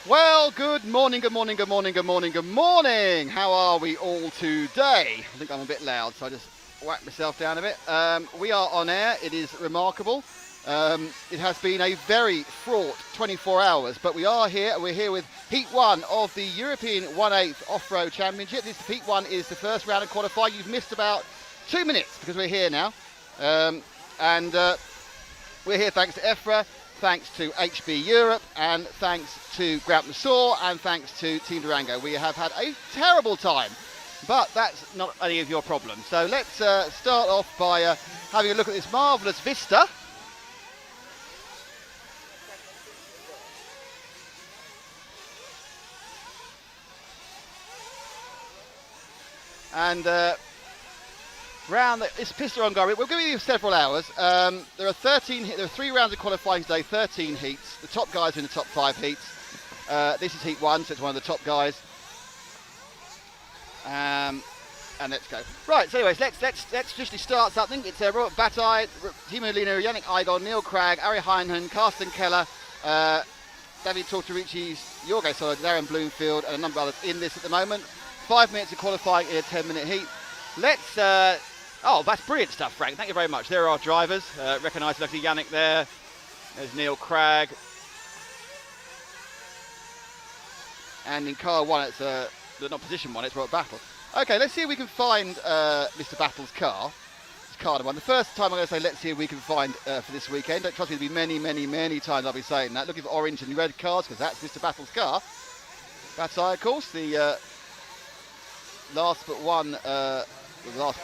Well, good morning, good morning, good morning, good morning, good morning. How are we all today? I think I'm a bit loud, so I just whacked myself down a bit. We are on air. It is remarkable. It has been a very fraught 24 hours, but we are here. We're here with Heat 1 of the European 1/8 Off-Road Championship. This Heat 1 is the first round of qualifying. You've missed about 2 minutes because we're here now. We're here thanks to EFRA, thanks to HB Europe, and thanks to Grout Masor, and thanks to Team Durango. We have had a terrible time, but that's not any of your problems. So let's start off by having a look at this marvellous vista. And it's pista on Gary. We're giving you several hours. There are 3 rounds of qualifying today, 13 heats. The top guys are in the top 5 heats. This is Heat 1, so it's one of the top guys. And let's go. Right, so anyways, let's officially start something. It's Robert Bataille, Timo Lino, Yannick Igon, Neil Cragg, Ari Heinhen, Carsten Keller, David Tortorici, Jorge Soler, Darren Bloomfield, and a number of others in this at the moment. 5 minutes of qualifying in a 10-minute heat. Let's... oh, that's brilliant stuff, Frank. Thank you very much. There are our drivers. Recognise luckily Yannick there. There's Neil Cragg. And in car 1, it's not position 1, it's Robert Battle. Okay, let's see if we can find Mr. Battle's car. It's car 1. The first time I'm going to say let's see if we can find for this weekend. Don't trust me, there'll be many, many, many times I'll be saying that. Looking for orange and red cars because that's Mr. Battle's car. Bataille, of course, the last but one, the last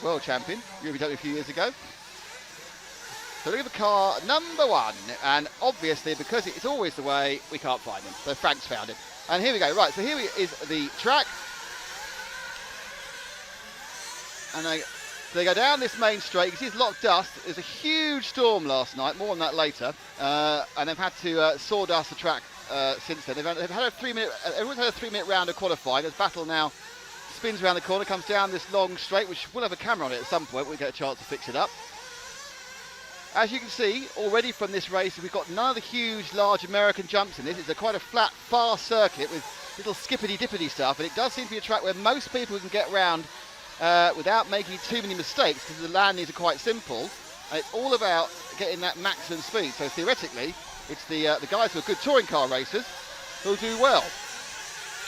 world champion, European a few years ago. So look at the car number 1, and obviously because it's always the way, we can't find him. So Frank's found him. And here we go. Right, so here is the track. And they go down this main straight. You can see it's a lot of dust. There's a huge storm last night, more on that later. And they've had to sawdust the track since then. They've had a 3-minute, everyone's had a 3-minute round of qualifying. As Battle now spins around the corner, comes down this long straight, which will have a camera on it at some point. We'll get a chance to fix it up. As you can see, already from this race, we've got none of the huge, large American jumps in this. It's quite a flat, fast circuit with little skippity-dippity stuff, and it does seem to be a track where most people can get round without making too many mistakes because the landings are quite simple. And it's all about getting that maximum speed. So theoretically, it's the guys who are good touring car racers who'll do well.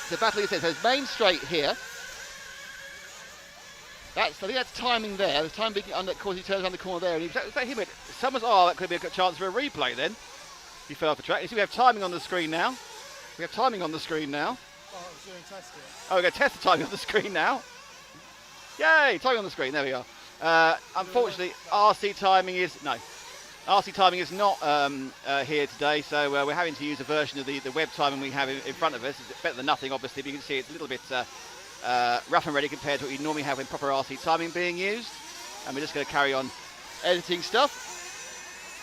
So Battle says there's main straight here. I think that's timing there. There's time being under, of course, he turns around the corner there, and that could be a chance for a replay then. He fell off the track. You see, we have timing on the screen now. Oh, I was doing testing. Oh, we're going to test the timing on the screen now. Yay, timing on the screen. There we are. Unfortunately, RC timing is not here today, so we're having to use a version of the web timing we have in front of us. It's better than nothing, obviously, but you can see it's a little bit rough and ready compared to what you normally have in proper RC timing being used. And we're just going to carry on editing stuff.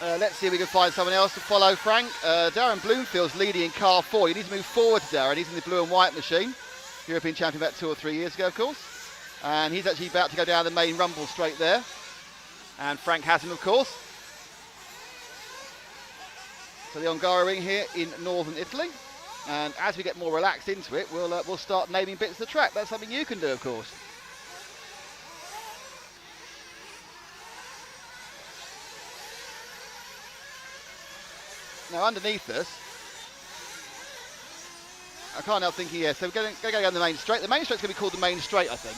Let's see if we can find someone else to follow Frank. Darren Bloomfield's leading in car 4. You need to move forward to Darren. He's in the blue and white machine. European champion about 2 or 3 years ago, of course. And he's actually about to go down the main rumble straight there. And Frank has him, of course. So the Ongara ring here in northern Italy. And as we get more relaxed into it, we'll start naming bits of the track. That's something you can do, of course. Now underneath us, I can't help thinking, yeah, so we're going to go down the main straight. The main straight's going to be called the main straight, I think.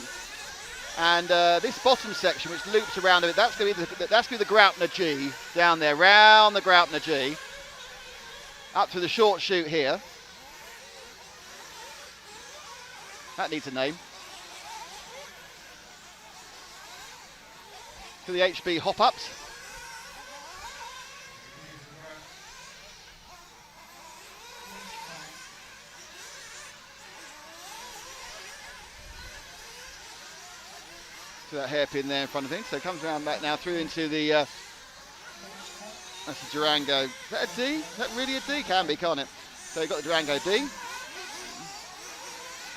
And this bottom section, which loops around a bit, that's going to be the Graupner G down there, round the Graupner G, up to the short chute here. That needs a name. To the HB hop-ups. To that hairpin there in front of him. So it comes around back now through into the... that's the Durango. Is that a D? Is that really a D? Can be, can't it? So you've got the Durango D.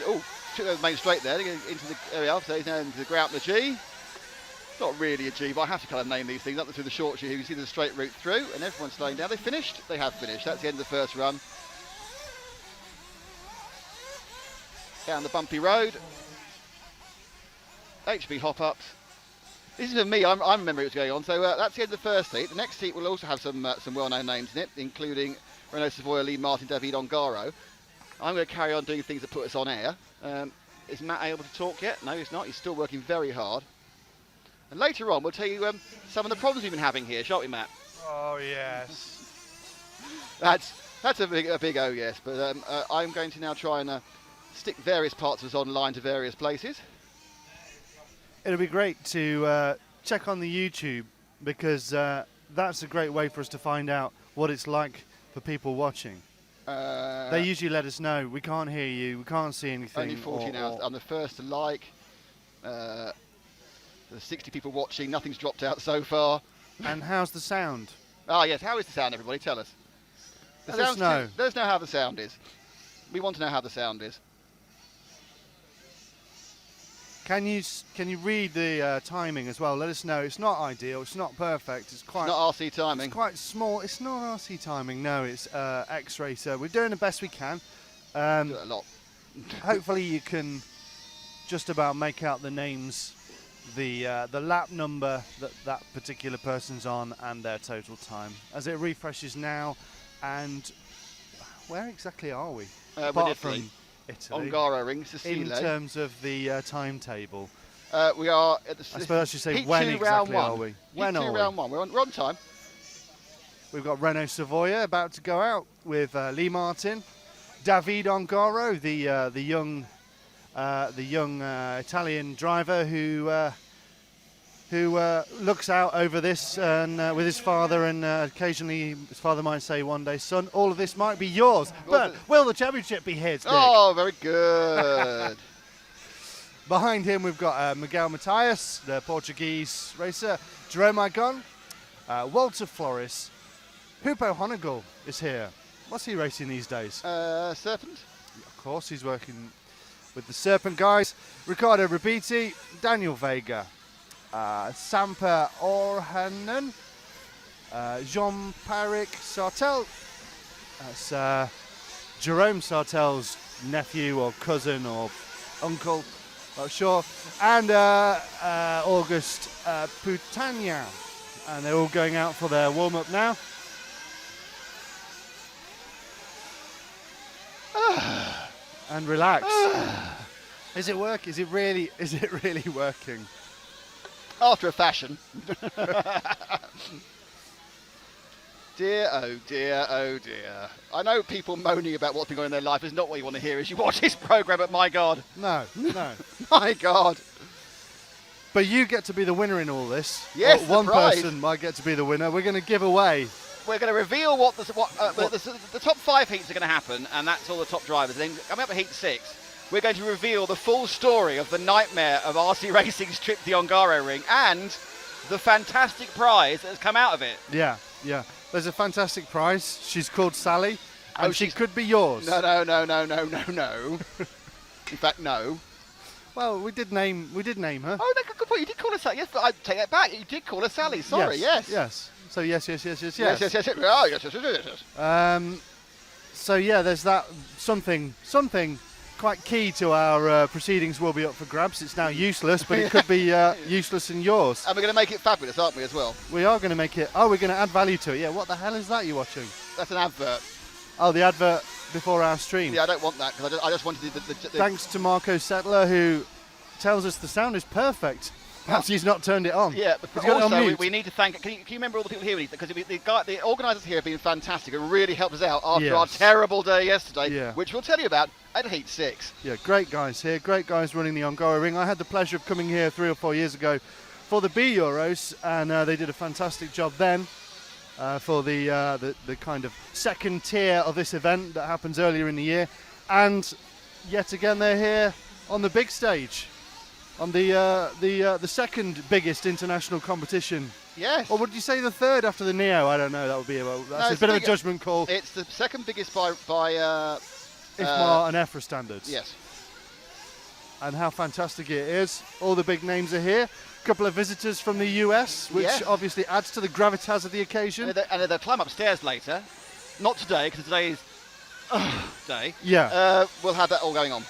Oh, took the main straight there, into the, there we are, so he's now into the Graupner G. Not really a G, but I have to kind of name these things up through the short G. You can see the straight route through, and everyone's slowing down. They finished? They have finished. That's the end of the first run. down the bumpy road. HB hop-ups. This is for me, I remember it was going on, so that's the end of the first heat. The next heat will also have some well-known names in it, including Renault Savoia, Lee Martin, David Ongaro. I'm going to carry on doing things that put us on air. Is Matt able to talk yet? No, he's not. He's still working very hard. And later on, we'll tell you some of the problems we've been having here, shan't we, Matt? Oh, yes. That's a big oh yes, but I'm going to now try and stick various parts of us online to various places. It'll be great to check on the YouTube, because that's a great way for us to find out what it's like for people watching. They usually let us know, we can't hear you, we can't see anything. Only 40 now. I'm the first to like. There's 60 people watching, nothing's dropped out so far. And how's the sound? Ah yes, how is the sound, everybody? Tell us. Let us know. Let us know how the sound is. We want to know how the sound is. Can you read the timing as well? Let us know. It's not ideal. It's not perfect. It's not RC timing. It's quite small. It's not RC timing. No, it's X-ray. So we're doing the best we can. Do it a lot. Hopefully you can just about make out the names, the lap number that particular person's on, and their total time. As it refreshes now, and where exactly are we? Apart from Italy. Ongaro ring, Sicily. In terms of the timetable. We are at the... I suppose I should say, heat when two, exactly round are one. we? Heat When two, are we? round one. We're on time. We've got Renault Savoia about to go out with Lee Martin, David Ongaro, the young Italian driver who looks out over this and with his father, and occasionally his father might say one day, son, all of this might be yours, but will the championship be his, Dick? Oh, very good. Behind him we've got Miguel Matias, the Portuguese racer, Jerome Igon, Walter Flores, Hupo Honigel is here. What's he racing these days? Serpent. Of course, he's working with the Serpent guys. Ricardo Rabiti, Daniel Vega, Sampa Orhanen, Jean-Parik Sartel. That's Jerome Sartel's nephew or cousin or uncle, not sure. And August Putania. And they're all going out for their warm-up now. And relax. Is it work? Is it really working? After a fashion. Dear, oh dear, oh dear. I know people moaning about what's been going on in their life is not what you want to hear as you watch this programme, but my God. No. My God. But you get to be the winner in all this. Yes, one prize. person might get to be the winner. We're going to give away. We're going to reveal the top 5 heats are going to happen, and that's all the top drivers. And then coming up at heat 6, we're going to reveal the full story of the nightmare of RC Racing's trip to the Ongaro ring and the fantastic prize that has come out of it. Yeah. There's a fantastic prize. She's called Sally, and she could be yours. No. In fact, no. Well, we did name her. Oh, no, good point. You did call her Sally. Yes, but I take that back. You did call her Sally. Sorry. Yes. So yes. Yes. Oh, yes. So yeah, there's that something quite key to our proceedings will be up for grabs. It's now useless, but it could be useless in yours. And we're going to make it fabulous, aren't we, as well? We are going to make it. Oh, we're going to add value to it. Yeah. What the hell is that you're watching? That's an advert. Oh, the advert before our stream. Yeah, I don't want that because I just wanted the Thanks to Marco Settler, who tells us the sound is perfect. Perhaps he's not turned it on. Yeah, but also we need to thank. Can you remember all the people here? Because the organisers here have been fantastic and really helped us out after our terrible day yesterday, which we'll tell you about at Heat 6. Yeah, great guys here. Great guys running the Ongaro ring. I had the pleasure of coming here 3 or 4 years ago for the B Euros, and they did a fantastic job then for the kind of second tier of this event that happens earlier in the year. And yet again, they're here on the big stage. On the second biggest international competition. Yes. Or would you say the third after the Neo? I don't know. That would be that's a bit of a judgment call. It's the second biggest by IFMA and EFRA standards. Yes. And how fantastic it is. All the big names are here. A couple of visitors from the US, which obviously adds to the gravitas of the occasion. And they'll climb upstairs later. Not today, because today is day. Yeah. We'll have that all going on.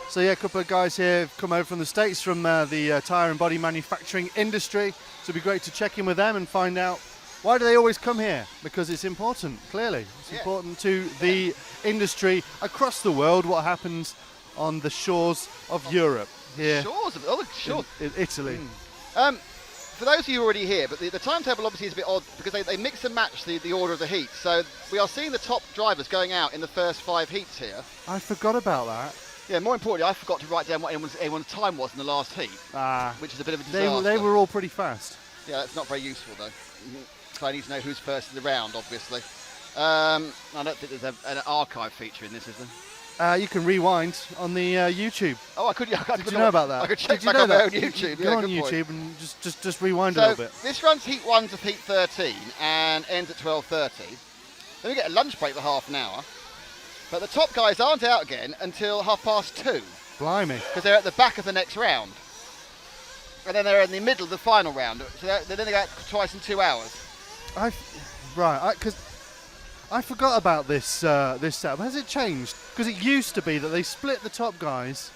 So yeah, a couple of guys here have come over from the States from the tyre and body manufacturing industry. So it'd be great to check in with them and find out why do they always come here? Because it's important, clearly. It's important to the industry across the world what happens on the shores of Europe. Here Shores? in Italy. For those of you already here, but the timetable obviously is a bit odd because they mix and match the order of the heats. So we are seeing the top drivers going out in the first 5 heats here. I forgot about that. Yeah, more importantly, I forgot to write down what anyone's time was in the last heat, which is a bit of a disaster. They were all pretty fast. Yeah, that's not very useful though. So I need to know who's first in the round, obviously. I don't think there's an archive feature in this, is there? You can rewind on the YouTube. Oh, I could. Did you know about that? I could check Did you back know on that? my own YouTube. Go on good YouTube point. and just rewind a So little bit. this runs heat 1 to heat 13 and ends at 12:30. Then we get a lunch break for half an hour. But the top guys aren't out again until 2:30 Blimey. because they're at the back of the next round. And then they're in the middle of the final round. So they then go out twice in 2 hours. Because I forgot about this setup. Has it changed? Because it used to be that they split the top guys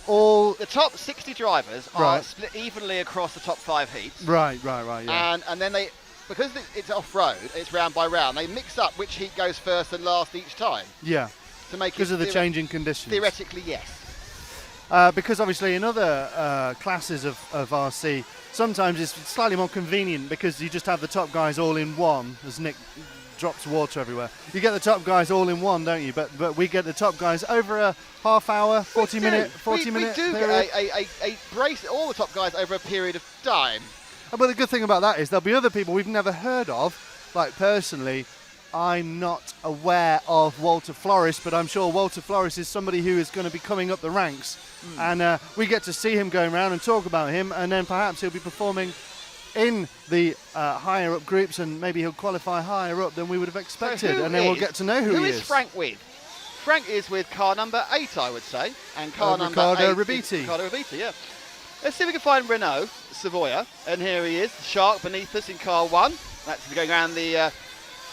all. The top 60 drivers are split evenly across the top 5 heats. Right, yeah. And then they, because it's off-road, it's round by round, they mix up which heat goes first and last each time. Yeah. To make because of the changing conditions. Theoretically, yes. Because obviously in other classes of RC, sometimes it's slightly more convenient because you just have the top guys all in one, as Nick drops water everywhere. You get the top guys all in one, don't you? But we get the top guys over a half hour, 40 minute We do period. get a brace, all the top guys over a period of time. But the good thing about that is there'll be other people we've never heard of. Like personally, I'm not aware of Walter Flores, but I'm sure Walter Flores is somebody who is going to be coming up the ranks. And we get to see him going around and talk about him, and then perhaps he'll be performing in the higher up groups, and maybe he'll qualify higher up than we would have expected, and then we'll get to know who he is. Who is Frank with? Frank is with car number 8, I would say, and car number Riccardo 8 Ribiti. is Riccardo Ribiti, yeah. Let's see if we can find Renault Savoia, and here he is, Shark beneath us in car 1. That's going around the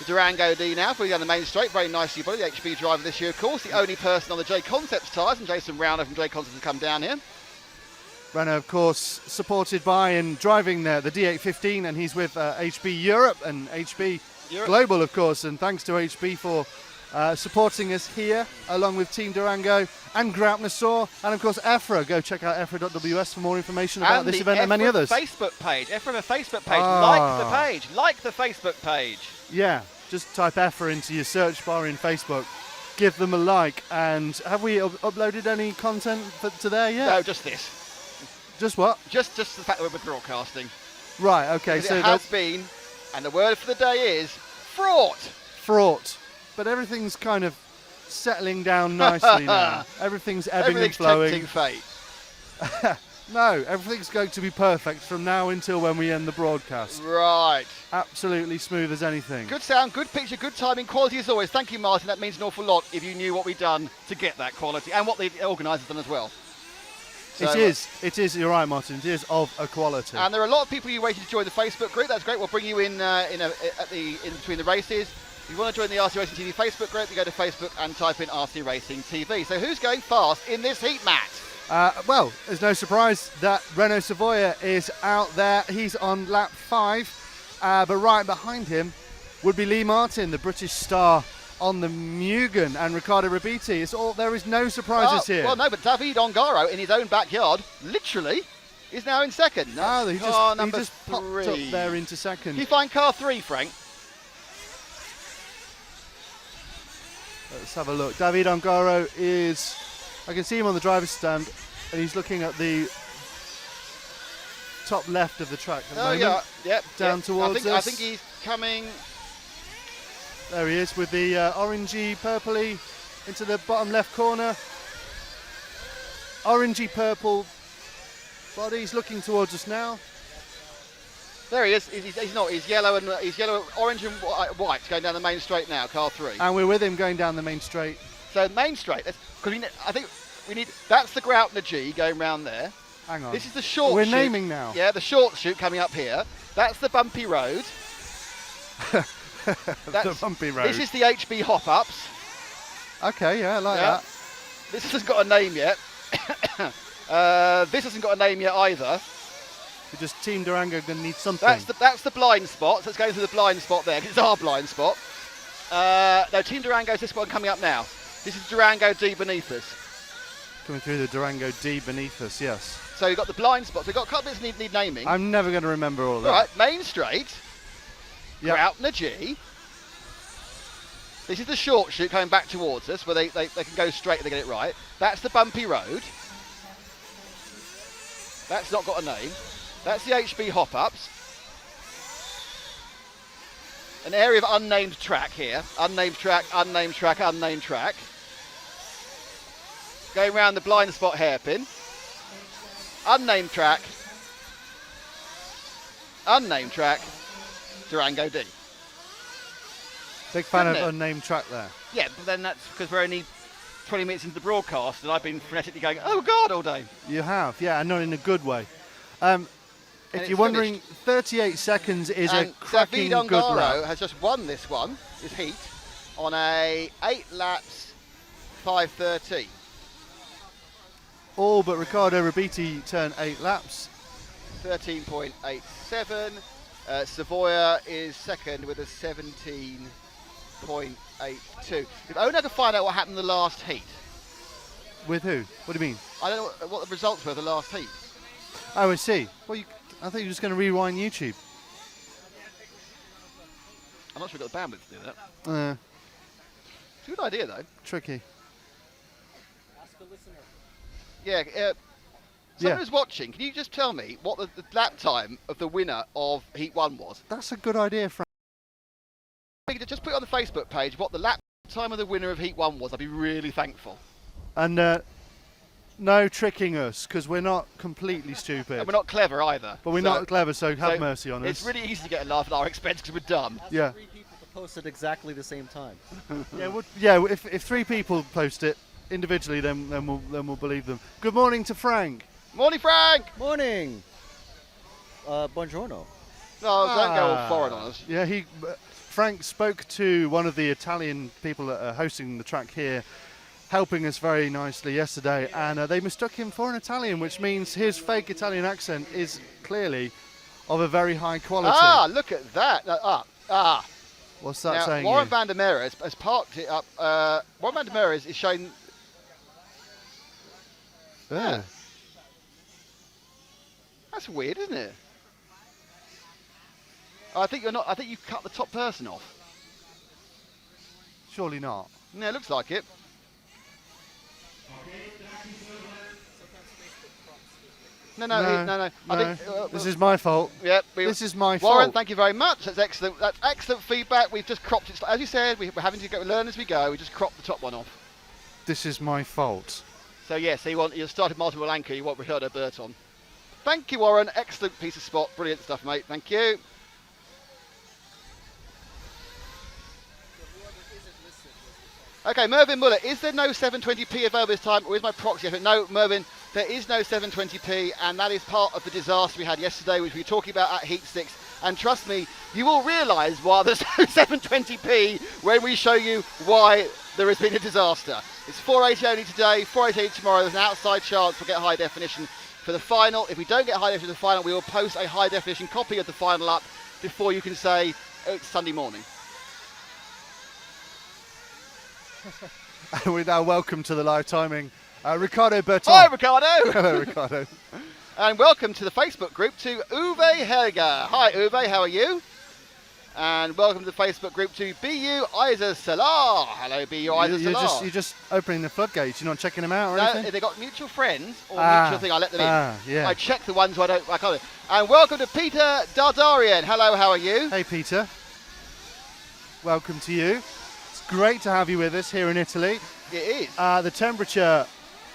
Durango D now, putting down the main straight, very nicely by the HB driver this year, of course, the only person on the J Concepts tyres, and Jason Rowner from J Concepts has come down here. Renault, of course, supported by and driving the D815, and he's with HB Europe and HB Global, of course, and thanks to HB for supporting us here, along with Team Durango and Graupner, and of course EFRA. Go check out EFRA.ws for more information about this event and many others. Facebook page, EFRA Facebook page, like the Facebook page. Yeah, just type EFRA into your search bar in Facebook, give them a like, and have we uploaded any content to there yet? No, just this. Just what? Just the fact that we're broadcasting. Right, okay. So it has been, and the word for the day is fraught. But everything's kind of settling down nicely now. Everything's ebbing and flowing. Tempting fate. No, everything's going to be perfect from now until when we end the broadcast. Right. Absolutely smooth as anything. Good sound, good picture, good timing, quality as always. Thank you, Martin. That means an awful lot if you knew what we'd done to get that quality and what the organisers done as well. So, it is. You're right, Martin. It is of a quality. And there are a lot of people you waiting to join the Facebook group. That's great. We'll bring you in in between the races. If you want to join the RC Racing TV Facebook group, you go to Facebook and type in RC Racing TV. So who's going fast in this heat, Matt? Well, there's no surprise that Renault Savoia is out there. He's on lap 5, but right behind him would be Lee Martin, the British star on the Mugen, and Riccardo Ribiti. There is no surprises here. Well, no, but David Ongaro in his own backyard, literally, is now in second. He just popped up there into second. Can you find car 3, Frank? Let's have a look. David Ongaro is, I can see him on the driver's stand, and he's looking at the top left of the track at the moment. Down towards us. I think he's coming. There he is with the orangey purpley into the bottom left corner. Orangey purple body. He's looking towards us now. There he is. He's not. He's yellow, orange and white going down the main straight now. Car 3. And we're with him going down the main straight. So main straight. I think we need. That's the Graupner G going round there. Hang on. This is the short. We're chute. naming now. Yeah, the short chute coming up here. That's the bumpy road. The bumpy road. This is the HB hop-ups. Okay, yeah, I like that. This hasn't got a name yet. This hasn't got a name yet either. Just Team Durango going to need something. That's the blind spot. So let's go through the blind spot there, 'cause it's our blind spot. No, Team Durango's this one coming up now. This is Durango D beneath us. Coming through the Durango D beneath us, yes. So you've got the blind spots. We've got a couple bits need naming. I'm never going to remember all that. Right, Main Straight. Yep. Groutner G. This is the short shoot coming back towards us, where they can go straight if they get it right. That's the bumpy road. That's not got a name. That's the HB hop-ups. An area of unnamed track here. Unnamed track, unnamed track, unnamed track. Going around the blind spot hairpin. Unnamed track. Unnamed track. Durango D. Big fan of Isn't it? unnamed track there. Yeah, but then that's because we're only 20 minutes into the broadcast and I've been frenetically going, oh God, all day. You have, yeah, and not in a good way. If it's you're wondering, finished. 38 seconds is And a cracking David good Ongaro lap. has just won this heat, on a 8 laps, 5:13. All but Riccardo Rabiti turned 8 laps. 13.87. Savoia is second with a 17.82. If only I could find out what happened in the last heat. With who? What do you mean? I don't know what the results were of the last heat. Oh, I see. Well, I think you're just going to rewind YouTube. I'm not sure we've got the bandwidth to do that. It's a good idea though. Tricky. Yeah. Someone who's watching, can you just tell me what the lap time of the winner of Heat 1 was? That's a good idea, Frank. Just put it on the Facebook page what the lap time of the winner of Heat 1 was. I'd be really thankful. And no tricking us, because we're not completely stupid. And we're not clever either. But we're not clever, so have mercy on us. It's really easy to get a laugh at our expense because we're dumb. Yeah. 3 people to post at exactly the same time. If 3 people post it individually, then we'll believe them. Good morning to Frank. Morning, Frank! Morning. Buongiorno. No, don't go all foreign on us. Yeah, Frank spoke to one of the Italian people that are hosting the track here, helping us very nicely yesterday, and they mistook him for an Italian, which means his fake Italian accent is clearly of a very high quality. Ah, look at that. What's that Now, saying? Warren here? van der Merwe has parked it up. Warren van der Merwe is showing. Yeah. That's weird, isn't it? I think you're not. I think you cut the top person off. Surely not. No, it looks like it. No. I think, this is my fault. Yeah, This is my Warren, fault. thank you very much. That's excellent. That's excellent feedback. We've just cropped it. As you said, we're having to learn as we go. We just cropped the top one off. This is my fault. So yeah, so you started multiple anchor. You want Ricardo Burton. Thank you, Warren. Excellent piece of spot. Brilliant stuff, mate. Thank you. Okay, Mervyn Muller. Is there no 720p available this time, or is my proxy? No, Mervyn. There is no 720p, and that is part of the disaster we had yesterday, which we were talking about at Heat 6. And trust me, you will realise why there's no 720p when we show you why there has been a disaster. It's 480 only today, 480 tomorrow. There's an outside chance we'll get high definition for the final. If we don't get high definition for the final, we will post a high definition copy of the final up before you can say, oh, it's Sunday morning. We now welcome to the live timing Ricardo Berton. Hi, Ricardo. Hello, Ricardo. And welcome to the Facebook group to Uwe Helga. Hi, Uwe, how are you? And welcome to the Facebook group to BU Isa Salah. Hello, BU Isa Salah. You're just opening the floodgates. You're not checking them out or No, anything? if they got mutual friends or mutual thing, I let them in. Yeah. I check the ones who I can't. And welcome to Peter Dardarian. Hello, how are you? Hey, Peter. Welcome to you. It's great to have you with us here in Italy. It is. The temperature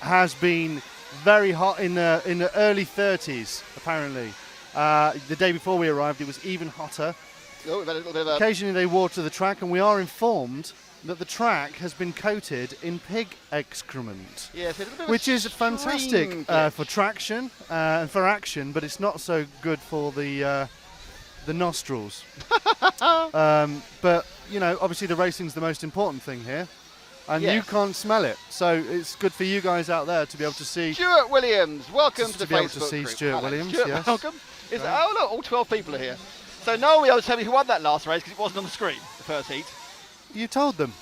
has been very hot in the early 30s, apparently. The day before we arrived, it was even hotter. Oh, we've had a little bit of a... Occasionally they water the track, and we are informed that the track has been coated in pig excrement, Yes, a little bit of a which is fantastic string for traction and for action, but it's not so good for the nostrils. But, you know, obviously the racing's the most important thing here. and Yes. you can't smell it. So it's good for you guys out there to be able to see. Stuart Williams, welcome Just to the to be able Facebook to see group. Stuart Hello, Williams, Stuart, yes. welcome. Is, Great. oh look, all 12 people are here. So no one else tell me who won that last race because it wasn't on the screen, the first heat. You told them.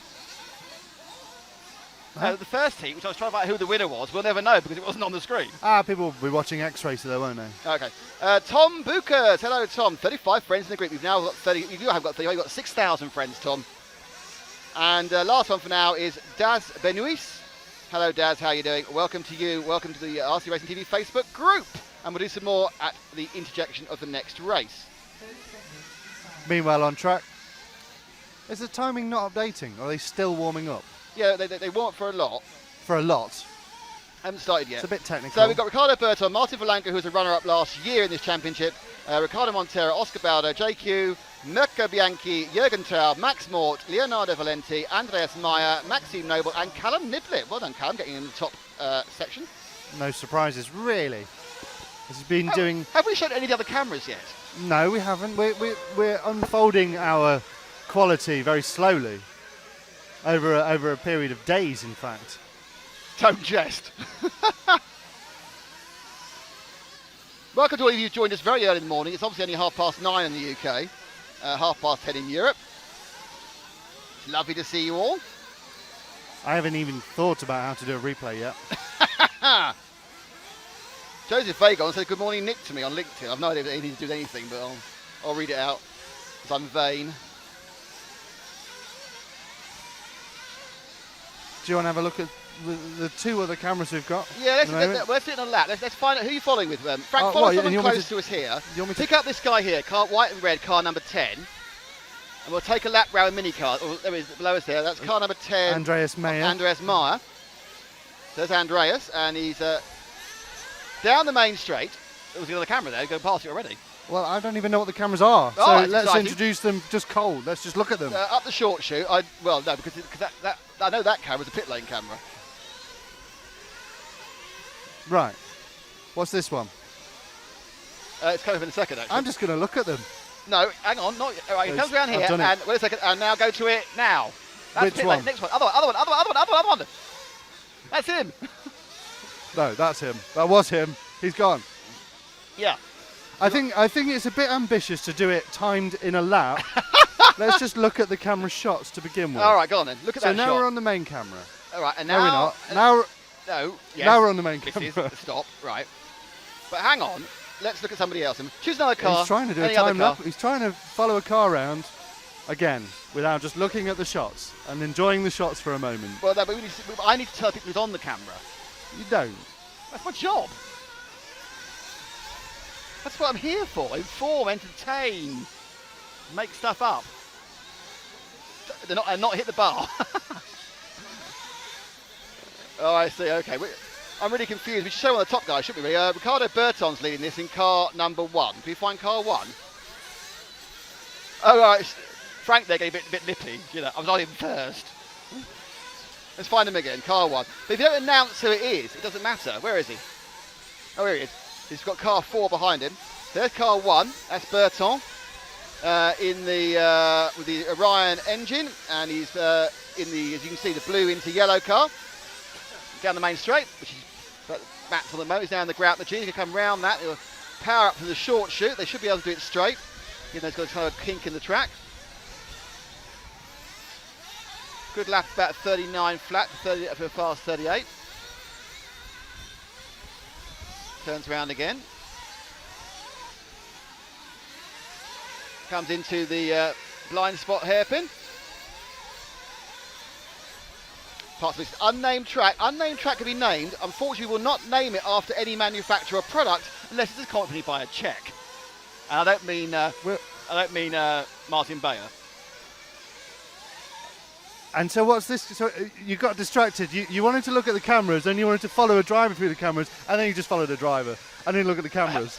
The first heat, which I was trying to find out who the winner was, we'll never know because it wasn't on the screen. People will be watching X-Racer though, won't they? Okay. Tom Bukas, hello Tom. 35 friends in the group. We've now got 30. You do have got 30. You've got 6,000 friends, Tom. And last one for now is Daz Benuis. Hello Daz, how are you doing? Welcome to you. Welcome to the RC Racing TV Facebook group. And we'll do some more at the interjection of the next race. Meanwhile, on track, is the timing not updating? Or are they still warming up? Yeah, they warm up for a lot. For a lot. Haven't started yet. It's a bit technical. So we've got Ricardo Berton, Martin Valanca, who was a runner-up last year in this championship, Ricardo Montero, Oscar Baldo, JQ, Mirko Bianchi, Jürgen Traub, Max Mort, Leonardo Valenti, Andreas Meyer, Maxime Noble, and Callum Niblett. Well done, Callum, getting in the top section. No surprises, really. Has he been doing... Have we shown any of the other cameras yet? No, we haven't. We're unfolding our quality very slowly. Over a period of days, in fact. Don't jest. Welcome to all of you who joined us very early in the morning. It's obviously only 9:30 in the UK, 10:30 in Europe. It's lovely to see you all. I haven't even thought about how to do a replay yet. Joseph Vagon said good morning Nick to me on LinkedIn. I've no idea if it needs to do with anything, but I'll read it out because I'm vain. Do you want to have a look at the two other cameras we've got? Yeah, at the moment? let's do it on a lap. Let's find out who you're following with. Frank, Oh, follow what, and someone you want me close to- to us here. You want me to- Pick up this guy here, car white and red, car number 10. And we'll take a lap round mini car. Oh, there is below us there. That's car number 10. Andreas Meyer. Andreas Meyer. There's Andreas, and he's down the main straight. There was another camera there. Go past it already. Well, I don't even know what the cameras are. Oh, So that's let's exciting. introduce them just cold. Let's just look at them. Up the short chute. Well, no, because that I know that camera's a pit lane camera. Right. What's this one? It's coming up in a second, actually. I'm just going to look at them. No, hang on. Not. All right, he Well, comes around I've here, done it. and wait a second. And now go to it now. That's Which pit one? lane. Next one. Other one. That's him. No, that's him. That was him. He's gone. Yeah. I think it's a bit ambitious to do it timed in a lap. Let's just look at the camera shots to begin with. All right, go on then. Look at So that now shot. we're on the main camera. All right, and No, now we're not. Now, no. Yes. now we're on the main This is camera. stop. Right. But hang on. Let's look at somebody else. Choose another car. He's trying to do a any other time car. lap. He's trying to follow a car around again without just looking at the shots and enjoying the shots for a moment. Well, no, but I need to tell people who's on the camera. You don't. That's my job. That's what I'm here for. Inform, entertain, make stuff up. And not hit the bar. Oh, I see. Okay. I'm really confused. We should show one of the top guys, shouldn't we? Ricardo Berton's leading this in car number 1. Can we find car 1? Oh, right. Frank there getting a bit nippy. You know, I was on him first. Let's find him again, car 1. But if you don't announce who it is, it doesn't matter. Where is he? Oh, here he is. He's got car 4 behind him. There's car 1. That's Berton in the with the Orion engine, and he's in the, as you can see, the blue into yellow car down the main straight, which is Matt's on the moment. He's down the ground. The G's can come round that. It'll power up to the short chute. They should be able to do it straight. You know, it's got a kind of kink in the track. Good lap, about 39 flat, 30 for a fast 38. Turns around again. Comes into the blind spot hairpin. Parts of this unnamed track. Unnamed track can be named. Unfortunately, we will not name it after any manufacturer or product unless it's accompanied by a check. And I don't mean Martin Bayer. And so what's this? So you got distracted. You wanted to look at the cameras, then you wanted to follow a driver through the cameras, and then you just followed a driver, and then look at the cameras.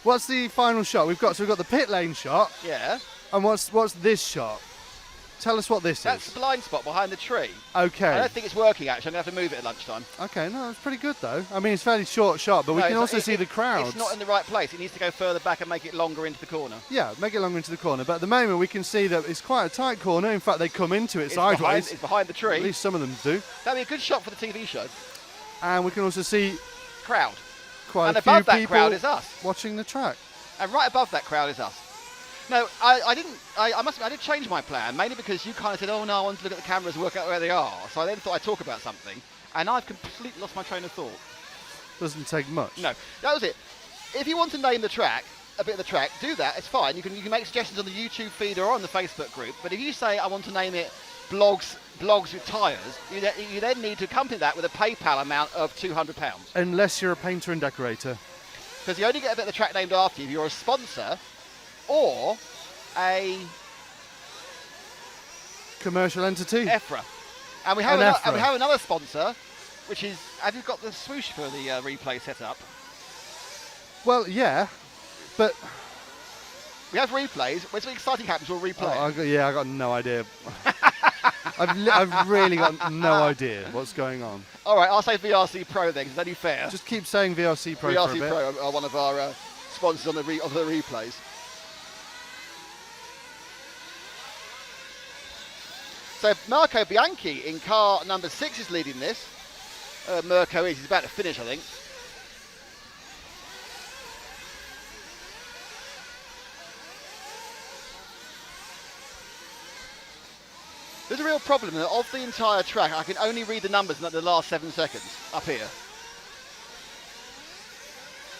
What's the final shot we've got? So we've got the pit lane shot, Yeah. and what's this shot? Tell us what this That's is. the blind spot behind the tree. I Okay. don't think it's working, actually. I'm going to have to move it at lunchtime. Okay, no, it's pretty good though. I mean, it's fairly short shot, but we No, can it's also not- see the crowds. It's not in the right place. It needs to go further back and make it longer into the corner. Yeah, make it longer into the corner. But at the moment, we can see that it's quite a tight corner. In fact, they come into it It's sideways. behind the tree. At least some of them do. That'd be a good shot for the TV show. And we can also see Crowd. quite And a few above that people crowd is us. watching the track. And right above that crowd is us. No, I didn't. I must admit, I did change my plan, mainly because you kind of said, "Oh no, I want to look at the cameras and work out where they are." So I then thought I'd talk about something, and I've completely lost my train of thought. Doesn't take much. No, that was it. If you want to name the track, a bit of the track, do that. It's fine. You can make suggestions on the YouTube feed or on the Facebook group. But if you say I want to name it blogs with tyres, you then need to accompany that with a PayPal amount of £200. Unless you're a painter and decorator. Because you only get a bit of the track named after you if you're a sponsor or a Commercial entity. EFRA. And we have An and EFRA. we have another sponsor, which is, have you got the swoosh for the replay set up? Well, yeah, but We have replays. When something exciting happens, we'll replay. I got no idea. I've really got no idea what's going on. All right, I'll say VRC Pro then, 'cause it's only fair. Just keep saying VRC Pro for a VRC bit. Pro are one of our sponsors on the replays. So Marco Bianchi in car number 6 is leading this. Mirko is. He's about to finish, I think. There's a real problem that of the entire track, I can only read the numbers in the last 7 seconds up here.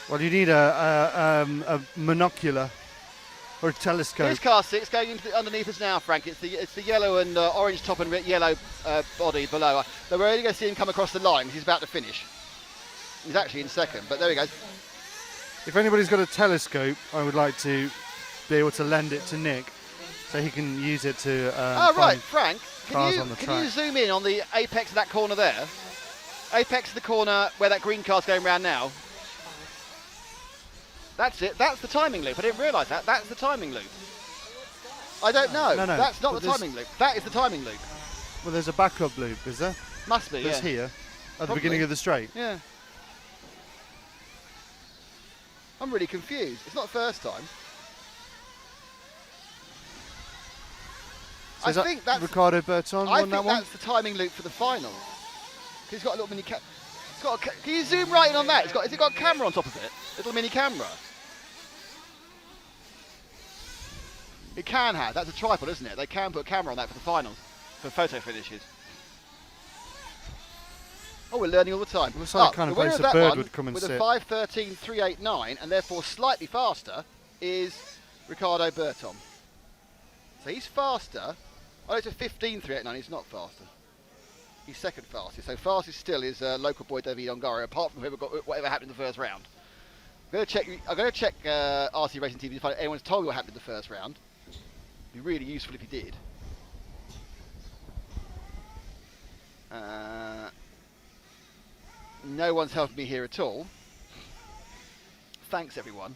Well, you need a monocular or a telescope. Here's car 6 going into underneath us now, Frank. It's the yellow and orange top and yellow body below. So we're only going to see him come across the line. He's about to finish. He's actually in second, but there he goes. If anybody's got a telescope, I would like to be able to lend it to Nick so he can use it to Oh, right, find Frank. cars on the Can track. you zoom in on the apex of that corner there? Apex of the corner where that green car's going round now. That's it. That's the timing loop. I didn't realise that. That's the timing loop. I don't know. No, That's not but the this- timing loop. That is the timing loop. Well, there's a backup loop, is there? Must be, That's yeah. here at the Probably. beginning of the straight. Yeah. I'm really confused. It's not the first time. So is I that think that's Ricardo Berton I won that think one? that's the timing loop for the final. He's got a little mini can you zoom right in on that? Has it got a camera on top of it? Little mini camera. It can have. That's a tripod, isn't it? They can put a camera on that for the finals, for photo finishes. Oh, we're learning all the time. Looks like the kind of winner place a that bird one, would come and with sit. a 5:13.389 and therefore slightly faster is Ricardo Berton. So he's faster. Oh, it's a 15.389. He's not faster. He's second fastest. So fastest still is local boy David Ongaro, apart from whatever happened in the first round. I'm going to check RC Racing TV to find out if anyone's told me what happened in the first round. It'd be really useful if you did. No one's helped me here at all. Thanks, everyone.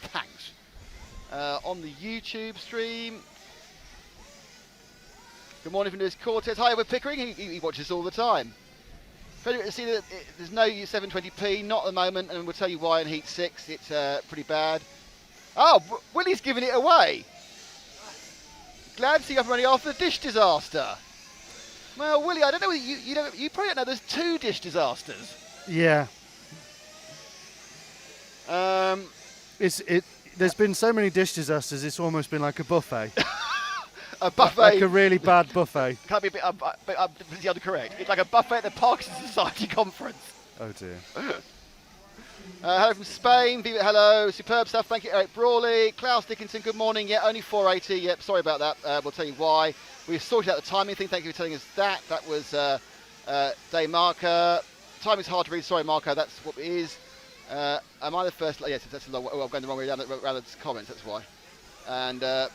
Thanks. On the YouTube stream. Good morning from Lewis Cortez. Hi, we're Pickering. He watches all the time. See that there's no 720p, not at the moment, and we'll tell you why in Heat 6. It's pretty bad. Oh, Willie's giving it away. Glad to see you up and running after the dish disaster. Well, Willie, I don't know. You probably don't know. There's 2 dish disasters. Yeah. There's been so many dish disasters. It's almost been like a buffet. A buffet. Like a really bad buffet. Can't be a bit correct. It's like a buffet at the Parkinson's Society conference. Oh dear. Hello from Spain. Viva, hello. Superb stuff. Thank you, Eric Brawley. Klaus Dickinson, good morning. Yeah, only 480. Yep, sorry about that. We'll tell you why. We've sorted out the timing thing. Thank you for telling us that. That was day marker. Time is hard to read. Sorry, Marco. That's what it is. Am I the first? Yes, that's a long way. Oh, I'm going the wrong way down the comments. That's why. And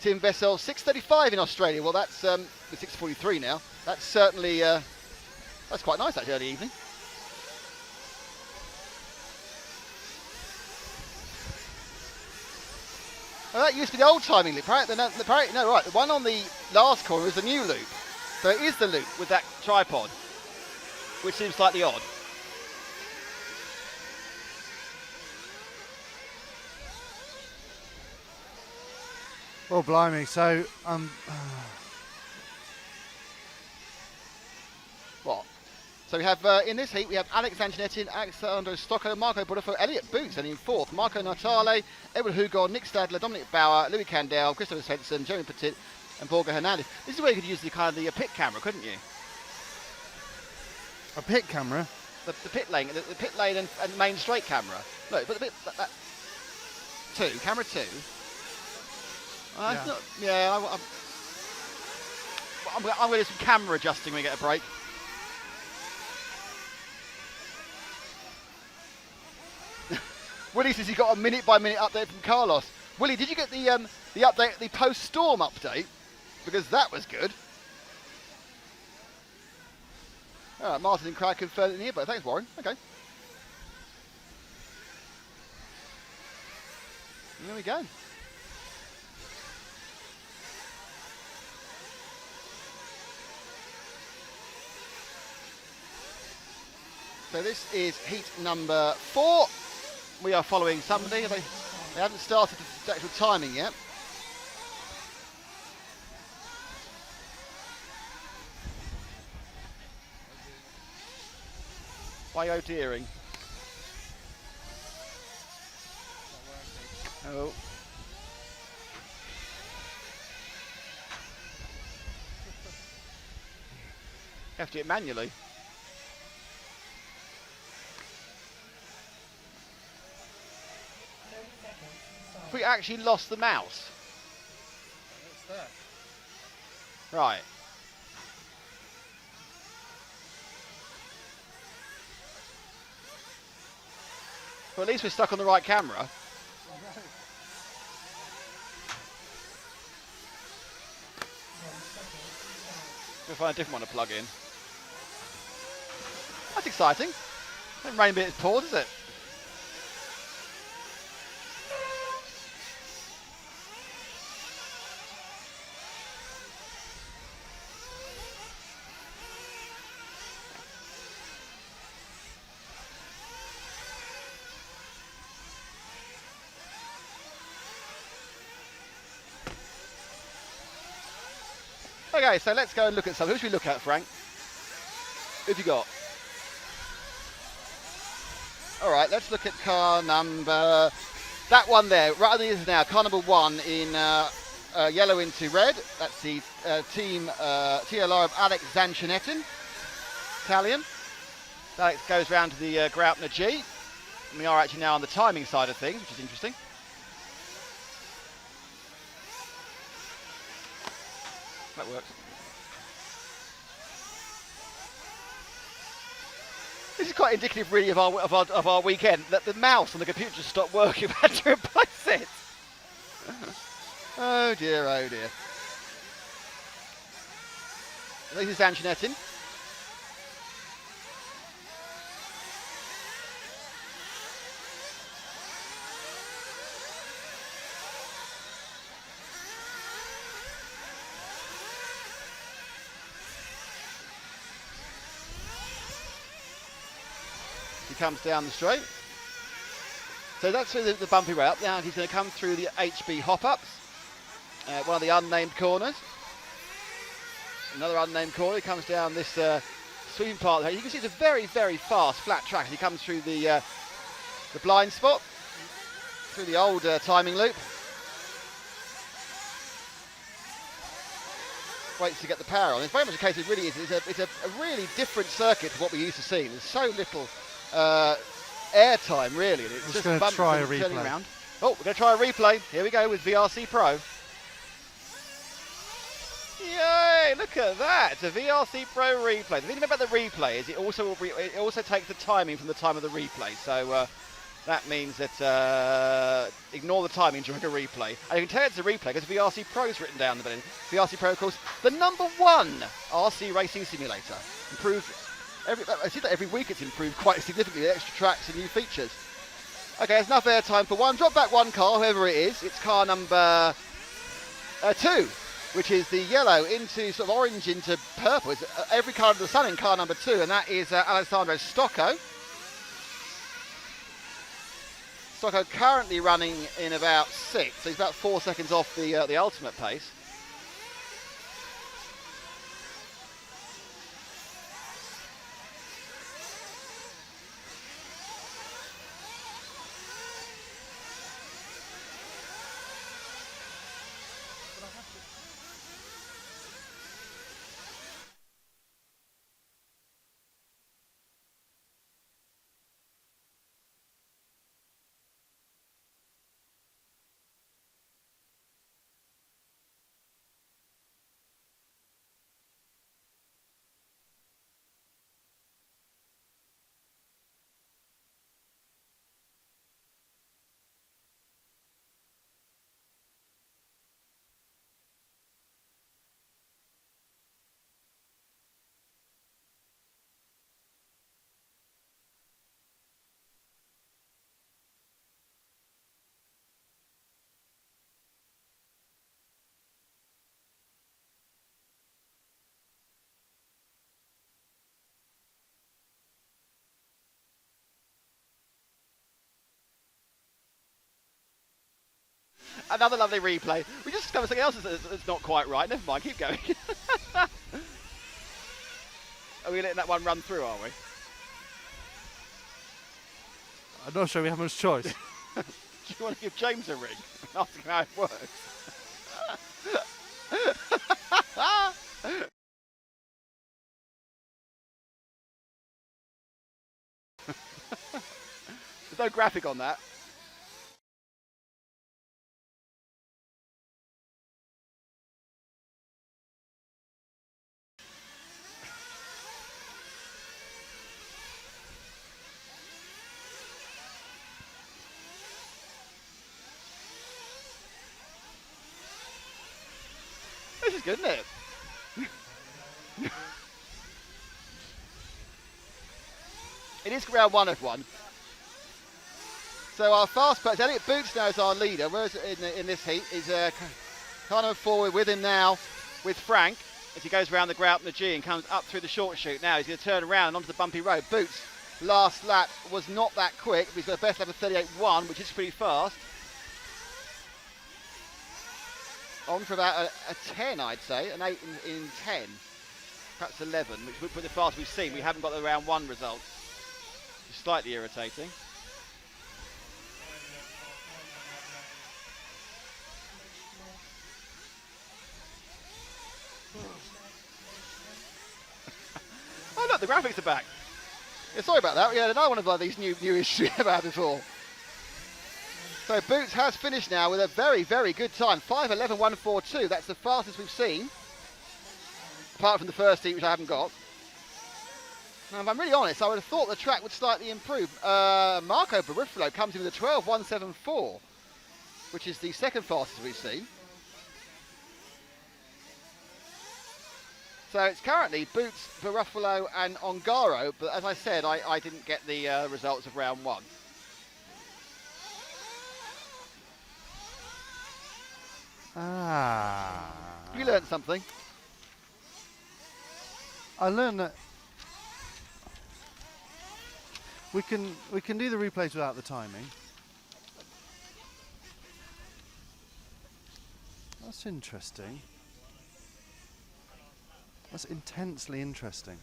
Tim Vessel, 6:35 in Australia. Well, that's 6:43 now. That's certainly that's quite nice actually early evening. Oh, that used to be the old timing loop, right? No, right. The one on the last corner is the new loop. So it is the loop with that tripod, which seems slightly odd. Oh, blimey. So, What? So we have, in this heat, we have Alex Antonetti, Alexander Stocco, Marco Bodafo, Elliot Boots, and in fourth, Marco Natale, Edward Hugon, Nick Stadler, Dominic Bauer, Louis Candell, Christopher Svensson, Jeremy Petit, and Borja Hernandez. This is where you could use the kind of the pit camera, couldn't you? a pit camera. The pit lane, the pit lane and main straight camera. Look, but the bit camera two. Yeah. It's not, yeah, I'm going to do some camera adjusting when we get a break. Willie says he got a minute-by-minute update from Carlos. Willie, did you get the update, the post-storm update? Because that was good. All right, Martin and Craig confirmed it in here, but thanks, Warren. Okay. There we go. So this is heat number 4. We are following somebody. They haven't started the actual timing yet. Why oh dearing? Oh. You have to do it manually. We actually lost the mouse. It's there. Right. Well, at least we're stuck on the right camera. We'll find a different one to plug in. That's exciting. That rain bit is paused, is it? Okay, so let's go and look at some. Who should we look at, Frank? Who have you got? All right, let's look at car number... That one there, right underneath now, car number 1 in yellow into red. That's the team TLR of Alex Zanchinetin, Italian. Alex goes round to the Graupner G. And we are actually now on the timing side of things, which is interesting. That works. This is quite indicative, really, of our weekend. That the mouse on the computer just stopped working. We had to replace it. Oh dear, oh dear. This is Antonetti. He comes down the straight. So that's through the bumpy way up. Now he's going to come through the HB hop-ups. One of the unnamed corners. Another unnamed corner. He comes down this sweeping part. You can see it's a very, very fast, flat track as he comes through the blind spot, through the old timing loop. Waits to get the power on. It's very much a case of really it's a really different circuit to what we used to see. There's so little air time, really. It's just going to try a turning replay. around. Oh, we're going to try a replay. Here we go with VRC Pro. Yay! Look at that. It's a VRC Pro replay. The thing about the replay is it also takes the timing from the time of the replay. So that means that ignore the timing during a replay. And you can tell it's a replay because VRC Pro is written down the bottom. VRC Pro, of course, the #1 RC racing simulator. Improved. I see that every week it's improved quite significantly. Extra tracks and new features. Okay, there's enough airtime for one. Drop back one car, whoever it is. It's car number 2, which is the yellow into sort of orange into purple. It's every colour of the sun in car number 2, and that is Alessandro Stocco. Stocco currently running in about 6, so he's about 4 seconds off the ultimate pace. Another lovely replay. We just discovered something else that's not quite right. Never mind, keep going. Are we letting that one run through, are we? I'm not sure we have much choice. Do you want to give James a ring and ask him how it works? There's no graphic on that. This is good, isn't it? It is round 1 of 1. So our fast patch, Elliot Boots now is our leader, whereas in this heat is kind of forward with him now with Frank as he goes around the grout and the G and comes up through the short chute. Now he's going to turn around and onto the bumpy road. Boots last lap was not that quick, but he's got a best lap of 38.1, which is pretty fast. On for about a 10, I'd say, an 8 in 10, perhaps 11, which would put the fastest we've seen. We haven't got the round 1 result, which is slightly irritating. Oh look, the graphics are back. Yeah, sorry about that. We had another one of these new issues we never had before. So Boots has finished now with a very, very good time. 5:11.142. That's the fastest we've seen, apart from the first heat, which I haven't got. Now, if I'm really honest, I would have thought the track would slightly improve. Marco Barifalo comes in with a 12.174, which is the second fastest we've seen. So it's currently Boots, Barifalo and Ongaro, but as I said, I didn't get the results of round 1. Ah. You learned something. I learned that we can do the replays without the timing. That's interesting. That's intensely interesting.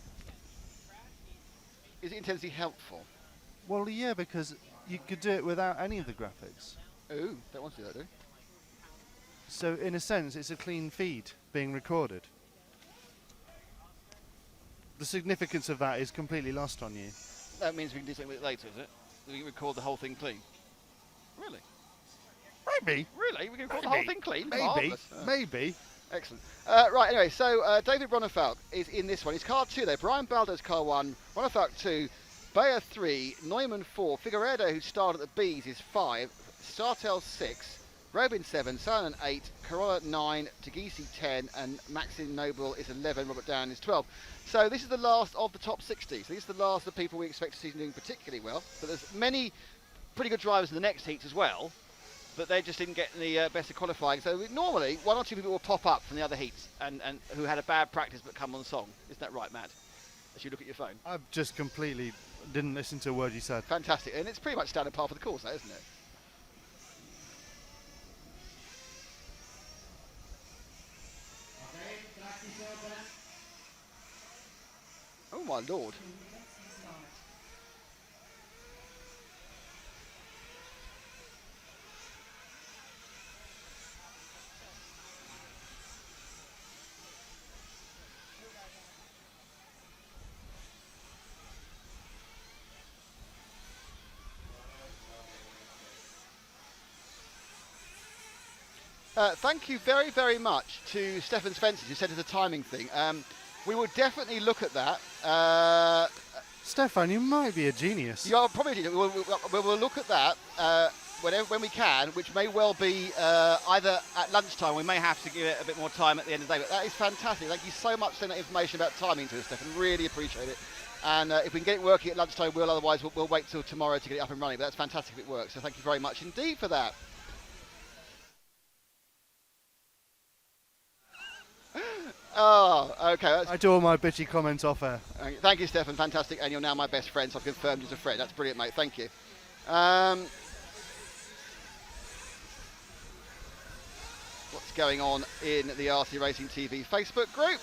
Is it intensely helpful? Well, yeah, because you could do it without any of the graphics. Ooh, don't want to do that, do you? So, in a sense, it's a clean feed being recorded. The significance of that is completely lost on you. That means we can do something with it later, is it? We can record the whole thing clean. Really? Maybe. Really? We can record the whole thing clean? Maybe. Marvellous. Maybe. Excellent. Right, anyway, so David Ronefalk is in this one. He's car 2 there. Brian Baldo's car 1, Ronefalk 2, Bayer 3, Neumann 4, Figueredo, who started at the Bs, is 5, Startel 6, Robin 7, Silent 8, Corolla 9, Tagisi 10, and Maxim Noble is 11, Robert Down is 12. So this is the last of the top 60. So this is the last of the people we expect to see doing particularly well. But there's many pretty good drivers in the next heats as well, but they just didn't get in the best of qualifying. So normally, one or two people will pop up from the other heats and who had a bad practice but come on song. Isn't that right, Matt? As you look at your phone. I just completely didn't listen to a word you said. Fantastic. And it's pretty much standard par for the course, though, isn't it? Oh, my Lord. Thank you very, very much to Stefan Spencer, who said it's a timing thing. We will definitely look at that. Stefan, you might be a genius. You are probably. We'll look at that when we can, which may well be either at lunchtime. We may have to give it a bit more time at the end of the day. But that is fantastic. Thank you so much for sending that information about timing to us, Stefan. Really appreciate it. And if we can get it working at lunchtime, we'll. Otherwise, we'll wait till tomorrow to get it up and running. But that's fantastic if it works. So thank you very much indeed for that. Oh, okay. I do all my bitchy comments off air. Thank you, Stefan. Fantastic. And you're now my best friend, so I've confirmed you as a friend. That's brilliant, mate. Thank you. What's going on in the RC Racing TV Facebook group?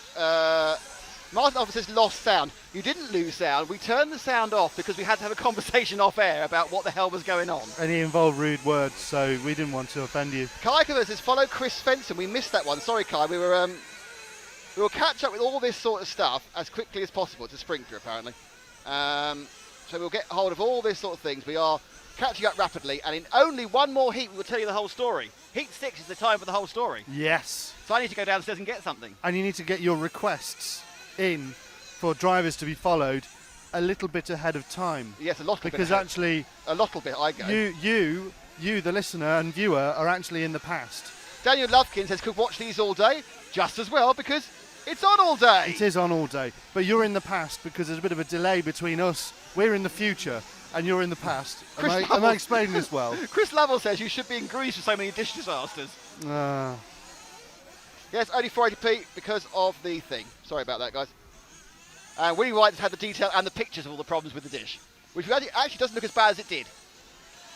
Martin Officer says lost sound. You didn't lose sound. We turned the sound off because we had to have a conversation off air about what the hell was going on. And he involved rude words, so we didn't want to offend you. Kai says follow Chris Svensson. We missed that one. Sorry, Kai. We'll catch up with all this sort of stuff as quickly as possible. It's a sprinter, apparently. So we'll get hold of all this sort of things. We are catching up rapidly, and in only one more heat, we will tell you the whole story. Heat 6 is the time for the whole story. Yes. So I need to go downstairs and get something. And you need to get your requests in for drivers to be followed a little bit ahead of time. Yes, a lot bit. Because actually, a little bit, I go. You, the listener and viewer, are actually in the past. Daniel Lovekin says, could watch these all day, just as well, because it's on all day. It is on all day. But you're in the past because there's a bit of a delay between us. We're in the future and you're in the past. Am I explaining this well? Chris Lovell says you should be in Greece for so many dish disasters. Yes, only 480p because of the thing. Sorry about that, guys. Willie White has had the detail and the pictures of all the problems with the dish, which actually doesn't look as bad as it did.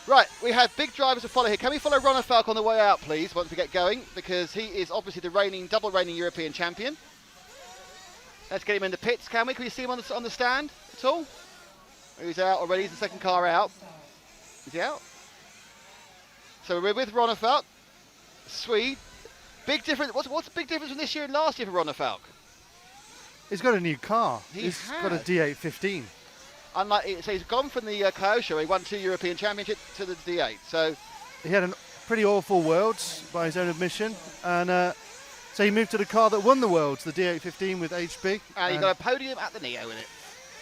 Right, we have big drivers to follow here. Can we follow Ronald Falk on the way out, please, once we get going? Because he is obviously the double reigning European champion. Let's get him in the pits, can we? Can we see him on the stand at all? He's out already. He's the second car out. Is he out? So we're with Ronald Falk, Swede. Big difference. What's the big difference from this year and last year for Ronald Falk? He's got a new car. He's got a D815. So he's gone from the Kyosho, he won 2 European Championships, to the D8. So he had a pretty awful Worlds by his own admission, and so he moved to the car that won the Worlds, the D815 with HB. And he got a podium at the Neo in it.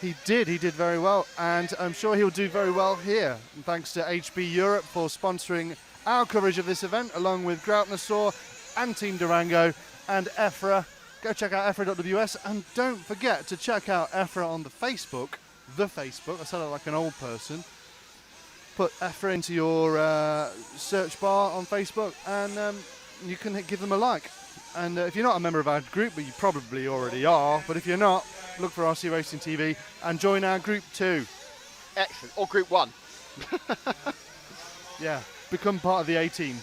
He did very well, and I'm sure he'll do very well here. And thanks to HB Europe for sponsoring our coverage of this event, along with Groutnosaur and Team Durango and EFRA. Go check out EFRA.ws, and don't forget to check out EFRA on the Facebook. I sound like an old person. Put EFRA into your search bar on Facebook, and you can give them a like. And if you're not a member of our group, but you probably already are, but if you're not, look for RC Racing TV and join our group 2. Excellent. Or group 1. Yeah, become part of the A-team.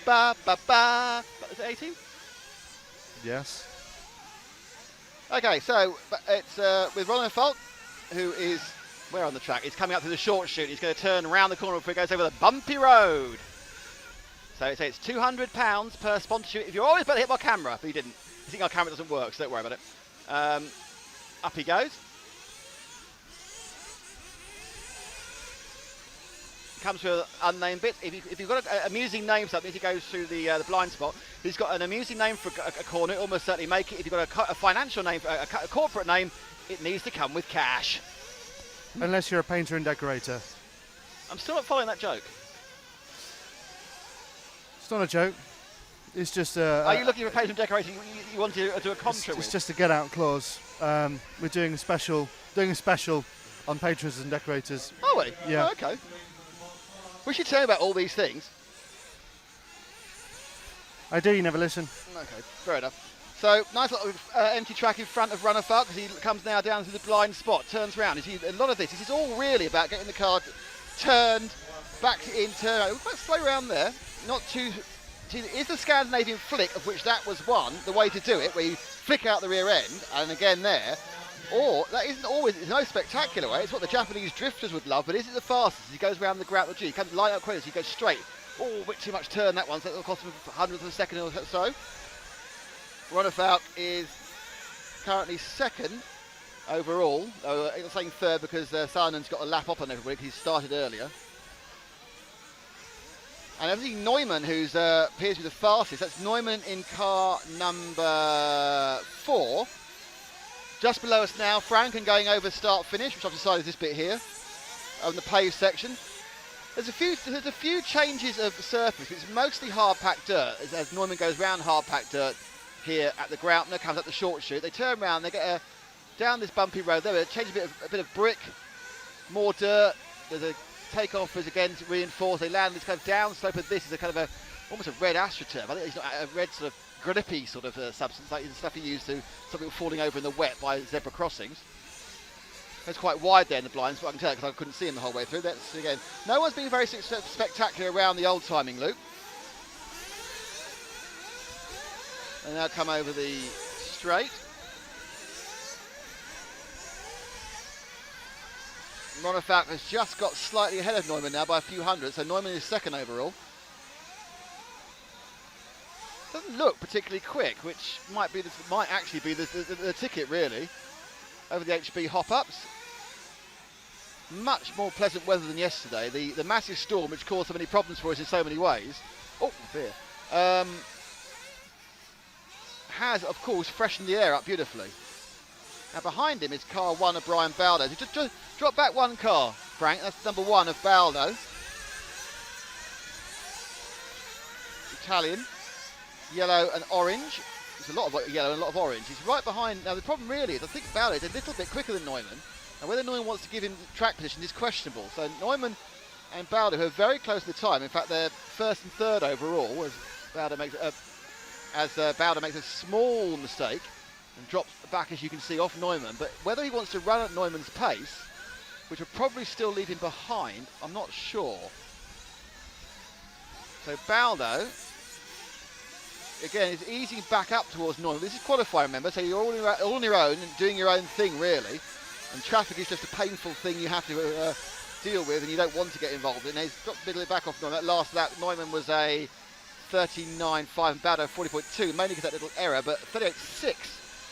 Ba ba ba. Is it A-team? Yes. Okay, so it's with Ronald Falk, who is where on the track? He's coming up to the short shoot. He's going to turn around the corner before he goes over the bumpy road. So it's £200 per sponsorship. If you're always about to hit my camera, but he didn't. You think our camera doesn't work, so don't worry about it. Up he goes. Comes through an unnamed bit. If you've got an amusing name, so that means he goes through the blind spot. If he's got an amusing name for a corner, it'll almost certainly make it. If you've got a financial name, a corporate name, it needs to come with cash. Unless you're a painter and decorator. I'm still not following that joke. It's not a joke. It's just Are you looking for painter and decorating? You want to do a contra with? It's just a get-out clause. We're doing a special on patrons and decorators. Are we? Yeah. Oh, okay. We should tell you about all these things. I do, you never listen. Okay, fair enough. So, nice little empty track in front of Runner Fuck as he comes now down to the blind spot, turns around. You see, a lot of this is all really about getting the car turned, back in, turn out. Quite slow around there, not too... Is the Scandinavian flick, of which that was one, the way to do it, where you flick out the rear end, and again there, or that isn't always, it's no spectacular way, it's what the Japanese drifters would love, but is it the fastest? He goes around the ground, he comes light up corners, he goes straight. Oh, a bit too much turn that one, so it'll cost him hundredths of a second or so. Runner Falk is currently second overall. I'm saying third because Sarnen's got a lap up on everybody because he started earlier. And everything Neumann, who's appears to be the fastest. That's Neumann in car number 4. Just below us now, Franken going over start-finish, which I've decided is this bit here, on the paved section. There's a few changes of surface. It's mostly hard-packed dirt as Neumann goes round hard-packed dirt here at the Groutner, comes up the short chute. They turn around, they get down this bumpy road there. They change a bit of brick, more dirt. There's a takeoff is again reinforced. They land this kind of downslope of this is a kind of almost a red astroturf. I think it's not a red sort of grippy sort of substance, like the stuff you use to stop people falling over in the wet by zebra crossings. It's quite wide there in the blinds, but I can tell because I couldn't see him the whole way through. That's again, no one's been very spectacular around the old timing loop. And now come over the straight. Ronafalk has just got slightly ahead of Neumann now by a few hundred, so Neumann is second overall. Doesn't look particularly quick, which might actually be the ticket really. Over the HB hop-ups. Much more pleasant weather than yesterday. The massive storm which caused so many problems for us in so many ways. Oh, dear. Has, of course, freshened the air up beautifully. Now behind him is car 1 of Brian Baldo. Just drop back one car, Frank. That's number 1 of Baldo. Italian. Yellow and orange. There's a lot of yellow and a lot of orange. He's right behind. Now the problem really is I think Baldo is a little bit quicker than Neumann. And whether Neumann wants to give him track position is questionable. So Neumann and Baldo, who are very close to the time. In fact, they're first and third overall as Baldo makes a small mistake and drops back, as you can see, off Neumann. But whether he wants to run at Neumann's pace, which will probably still leave him behind, I'm not sure. So Baldo, again, is easing back up towards Neumann. This is qualifying, remember, so you're all on your own and doing your own thing, really. And traffic is just a painful thing you have to deal with and you don't want to get involved in. He's got a bit of it back off Neumann. That last lap, Neumann was a 39.5 and Baldo 40.2, mainly because that little error, but 38.6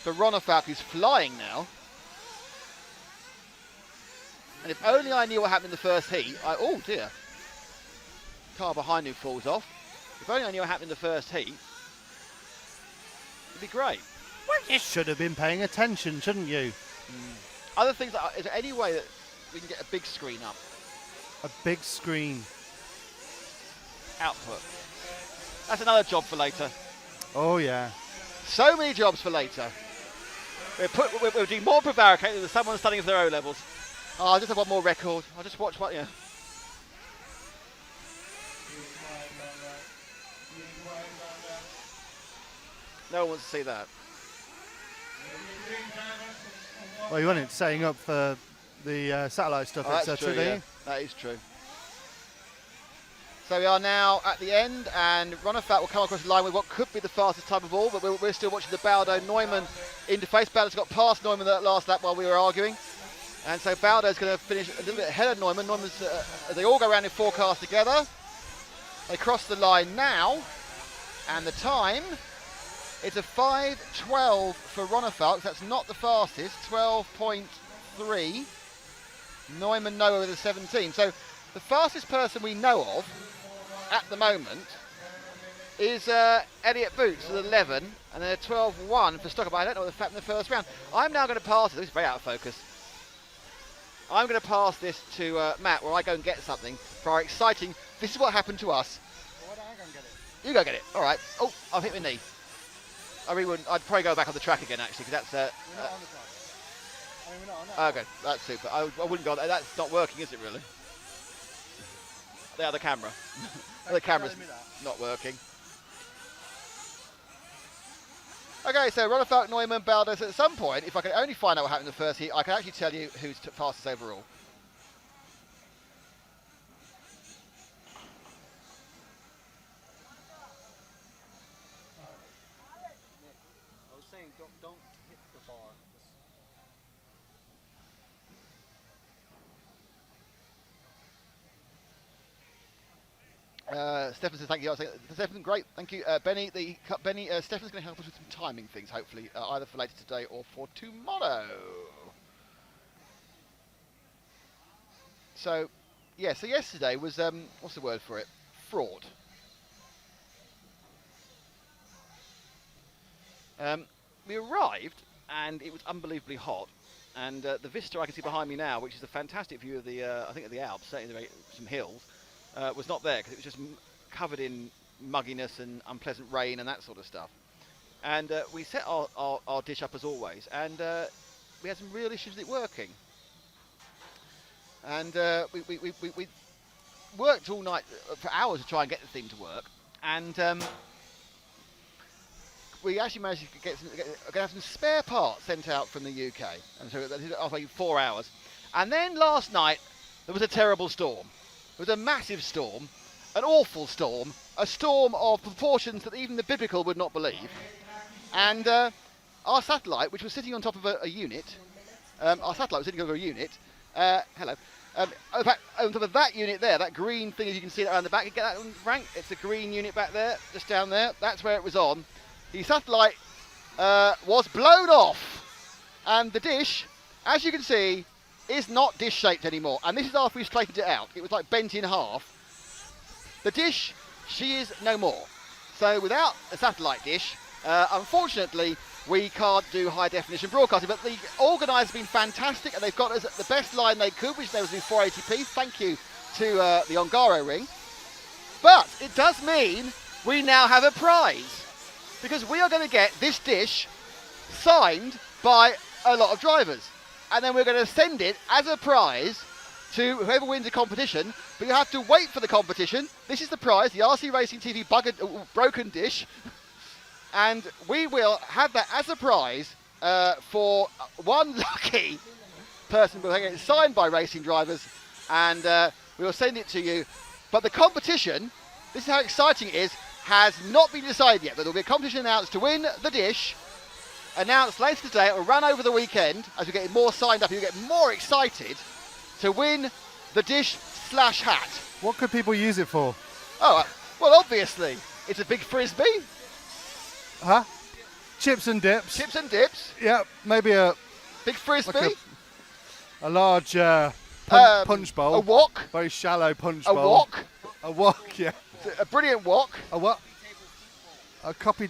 for Ronafalk, who's flying now. And if only I knew what happened in the first heat, oh dear. Car behind him falls off. If only I knew what happened in the first heat, it'd be great. Well, you should have been paying attention, shouldn't you? Other things, is there any way that we can get a big screen up? A big screen. Output. That's another job for later. Oh, yeah. So many jobs for later. We're doing more prevaricating than someone studying for their O-levels. Oh, I'll just have one more record. I'll just watch what, yeah. No one wants to see that. Well, you wanted setting up for the satellite stuff, etc. That's true, yeah. That is true. So we are now at the end, and Ronafalk will come across the line with what could be the fastest time of all, but we're still watching the Baldo-Neumann interface. Baldo's got past Neumann that last lap while we were arguing. And so Baldo's going to finish a little bit ahead of Neumann. Neumann's, they all go around in 4 cars together. They cross the line now, and the time is a 5:12 for Ronafalk. That's not the fastest, 12.3. Neumann nowhere with a 17. So the fastest person we know of at the moment is Elliot Boots at 11, and then a 12.1 for Stocker, but I don't know what happened in the first round. I'm now going to pass this. This is very out of focus. I'm going to pass this to Matt, where I go and get something for our exciting. This is what happened to us. Why don't I go and get it? You go get it. All right. Oh, I've hit my knee. I really wouldn't. I'd probably go back on the track again, actually, because that's. We're not on the track. I mean, we're not on that. Okay, that's super. I wouldn't go. That's not working, is it really? the other camera. The Thanks for camera's telling me that. not working. Okay, so Ronafalk, Neumann, Baldas. At some point, if I can only find out what happened in the first heat, I can actually tell you who's fastest overall. I was saying, don't hit the bar. Stefan says thank you. Stefan, great, thank you. Benny, Stefan's going to help us with some timing things, hopefully, either for later today or for tomorrow. So, yeah, so yesterday was, what's the word for it? Fraud. We arrived, and it was unbelievably hot. And the vista I can see behind me now, which is a fantastic view of the, I think of the Alps, certainly some hills, was not there because it was just covered in mugginess and unpleasant rain and that sort of stuff. And we set our dish up as always, and we had some real issues with it working. And we worked all night for hours to try and get the thing to work, and we actually managed to get have some spare parts sent out from the UK, and so that did it after 4 hours. And then last night there was a terrible storm. It was a massive storm, an awful storm, a storm of proportions that even the biblical would not believe. And our satellite, which was sitting on top of a unit, hello. In fact, on top of that unit there, that green thing, as you can see it around the back, you get that one, Frank? It's a green unit back there, just down there. That's where it was on. The satellite was blown off, and the dish, as you can see, is not dish-shaped anymore. And this is after we straightened it out. It was like bent in half. The dish, she is no more. So without a satellite dish, unfortunately, we can't do high-definition broadcasting. But the organisers have been fantastic, and they've got us the best line they could, which there was in 480p. Thank you to the Ongaro ring. But it does mean we now have a prize, because we are going to get this dish signed by a lot of drivers. And then we're going to send it as a prize to whoever wins the competition. But you have to wait for the competition. This is the prize, the RC Racing TV broken dish. And we will have that as a prize for one lucky person. We'll get it signed by racing drivers, and we will send it to you. But the competition, this is how exciting it is, has not been decided yet. But there will be a competition announced to win the dish. Announced later today. It will run over the weekend as we get more signed up. You get more excited to win the dish/hat. What could people use it for? Oh, well, obviously, it's a big frisbee. Huh? Chips and dips. Chips and dips. Yeah, maybe a big frisbee. Like a large punch bowl. A wok. Very shallow punch a bowl. A wok. A wok, yeah. A brilliant wok. A what? A coffee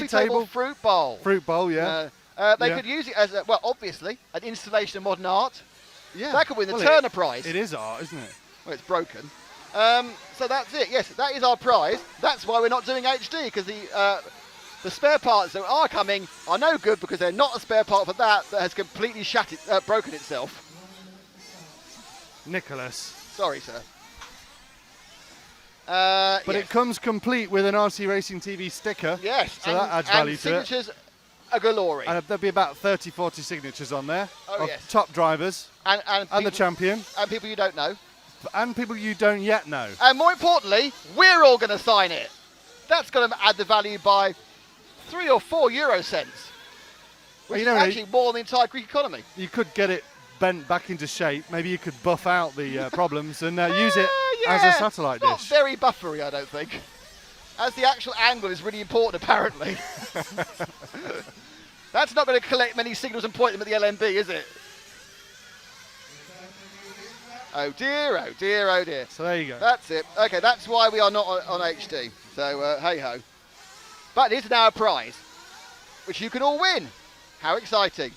table fruit bowl. Fruit bowl, yeah. They could use it as, well, obviously, an installation of modern art. Yeah. That could win the Turner Prize. It is art, isn't it? Well, it's broken. So that's it. Yes, that is our prize. That's why we're not doing HD, because the spare parts that are coming are no good, because they're not a spare part for that has completely broken itself. Nicholas. Sorry, sir. But yes. it comes complete with an RC Racing TV sticker. Yes. So that adds value to it. Signatures are galore. And there'll be about 30, 40 signatures on there. Oh, of yes. top drivers. And the champion. And people you don't know. And people you don't yet know. And more importantly, we're all going to sign it. That's going to add the value by 3 or 4 euro cents. Which is actually more than the entire Greek economy. You could get it bent back into shape. Maybe you could buff out the problems and use it as a satellite dish. Not very buffery, I don't think. As the actual angle is really important, apparently. That's not going to collect many signals and point them at the LMB, is it? Oh dear, oh dear, oh dear. So there you go. That's it. Okay, that's why we are not on HD. So, hey-ho. But it is now a prize, which you can all win. How exciting.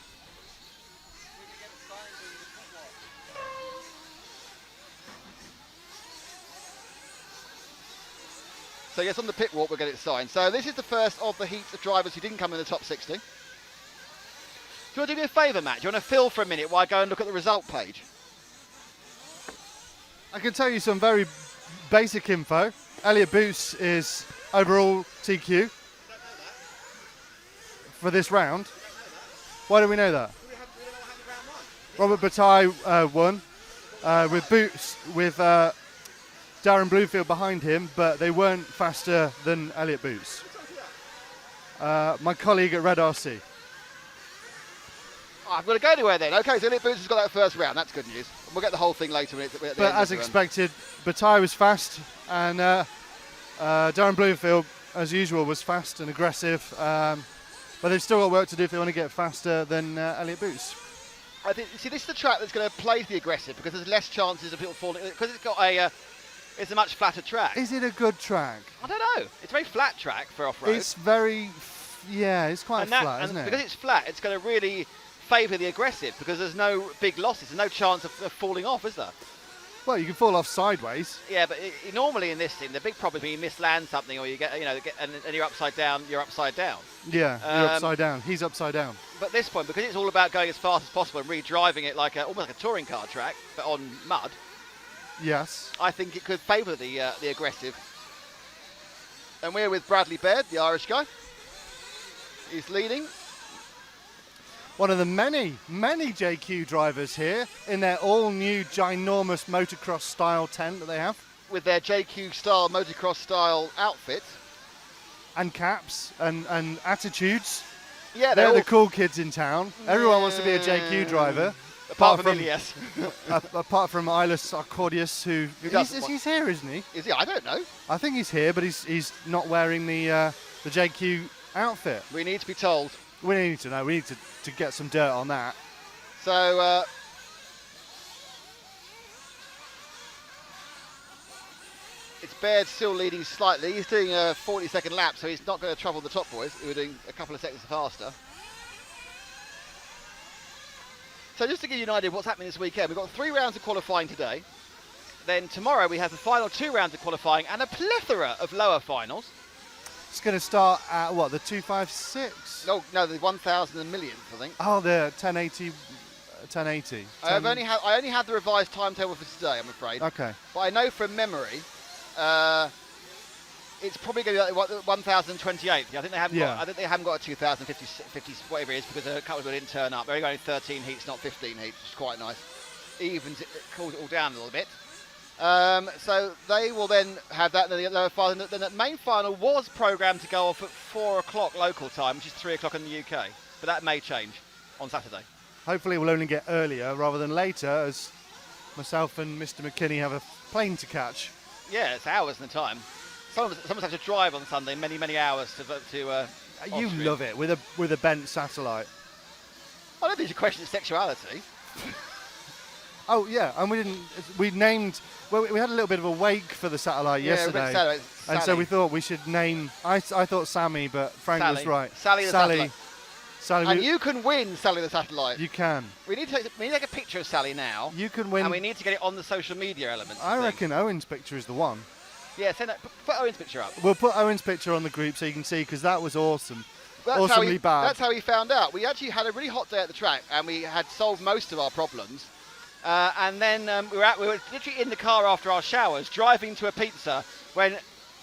So yes, on the pit walk we'll get it signed. So this is the first of the heat of drivers who didn't come in the top 60. Do you want to do me a favour, Matt? Do you want to fill for a minute while I go and look at the result page? I can tell you some very basic info. Elliot Boots is overall TQ for this round. Why do we know that? Robert Bataille won with Boots, with Darren Bluefield behind him, but they weren't faster than Elliot Boots. My colleague at Red RC. I'm going to go anywhere then. Okay, so Elliot Boots has got that first round. That's good news. We'll get the whole thing later. But as expected, Bataille was fast, and Darren Bluefield, as usual, was fast and aggressive. But they've still got work to do if they want to get faster than Elliot Boots. I think, see, this is the track that's going to play to the aggressive because there's less chances of people falling. Because it's got it's a much flatter track. Is it a good track? I don't know. It's a very flat track for off-road. It's very, it's quite flat, isn't it? Because it's flat, it's going to really favour the aggressive because there's no big losses, there's no chance of falling off, is there? Well, you can fall off sideways. Yeah, but normally in this thing, the big problem is you misland something, or you get, and you're upside down. You're upside down. Yeah, you're upside down. He's upside down. But at this point, because it's all about going as fast as possible and re-driving it like almost like a touring car track, but on mud. Yes. I think it could favour the aggressive. And we're with Bradley Baird, the Irish guy. He's leading. One of the many JQ drivers here in their all-new ginormous motocross style tent that they have. With their JQ style, motocross style outfit. And caps and attitudes. Yeah, they're the cool kids in town. Everyone wants to be a JQ driver. Apart from Ilias. Apart from Ilis Arcaudius, who he's here, isn't he? Is he? I don't know. I think he's here, but he's not wearing the JQ outfit. We need to be told. We need to know. We need to get some dirt on that. So it's Baird still leading slightly. He's doing a 40-second lap, so he's not going to trouble the top boys who are doing a couple of seconds faster. So just to give you an idea of what's happening this weekend, we've got 3 rounds of qualifying today. Then tomorrow we have the final 2 rounds of qualifying and a plethora of lower finals. It's going to start at what, the 256? No, the 1,000 and millionth, I think. Oh, the 1080. I only had the revised timetable for today, I'm afraid. Okay. But I know from memory, it's probably going to be like 1,028. I think they haven't. I think they haven't got a 2,050, whatever it is, because a couple of them didn't turn up. They're only going 13 heats, not 15 heats, which is quite nice. Evens it, cools it all down a little bit. So they will then have that. Then the final. Then the main final was programmed to go off at 4 o'clock local time, which is 3 o'clock in the UK. But that may change on Saturday. Hopefully, we'll only get earlier rather than later, as myself and Mr. McKinney have a plane to catch. Yeah, it's hours in the time. Some of us have to drive on Sunday many hours to you Austria. love it with a bent satellite. I don't think you question sexuality. Oh yeah, and we named. Well, we had a little bit of a wake for the satellite yesterday, and so we thought we should name. I thought Sammy, but Frank was right. Sally the satellite. Sally, and you can win Sally the satellite. You can. We need to take a picture of Sally now. You can win. And we need to get it on the social media elements. I reckon Owen's picture is the one. Yeah, send that. Put Owen's picture up. We'll put Owen's picture on the group so you can see, because that was awesome. Awesomely bad. That's how he found out. We actually had a really hot day at the track, and we had solved most of our problems. And then we were literally in the car after our showers, driving to a pizza when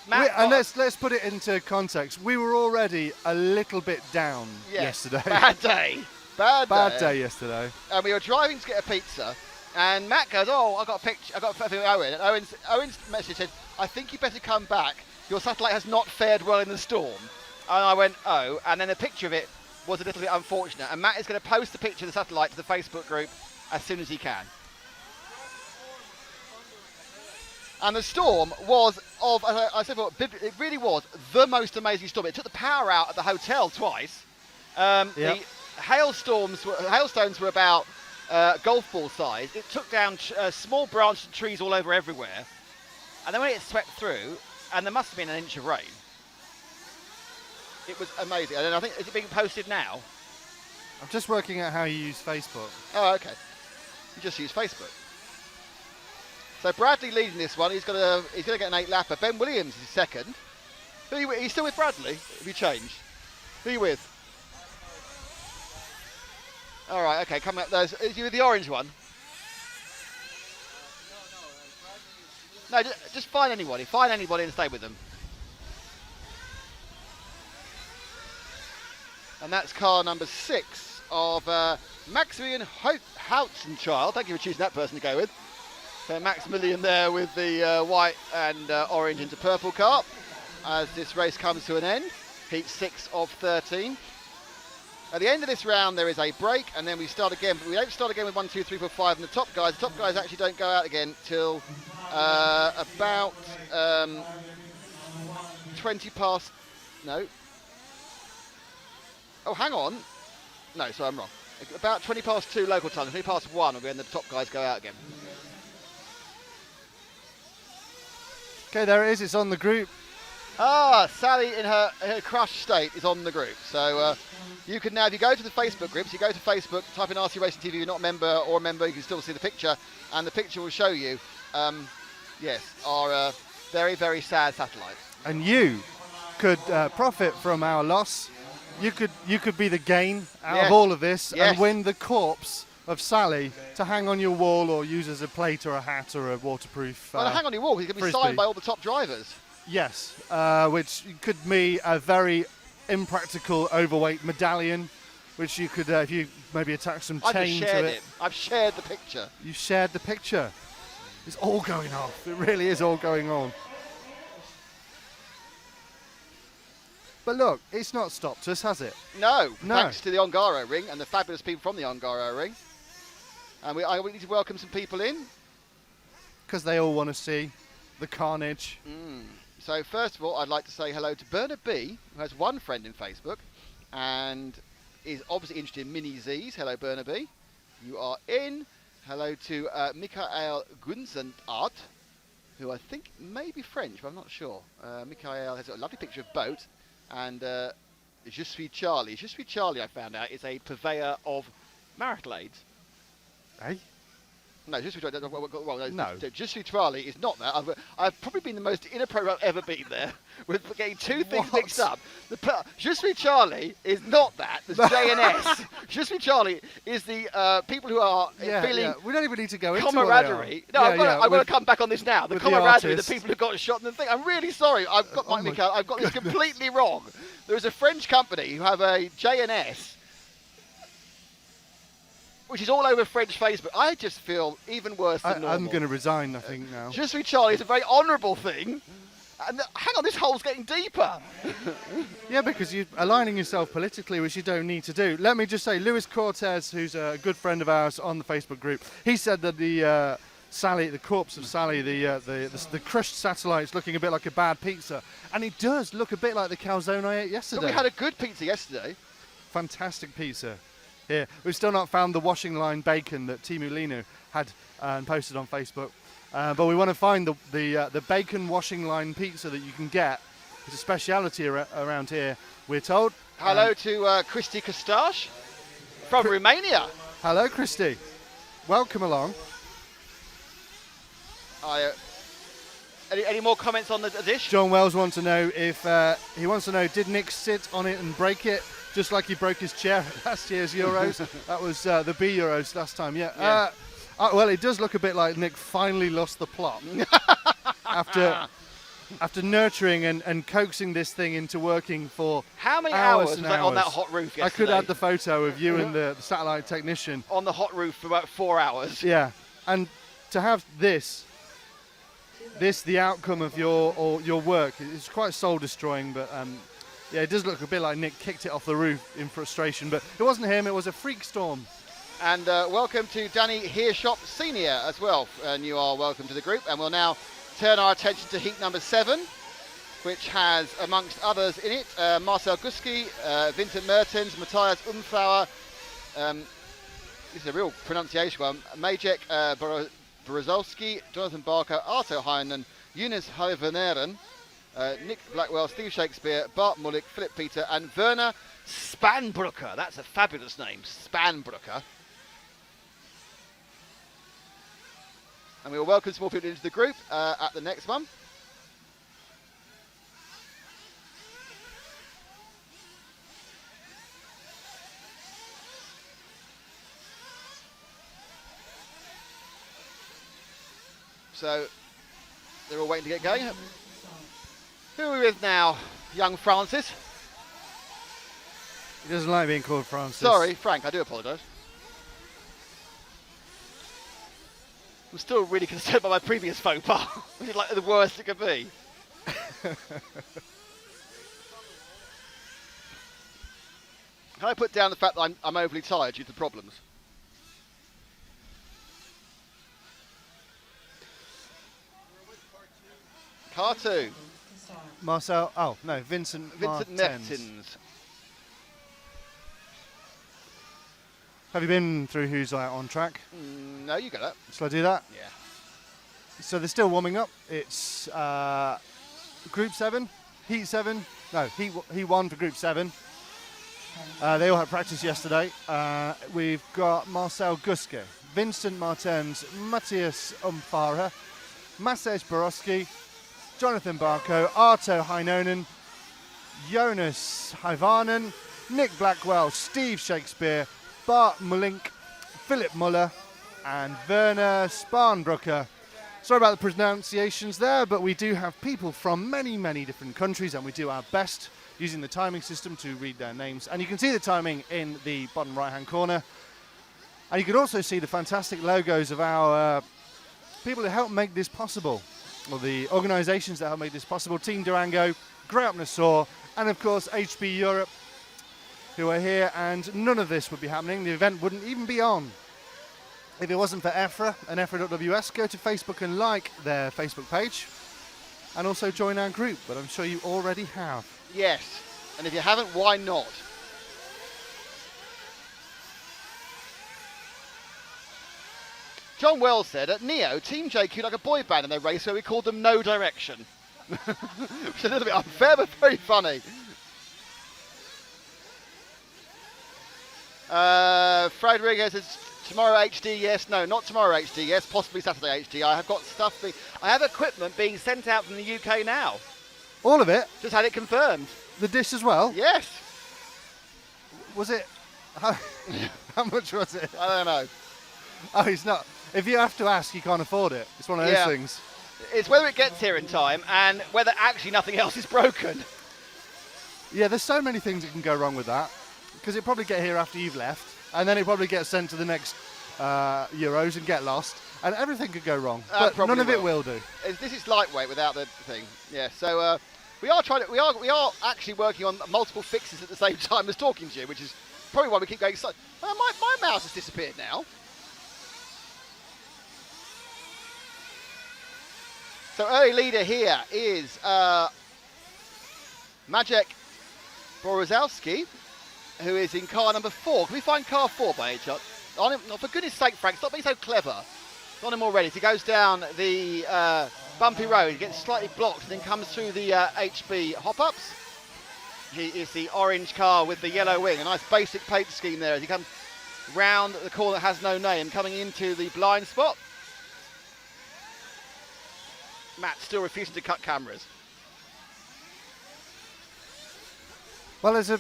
Matt. And let's put it into context. We were already a little bit down yesterday. Bad day. Bad day yesterday. And we were driving to get a pizza, and Matt goes, "Oh, I got a picture. I got a photo of Owen." And Owen's message said, "I think you better come back. Your satellite has not fared well in the storm." And I went, "Oh," and then a picture of it was a little bit unfortunate. And Matt is going to post the picture of the satellite to the Facebook group as soon as he can. And the storm was it really was the most amazing storm. It took the power out at the hotel twice. The hailstones were about golf ball size. It took down small branches and trees all over everywhere. And then when it swept through, and there must have been an inch of rain, it was amazing. And then I think, is it being posted now? I'm just working out how you use Facebook. Oh, okay. You just use Facebook. So Bradley leading this one. He's gonna get an 8-lapper. Ben Williams is second. Who are you still with Bradley? Have you changed? Who are you with? All right. Okay. Coming up. Is you with the orange one? No, just find anybody. Find anybody and stay with them. And that's car number 6 of Maximilian Hautzenchild. Thank you for choosing that person to go with. So Maximilian there with the white and orange into purple car as this race comes to an end. Heat 6 of 13. At the end of this round there is a break and then we start again, but we don't start again with 1, 2, 3, 4, 5 and the top guys. The top guys actually don't go out again till about 20 past, no. Oh, hang on. No, sorry, I'm wrong. About 20 past 2 local time, 20 past 1 will be when the top guys go out again. Okay, there it is. It's on the group. Ah, Sally in her crushed state is on the group. So you can now, if you go to the Facebook groups, you go to Facebook, type in RC Racing TV, if you're not a member or a member, you can still see the picture, and the picture will show you, yes, our very, very sad satellite. And you could profit from our loss. You could be the gain out of all of this and win the corpse of Sally to hang on your wall or use as a plate or a hat or a waterproof. Well, hang on your wall, because it's going to be signed by all the top drivers. Yes, which could be a very impractical overweight medallion, which you could, if you maybe attach some chain to it. I've shared the picture. You shared the picture. It's all going off. It really is all going on. But look, it's not stopped us, has it? No, thanks to the Ongaro ring and the fabulous people from the Ongaro ring. And I need to welcome some people in. Because they all want to see the carnage. So first of all, I'd like to say hello to Bernard B, who has one friend in Facebook and is obviously interested in Mini Zs. Hello, Bernard B. You are in. Hello to Michael Gunzenart, who I think may be French, but I'm not sure. Michael has a lovely picture of boat. And Je suis Charlie. Je suis Charlie, I found out, is a purveyor of marital aids. Eh? No, Je suis Charlie. Well, no. Je suis Charlie is not that. I've probably been the most inappropriate I've ever been there with getting two things mixed up. Je suis Charlie is not that. There's J and S. Je suis Charlie is the people who are feeling. Yeah. We don't even need to go into camaraderie. No, I've got to come back on this now. The camaraderie, the artists. people who got shot in the thing. I'm really sorry. I've got this completely wrong. There is a French company who have a J&S, which is all over French Facebook. I just feel even worse than normal. I'm going to resign, I think, now. Je suis Charlie is a very honourable thing. And hang on, this hole's getting deeper. Yeah, because you're aligning yourself politically, which you don't need to do. Let me just say, Luis Cortez, who's a good friend of ours on the Facebook group, he said that the corpse of Sally, the crushed satellite's looking a bit like a bad pizza. And it does look a bit like the calzone I ate yesterday. But we had a good pizza yesterday. Fantastic pizza. Here, we've still not found the washing line bacon that Timu Linu had and posted on Facebook. But we want to find the bacon washing line pizza that you can get. It's a speciality around here, we're told. Hello to Christy Costache from Romania. Hello, Christy. Welcome along. Any more comments on the dish? John Wells wants to know if did Nick sit on it and break it, just like he broke his chair at last year's Euros? That was the B Euros last time. Yeah. Well, it does look a bit like Nick finally lost the plot after nurturing and coaxing this thing into working for how many hours was that on that hot roof yesterday? I could add the photo of you and the satellite technician on the hot roof for about 4 hours. Yeah, and to have this the outcome of your work, it's quite soul destroying, but yeah, it does look a bit like Nick kicked it off the roof in frustration, but it wasn't him, it was a freak storm. And welcome to Danny Heershop Senior as well, and you are welcome to the group. And we'll now turn our attention to heat number 7, which has, amongst others in it, Marcel Guski, Vincent Mertens, Matthias Umfauer, this is a real pronunciation one, Majek Borozowski, Jonathan Barker, Arto Heinen, Eunice Hoveneren, Nick Blackwell, Steve Shakespeare, Bart Mullick, Philip Peter, and Werner Spanbrucker. That's a fabulous name, Spanbrucker. And we will welcome some more people into the group at the next one. So They're all waiting to get going. Who are we with now, young Francis? He doesn't like being called Francis. Sorry, Frank, I do apologise. I'm still really concerned by my previous faux pas, which is like the worst it could be. Can I put down the fact that I'm overly tired due to problems? Car 2. Marcel. Oh no, Vincent. Vincent Martens. Neptins. Have you been through who's on track? No, you got that. Shall I do that? Yeah. So they're still warming up. It's Group 7, Heat 7. No, Heat 1 for Group 7. They all had practice yesterday. We've got Marcel Guske, Vincent Martens, Matthias Umfara, Matej Borowski, Jonathan Barco, Arto Heinonen, Jonas Hyvarnen, Nick Blackwell, Steve Shakespeare, Bart Mullink, Philip Muller, and Werner Spanbrucker. Sorry about the pronunciations there, but we do have people from many, many different countries, and we do our best using the timing system to read their names. And you can see the timing in the bottom right-hand corner. And you can also see the fantastic logos of our people who help make this possible, or the organisations that help make this possible. Team Durango, Grey Up Nassau, and of course HB Europe, who are here, and none of this would be happening. The event wouldn't even be on if it wasn't for EFRA and EFRA.ws. Go to Facebook and like their Facebook page, and also join our group, but I'm sure you already have. Yes, and if you haven't, why not? John Wells said, at Neo, Team JQ like a boy band in their race where we called them No Direction. Which is a little bit unfair, but very funny. Fred Rodriguez says, tomorrow HD, yes. No, not tomorrow HD, yes. Possibly Saturday HD. I have got stuff, I have equipment being sent out from the UK now. All of it? Just had it confirmed. The dish as well? Yes. Was it? How much was it? I don't know. Oh, it's not. If you have to ask, you can't afford it. It's one of those things. It's whether it gets here in time and whether actually nothing else is broken. Yeah, there's so many things that can go wrong with that, because it'll probably get here after you've left, and then it'll probably get sent to the next Euros and get lost, and everything could go wrong. But none of it will do. This is lightweight without the thing. Yeah, so we are actually working on multiple fixes at the same time as talking to you, which is probably why we keep going. My mouse has disappeared now. So early leader here is Maciej Borozowski, who is in car number 4. Can we find car 4 by any chance? On him, oh, for goodness sake, Frank, stop being so clever. On him already. He goes down the bumpy road, gets slightly blocked, and then comes through the HB hop-ups. He is the orange car with the yellow wing. A nice basic paint scheme there as he comes round the corner that has no name, coming into the blind spot. Matt still refusing to cut cameras. Well, there's a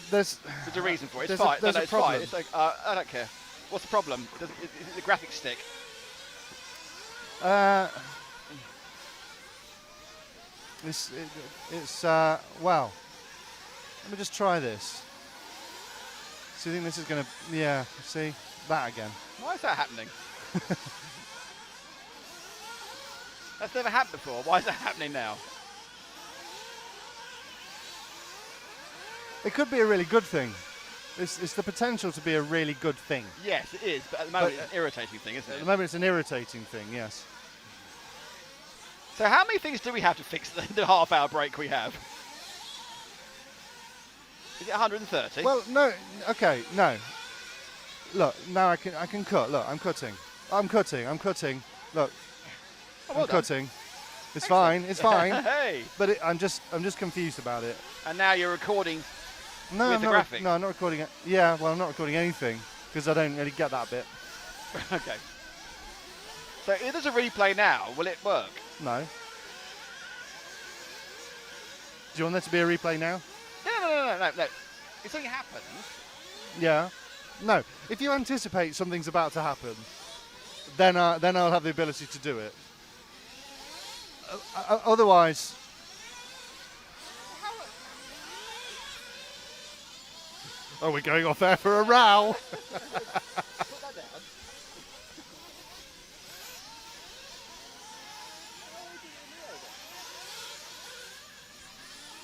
reason for it. It's there's fine. A, there's no, a it's problem. fine. It's like, I don't care. What's the problem? Is it the graphics stick? Well, let me just try this. So you think this is going to, yeah, see, that again. Why is that happening? That's never happened before. Why is that happening now? It could be a really good thing. It's the potential to be a really good thing. Yes, it is, but at the moment it's an irritating thing, isn't it? At the moment it's an irritating thing, yes. So how many things do we have to fix the half-hour break we have? Is it 130? Well, no, okay, no. Look, now I can cut. Look, I'm cutting. Look, well I'm cutting. It's fine. It's fine. Hey. But I'm just confused about it. And now you're recording No, with I'm the not graphic. No, I'm not recording it. Yeah, well, I'm not recording anything because I don't really get that bit. Okay. So if there's a replay now, will it work? No. Do you want there to be a replay now? No. If something happens, Yeah. No. If you anticipate something's about to happen, then I'll have the ability to do it. otherwise, oh, we're going off air for a row. Put that down.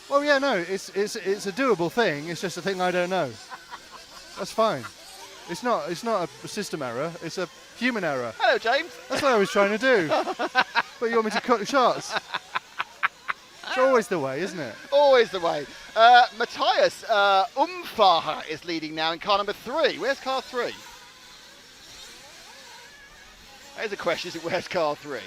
Well, yeah, no, it's a doable thing. It's just a thing I don't know. That's fine. It's not a system error. It's a human error. Hello, James. That's what I was trying to do. But you want me to cut the shots? It's always the way, isn't it? Always the way. Matthias Umfacher is leading now in car number 3. Where's car 3? There's a question, is it where's car 3?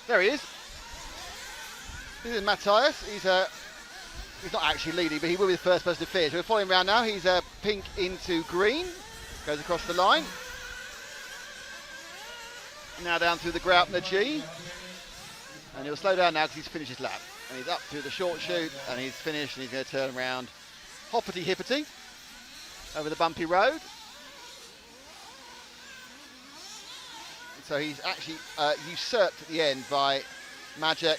There he is. This is Matthias. He's not actually leading, but he will be the first person to finish. We're following him around now. He's pink into green. Goes across the line. Now down through the Graupner G. And he'll slow down now because he's finished his lap. And he's up through the short chute and he's finished and he's going to turn around hoppity hippity over the bumpy road. So he's actually usurped at the end by Majek.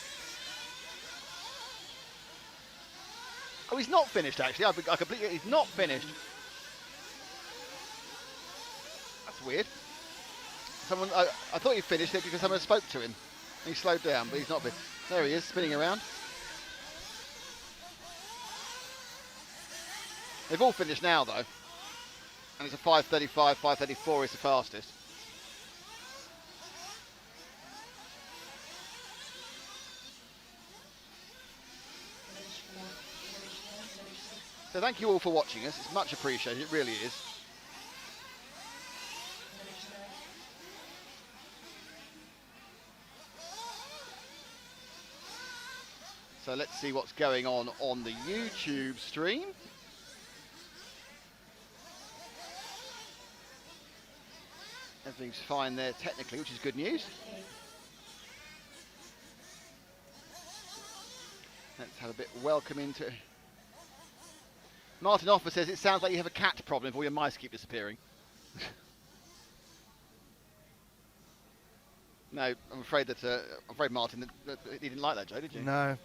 Oh, he's not finished actually. I completely. He's not finished. That's weird. Someone. I thought he finished it because someone spoke to him. He slowed down, but he's not finished. There he is, spinning around. They've all finished now though, and it's a 5:35. 5:34 is the fastest. So thank you all for watching us. It's much appreciated. It really is. So let's see what's going on the YouTube stream. Everything's fine there technically, which is good news. Let's have a bit welcome into. Martin Offer says it sounds like you have a cat problem if all your mice keep disappearing. No, I'm afraid Martin that he didn't like that, Joe, did you? No,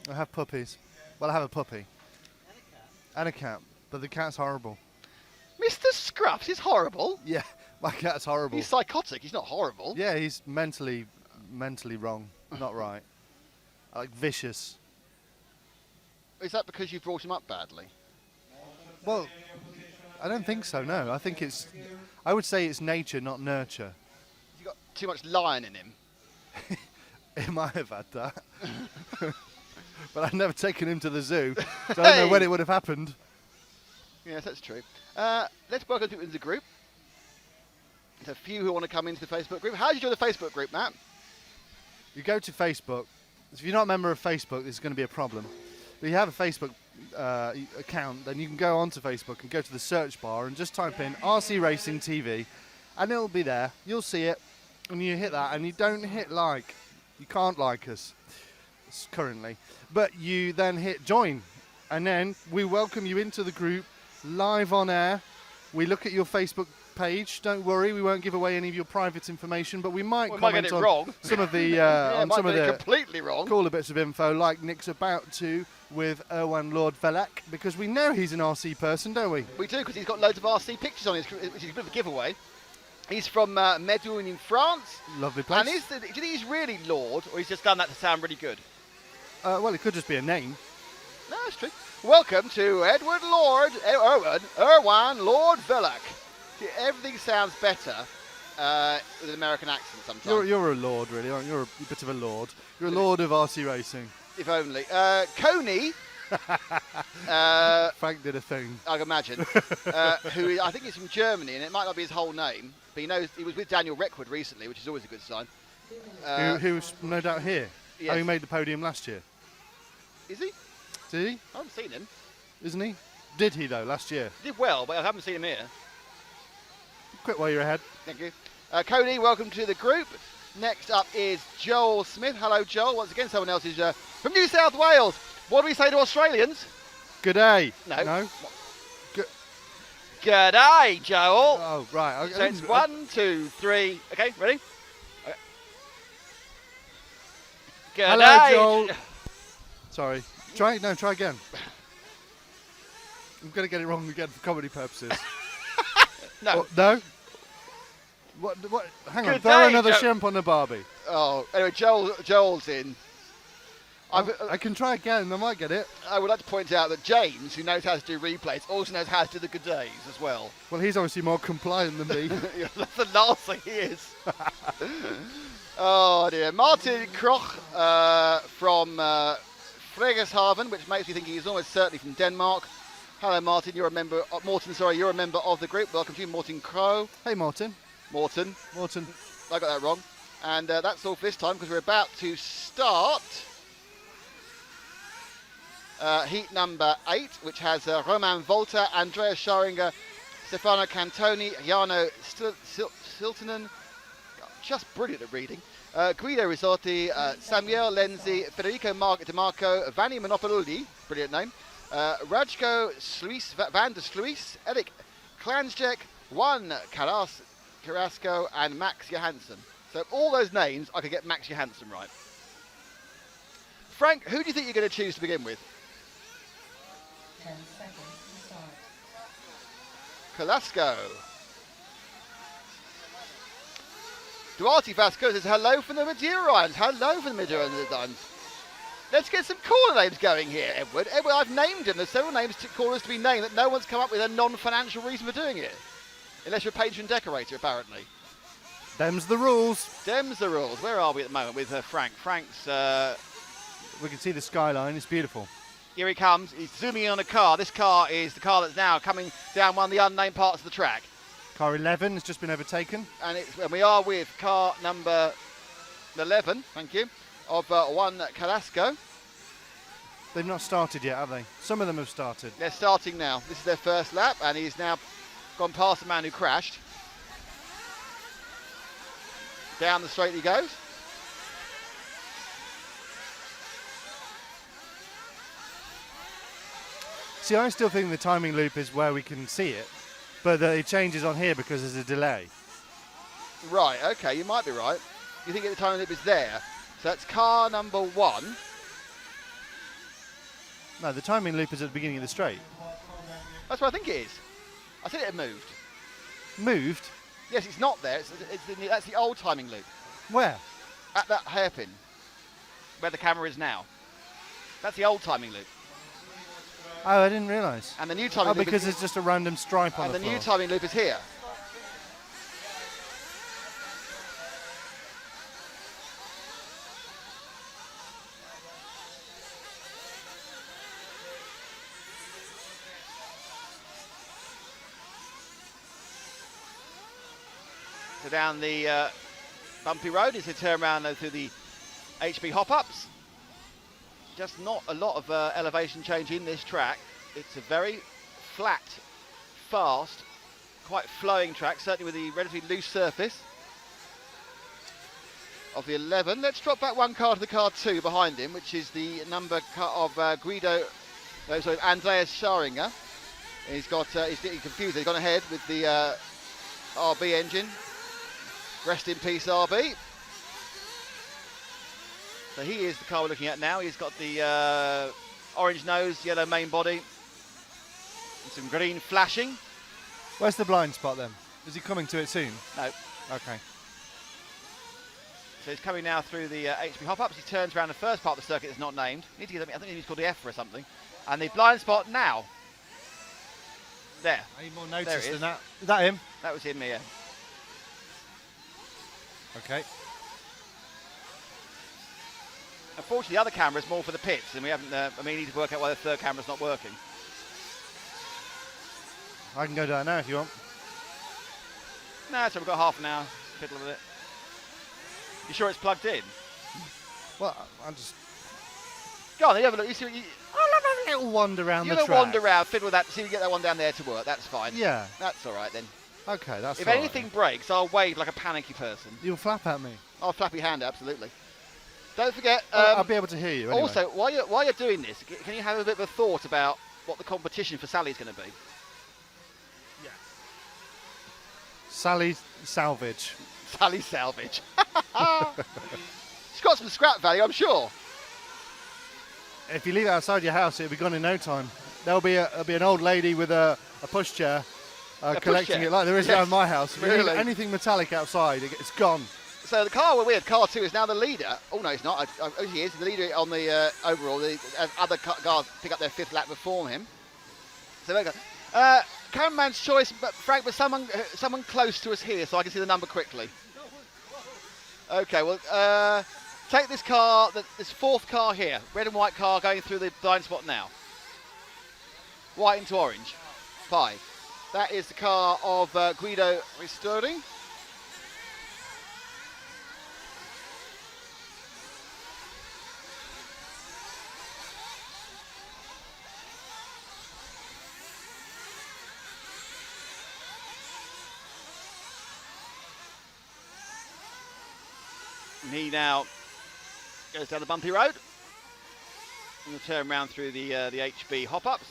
I have puppies. Well, I have a puppy and a cat, but the cat's horrible. Mr. Scruffs is horrible. Yeah, my cat's horrible. He's psychotic. He's not horrible. Yeah, he's mentally wrong, not right. Like vicious. Is that because you brought him up badly? Well, I don't think so. No, I would say it's nature, not nurture. You got too much lion in him. He might have had that, but I've never taken him to the zoo, so I don't know when it would have happened. Yes, that's true. Let's welcome people into the group. There's a few who want to come into the Facebook group. How do you join the Facebook group, Matt? You go to Facebook. If you're not a member of Facebook, this is going to be a problem. If you have a Facebook account, then you can go onto Facebook and go to the search bar and just type in RC Racing TV, and it'll be there. You'll see it, and you hit that, and you don't hit like. You can't like us currently, but you then hit join, and then we welcome you into the group live on air. We look at your Facebook page. Don't worry, we won't give away any of your private information, but we might comment get it on wrong. some of the on some of the completely wrong cooler bits of info, like Nick's about to with Erwan Lord Velak, because we know he's an RC person, don't we? We do, because he's got loads of RC pictures on his, which is a bit of a giveaway. He's from Medun in France. Lovely place. And do you think he's really Lord, or he's just done that to sound really good? Well, it could just be a name. No, that's true. Welcome to Erwan Lord Velak. See, everything sounds better with an American accent sometimes. You're a lord, really, aren't you? You're a bit of a lord. You're a lord of RC racing. If only. Coney. Frank did a thing. I can imagine. Who I think is from Germany, and it might not be his whole name, but he was with Daniel Reckwood recently, which is always a good sign. Who's no doubt here. Yes. Having made the podium last year. Is he? Did he? I haven't seen him. Isn't he? Did he, though, last year? He did well, but I haven't seen him here. Quit while you're ahead. Thank you. Cody, welcome to the group. Next up is Joel Smith. Hello, Joel. Once again, someone else is from New South Wales. What do we say to Australians? Good day. No. No. G'day, Joel. Oh, right. So it's 1, 2, 3. Okay, ready? Okay. Hello, G'day. Joel. Sorry. Try again. I'm going to get it wrong again for comedy purposes. No. No? What? Hang on. Good Throw day, another Joe. shrimp on the barbie. Oh, anyway, Joel's in. I can try again. I might get it. I would like to point out that James, who knows how to do replays, also knows how to do the good days as well. Well, he's obviously more compliant than me. That's the last thing he is. Oh dear. Martin Kroch from Fregershaven, which makes me think he's almost certainly from Denmark. Hello, Martin. You're a member. Morten, sorry, you're a member of the group. Welcome to you, Morten Crow. Hey, Morten. Morten. I got that wrong. And that's all for this time because we're about to start heat number 8, which has Roman Volta, Andrea Scharinger, Stefano Cantoni, Jarno Siltonen, just brilliant at reading, Guido Risotti, Samuel Lenzi, Federico DeMarco, Vanni Monopoli, brilliant name, Rajko van der Sluis, Eric Klansjek, Juan Carrasco, and Max Johansson. So all those names, I could get Max Johansson right. Frank, who do you think you're going to choose to begin with? 10 seconds to start. Carrasco. Duarte Vasco says hello from the Madeirans. Hello from the Madeirans. Let's get some caller names going here, Edward. Edward, I've named them. There's several names to callers to be named that no one's come up with a non-financial reason for doing it. Unless you're a patron decorator, apparently. Them's the rules. Them's the rules. Where are we at the moment with Frank? Frank's... We can see the skyline. It's beautiful. Here he comes. He's zooming in on a car. This car is the car that's now coming down one of the unnamed parts of the track. Car 11 has just been overtaken. And we are with car number 11, thank you, of Juan Carrasco. They've not started yet, have they? Some of them have started. They're starting now. This is their first lap, and he's now gone past the man who crashed. Down the straight he goes. See, I still think the timing loop is where we can see it, but it changes on here because there's a delay. Right, okay, you might be right. You think the timing loop is there. So that's car number 1. No, the timing loop is at the beginning of the straight. That's what I think it is. I think it had moved. Moved? Yes, it's not there. That's the old timing loop. Where? At that hairpin, where the camera is now. That's the old timing loop. Oh, I didn't realise. And the new timing loop because it's just a random stripe on the floor. And the new timing loop is here. So down the bumpy road is to turn around through the HB hop-ups. Just not a lot of elevation change in this track. It's a very flat, fast, quite flowing track, certainly with the relatively loose surface of the 11. Let's drop back one car to the car 2 behind him, which is the number of Andreas Scharinger. He's getting confused. He's gone ahead with the RB engine. Rest in peace, RB. So he is the car we're looking at now. He's got the orange nose, yellow main body, and some green flashing. Where's the blind spot then? Is he coming to it soon? No. Okay. So he's coming now through the HB hop-ups. He turns around the first part of the circuit that's not named. I think he's called the EFRA or something. And the blind spot now. There. I need more There notice it than is. that. Is that him? That was him, yeah. Okay. Unfortunately, the other camera is more for the pits, and we haven't. We need to work out why the third camera's not working. I can go down now if you want. No, so we've got half an hour. Fiddle with it. You sure it's plugged in? Well, I'll just... Go on, then have a look. You see what you... I'll have a little wander around You the can track. wander around, fiddle with that, see if you get that one down there to work. That's fine. Yeah. That's all right then. Okay, that's If all right, anything breaks, I'll wave like a panicky person. You'll flap at me. I'll flap your hand, absolutely. Don't forget. I'll be able to hear you anyway. Also, while you're doing this, can you have a bit of a thought about what the competition for Sally's going to be? Sally Salvage. Sally Salvage. She's got some scrap value, I'm sure. If you leave it outside your house, it'll be gone in no time. There'll be an old lady with a pushchair collecting pushchair? it like there is Yes. around my house. If you leave Really? anything metallic outside, it's gone. So the car we're with, car 2, is now the leader. Oh no, it's not. Oh, he is the leader on the overall. The other cars pick up their 5th lap before him. So there we go. Cameraman's choice, but Frank, but someone close to us here, so I can see the number quickly. Okay, well, take this car, this 4th car here, red and white car going through the blind spot now. White into orange. 5. That is the car of Guido Ristori. And he now goes down the bumpy road. And we'll turn around through the HB hop-ups.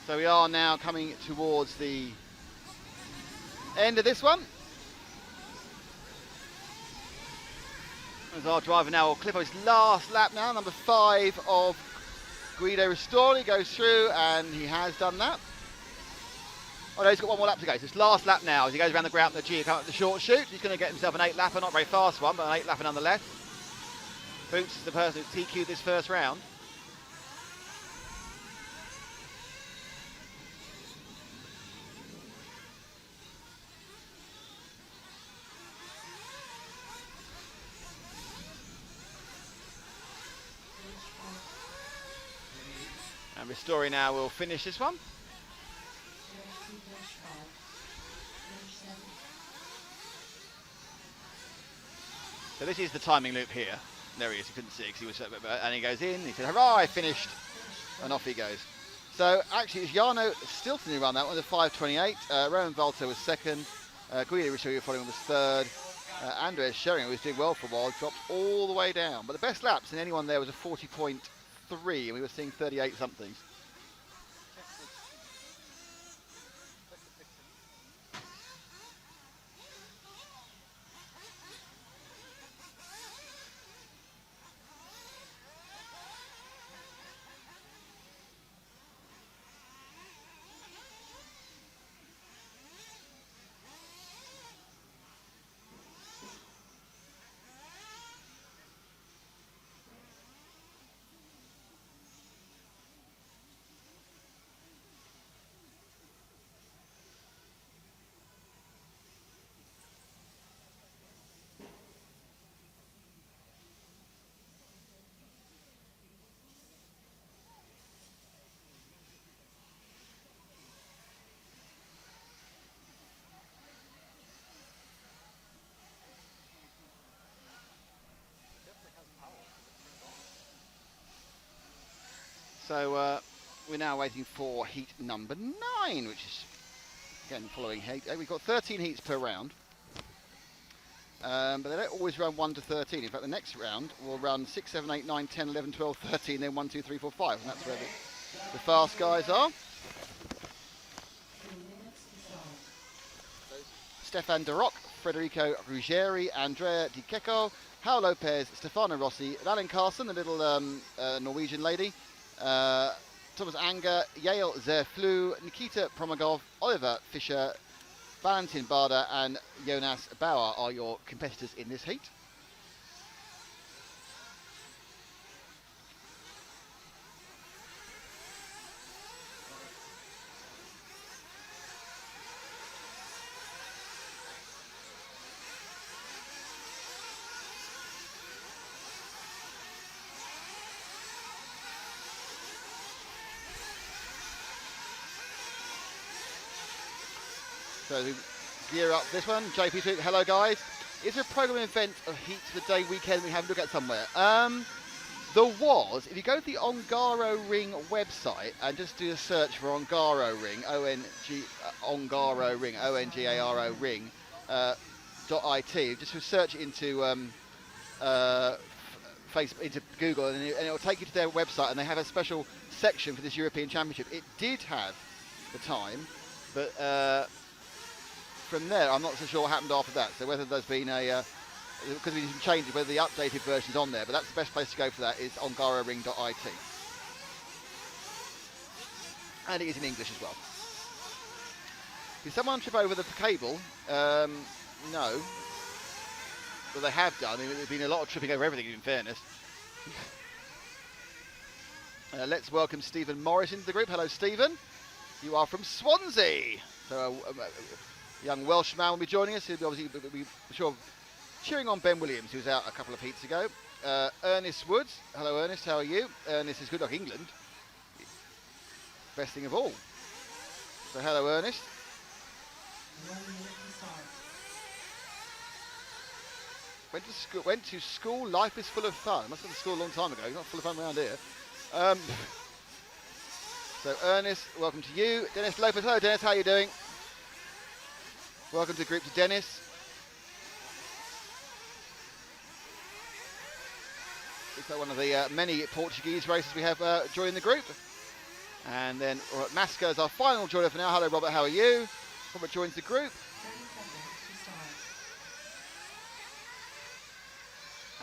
So we are now coming towards the end of this one. As our driver now will clip on his last lap now, number 5 of Guido Ristori goes through, and he has done that. Oh no, he's got one more lap to go. So it's last lap now as he goes around the ground the G, coming up the short chute. He's going to get himself an 8 lapper, not a very fast one, but an 8 lapper nonetheless. Boots is the person who TQ'd this first round. And Ristori now will finish this one. So this is the timing loop here. There he is, you couldn't see because he was, and he goes in, he said, hurrah, I finished, and off he goes. So actually it's Jarno Stilton who ran that one, the 5:28. Rowan Volta was 2nd, Guido Ristori following was 3rd. Andreas Schering, who was doing well for a while, dropped all the way down. But the best laps in anyone there was a 40.3, and we were seeing 38 somethings. So we're now waiting for heat number 9, which is, again, following heat. We've got 13 heats per round. But they don't always run 1 to 13. In fact, the next round will run 6, 7, 8, 9, 10, 11, 12, 13, then 1, 2, 3, 4, 5. And that's where the fast guys are. Stefan De Rock, Federico Ruggeri, Andrea Di Checco, Hal Lopez, Stefano Rossi, Alan Carson, the little Norwegian lady, Thomas Anger, Yale Zerflu, Nikita Promagov, Oliver Fischer, Valentin Barda and Jonas Bauer are your competitors in this heat. So we gear up this one. JP tweet, hello guys. Is there a program event of heat for the day weekend we haven't looked at somewhere? There was. If you go to the Ongaro Ring website and just do a search for Ongaro Ring, Ongaro Ring, ONGARO Ring, .it, just search into Facebook, into Google, and it will take you to their website, and they have a special section for this European Championship. It did have the time, but from there, I'm not so sure what happened after that. So whether there's been a, because we didn't change it, whether the updated version's on there, but that's the best place to go for that is ongaroring.it. And it is in English as well. Did someone trip over the cable? No. But they have done. There's been a lot of tripping over everything, in fairness. Let's welcome Stephen Morris into the group. Hello, Stephen. You are from Swansea. So young Welshman will be joining us. He'll be obviously be sure cheering on Ben Williams, who was out a couple of heats ago. Ernest Woods. Hello, Ernest. How are you? Ernest is good luck England. Best thing of all. So hello, Ernest. 1 minute to start. Went to school. Life is full of fun. Must have been to school a long time ago. Not full of fun around here. So Ernest, welcome to you. Dennis Lopez. Hello, Dennis. How are you doing? Welcome to the group to Dennis. It's one of the many Portuguese races we have joining the group. And then Masca is our final joiner for now. Hello, Robert. How are you? Robert joins the group. 30 seconds to start.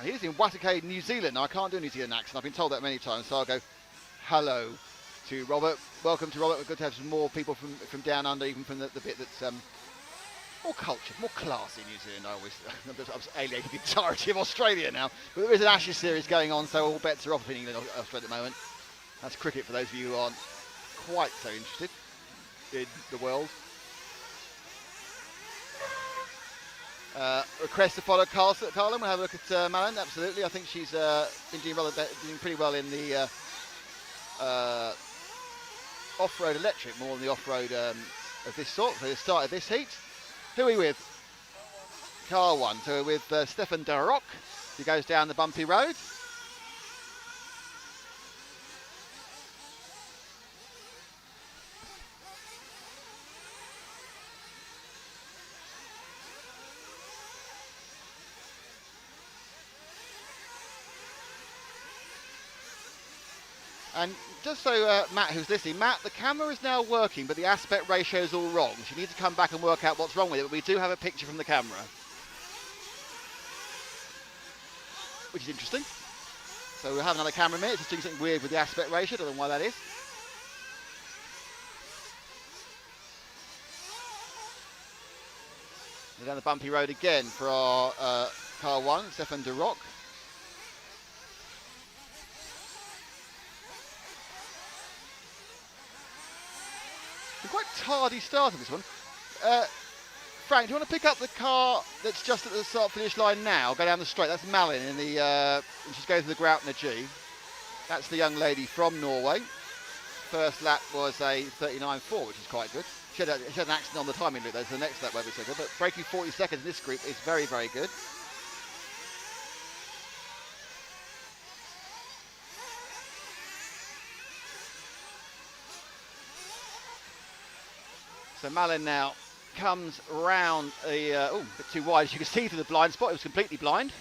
And he's in Watakei, New Zealand. Now, I can't do a New Zealand accent. I've been told that many times, so I'll go hello to Robert. Welcome to Robert. We're good to have some more people from down under, even from the bit that's more cultured, more classy New Zealand. I was alienating the entirety of Australia now. But there is an Ashes series going on, so all bets are off in England and Australia at the moment. That's cricket for those of you who aren't quite so interested in the world. Request to follow Carlin. We'll have a look at Malin. Absolutely. I think she's been doing pretty well in the off-road electric, more than the off-road of this sort. So they started this heat. Who are we with? Car 1. So we're with Stefan de Rock, who goes down the bumpy road. And just so Matt, who's listening, Matt, the camera is now working, but the aspect ratio is all wrong. So you need to come back and work out what's wrong with it, but we do have a picture from the camera, which is interesting. So we'll have another camera in a minute. It's just doing something weird with the aspect ratio. Don't know why that is. We're down the bumpy road again for our car 1, Stefan de Rock. Quite tardy start of this one. Frank, do you want to pick up the car that's just at the start finish line now? Go down the straight. That's Malin in the. She's going through the Groutner G. That's the young lady from Norway. First lap was a 39.4, which is quite good. She had an accident on the timing loop, though, so the next lap won't be so good. But breaking 40 seconds in this group is very, very good. So Malin now comes round a bit too wide, as you can see through the blind spot. It was completely blind.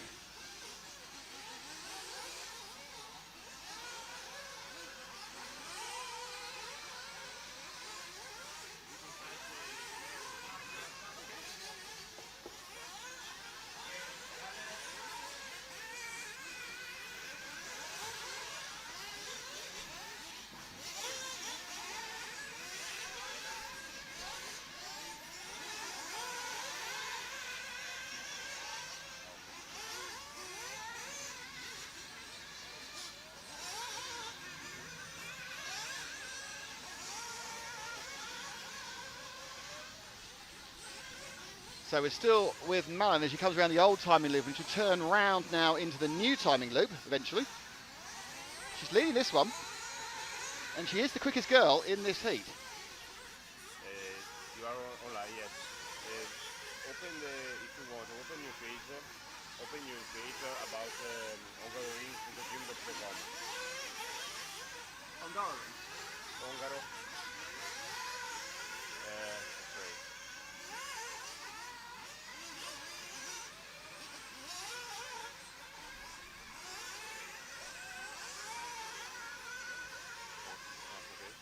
So we're still with Malin as she comes around the old timing loop, and she'll turn round now into the new timing loop eventually. She's leading this one, and she is the quickest girl in this heat. You are online, yes. Open the, if you want, open your page about hungaroring.gym.com. Hungarian. Hungaro. Sorry. Okay.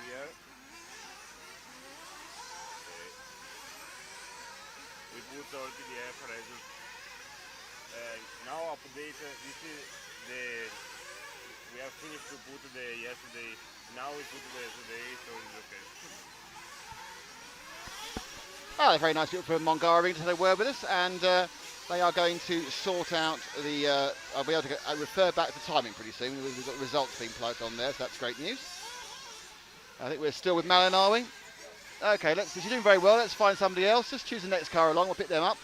Here. Okay. We put all PDF results. Now update. This is the. We have finished to put the yesterday. Now we put the today, so it's okay. Oh, very nice people from Mongaring to have a word with us, and they are going to sort out the. I'll be able to refer back to timing pretty soon. We've got results being plugged on there, so that's great news. I think we're still with Malin, are we? Okay, she's doing very well. Let's find somebody else. Just choose the next car along. We'll pick them up.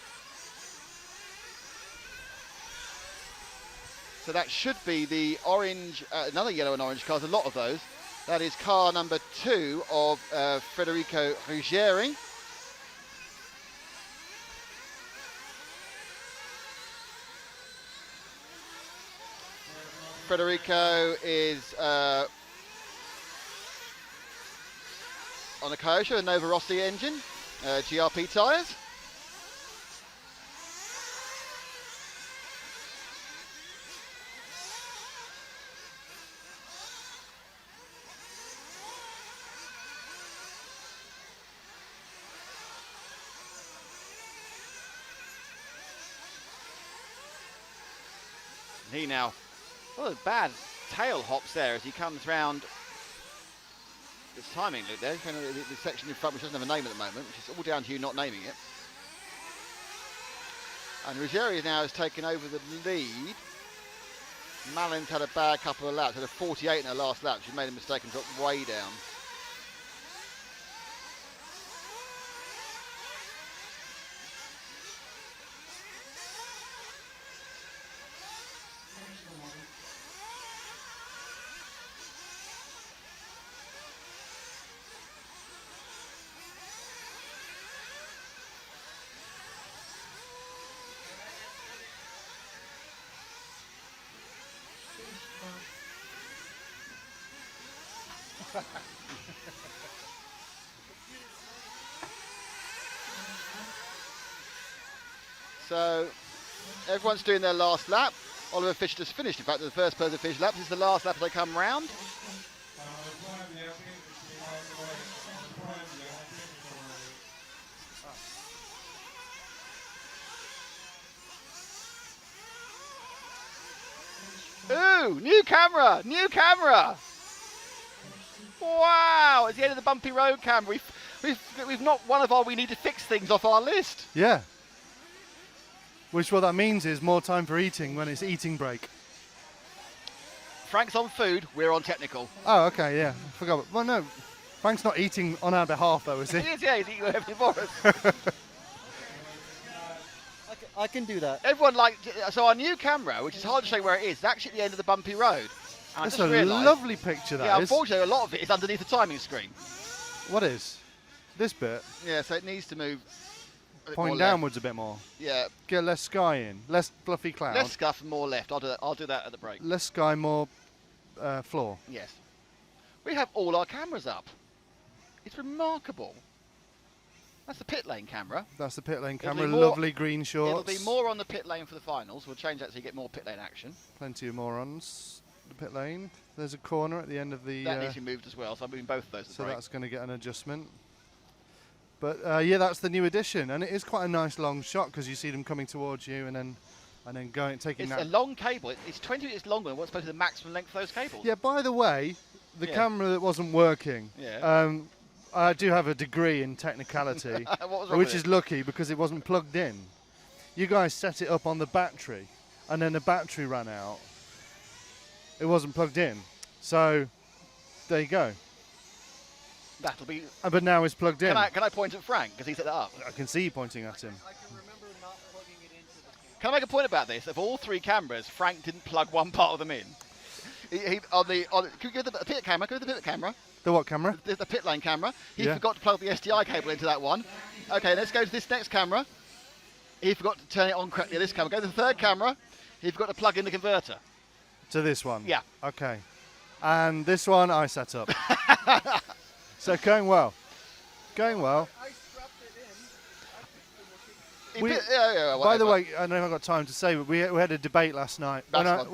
So that should be the orange, another yellow and orange car. There's a lot of those. That is car number 2 of Federico Ruggeri. Federico is on a Kyosho, a Nova Rossi engine, GRP tyres. He now, oh, bad tail hops there as he comes round this timing loop there. Kind of the section in front which doesn't have a name at the moment, which is all down to you not naming it. And Ruggeri now has taken over the lead. Malin's had a bad couple of laps, had a 48 in her last lap. She made a mistake and dropped way down. So everyone's doing their last lap. Oliver Fisher just finished. In fact, the first person to finish lap. This is the last lap as they come round. Ooh, new camera, new camera. Wow, it's the end of the bumpy road camera. We've not one of our we need to fix things off our list. Yeah. Which what that means is more time for eating when it's eating break. Frank's on food, we're on technical. Oh, okay, yeah. I forgot. Well, no. Frank's not eating on our behalf, though, is he? He is, yeah, he's eating everything for us. I can do that. Everyone so our new camera, which is hard to show where it is actually at the end of the bumpy road. And That's I a just realised, lovely picture, that yeah, is. unfortunately a lot of it is underneath the timing screen. What is? This bit? Yeah, so it needs to move a bit Point more downwards a bit more. left. Yeah, Get less sky in. Less fluffy cloud. less scuff and more left. I'll do that at the break. Less sky, more floor. Yes. We have all our cameras up. It's remarkable. That's the pit lane camera. That's the pit lane It'll camera. be more- Lovely green shorts. It'll be more on the pit lane for the finals. We'll change that so you get more pit lane action. Plenty of morons. The pit lane. There's a corner at the end of the. That needs to be moved as well, so I'm moving both of those at the So break. that's going to get an adjustment. But yeah, that's the new addition, and it is quite a nice long shot because you see them coming towards you, and then taking It's that. a long cable. It's 20 minutes longer than what's supposed to be the maximum length of those cables. Yeah. By the way, the Yeah. camera that wasn't working. Yeah. I do have a degree in technicality, What was wrong which with is it? lucky because it wasn't plugged in. You guys set it up on the battery, and then the battery ran out. It wasn't plugged in, so there you go. That'll be. but now it's plugged in. Can I point at Frank because he set that up? I can see you pointing at him. I can remember not plugging it into the camera. Can I make a point about this? Of all 3 cameras, Frank didn't plug one part of them in. Can you give the pit camera? Give the pit camera. The what camera? The pit lane camera. He Yeah. forgot to plug the SDI cable into that one. Okay, let's go to this next camera. He forgot to turn it on correctly. This camera. Go to the 3rd camera. He forgot to plug in the converter. To this one? Yeah. Okay. And this one I set up. So going well. Going well. I strapped it in. He We- yeah, By the whatever. way, I don't know if I've got time to say, but we had a debate last night. That's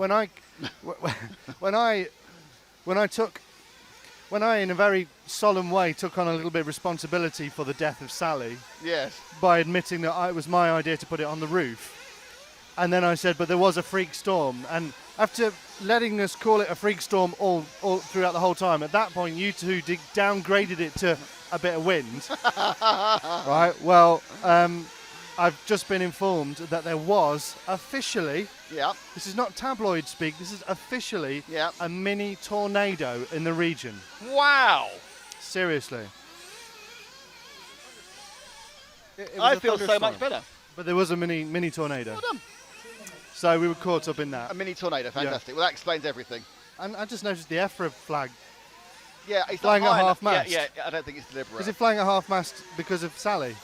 When I, in a very solemn way, took on a little bit of responsibility for the death of Sally Yes. by admitting that it was my idea to put it on the roof. And then I said, but there was a freak storm. And after letting us call it a freak storm all throughout the whole time, at that point, you two downgraded it to a bit of wind. Right, well, I've just been informed that there was officially, Yeah. this is not tabloid speak, this is officially Yeah. a mini tornado in the region. Wow. Seriously. I feel so much better. But there was a mini tornado. Well done. So we were caught up in that. A mini tornado. Fantastic. Well, that explains everything. And I just noticed the EFRA flag. Yeah, it's Flying not at high enough. half-mast. Yeah, I don't think it's deliberate. Is it flying at half mast because of Sally?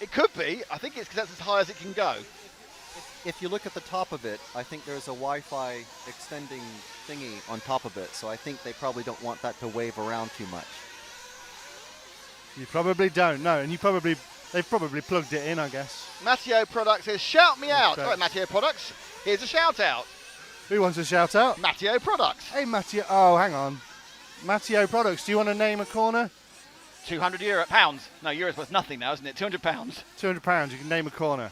It could be. I think it's because that's as high as it can go. If you look at the top of it, I think there's a Wi-Fi extending thingy on top of it, so I think they probably don't want that to wave around too much. You probably don't know, and they've probably plugged it in, I guess. Matteo Products says, shout me out. Okay. All right, Matteo Products, here's a shout out. Who wants a shout out? Matteo Products. Hey, Matteo. Oh, hang on. Matteo Products, do you want to name a corner? £200. No, euros worth nothing now, isn't it? £200. £200, you can name a corner.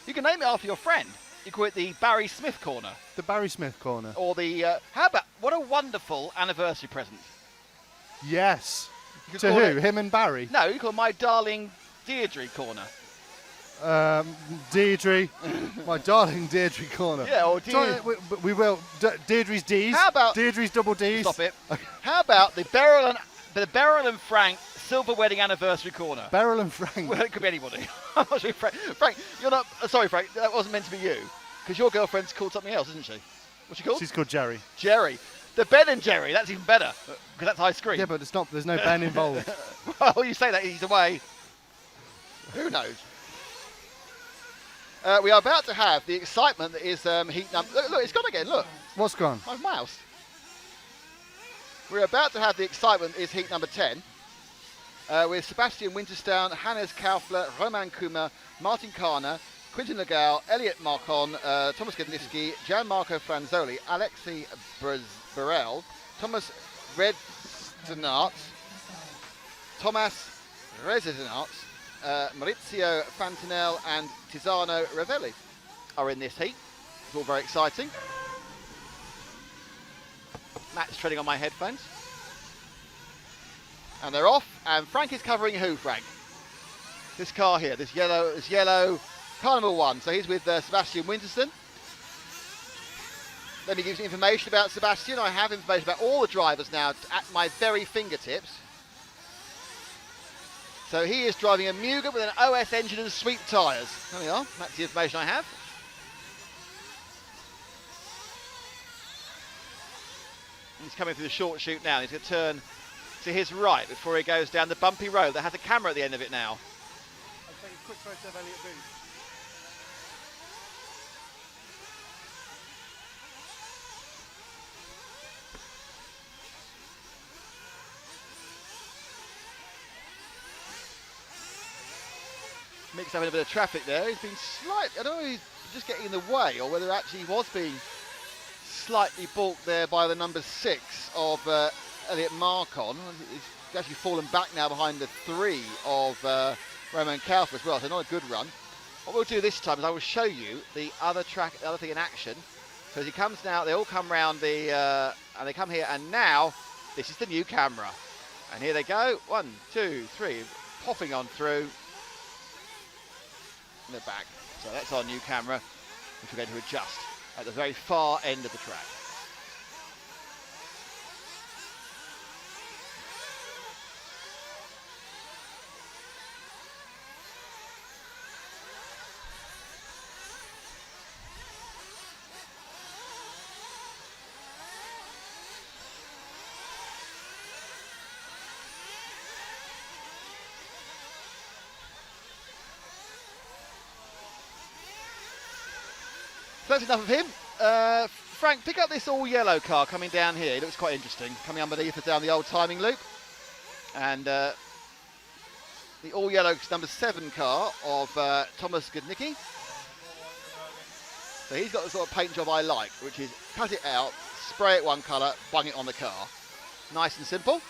You can name it after your friend. You call it the Barry Smith corner. The Barry Smith corner. Or the, how about, what a wonderful anniversary present. Yes. You could To call who? it- Him and Barry? No, you call it my darling Deirdre corner. Deirdre. My darling Deirdre corner. Yeah, or Sorry, we will. Deirdre's D's. How about- Deirdre's double D's? Stop it. How about the Beryl and Frank Silver Wedding Anniversary corner? Beryl and Frank. Well, it could be anybody. I'm not sure, Frank, you're not. Sorry, Frank, that wasn't meant to be you. Because your girlfriend's called something else, isn't she? What's she called? She's called Jerry. Jerry. The Ben and Jerry, that's even better. Because that's ice cream. Yeah, but it's not. There's no Ben involved. Well, you say that, he's away. Who knows? We are about to have the excitement that is heat number. Look, it's gone again, look. What's gone? My mouse. We're about to have the excitement that is heat number 10. With Sebastian Winterstown, Hannes Kaufler, Roman Kuma, Martin Karner, Quintin Legal, Elliot Marcon, Thomas Gedniski, Gianmarco Franzoli, Alexei Burrell, Thomas Redzenart, Thomas Rezenart, Maurizio Fantinel and Tiziano Ravelli are in this heat. It's all very exciting. Matt's treading on my headphones. And they're off, and Frank is covering who, Frank? This car here, this yellow Carnival 1. So he's with Sebastian Winterston. Then he gives me information about Sebastian. I have information about all the drivers now at my very fingertips. So he is driving a Mugen with an OS engine and sweep tyres. There we are, that's the information I have. He's coming through the short chute now. He's going to turn to his right before he goes down the bumpy road that has a camera at the end of it now. I'll take a quick photo of Elliot Booth. Mick's having a bit of traffic there. He's been I don't know if he's just getting in the way or whether actually he was being slightly balked there by the number 6 of Elliot Marcon. He's actually fallen back now behind the 3 of Roman Kaufler as well, so not a good run. What we'll do this time is I will show you the other thing in action. So as he comes now, they all come round and they come here, and now this is the new camera. And here they go, 1, 2, 3, popping on through. And they're back. So that's our new camera, which we're going to adjust at the very far end of the track. So that's enough of him. Frank, pick up this all yellow car coming down here. It looks quite interesting. Coming underneath us down the old timing loop. And the all yellow number 7 car of Thomas Goodnicki. So he's got the sort of paint job I like, which is cut it out, spray it one colour, bung it on the car. Nice and simple.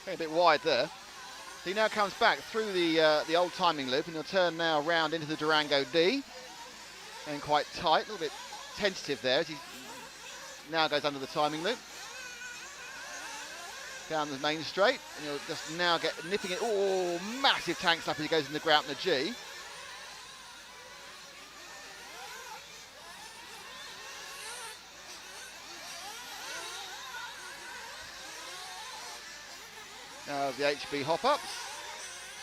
Okay, a bit wide there. So he now comes back through the old timing loop and he'll turn now round into the Durango D. And quite tight, a little bit tentative there as he now goes under the timing loop. Down the main straight, and he'll just now get nipping it. Oh, massive tank slap as he goes in the Graupner G. Now the HB hop-ups,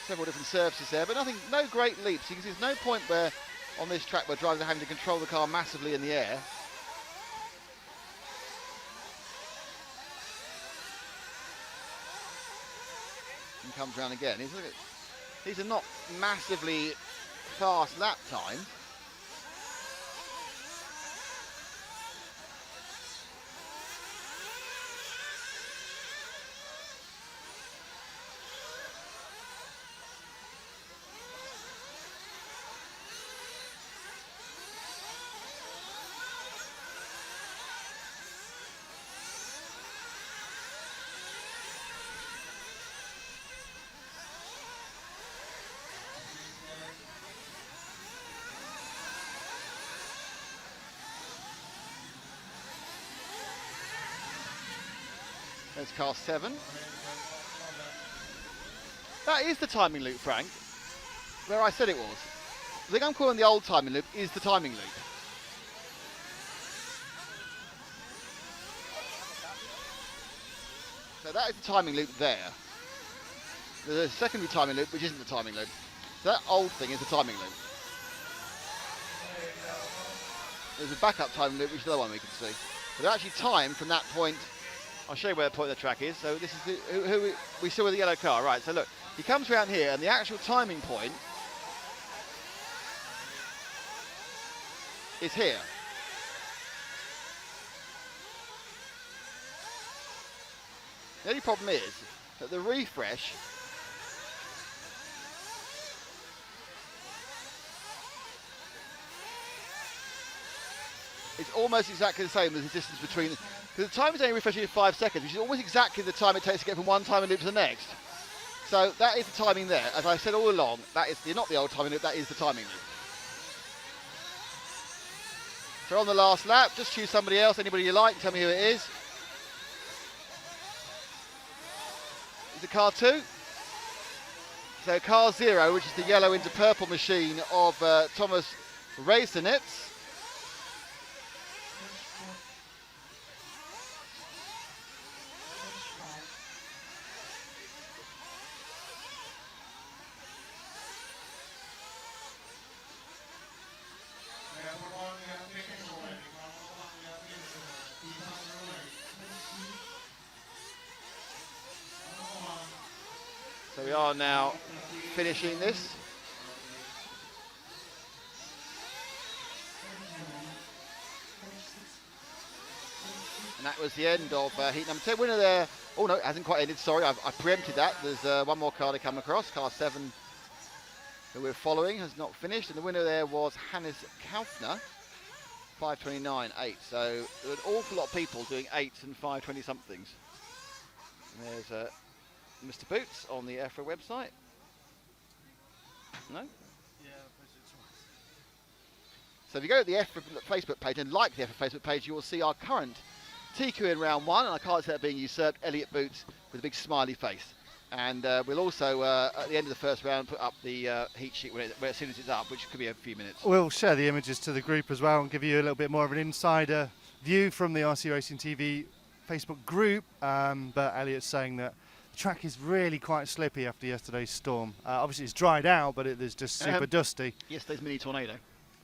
several different surfaces there, but no great leaps. You can see there's no point where on this track where drivers are having to control the car massively in the air. And comes round again. These are not massively fast lap times. There's car 7. That is the timing loop, Frank, where I said it was. The thing I'm calling the old timing loop is the timing loop. So that is the timing loop there. There's a secondary timing loop which isn't the timing loop. So that old thing is the timing loop. There's a backup timing loop which is the other one we can see. But they're actually timed from that point. I'll show you where the point of the track is. So this is who we saw with the yellow car. Right, so look, he comes around here and the actual timing point is here. The only problem is that the refresh is almost exactly the same as the distance between, because the time is only refreshing in 5 seconds, which is almost exactly the time it takes to get from one timing loop to the next. So that is the timing there. As I said all along, that is not the old timing loop, that is the timing loop. So on the last lap, just choose somebody else, anybody you like, tell me who it is. Is it car 2? So car 0, which is the yellow into purple machine of Thomas Reisenitz. So we are now finishing this. And that was the end of heat number 10. Winner there. Oh no, it hasn't quite ended, sorry, I preempted that. There's one more car to come across. Car 7 that we're following has not finished. And the winner there was Hannes Kaufner, 5:29.8. So there were an awful lot of people doing 8s and 5:20 somethings. And there's Mr. Boots on the EFRA website. No? Yeah, so if you go to the EFRA Facebook page and like the EFRA Facebook page, you will see our current TQ in round 1, and I can't see that being usurped, Elliot Boots with a big smiley face. And we'll also, at the end of the first round, put up the heat sheet as soon as it's up, which could be a few minutes. We'll share the images to the group as well and give you a little bit more of an insider view from the RC Racing TV Facebook group. But Elliot's saying that track is really quite slippy after yesterday's storm. Obviously it's dried out, but it's just super dusty. Yesterday's mini tornado.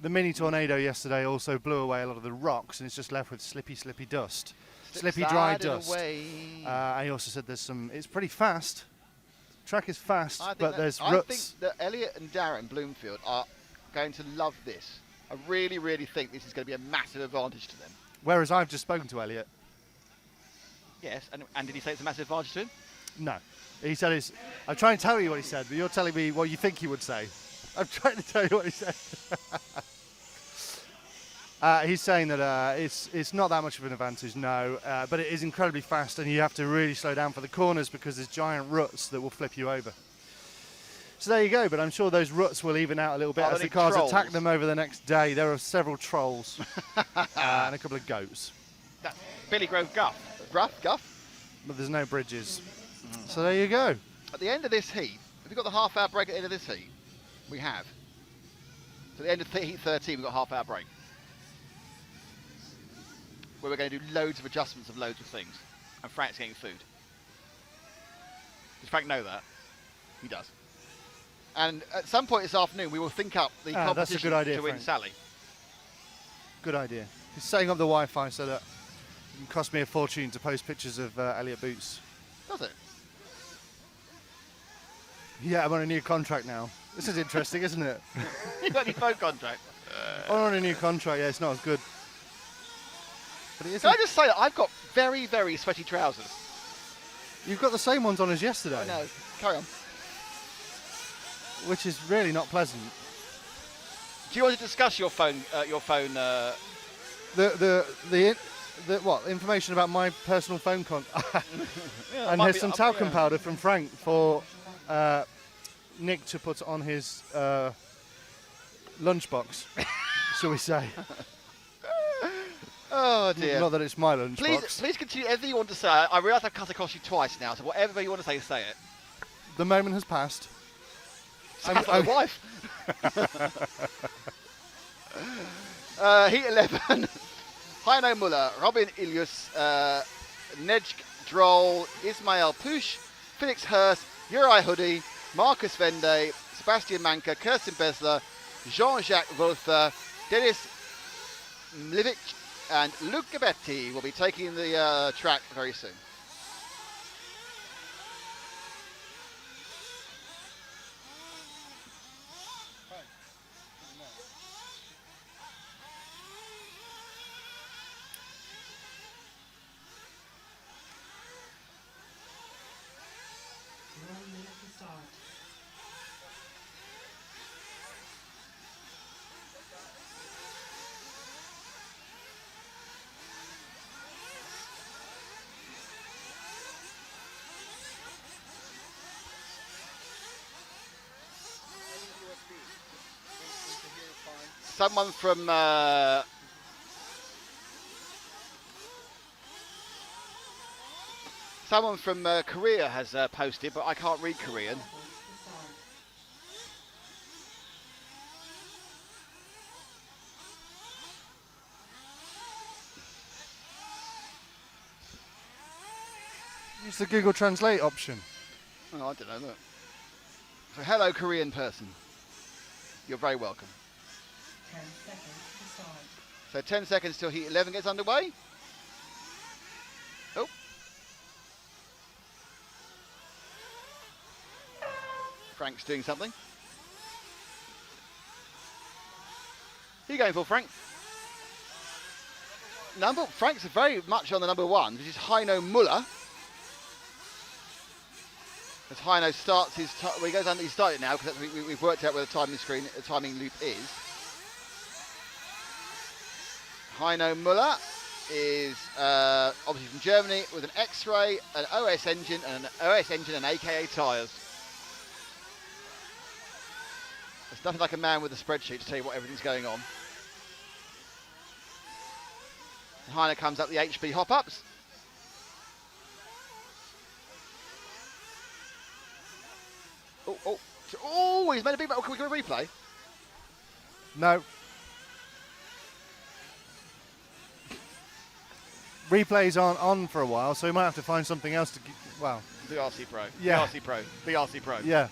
The mini tornado yesterday also blew away a lot of the rocks, and it's just left with slippy dust. Slippy, dry dust. And he also said it's pretty fast. Track is fast, but there's ruts. I think that Elliot and Darren Bloomfield are going to love this. I really, really think this is going to be a massive advantage to them. Whereas I've just spoken to Elliot. Yes, and did he say it's a massive advantage to him? No. He said it's... I'm trying to tell you what he said, but you're telling me what you think he would say. I'm trying to tell you what he said. He's saying that it's not that much of an advantage, no, but it is incredibly fast, and you have to really slow down for the corners because there's giant ruts that will flip you over. So there you go, but I'm sure those ruts will even out a little bit as the cars attack them over the next day. There are several trolls and a couple of goats. That's Billy Grove Guff. Guff? But there's no bridges. So there you go. At the end of this heat, have you got the half-hour break at the end of this heat? We have. So at the end of heat 13, we've got a half-hour break, where we're going to do loads of adjustments of loads of things. And Frank's getting food. Does Frank know that? He does. And at some point this afternoon, we will think up the competition that's a good idea, to win Frank. Sally. Good idea. He's setting up the Wi-Fi so that it can cost me a fortune to post pictures of Elliot Boots. Does it? Yeah, I'm on a new contract now. This is interesting, isn't it? You've got any phone contract? I'm on a new contract, yeah, it's not as good. But it Can I isn't. just say that I've got very, very sweaty trousers? You've got the same ones on as yesterday. I know. Carry on. Which is really not pleasant. Do you want to discuss your phone? The what information about my personal phone Yeah, and there's some talcum powder from Frank for Nick to put on his lunchbox, shall we say? Oh dear. Not that it's my lunchbox. Please continue everything you want to say. I realise I've cut across you twice now, so whatever you want to say it. The moment has passed. Sounds like my wife. Heat 11. Heino Muller, Robin Ilius, Nedj Droll, Ismail Push, Felix Hurst, Uri Hoodie, Marcus Vende, Sebastian Manka, Kirsten Besler, Jean-Jacques Wolfer, Dennis Mlivic, and Luke Gabetti will be taking the track very soon. Someone from Korea has posted, but I can't read Korean. Use the Google Translate option. Oh, I don't know. Look. So, hello, Korean person. You're very welcome. 10 seconds to start. So 10 seconds till heat 11 gets underway. Oh. Frank's doing something. Who are you going for, Frank? Frank's very much on the number one, which is Heino Muller. As Heino starts his, well, he goes under. He started now because we've worked out where the timing loop is. Heino Muller is obviously from Germany with an X-ray, an OS engine, and AKA tyres. There's nothing like a man with a spreadsheet to tell you what everything's going on. And Heino comes up the HP hop-ups. Oh, he's made a big... Can we get a replay? No. replays aren't on for a while, so we might have to find something else to. Well, VRC Pro. Yeah. VRC Pro. VRC Pro. yeah.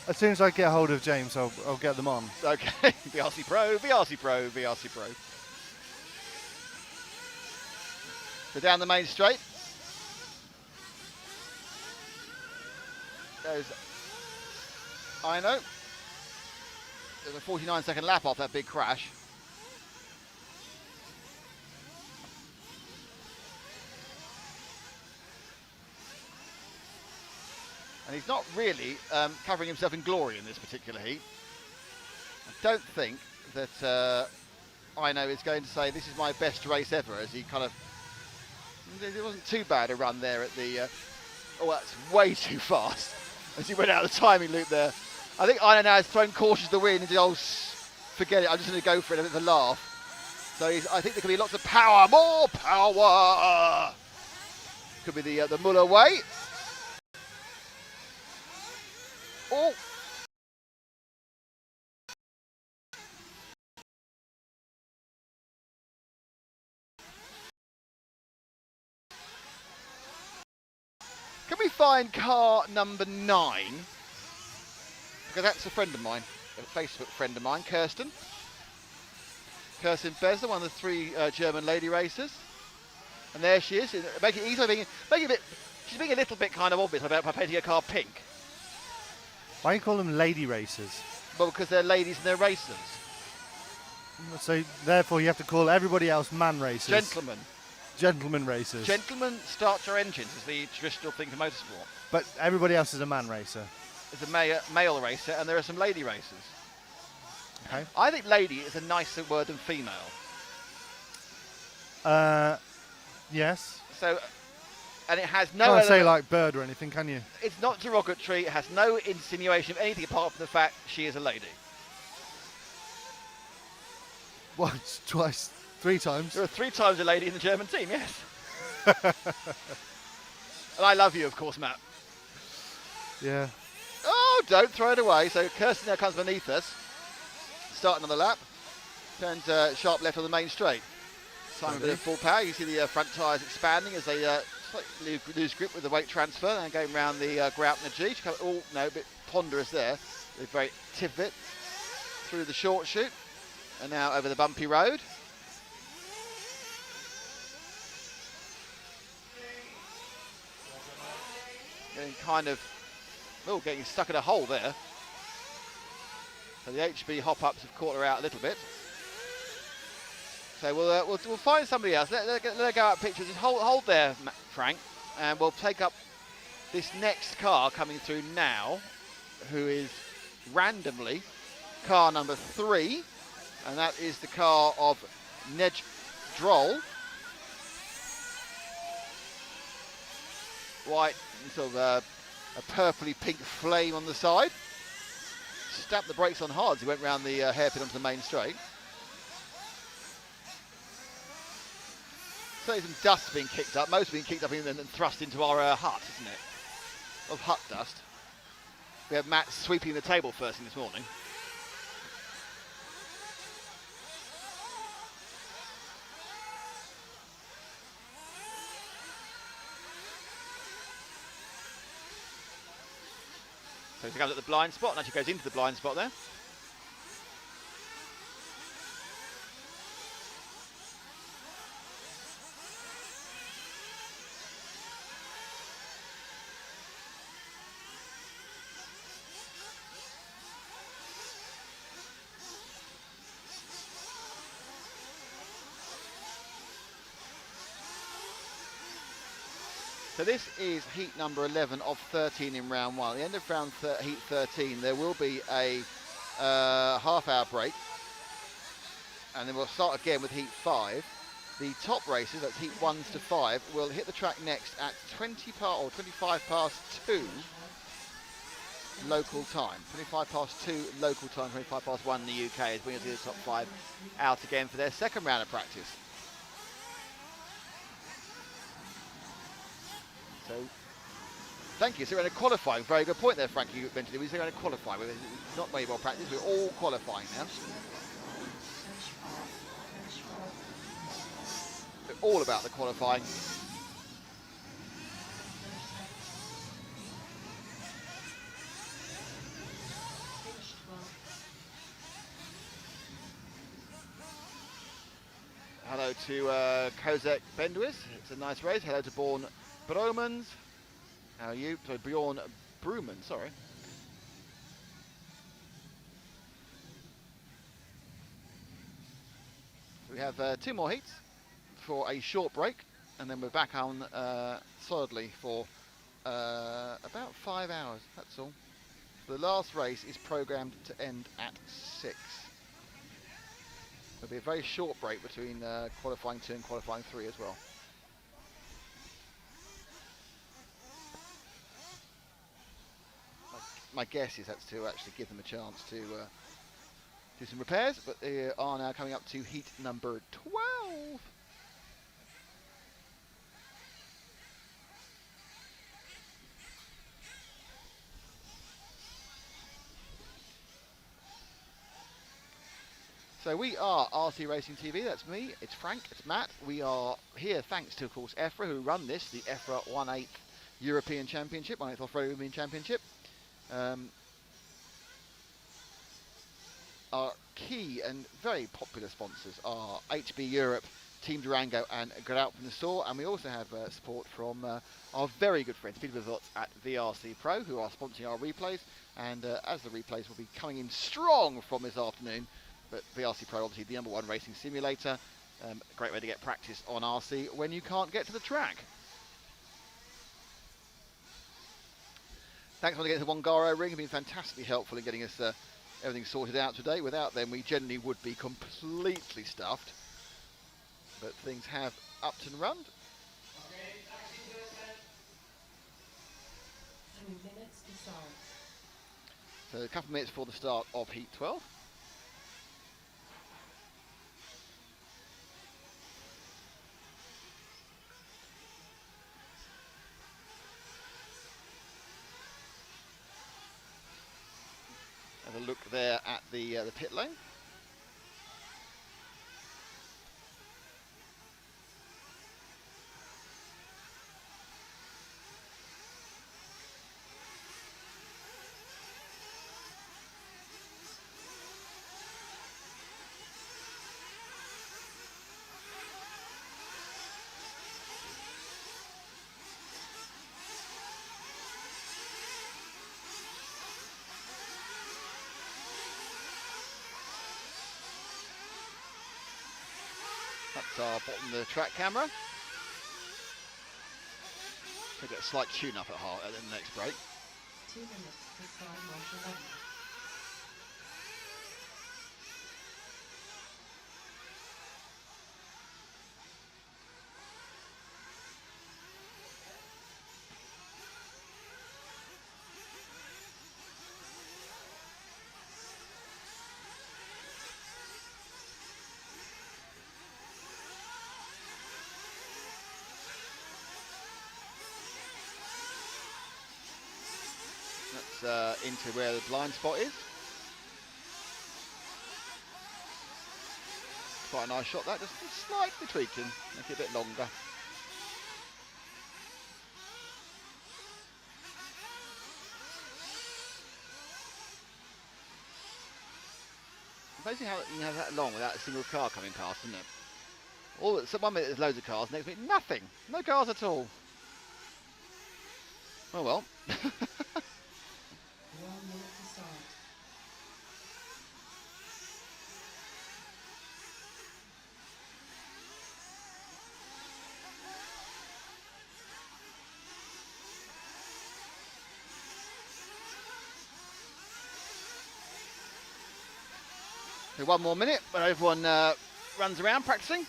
As soon as I get hold of James, I'll get them on. Okay. VRC Pro. VRC Pro. VRC Pro. So down the main straight. Goes Ino. There's a 49-second lap off that big crash. And he's not really covering himself in glory in this particular heat. I don't think that Ino is going to say this is my best race ever, as he kind of... It wasn't too bad a run there at the... oh, that's way too fast. As he went out of the timing loop there. I think Ino now has thrown caution to the wind and said, oh, forget it, I'm just going to go for it, a bit of a laugh. So I think there could be lots of power, more power! Could be the Muller way. Oh! Can we find car number 9? Because that's a friend of mine, a Facebook friend of mine, Kirsten. Kirsten Besler, one of the 3 German lady racers. And there she is. She's being a little bit kind of obvious about painting her car pink. Why do you call them lady racers? Well, because they're ladies and they're racers. So therefore you have to call everybody else man racers. Gentlemen. Gentlemen racers. Gentlemen start your engines is the traditional thing for motorsport. But everybody else is a man racer. There's a male racer and there are some lady racers. Okay. I think lady is a nicer word than female. Yes. So, and it has no... Can't say like bird or anything, can you? It's not derogatory. It has no insinuation of anything apart from the fact she is a lady. Once, twice, 3 times. There are 3 times a lady in the German team, yes. And I love you, of course, Matt. Yeah. Oh, don't throw it away. So Kirsten now comes beneath us. Starting on the lap. Turns sharp left on the main straight. Simon with a full power. You see the front tyres expanding as they slightly lose grip with the weight transfer. And going round the Graupner G. Oh, no, a bit ponderous there. The very tip of it. Through the short chute. And now over the bumpy road. Getting kind of... Oh, getting stuck in a hole there. So the HB hop-ups have caught her out a little bit. So we'll find somebody else. Let her go out pictures. Just hold there, Frank, and we'll take up this next car coming through now, who is randomly car number 3, and that is the car of Nej Droll. White, sort of a purpley pink flame on the side. Stamped the brakes on hard as he went round the hairpin onto the main straight. So some dust being kicked up, most being kicked up and then thrust into our hut, isn't it? Of hut dust. We have Matt sweeping the table first thing this morning. So he comes at the blind spot and actually goes into the blind spot there. So this is heat number 11 of 13 in round 1. At the end of heat 13, there will be a half-hour break, and then we'll start again with heat 5. The top races, that's heat 1s to 5, will hit the track next at 25 past 2 local time. 25 past 2 local time, 25 past 1 in the UK, as we see the top 5 out again for their second round of practice. So, thank you. So we're going to qualify. Very good point there, Frank. You mentioned it. We're going to qualify. It's not very well practiced. We're all qualifying now. all about the qualifying. Finish 12th. Hello to Kozek Bendwis. It's a nice race. Hello to Born Bromans. How are you? So Bjorn Bruman, sorry. So we have 2 more heats for a short break, and then we're back on solidly for about 5 hours. That's all. The last race is programmed to end at 6. There'll be a very short break between qualifying 2 and qualifying 3 as well. My guess is that's to actually give them a chance to do some repairs, but they are now coming up to heat number 12. So we are RC Racing TV, that's me, it's Frank, it's Matt. We are here thanks to, of course, EFRA, who run this, the EFRA 1/8 European Championship, 1/8 Off-Road European Championship. Our key and very popular sponsors are HB Europe, Team Durango and Graup from the store, and we also have support from our very good friends, Peter Vizot at VRC Pro, who are sponsoring our replays, and as the replays will be coming in strong from this afternoon, but VRC Pro obviously the #1 racing simulator, a great way to get practice on RC when you can't get to the track. Thanks once again to Wongaro Ring, have been fantastically helpful in getting us everything sorted out today. Without them, we generally would be completely stuffed. But things have upped and run. 3 minutes to start. So a couple of minutes before the start of Heat 12. Have a look there at the pit lane. That's our bottom of the track camera. We'll get a slight tune up at the next break. 2 minutes to start march 11. That's into where the blind spot is. Quite a nice shot that, just slightly tweaking, make it a bit longer. Amazing how you can have that long without a single car coming past, isn't it? So 1 minute there's loads of cars, next minute nothing, no cars at all. Oh well. 1 minute to start. So 1 more minute when everyone runs around practicing.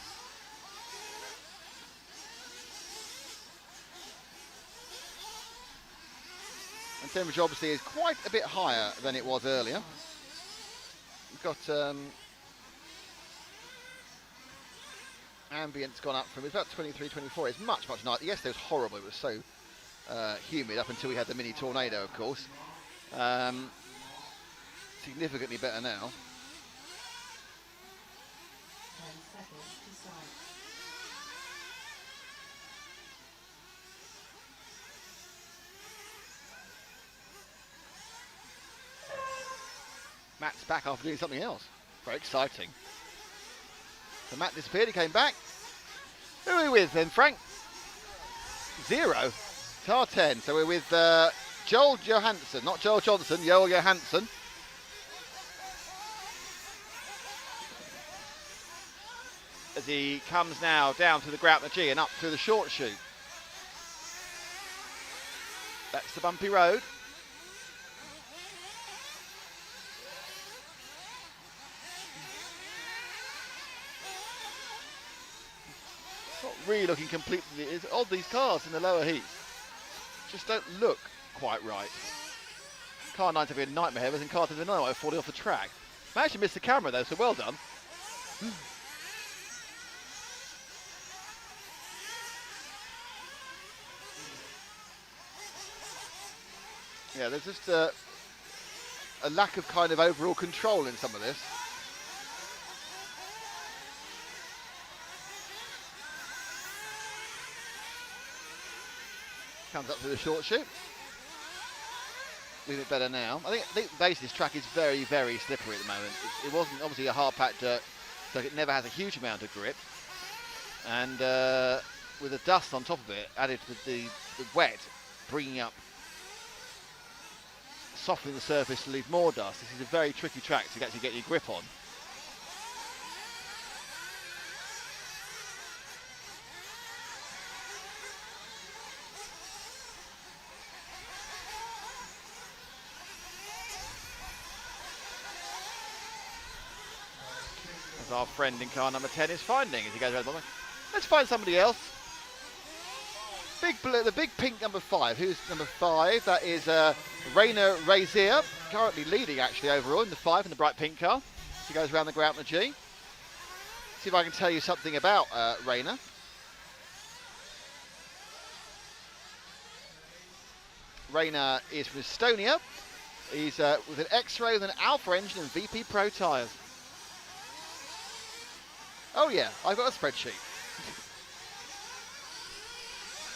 And temperature obviously is quite a bit higher than it was earlier. We've got ambience gone up from, it's about 23, 24. It's much, much nicer. Yesterday was horrible. It was so humid up until we had the mini tornado, of course. Significantly better now. 10 seconds to start. Matt's back after doing something else. Very exciting. So Matt disappeared, he came back. Who are we with then, Frank? 0. Car 10. So we're with Joel Johansson, not Joel Johnson, Joel Johansson. As he comes now down to the Groutner G and up through the short chute. That's the bumpy road. Not really looking completely. It's odd, these cars in the lower heats just don't look quite right. Car 9's having a nightmare here, and car 10's another one falling off the track. Managed to miss the camera though, so well done. Yeah, there's just a lack of kind of overall control in some of this. Comes up to the short chute. A little bit better now. I think basically this track is very, very slippery at the moment. It wasn't obviously a hard packed dirt, so it never has a huge amount of grip. And with the dust on top of it, added with the wet, bringing up, softening the surface to leave more dust. This is a very tricky track to actually get your grip on. As our friend in car number 10 is finding as he goes around the bottom. Let's find somebody else. The big pink number 5. Who's number 5? That is Rainer Razier, currently leading actually overall in the 5 in the bright pink car. She goes around the Groutner G. See if I can tell you something about Rainer. Rainer is from Estonia. He's with an X-Ray with an Alpha engine and VP Pro tyres. Oh yeah, I've got a spreadsheet.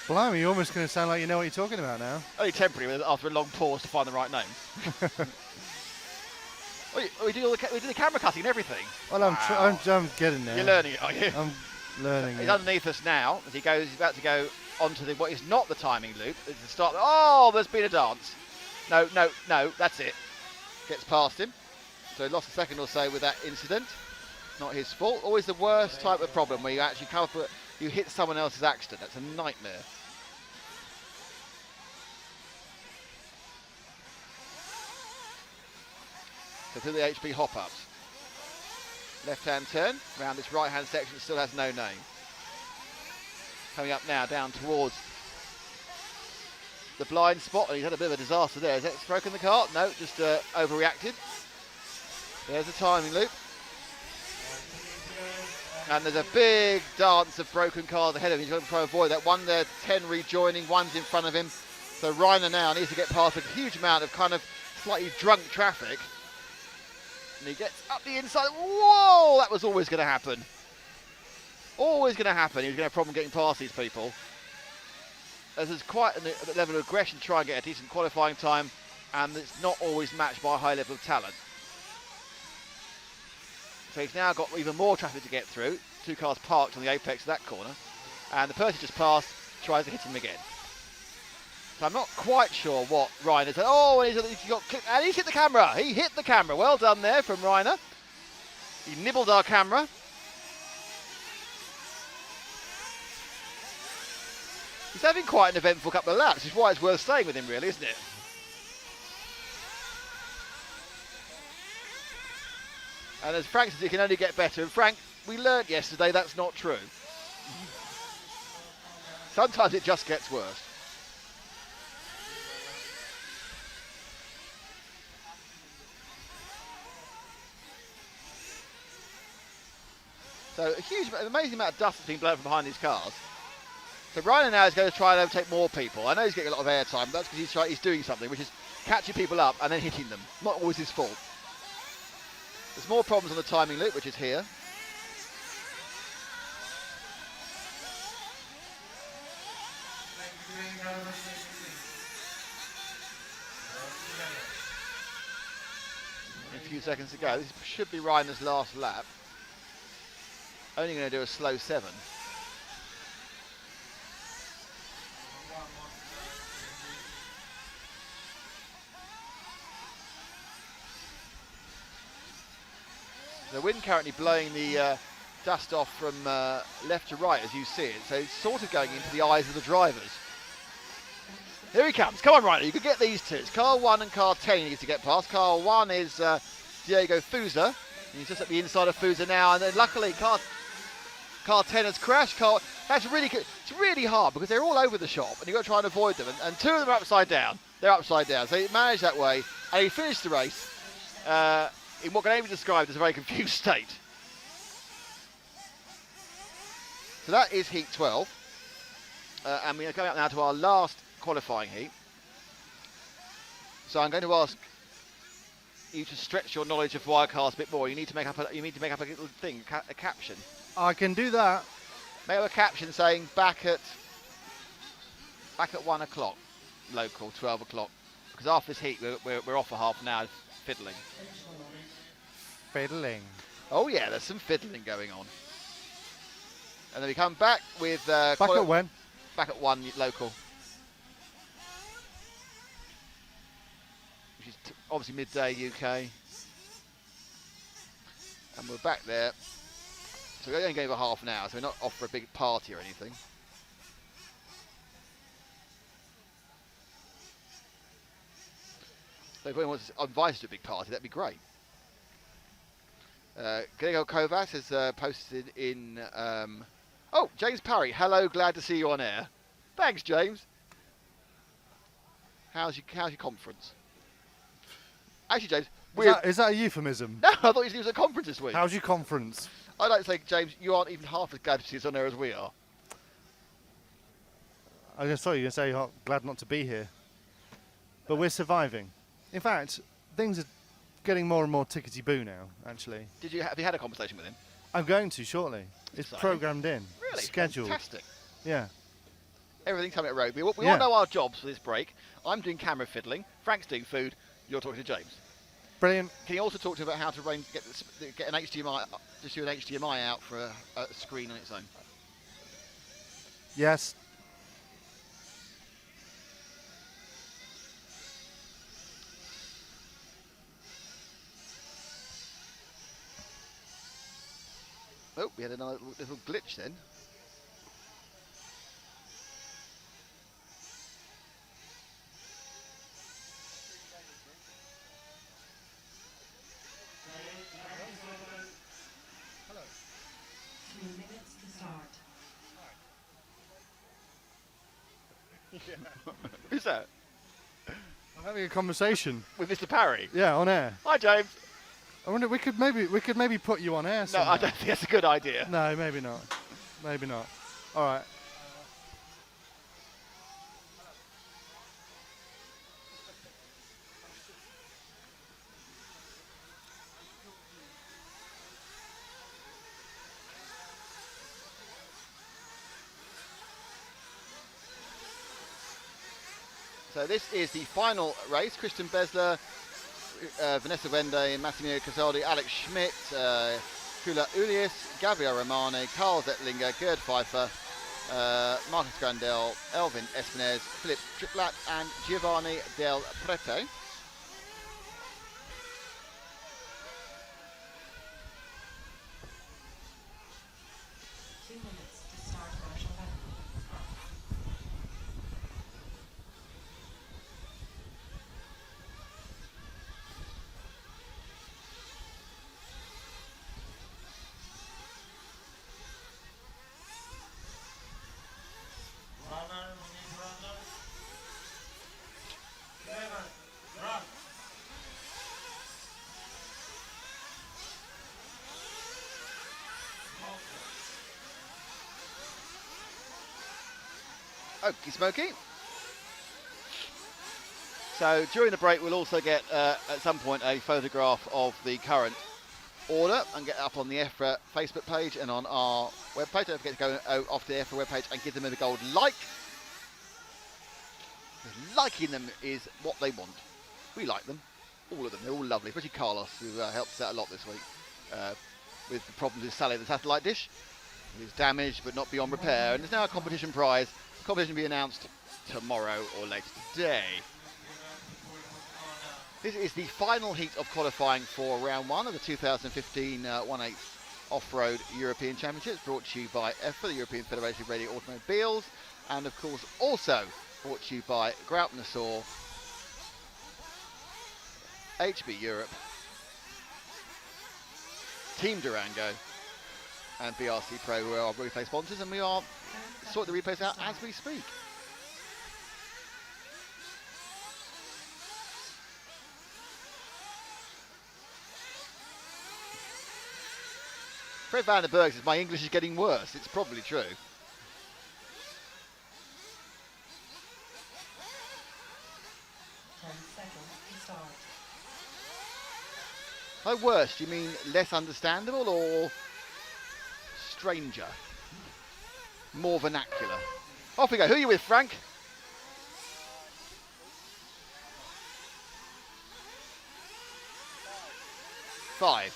Blimey, you're almost going to sound like you know what you're talking about now. Only temporary, after a long pause to find the right name. we do the camera cutting and everything. Well, Wow. I'm getting there. You're learning it, are you? I'm learning He's it. underneath us now as he's about to go onto what is not the timing loop. It's the start. Oh, there's been a dance. No, that's it. Gets past him. So he lost a second or so with that incident. Not his fault. Always the worst type of problem where you actually come up, you hit someone else's accident. That's a nightmare. So through the HB hop-ups. Left-hand turn, around this right-hand section that still has no name. Coming up now, down towards the blind spot. And he's had a bit of a disaster there. Has that broken the car? No, just overreacted. There's the timing loop. And there's a big dance of broken cars ahead of him. He's going to try to avoid that. One there, 10 rejoining, one's in front of him. So Rainer now needs to get past a huge amount of kind of slightly drunk traffic. And he gets up the inside. Whoa! That was always going to happen. Always going to happen. He was going to have a problem getting past these people. As there's quite a level of aggression to try and get a decent qualifying time, and it's not always matched by a high level of talent. So he's now got even more traffic to get through. 2 cars parked on the apex of that corner. And the person just passed, tries to hit him again. So I'm not quite sure what Rainer said. Oh, and he's hit the camera. He hit the camera. Well done there from Rainer. He nibbled our camera. He's having quite an eventful couple of laps, which is why it's worth staying with him, really, isn't it? And as Frank says, it can only get better. And Frank, we learnt yesterday that's not true. Sometimes it just gets worse. So an amazing amount of dust has been blown from behind these cars. So Rainer now is going to try and overtake more people. I know he's getting a lot of airtime, but that's because he's doing something, which is catching people up and then hitting them. Not always his fault. There's more problems on the timing loop, which is here. few seconds to go. This should be Reiner's last lap. Only going to do a slow 7. The wind currently blowing the dust off from left to right as you see it, so it's sort of going into the eyes of the drivers. Here he comes. Come on, Reiner, you can get these two. It's car 1 and car 10 he needs to get past. Car 1 is Diego Fusa. He's just at the inside of Fusa now, and then luckily car 10 has crashed. That's really good. It's really hard because they're all over the shop, and you've got to try and avoid them. And 2 of them are upside down. They're upside down, so he managed that way, and he finished the race in what can only be described as a very confused state. So that is heat 12, and we are going up now to our last qualifying heat. So I'm going to ask you to stretch your knowledge of wildcards a bit more. You need to make up a little thing, a caption. I can do that. Make up a caption saying back at 1 o'clock, local, 12 o'clock. Because after this heat, we're off for half an hour fiddling. Fiddling. Oh yeah, there's some fiddling going on. And then we come back with... Back at when? Back at 1 local. Which is obviously midday UK. And we're back there. So we're only going for half an hour, so we're not off for a big party or anything. So if anyone wants to invite us to a big party, that'd be great. Gregor Kovac has posted in... oh, James Parry. Hello, glad to see you on air. Thanks, James. How's your conference? Actually, James, Is that a euphemism? No, I thought you was at a conference this week. How's your conference? I'd like to say, James, you aren't even half as glad to see us on air as we are. I just thought you were going to say, oh, glad not to be here. But we're surviving. In fact, things are getting more and more tickety-boo now, actually. Have you had a conversation with him? I'm going to shortly. It's Exciting. Programmed in. Really? Scheduled. Fantastic. Yeah. Everything's coming at road. We all Yeah. know our jobs for this break. I'm doing camera fiddling. Frank's doing food. You're talking to James. Brilliant. Can you also talk to him about how to get an HDMI, just do an HDMI out for a screen on its own? Yes. Oh, we had another little glitch then. Who's that? I'm having a conversation. With Mr. Parry? Yeah, on air. Hi, James. I wonder we could maybe put you on air No, somehow. I don't think that's a good idea. No, maybe not. Maybe not. All right. So this is the final race. Christian Besler, Vanessa Wende, Massimiliano Casaldi, Alex Schmidt, Kula Ulias, Gabriel Romane, Carl Zettlinger, Gerd Pfeiffer, Marcus Grandel, Elvin Espinez, Philip Triplat and Giovanni Del Prete. Okie smoky. So during the break we'll also get at some point a photograph of the current order and get up on the EFRA Facebook page and on our webpage. Don't forget to go off the EFRA webpage and give them a big old like. Liking them is what they want. We like them. All of them, they're all lovely, especially Carlos, who helped us out a lot this week with the problems with Sally, the satellite dish. It's damaged but not beyond repair, and there's now a competition prize. The competition will be announced tomorrow or later today. This is the final heat of qualifying for round 1 of the 2015 1/8 Off-Road European Championships, brought to you by EFRA, the European Federation of Radio Automobiles, and of course also brought to you by Grout Nassau, HB Europe, Team Durango, and VRC Pro, who are our replay sponsors, and we are sorting the replays out as we speak. Fred van der Berg says my English is getting worse. It's probably true. By worse, do you mean less understandable or stranger? More vernacular? Off we go. Who are you with, Frank? Five.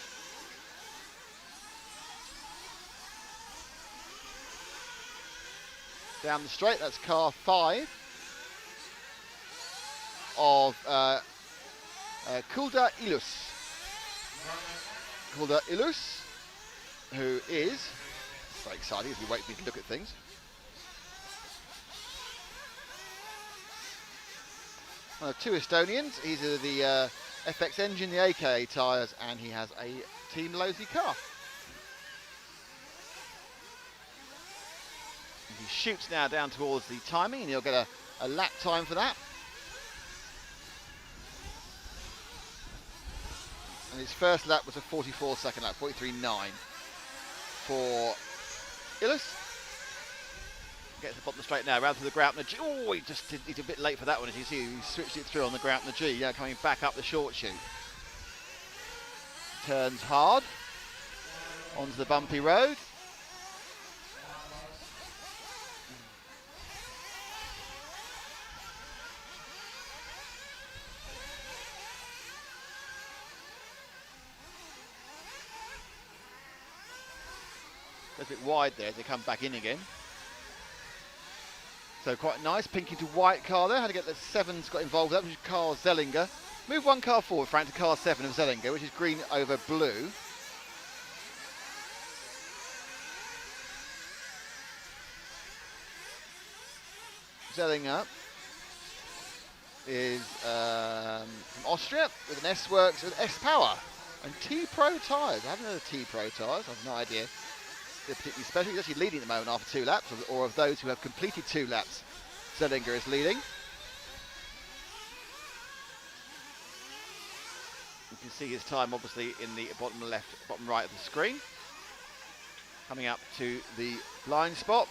Down the straight, that's car 5 of Kulda Ilus. Kulda Ilus, who is very exciting as we wait for me to look at things. One of 2 Estonians. He's the FX engine, the AKA tyres, and he has a Team Losi car. He shoots now down towards the timing, and he'll get a lap time for that. And his first lap was a 44-second lap, 43.9 for Ilus. Gets the bottom straight now, round through the Grout and the G. Oh, he's a bit late for that one, as you see. He switched it through on the Grout and the G, yeah, coming back up the short chute. Turns hard onto the bumpy road. A bit wide there as they come back in again. So quite nice, pink into white car there. Had to get the 7's got involved with that, which is car Zellinger. Move 1 car forward, Frank, to car 7 of Zellinger, which is green over blue. Zellinger is from Austria with an S-Works with S-Power and T-Pro tyres. I haven't heard of T-Pro tyres, I've no idea. They're particularly special. He's actually leading at the moment after 2 laps, or of those who have completed 2 laps, Zellinger is leading. You can see his time obviously in the bottom left, bottom right of the screen. Coming up to the blind spot.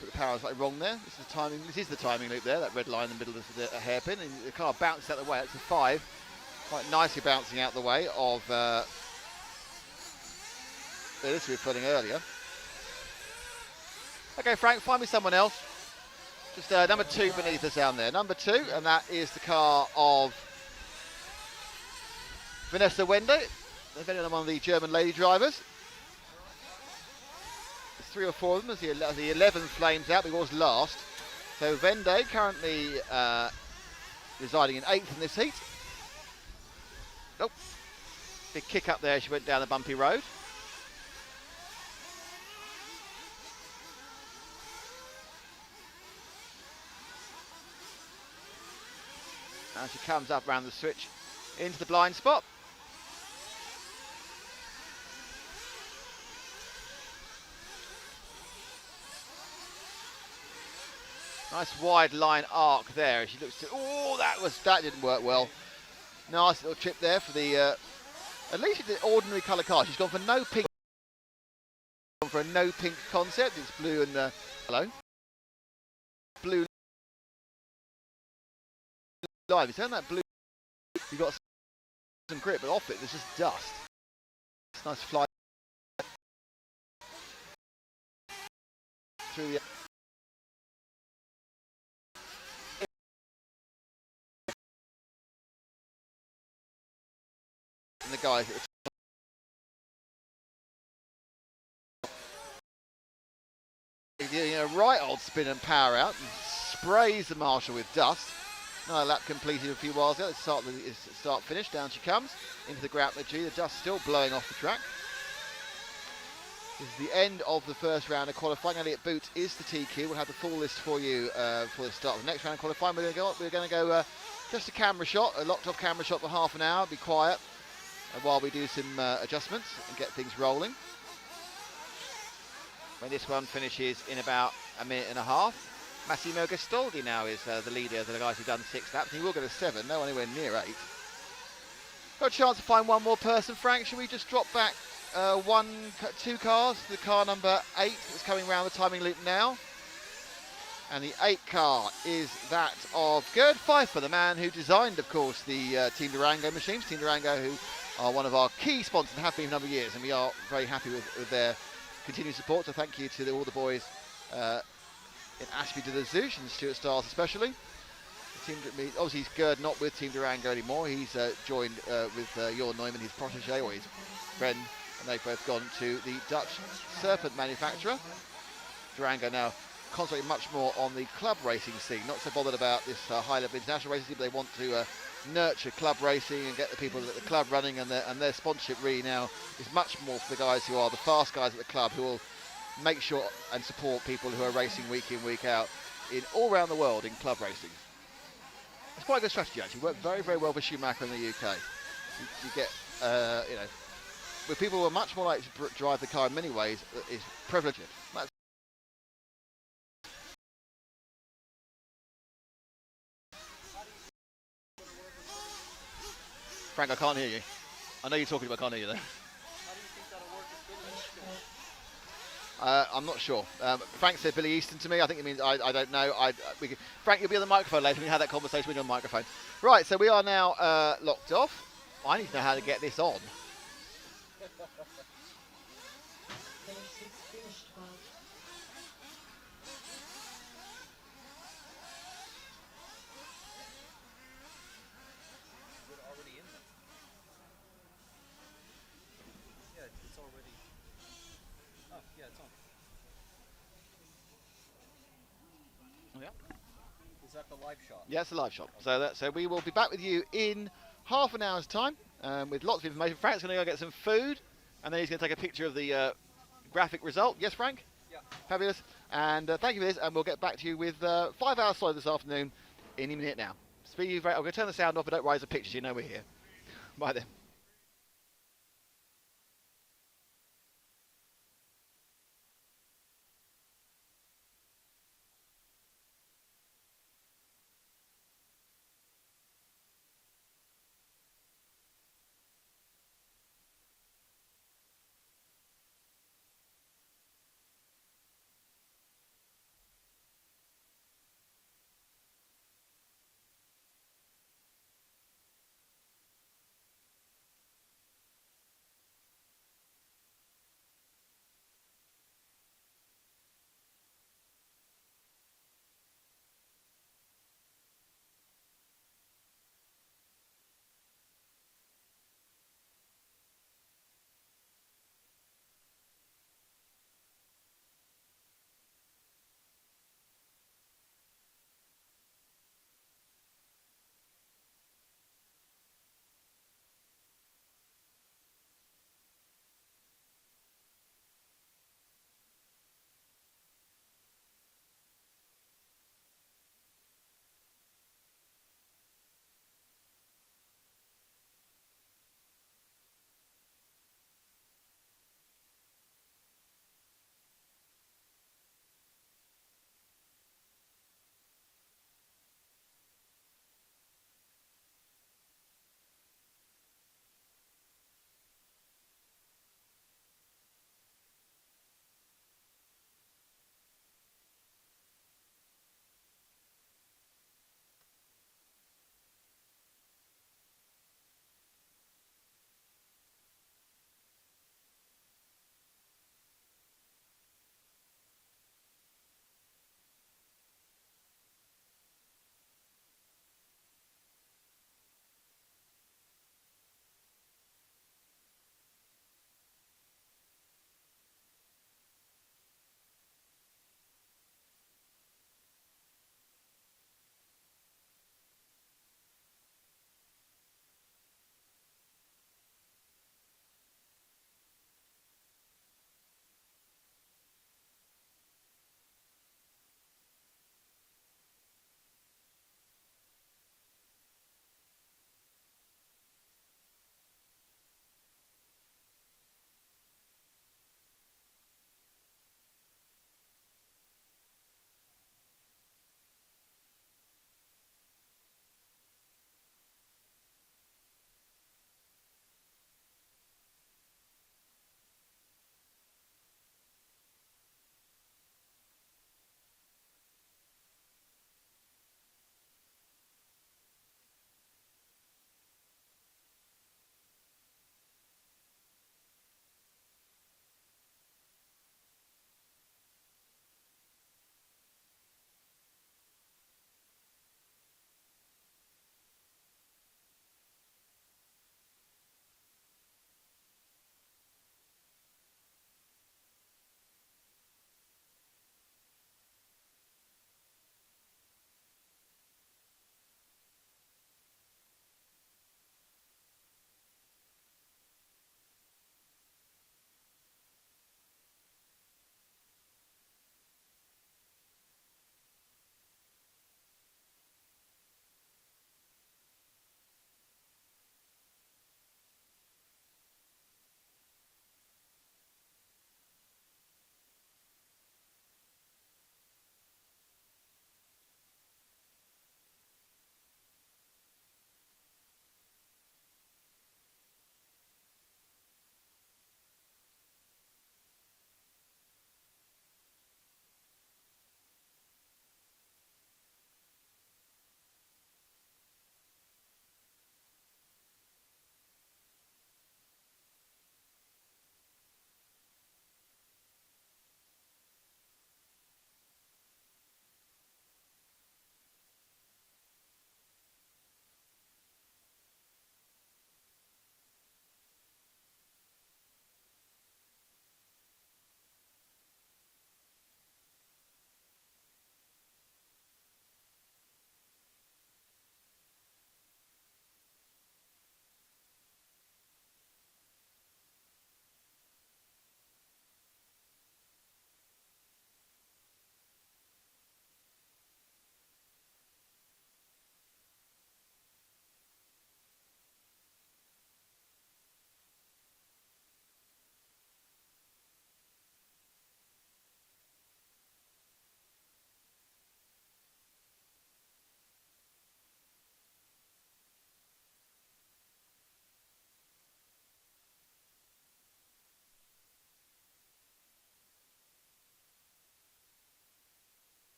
Put the power slightly wrong there. This is the timing loop there, that red line in the middle of the hairpin, and the car bounced out the way. It's a 5, quite nicely bouncing out the way of this we were putting earlier. Okay, Frank, find me someone else. Just number 2 beneath us down there. Number 2, and that is the car of Vanessa Wende, one of the German lady drivers. There's 3 or 4 of them as the 11 flames out, but he was last. So Wende currently residing in 8th in this heat. Oh, big kick up there, she went down the bumpy road. And she comes up around the switch into the blind spot. Nice wide line arc there. She looks to, that didn't work well. Nice little trip there for the at least it's an ordinary colour car. She's gone for no pink. Gone for a no pink concept. It's blue and blue line. You see on that blue, you've got some grip, but off it there's just dust. It's nice fly through the and the guys at the top. Doing a right old spin and power out, and sprays the Marshall with dust. Another lap completed a few whiles ago. Let's start finish. Down she comes into the grappler G. The dust still blowing off the track. This is the end of the first round of qualifying. Elliott Boots is the TQ. We'll have the full list for you for the start of the next round of qualifying. We're going to go just a camera shot, a locked off camera shot for half an hour. Be quiet while we do some adjustments and get things rolling. When this one finishes in about a minute and a half, Massimo Gastoldi now is the leader of the guys who've done 6 laps. He will go to 7, no anywhere near 8. Got a chance to find one more person. Frank, should we just drop back 2 cars? The car number 8 that's coming round the timing loop now. And the 8 car is that of Gerd Pfeiffer, the man who designed, of course, the Team Durango machines. Team Durango, who are one of our key sponsors and have been for a number of years, and we are very happy with their continued support. So thank you to all the boys in Ashby de la Zouche and Stuart Stiles especially. Obviously, Gerd not with Team Durango anymore. He's joined with Jorn Neumann, his protege or his friend, and they've both gone to the Dutch Serpent manufacturer. Durango now concentrating much more on the club racing scene, not so bothered about this high-level international racing, but they want to nurture club racing and get the people at the club running, and their sponsorship really now is much more for the guys who are the fast guys at the club, who will make sure and support people who are racing week in, week out in all around the world in club racing. It's quite a good strategy actually. Worked very, very well for Schumacher in the UK. You get, with people who are much more likely to drive the car in many ways, is privileged. That's Frank, I can't hear you. I know you're talking, but I can't hear you though. I'm not sure. Frank said Billy Easton to me. I think it means I don't know. Frank, you'll be on the microphone later. We can have that conversation with you on the microphone. Right, so we are now locked off. I need to know how to get this on. Finished 12. We're already in them. Yeah, it's already. Oh, yeah, it's on. Yeah. Is that the live shot? Yeah, it's a live shot. So we will be back with you in half an hour's time with lots of information. Frank's going to go get some food, and then he's going to take a picture of the graphic result. Yes, Frank? Yeah. Fabulous. And thank you for this, and we'll get back to you with 5 hours solid this afternoon any minute now. I'm going to turn the sound off, but don't rise the pictures. You know we're here. Bye then.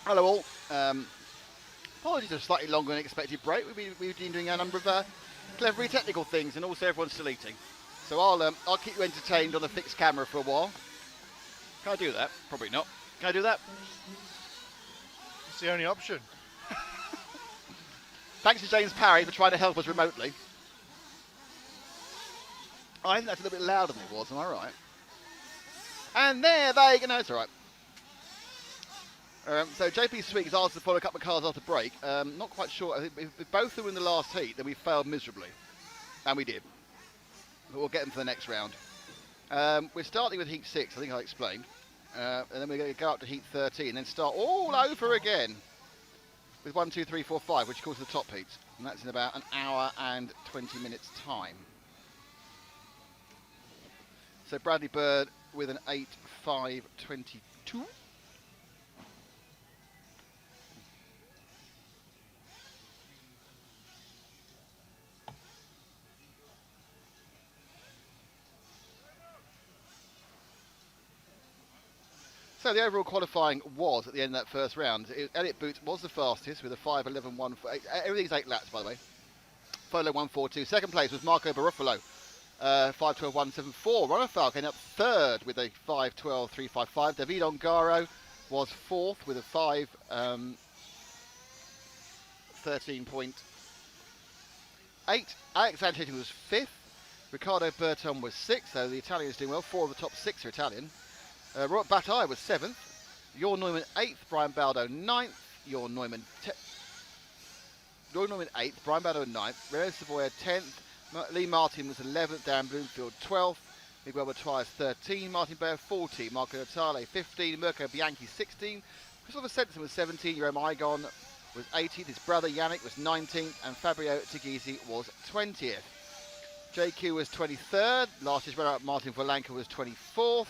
Hello all. Apologies for a slightly longer than expected break. We've been doing a number of clever technical things, and also everyone's still eating. So I'll keep you entertained on a fixed camera for a while. Can I do that? Probably not. Can I do that? It's the only option. Thanks to James Parry for trying to help us remotely. I think that's a little bit louder than it was, am I right? And there they go. No, it's all right. So JP Sweet has asked to follow a couple of cars after break. Not quite sure. I think if both of them were in the last heat, then we failed miserably. And we did. But we'll get them for the next round. We're starting with heat 6, I think I explained. And then we're going to go up to heat 13 and then start all over again with 1, 2, 3, 4, 5, which of course are the top heats. And that's in about an hour and 20 minutes time. So Bradley Bird with an 8.5.22. So the overall qualifying was at the end of that first round. Elliot Boots was the fastest with a 5.11.1. Everything's 8 laps, by the way. 5.11.142. Second place was Marco Baruffalo, 5.12.174. Ronald Falk ended up third with a 5.12.355. David Ongaro was fourth with a 5.13.8. Alex Ancetti was fifth. Ricardo Berton was sixth. So the Italians doing well. 4 of the top 6 are Italian. Robert Bataille was 7th, Jorn Neumann 8th, Brian Baldo 9th, Jorn Neumann 8th, Brian Baldo 9th, René Savoya 10th, Lee Martin was 11th, Dan Bloomfield 12th, Miguel Batrias 13, Martin Bayer 14, Marco Natale 15, Mirko Bianchi 16, Christopher Sensen was 17, Jerome Igon was 18th, his brother Yannick was 19th, and Fabio Tigisi was 20th. JQ was 23rd, last year's runner-up Martin Volanka was 24th.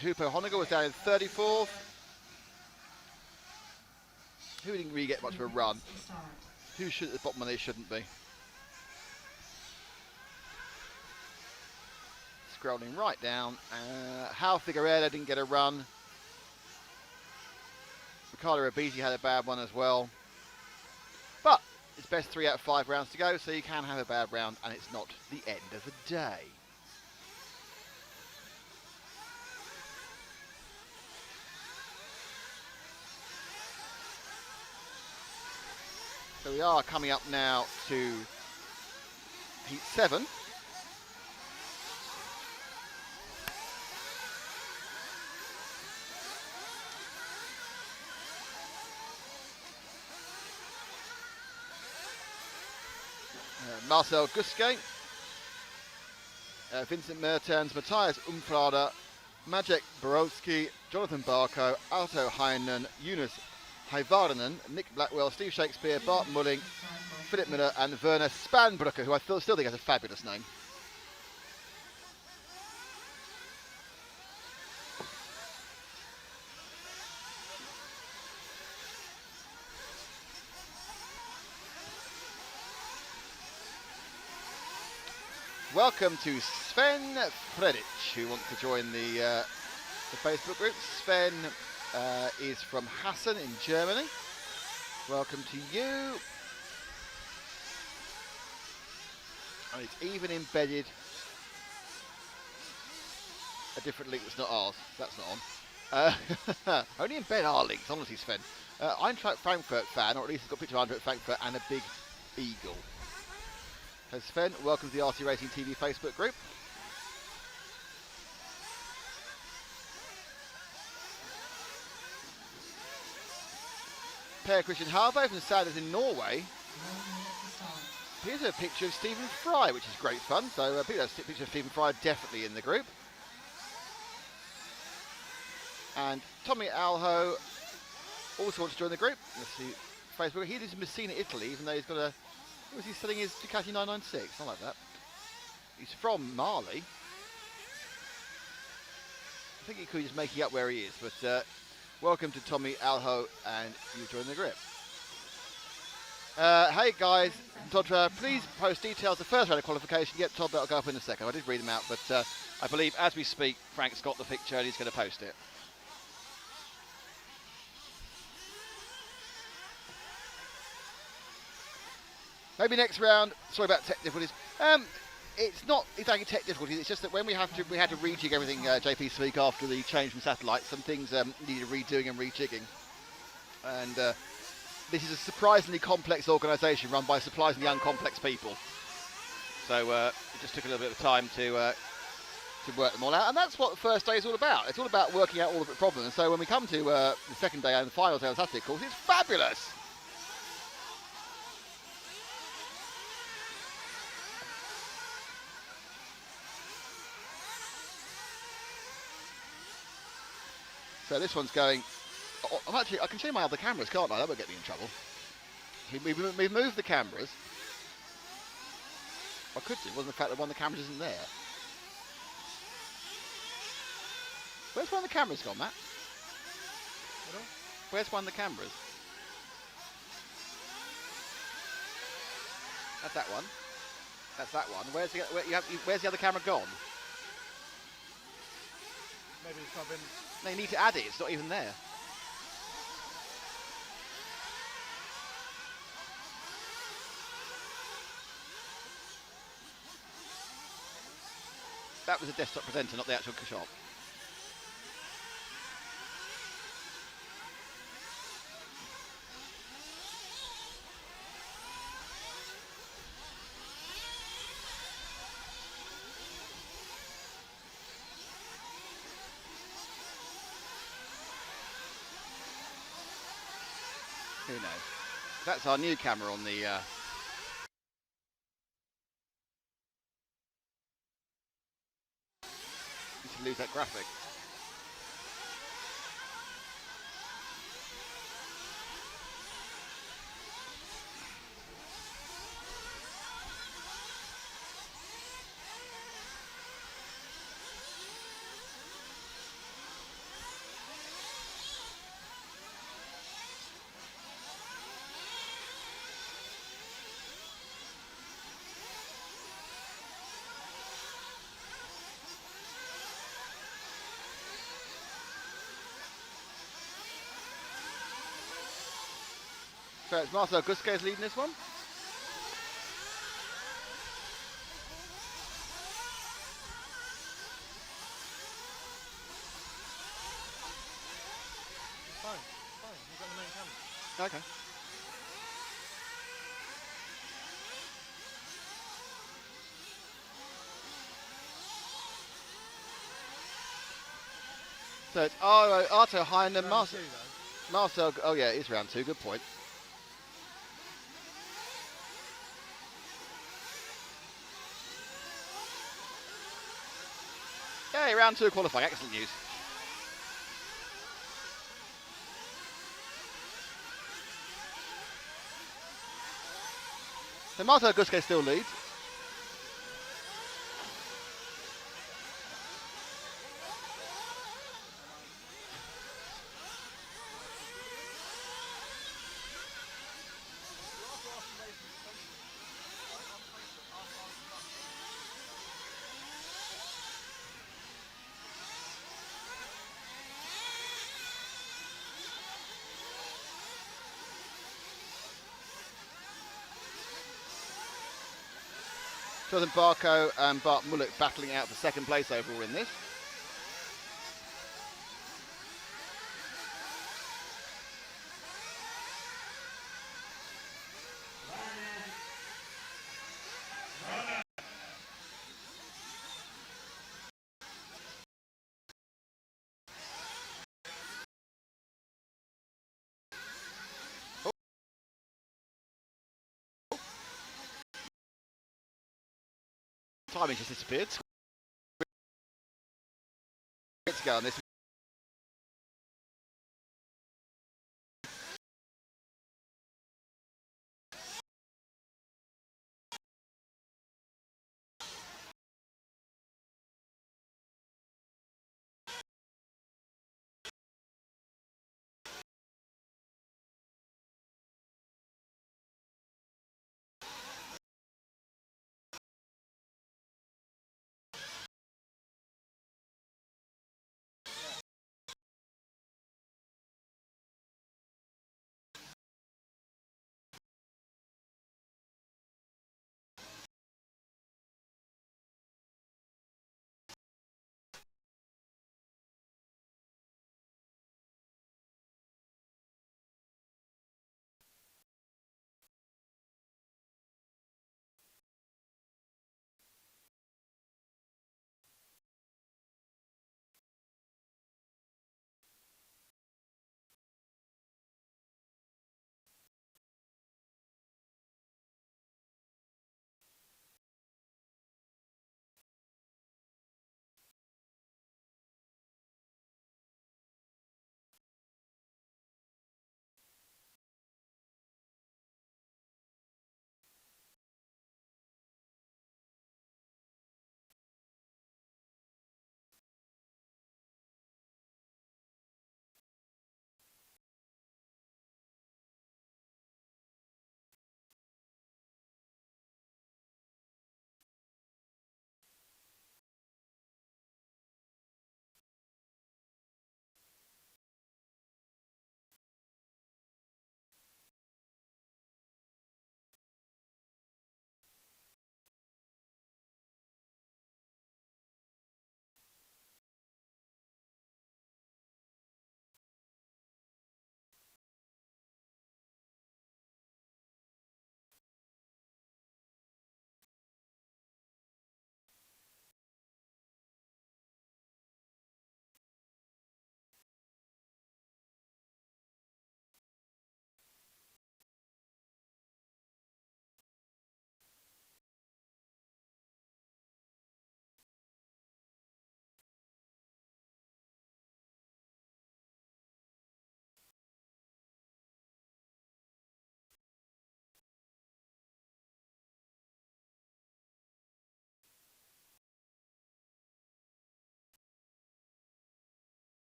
Hupo Honegger was down in 34th. Who didn't really get much of a run? Who should at the bottom when they shouldn't be? Scrolling right down. Hal Figueredo didn't get a run. Ricardo Ribisi had a bad one as well. But it's best 3 out of 5 rounds to go, so you can have a bad round and it's not the end of the day. So we are coming up now to heat 7. Marcel Guske, Vincent Mertens, Matthias Umfrader, Maciek Borowski, Jonathan Barco, Alto Heinen, Eunice Hyvarinen, Nick Blackwell, Steve Shakespeare, Bart Mulling, Philip Miller and Werner Spanbrücker, who I still think has a fabulous name. Welcome to Sven Fredic, who wants to join the Facebook group. Sven is from Hassen in Germany. Welcome to you. And it's even embedded a different link that's not ours. That's not on. Only embed our links, honestly, Sven. Eintracht Frankfurt fan, or at least it's got a picture of Eintracht Frankfurt and a big eagle. So Sven, welcome to the RC Racing TV Facebook group. Per Christian Harvey from Sanders in Norway. Here's a picture of Stephen Fry, which is great fun. So a picture of Stephen Fry definitely in the group. And Tommy Alho also wants to join the group. Let's see, Facebook. He lives in Messina, Italy, even though he's got a... What was he selling his Ducati 996? Something like that. He's from Mali. I think he could be just making up where he is, but welcome to Tommy Alho, and you join the group. Hey guys, Todd, please post details of the first round of qualification. Yep, Todd, that'll go up in a second. I did read them out, but I believe as we speak, Frank's got the picture and he's going to post it. Maybe next round. Sorry about tech difficulties. It's not exactly tech difficulties. It's just that when we had to rejig everything, JP Speak, after the change from satellite, some things needed redoing and rejigging. And this is a surprisingly complex organisation run by surprisingly uncomplex people. So it just took a little bit of time to work them all out, and that's what the first day is all about. It's all about working out all the problems. So when we come to the second day and the final day of the Saturday course, it's fabulous. So this one's going. I can show you my other cameras, can't I? That won't get me in trouble. We've moved the cameras. I could do. Wasn't the fact that one of the cameras isn't there. Where's one of the cameras gone, Matt? Where's one of the cameras? That's that one. That's that one. Where's the other camera gone? Maybe it's not been. No, you need to add it. It's not even there. That was a desktop presenter, not the actual shop. Who knows? That's our new camera on the. Need to lose that graphic. So it's Marcel Gusquez leading this one. Fine. You've got the main camera. Okay. So it's Arto Hein and Round two, Marcel. Oh yeah, it is round 2. Good point. Hey, round 2 qualifying. Excellent news. So Marcel Gusquez still leads. Jonathan Barco and Bart Mullock battling out for second place overall in this. Timing just disappeared. Let's go on this.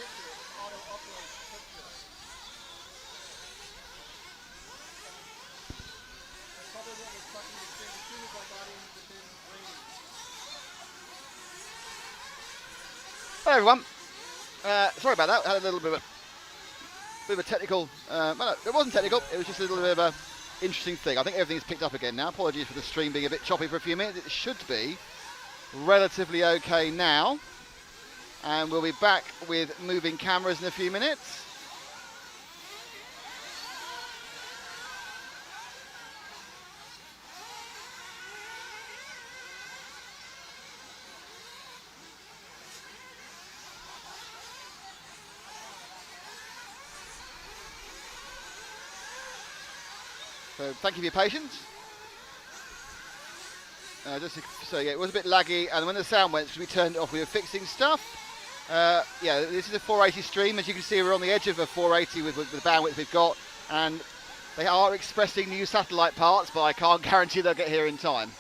picture, it auto uploads the picture. That's probably what was fucking the thing as soon as I got in within range. Hello everyone. Sorry about that. I had a little bit of a technical. Well, no, it wasn't technical. It was just a little bit of a interesting thing. I think everything's picked up again now. Apologies for the stream being a bit choppy for a few minutes. It should be relatively okay now, and we'll be back with moving cameras in a few minutes. So thank you for your patience. So yeah, it was a bit laggy, and when the sound went, we turned it off. We were fixing stuff. Yeah, this is a 480 stream. As you can see, we're on the edge of a 480 with the bandwidth we've got, and they are expressing new satellite parts, but I can't guarantee they'll get here in time.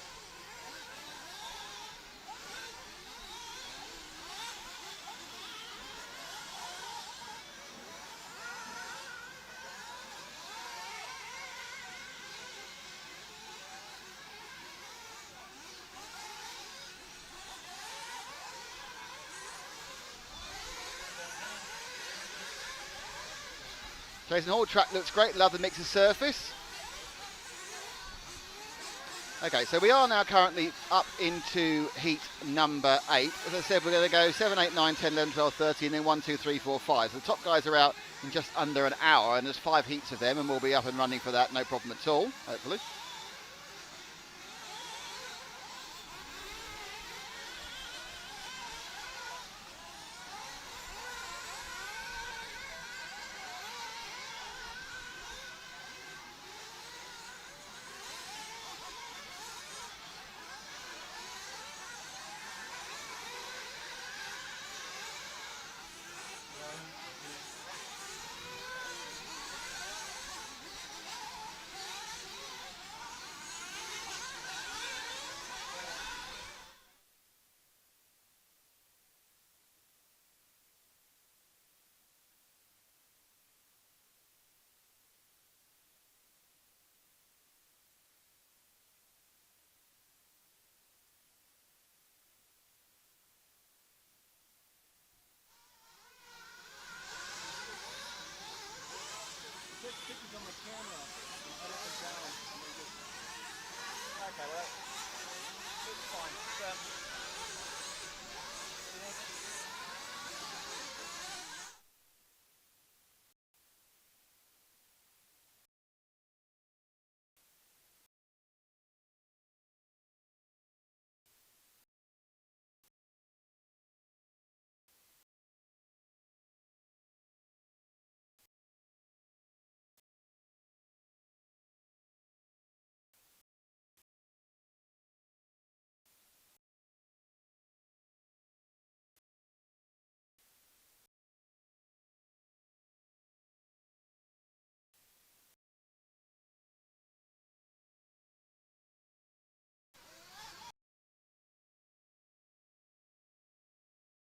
Jason Hall track looks great. Love the mixer surface. Okay, so we are now currently up into heat number 8. As I said, we're going to go 7, 8, 9, 10, 11, 12, 13, and then 1, 2, 3, 4, 5. So the top guys are out in just under an hour, and there's 5 heats of them, and we'll be up and running for that, no problem at all, hopefully. Pictures on my camera and edit it down and then just... Okay, well it's fine.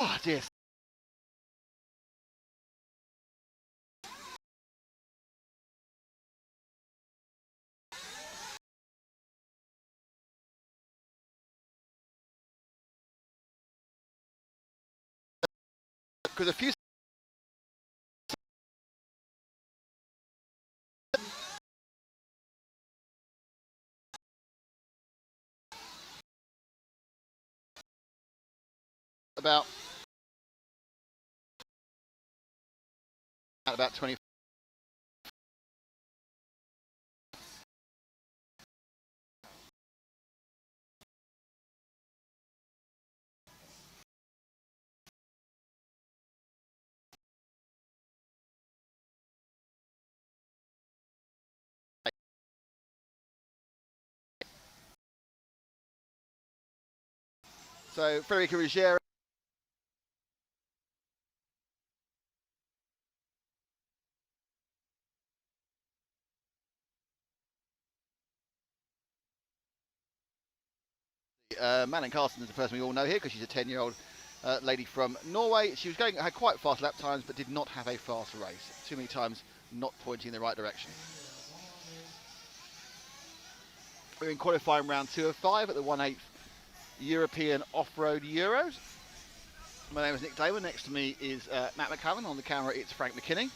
Oh dear. Because a few about 20. So Federica Ruggiero. Madeline Carson is the person we all know here because she's a 10-year-old lady from Norway. She was had quite fast lap times, but did not have a fast race. Too many times not pointing in the right direction. We're in qualifying round 2 of 5 at the 1/8 European Off-Road Euros. My name is Nick Damon. Next to me is Matt McCallum. On the camera, it's Frank McKinney.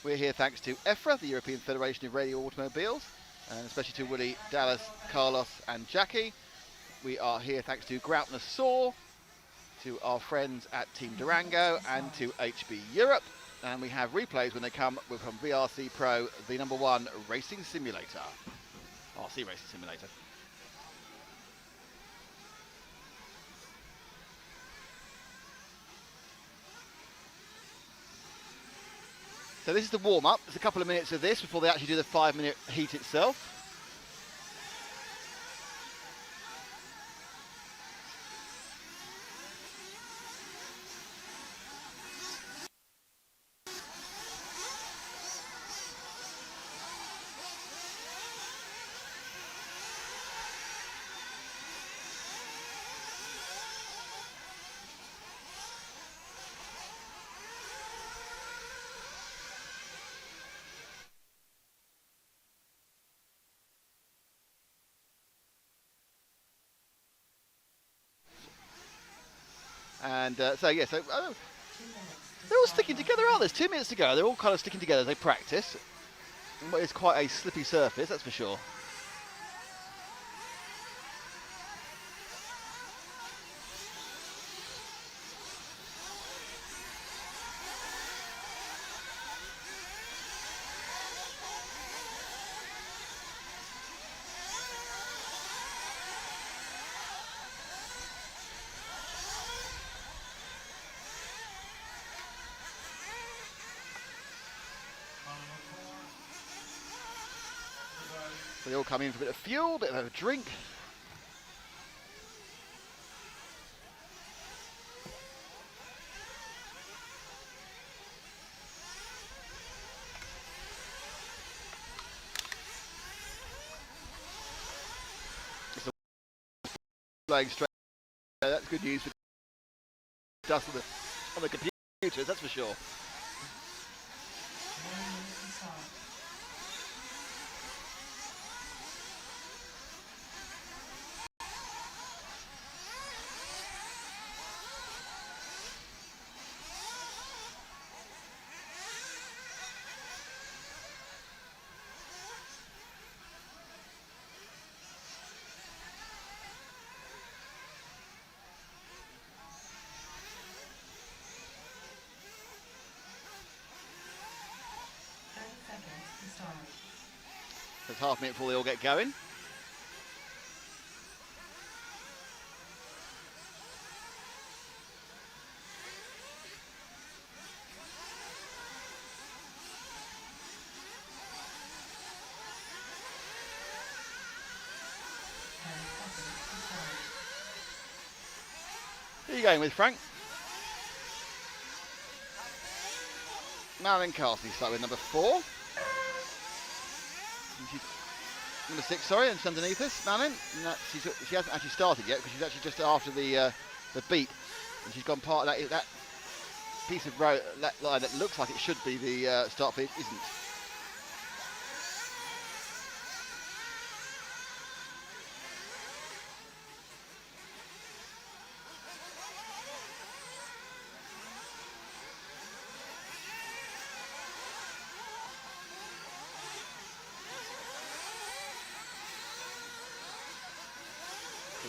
We're here thanks to EFRA, the European Federation of Radio Automobiles, and especially to Willie, Dallas, Carlos, and Jackie. We are here thanks to Groutner Saw, to our friends at Team Durango, and to HB Europe. And we have replays when they come from VRC Pro, the #1 racing simulator. RC racing simulator. So this is the warm-up. There's a couple of minutes of this before they actually do the 5-minute heat itself. And so they're all sticking together, aren't they? There's 2 minutes to go. They're all kind of sticking together as they practice. But it's quite a slippy surface, that's for sure. So they all come in for a bit of fuel, a bit of a drink. So flying straight. That's good news for dust on the computers, that's for sure. 1 minute to start. There's half a minute before they all get going. Who are you going with, Frank? Marilyn Carson, start with number 4. Number 6, sorry, and she's underneath us, Marilyn. She hasn't actually started yet because she's actually just after the beat, and she's gone part of that piece of road, that line that looks like it should be the start finish, isn't.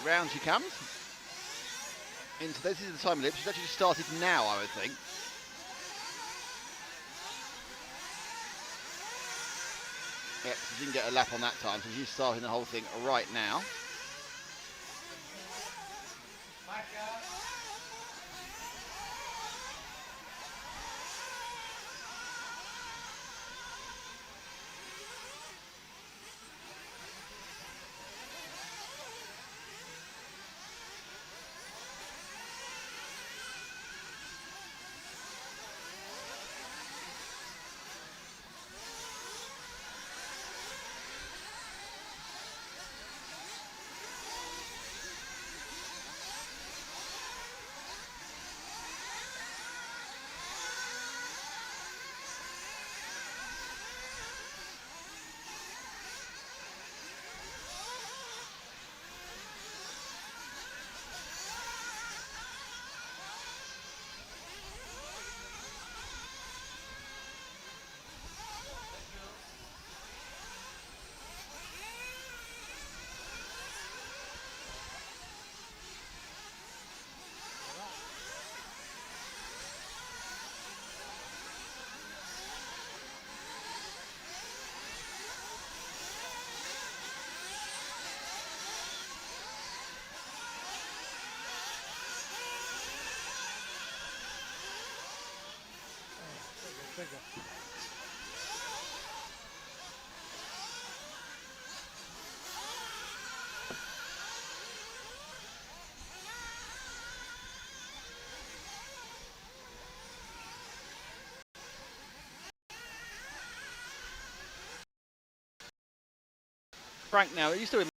Round she comes. Into this is the time limit. She's actually just started now, I would think. Yep, she didn't get a lap on that time, so she's starting the whole thing right now. Bigger. Frank, now, are you still in?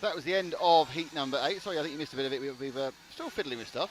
That was the end of heat number 8. Sorry, I think you missed a bit of it. We've still fiddling with stuff.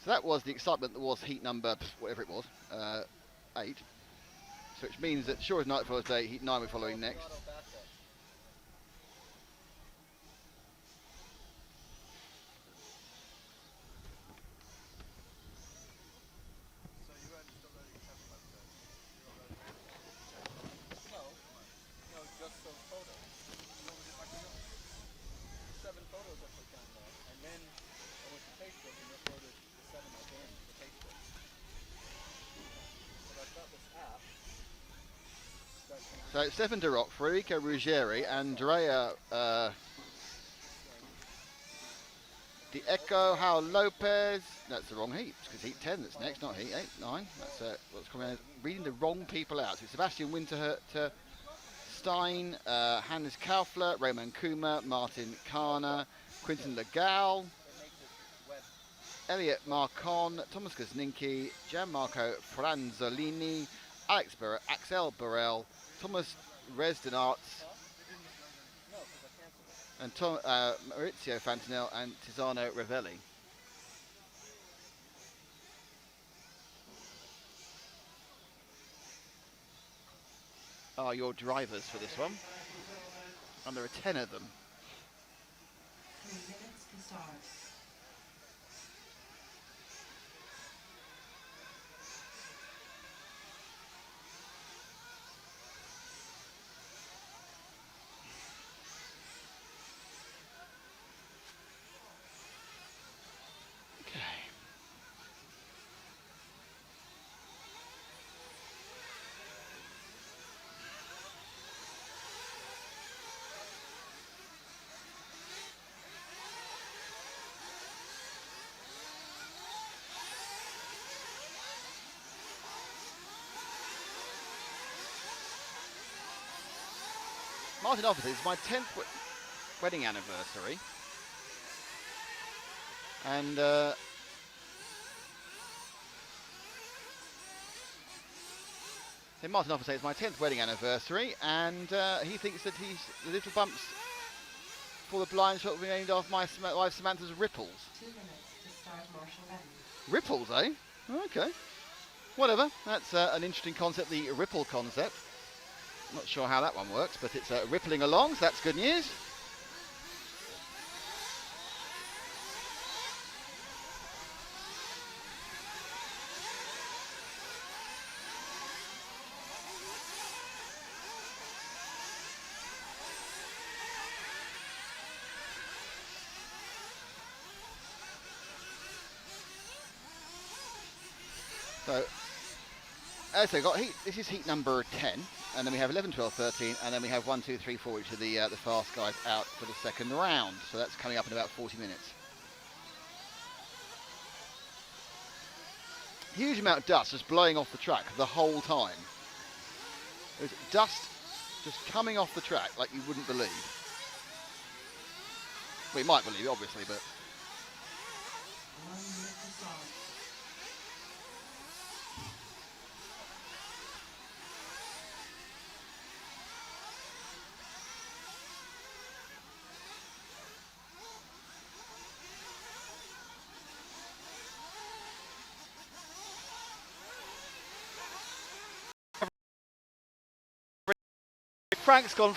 So that was the excitement that was heat number, whatever it was, 8. So which means that sure as night follows day, heat 9 we're following next. No, just those photos. Seven photos I put down there, and then I went to Facebook and uploaded the 7 again to Facebook. But I've got this app So Stefan de Rock, Federico Ruggeri, Andrea Di Eco, Hal Lopez. That's the wrong heat, because heat 10 that's next, not heat 8, 9. That's what's coming out. Reading the wrong people out. So Sebastian Winterhurt, Stein, Hannes Kaufler, Roman Kuma, Martin Kana, Quinton Legal, Elliot Marcon, Thomas Kuzninki, Gianmarco Franzolini, Axel Burrell, Thomas Resdenarts, and Maurizio Fantinel and Tiziano Ravelli. Are your drivers for this one. And there are 10 of them. 3 minutes to start. Okay. Martin Officer, it's my 10th wedding anniversary. And Martin Officer, it's my 10th wedding anniversary, and he thinks that the little bumps for the blind shot will be named after my wife Samantha's ripples. 2 minutes to start martial ready. Ripples, eh? Okay. Whatever. That's an interesting concept, the ripple concept. Not sure how that one works, but it's rippling along, so that's good news. So, as I got heat, this is heat number 10, and then we have 11, 12, 13, and then we have 1, 2, 3, 4, which are the fast guys out for the second round. So that's coming up in about 40 minutes. Huge amount of dust just blowing off the track the whole time. There's dust just coming off the track like you wouldn't believe. Well, you might believe it, obviously, but 1 minute to start. Frank's gone.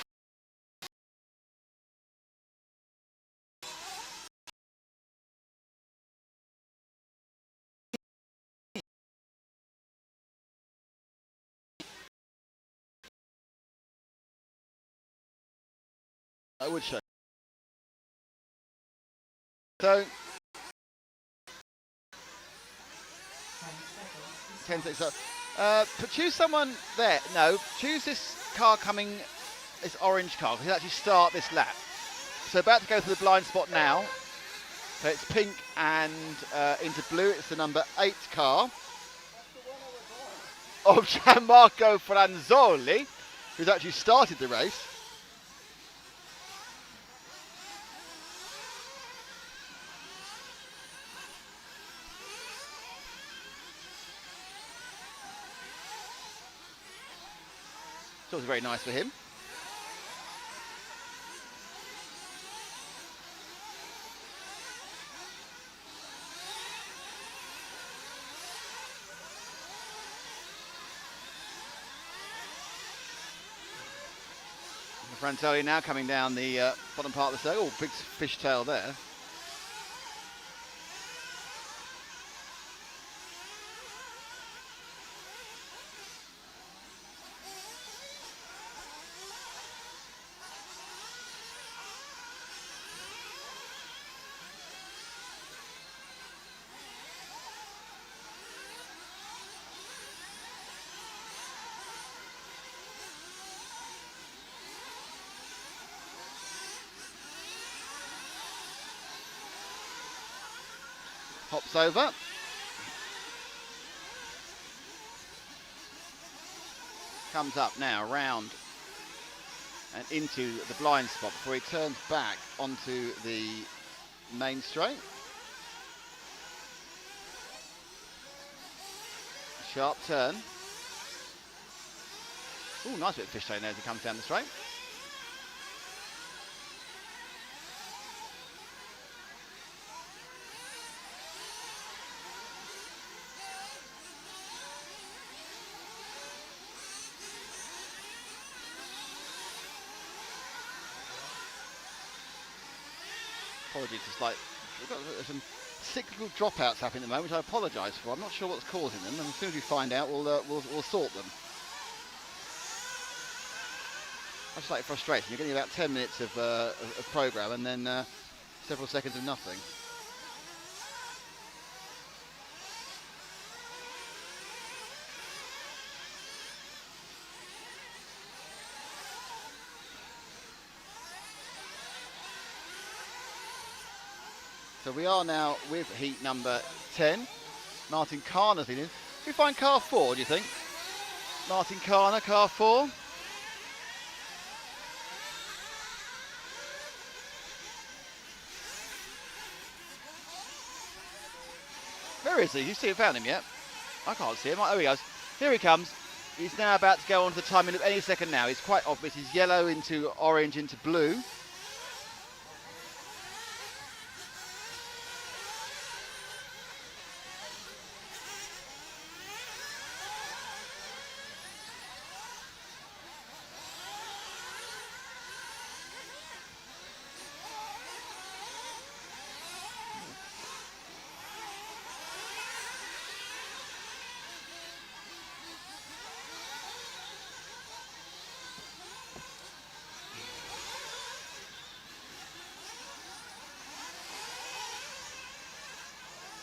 I would show. So 10 seconds. So, choose someone there. No, choose this car coming, this orange car, because he'll actually start this lap. So about to go to the blind spot now. So it's pink and into blue. It's the number 8 car of Gianmarco Franzoli, who's actually started the race. So it was very nice for him. Franzoli now coming down the bottom part of the circle. Oh, big fishtail there. Hops over. Comes up now, round and into the blind spot before he turns back onto the main straight. Sharp turn. Ooh, nice bit of fishtailing there as he comes down the straight. Apologies, it's like we've got some cyclical dropouts happening at the moment, which I apologise for. I'm not sure what's causing them, and as soon as we find out, we'll sort them. That's like frustration. You're getting about 10 minutes of programme and then several seconds of nothing. So we are now with heat number 10. Martin Karner's in. Did we find car 4, do you think? Martin Karner, car 4. Where is he? You see, found him yet? I can't see him. Oh, he goes. Here he comes. He's now about to go on to the timing loop any second now. He's quite obvious. He's yellow into orange into blue.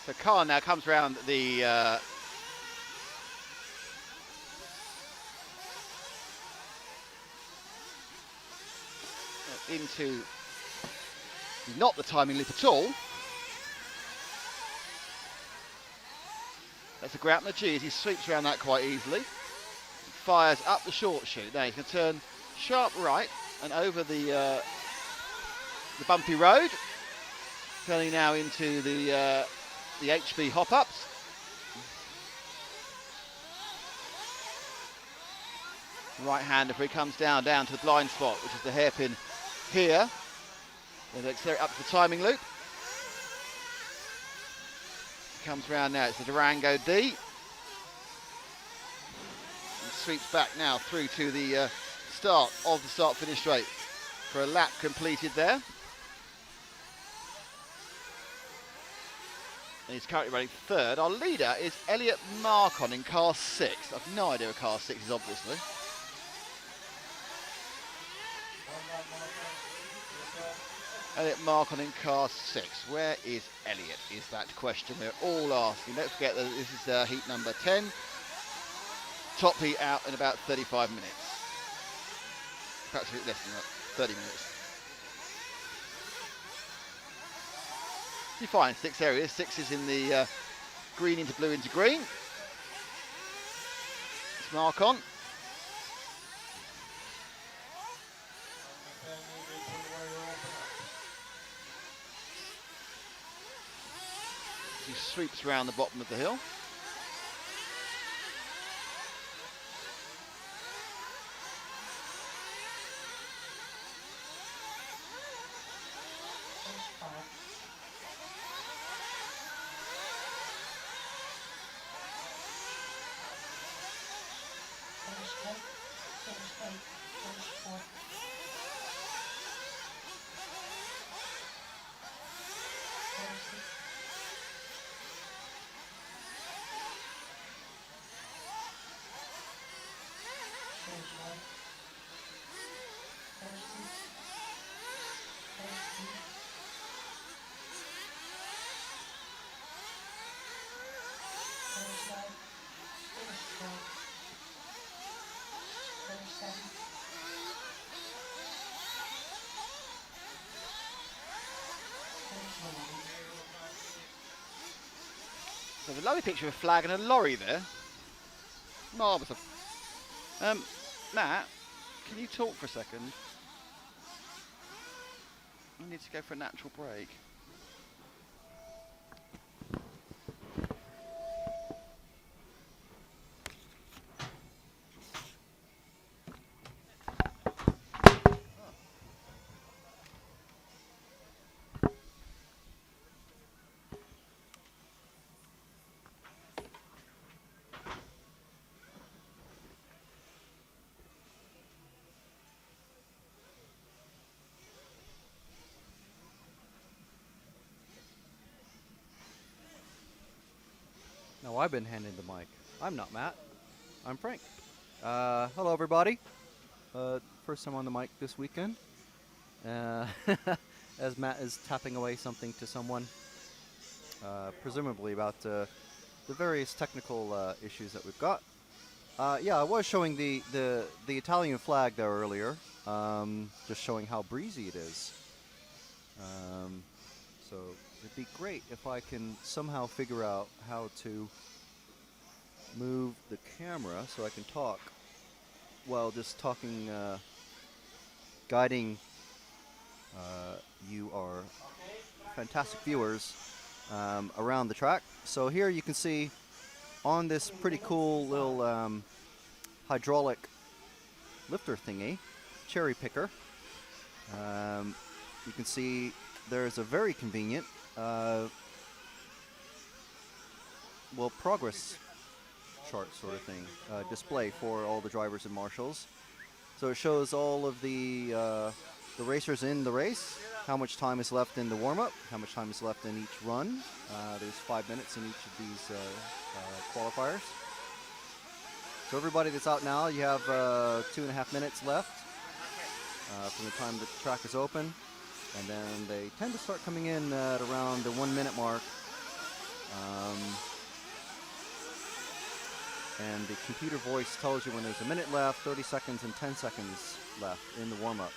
So Khan now comes around the into not the timing loop at all. That's a Grappler G as he sweeps around that quite easily. Fires up the short chute. Now he's going to turn sharp right and over the bumpy road. Turning now into the HB hop-ups. Right-hander before he comes down to the blind spot, which is the hairpin here. Then accelerate up to the timing loop. Comes round now, it's the Durango D. And sweeps back now through to the start of the start-finish straight for a lap completed there. And he's currently running third. Our leader is Elliot Marcon in car 6. I've no idea what car 6 is, obviously. Elliot Marcon in car 6. Where is Elliot, is that question we're all asking. Don't forget that this is heat number 10. Top heat out in about 35 minutes. Perhaps a bit less than that, 30 minutes. You find 6 areas. 6 is in the green into blue into green. It's Marcon. He sweeps around the bottom of the hill. There's a lovely picture of a flag and a lorry there. Marvellous. Matt, can you talk for a second? I need to go for a natural break. No, I've been handing the mic. I'm not Matt. I'm Frank. Hello, everybody. First time on the mic this weekend. As Matt is tapping away something to someone, presumably about the various technical issues that we've got. Yeah, I was showing the Italian flag there earlier, just showing how breezy it is. So it'd be great if I can somehow figure out how to move the camera so I can talk while just talking, guiding you, our fantastic viewers, around the track. So here you can see on this pretty cool little hydraulic lifter thingy, cherry picker, you can see there's a very convenient progress chart sort of thing, display for all the drivers and marshals. So it shows all of the racers in the race, how much time is left in the warm-up, how much time is left in each run. There's 5 minutes in each of these qualifiers. So everybody that's out now, you have 2.5 minutes left from the time that the track is open. And then they tend to start coming in at around the 1 minute mark. And the computer voice tells you when there's a minute left, 30 seconds, and 10 seconds left in the warm-up.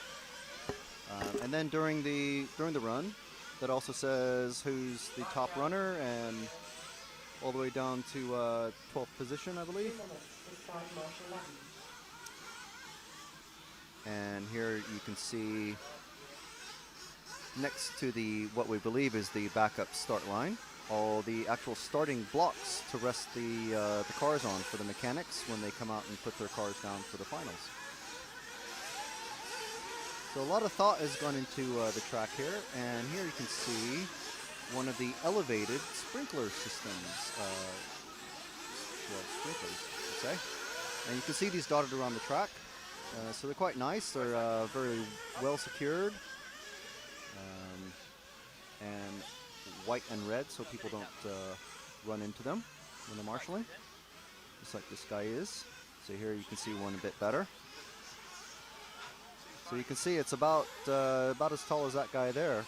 And then during the run, that also says who's the top runner, and all the way down to 12th position, I believe. And here you can see next to what we believe is the backup start line, all the actual starting blocks to rest the cars on for the mechanics when they come out and put their cars down for the finals. So a lot of thought has gone into the track here, and here you can see one of the elevated sprinkler systems, sprinklers, I should say. And you can see these dotted around the track. So they're quite nice. They're very well secured. And white and red so people don't run into them when they're marshalling, just like this guy is. So here you can see one a bit better. So you can see it's about as tall as that guy there.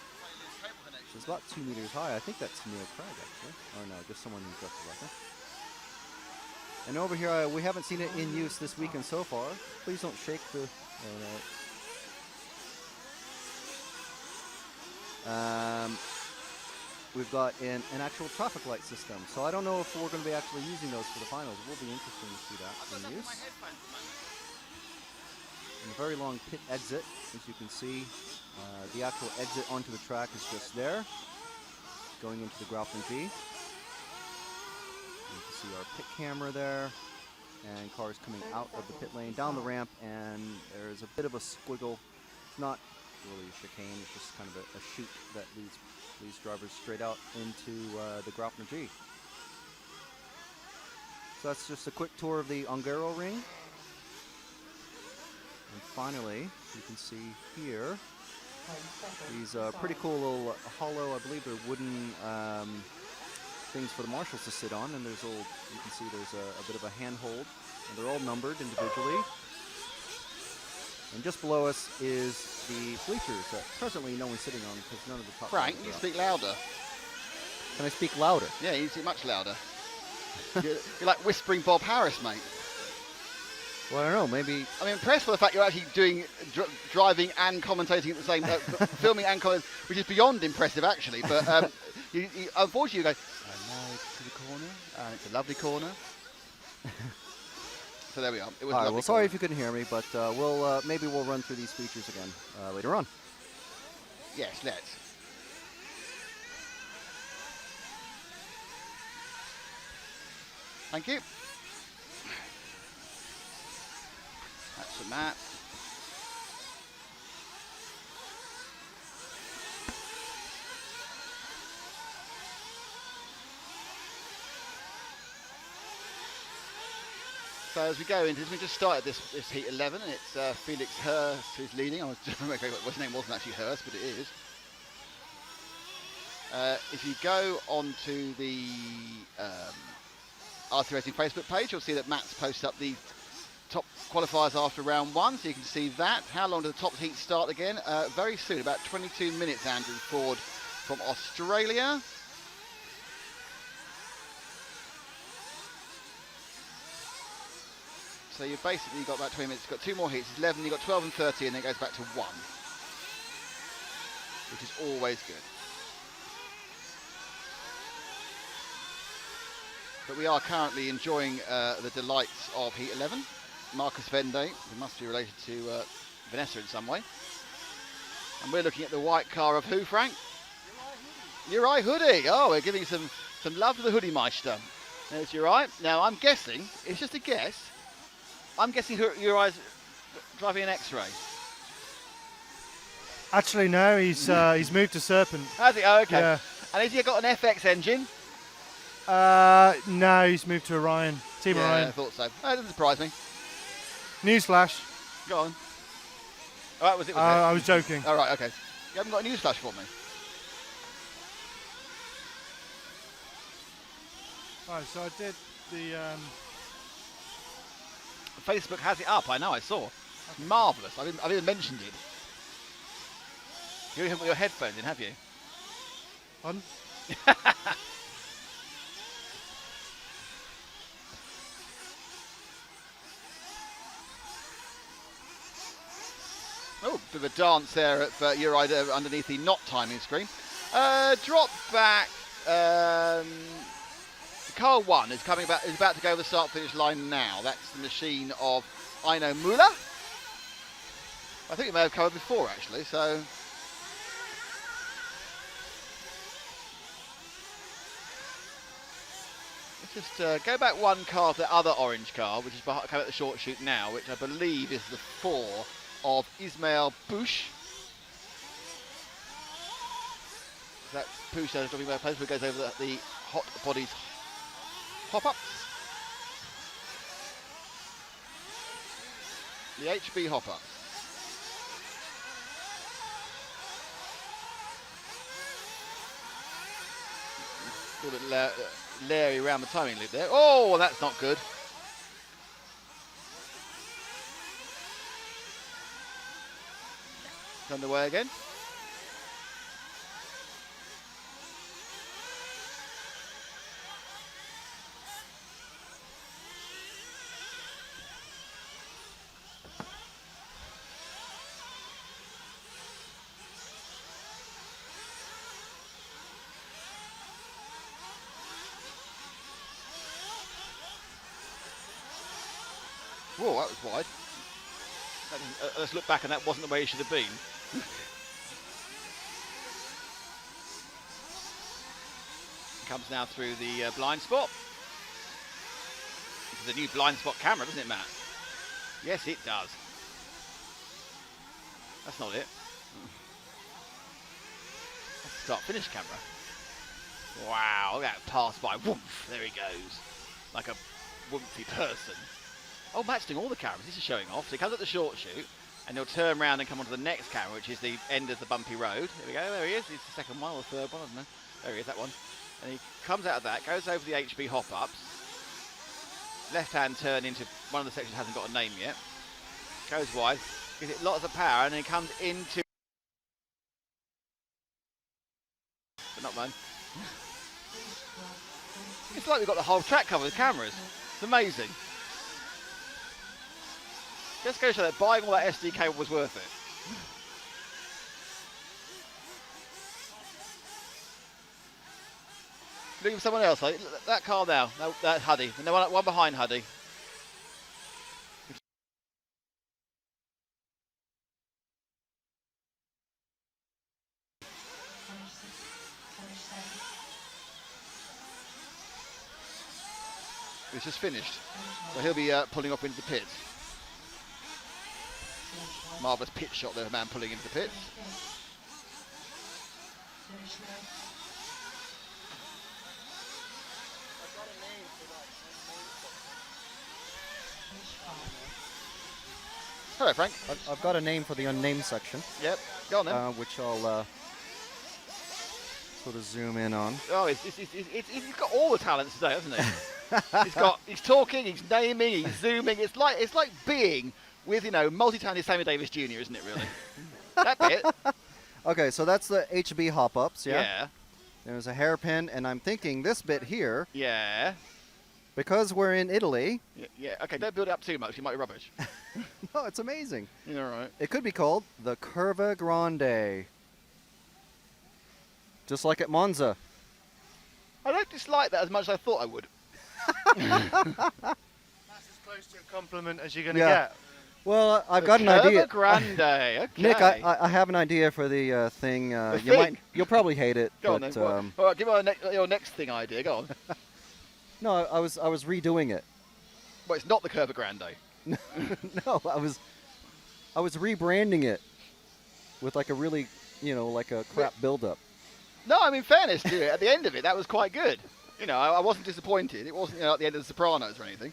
So it's about 2 meters high. I think that's Neil Craig, actually. Or no, just someone who's dressed like him. And over here, we haven't seen it in use this weekend so far. Please don't shake the... we've got an actual traffic light system. So I don't know if we're going to be actually using those for the finals. It will be interesting to see that in use. And a very long pit exit, as you can see. The actual exit onto the track is just there, going into the Graupen G. You can see our pit camera there, and cars coming out of the pit lane, down the ramp, and there's a bit of a squiggle. It's not really a chicane, it's just kind of a chute that leads drivers straight out into the Graupen G. So that's just a quick tour of the Ongaro ring. And finally, you can see here these pretty cool little hollow, I believe they're wooden things for the marshals to sit on. And there's you can see there's a bit of a handhold, and they're all numbered individually. And just below us is the bleachers that presently no one's sitting on because none of the top. Frank, you speak louder. Can I speak louder? Yeah, you speak much louder. you're like whispering Bob Harris, mate. Well, I don't know, maybe... I'm impressed with the fact you're actually doing driving and commentating at the same filming and commentating, which is beyond impressive, actually. But unfortunately, you go, I'm now to the corner, and it's a lovely corner. So there we are. It was All a right. lovely Well, sorry corner. if you couldn't hear me, but maybe we'll run through these features again later on. Yes, let's. Thank you. That's from Matt. So as we go into this, we just started this heat 11, and it's Felix Hurst who's leading. I was trying to remember what his name wasn't actually Hurst, but it is. If you go onto the RC Racing Facebook page, you'll see that Matt's posted up the top qualifiers after round 1, so you can see that. How long do the top heats start again? Very soon, about 22 minutes, Andrew Ford from Australia. So you've basically got about 20 minutes. You've got 2 more heats. It's 11, you've got 12 and 30, and then it goes back to 1, which is always good. But we are currently enjoying the delights of Heat 11. Marcus Vende, who must be related to Vanessa in some way. And we're looking at the white car of who, Frank? Uri Hoodie. Oh, we're giving some love to the Hoodie Meister. There's Uri. Now, I'm guessing, it's just a guess, I'm guessing Uri's driving an X-Ray. Actually, no, he's moved to Serpent. Has he? Oh, okay. Yeah. And has he got an FX engine? No, he's moved to Orion. Team Yeah, I Orion. thought so. That doesn't surprise me. Newsflash. Go on. All right, was it? I was joking. All right, okay. You haven't got a newsflash for me. Right, so I did the. Facebook has it up. I know. I saw. Marvellous. I've even mentioned it. You have your headphones in, have you? On. Oh, bit of a dance there for Uri underneath the not timing screen. Drop back. Car 1 is about to go over the start finish line now. That's the machine of Aino Muller. I think it may have covered before actually. So let's just go back 1 car to the other orange car, which is coming at the short shoot now, which I believe is the 4 of Ismail Bush. That Bush does dropping by place where it goes over the hot bodies hop-ups. The HB hop-ups. A little bit leery around the timing loop there. Oh, that's not good. It's underway again. Whoa, that was wide. Let's look back, and that wasn't the way it should have been. Comes now through the blind spot. This is a new blind spot camera, doesn't it, Matt? Yes, it does. That's not it. That's the start-finish camera. Wow, look at that pass by. Woof, there he goes. Like a woofy person. Oh, Matt's doing all the cameras. This is showing off. So he comes at the short shoot, and he'll turn around and come onto the next camera, which is the end of the bumpy road. There we go. There he is. He's the second one or the third one. I don't know. There he is, that one. And he comes out of that, goes over the HB hop-ups. Left-hand turn into one of the sections hasn't got a name yet. Goes wide. Gives it lots of power, and then he comes into... But not mine. It's like we've got the whole track covered with cameras. It's amazing. Just go show that buying all that SD cable was worth it. Looking for someone else. Like, that car now. That Huddy. And the one behind Huddy. Finish 6, finish 7, It's just finished. finish So 1, he'll be pulling up into the pits. finish 1, Marvellous pit shot there, a man pulling into the pits. finish 6, finish 9, finish 5, Hello, Frank. I've got a name for the unnamed section, Yep. Go on then. which I'll sort of zoom in on. Oh, he's got all the talents today, hasn't he? He's talking, he's naming, he's zooming. It's like being with, multi-talented Sammy Davis Jr., isn't it, really? That bit. Okay, so that's the HB hop-ups, yeah? Yeah. There's a hairpin, and I'm thinking this bit here, Yeah. because we're in Italy, Yeah. Okay, don't build it up too much. It might be rubbish. oh, it's amazing. You're all right. It could be called the Curva Grande. Just like at Monza. I don't dislike that as much as I thought I would. That's as close to a compliment as you're going to Yeah. get. Well, I've The got an Curva idea. Grande. Okay. Nick, I have an idea for the thing. You'll probably hate it. Go on but, then. All right, give me your next thing idea. Go on. no, I was redoing it. Well, it's not the Curva Grande. No, I was rebranding it with like a really, like a crap build-up. No, I mean, fairness to it, at the end of it, that was quite good. I wasn't disappointed. It wasn't at the end of The Sopranos or anything.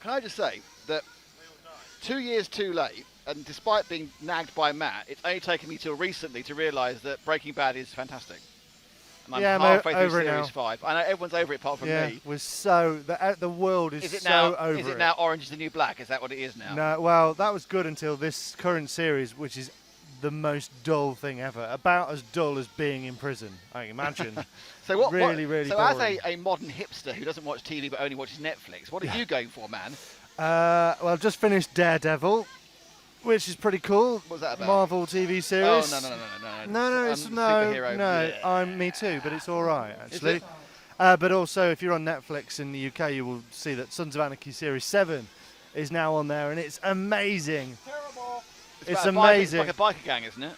Can I just say that 2 years too late, and despite being nagged by Matt, it's only taken me till recently to realise that Breaking Bad is fantastic. And I'm Yeah, I'm halfway through over it Series now. 5. I know everyone's over it apart from Yeah, me. was so the world is Is it so now? over Is it now Orange is the New Black? Is that what it is now? No, well, that was good until this current series, which is the most dull thing ever. About as dull as being in prison, I imagine. So what? Really, really So boring. as a modern hipster who doesn't watch TV but only watches Netflix, what are you going for, man? Well, I've just finished Daredevil, which is pretty cool. What's that about? Marvel TV Oh series. no! It's superhero. no. Yeah. Me too, but it's all right Is actually. it? But also, if you're on Netflix in the UK, you will see that Sons of Anarchy Series 7 is now on there, and it's amazing. Terrible. It's about a bike- amazing. It's like a biker gang, isn't it?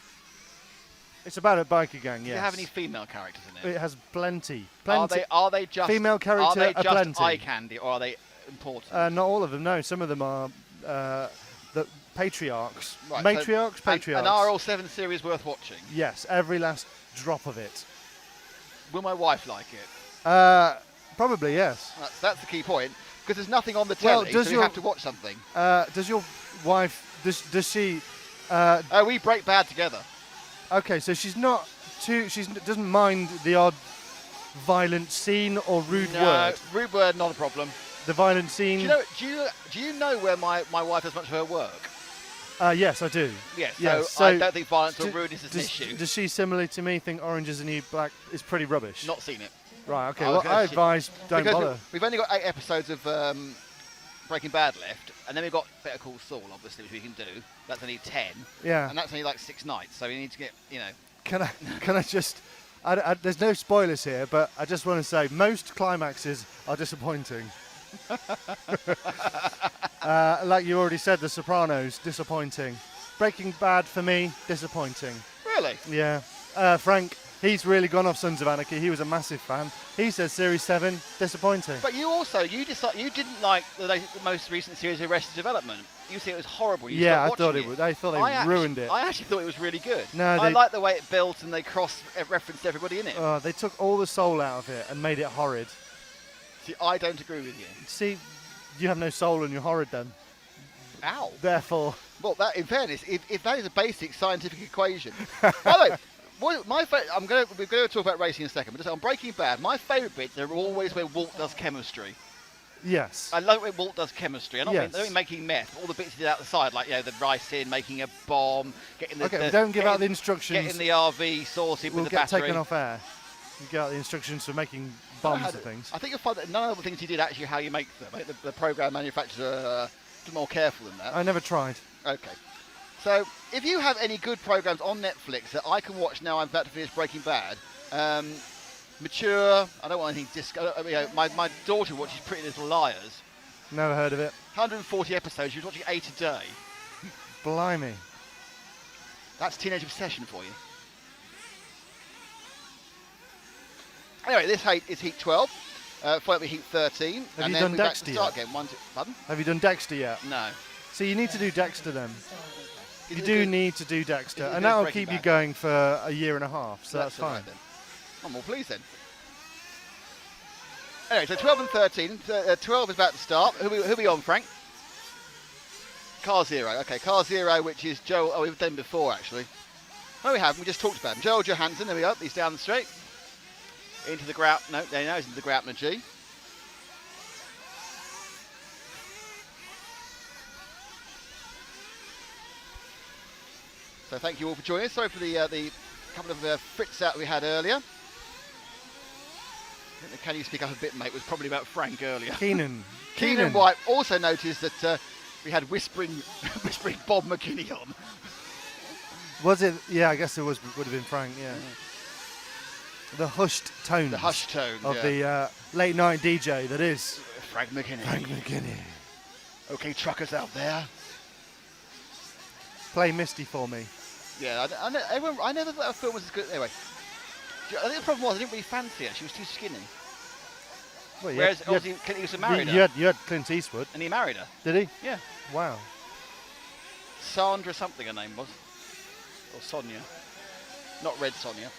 It's about a biker gang. Do Yes. you have any female characters in it? It has plenty. Are they just Female character Are they are just plenty. eye candy, or are they important? Not all of them. No, some of them are the patriarchs. Right, Matriarchs, and patriarchs. are all 7 series worth watching? Yes, every last drop of it. Will my wife like it? Probably yes. That's the key point. Because there's nothing on the Well, telly, does so you your- have to watch something. Does your wife? Does she? Oh, we break bad together. Okay, so she's not too. She doesn't mind the odd violent scene or rude word. rude word, not a problem. The violent scene. Do you know where my wife does much of her work? Yes, I do. Yes. Yes, So, I so don't think violence or d- rudeness is an issue. Does she, similarly to me, think Orange is the New Black is pretty rubbish? Not seen it. Right. Okay. Oh, Well, okay, I shit. advise don't Because bother. we've only got 8 episodes of Breaking Bad left, and then we've got Better Call Saul, obviously, which we can do. That's only 10, Yeah. and that's only like 6 nights. So we need to get, Can I just? There's no spoilers here, but I just want to say most climaxes are disappointing. Like you already said, The Sopranos, disappointing. Breaking Bad for me, disappointing. Really. Yeah. Frank, he's really gone off Sons of Anarchy. He was a massive fan. He said Series 7, disappointing. But you didn't like the most recent series of Arrested Development. You said it was horrible. You Yeah, I stopped thought watching it was. I thought they ruined it. I actually thought it was really good. No, I they- like the way it built and they referenced everybody in it. They took all the soul out of it and made it horrid. See, I don't agree with you. See, you have no soul and you're horrid then. Ow. Therefore, Well, that, in fairness, if that is a basic scientific equation. By the way, we're going to talk about racing in a second, but just on Breaking Bad, my favourite bits are always where Walt does chemistry. yes. I love it when Walt does chemistry. I don't Yes. mean making meth, but all the bits he did out the side, like the ricing, making a bomb, getting the. Okay, the don't give out the getting- instructions. Getting the RV sorted We'll with the get battery. taken off air. You get out the instructions for making bombs and things. I think you'll find that none of the things he did actually how you make them. I think the program manufacturers are a bit more careful than that. I never tried. Okay. So, if you have any good programs on Netflix that I can watch now I'm about to finish Breaking Bad, mature, I don't want anything disco. My daughter watches Pretty Little Liars. Never heard of it. 140 episodes, she was watching 8 a day. Blimey. That's teenage obsession for you. Anyway, this heat is heat 12. Followed by heat 13. Have and you then done we're back Dexter to start yet? again. Pardon? Have you done Dexter yet? No. So you need to do Dexter then. Is You it do good? need to do Dexter, Is it and good that'll Breaking keep you Bad? going for a year and a half, so that's all fine. right then. I'm more pleased then. Anyway, so 12 and 13. 12 is about to start. Who are we on, Frank? Car Zero. Okay, Car Zero, which is Joel. Oh, we've done him before, actually. No, we haven't. We just talked about him. Joel Johansson. There we go. He's down the straight. Into the grout. No, there he is. Into the Graupner G. So thank you all for joining us. Sorry for the couple of frits out we had earlier. I think the Can You Speak Up a Bit, Mate was probably about Frank earlier. Keenan. Keenan White also noticed that we had whispering Bob McKinney on. Was it? Yeah, I guess it would have been Frank, yeah. The hushed tones. The hushed tone of the late night DJ that is Frank McKinney. Frank McKinney. Okay, truckers out there. Play Misty for me. Yeah, I never thought a film was as good. Anyway, I think the problem was I didn't really fancy her. She was too skinny. Well, Whereas obviously Clint Eastwood married you her, had Clint Eastwood. and he married her. Did he? Yeah, Wow. Sandra something her name was, or Sonia, not Red Sonia.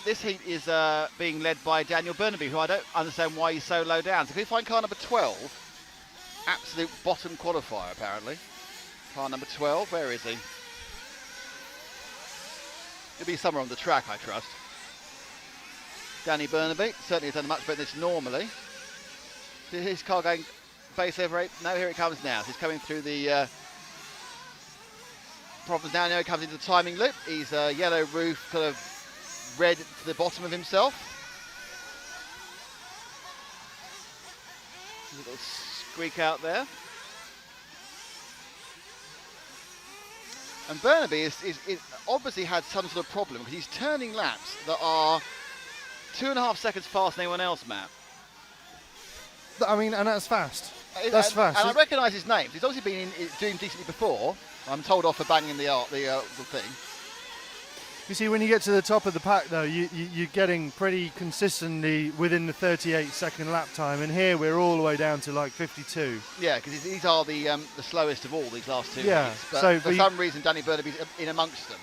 This heat is being led by Daniel Burnaby, who I don't understand why he's so low down. So can we find car number 12? Absolute bottom qualifier, apparently. Car number 12, where is he? He'll be somewhere on the track, I trust. Danny Burnaby, certainly has done much better than this normally. Is his car going base over 8? No, here it comes now. He's coming through the problems now. Now he comes into the timing loop. He's yellow roof, kind of red to the bottom of himself. There's a little squeak out there. And Burnaby is obviously had some sort of problem because he's turning laps that are 2.5 seconds faster than anyone else, Matt. I mean, and that's fast. That's fast. And I recognise his name. He's obviously been doing decently before. I'm told off for banging the thing. You see, when you get to the top of the pack, though, you're getting pretty consistently within the 38-second lap time, and here we're all the way down to like 52. Yeah, because these are the slowest of all these last two. Yeah, heats. But so- for but some reason, Danny Burnaby's in amongst them,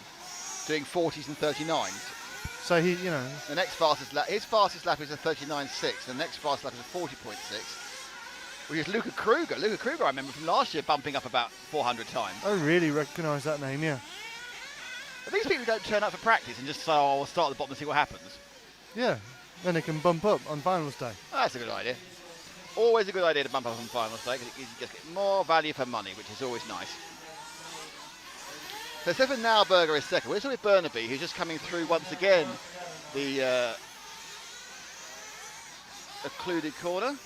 doing 40s and 39s. So he, you know, The next fastest lap, his fastest lap is a 39.6. The next fastest lap is a 40.6. Which is Luca Kruger. Luca Kruger, I remember from last year, bumping up about 400 times. I really recognise that name. Yeah, But these people don't turn up for practice and just say, "Oh, we'll start at the bottom and see what happens." yeah. Then they can bump up on finals day. Oh, that's a good idea. Always a good idea to bump up on finals day because you just get more value for money, which is always nice. So Stefan Nauberger is second. We're still with Burnaby, who's just coming through once again the occluded corner.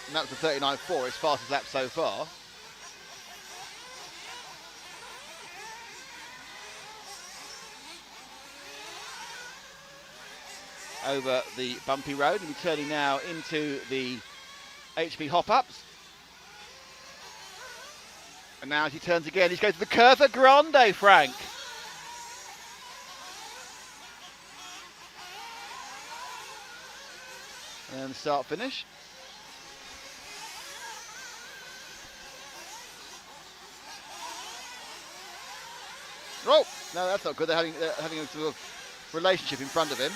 And that's the 39.4, his fastest lap so far. Over the bumpy road, and we're turning now into the HP hop-ups. And now as he turns again, he's going to the Curva Grande, Frank. And start finish. Oh, no, that's not good. They're having a sort of relationship in front of him.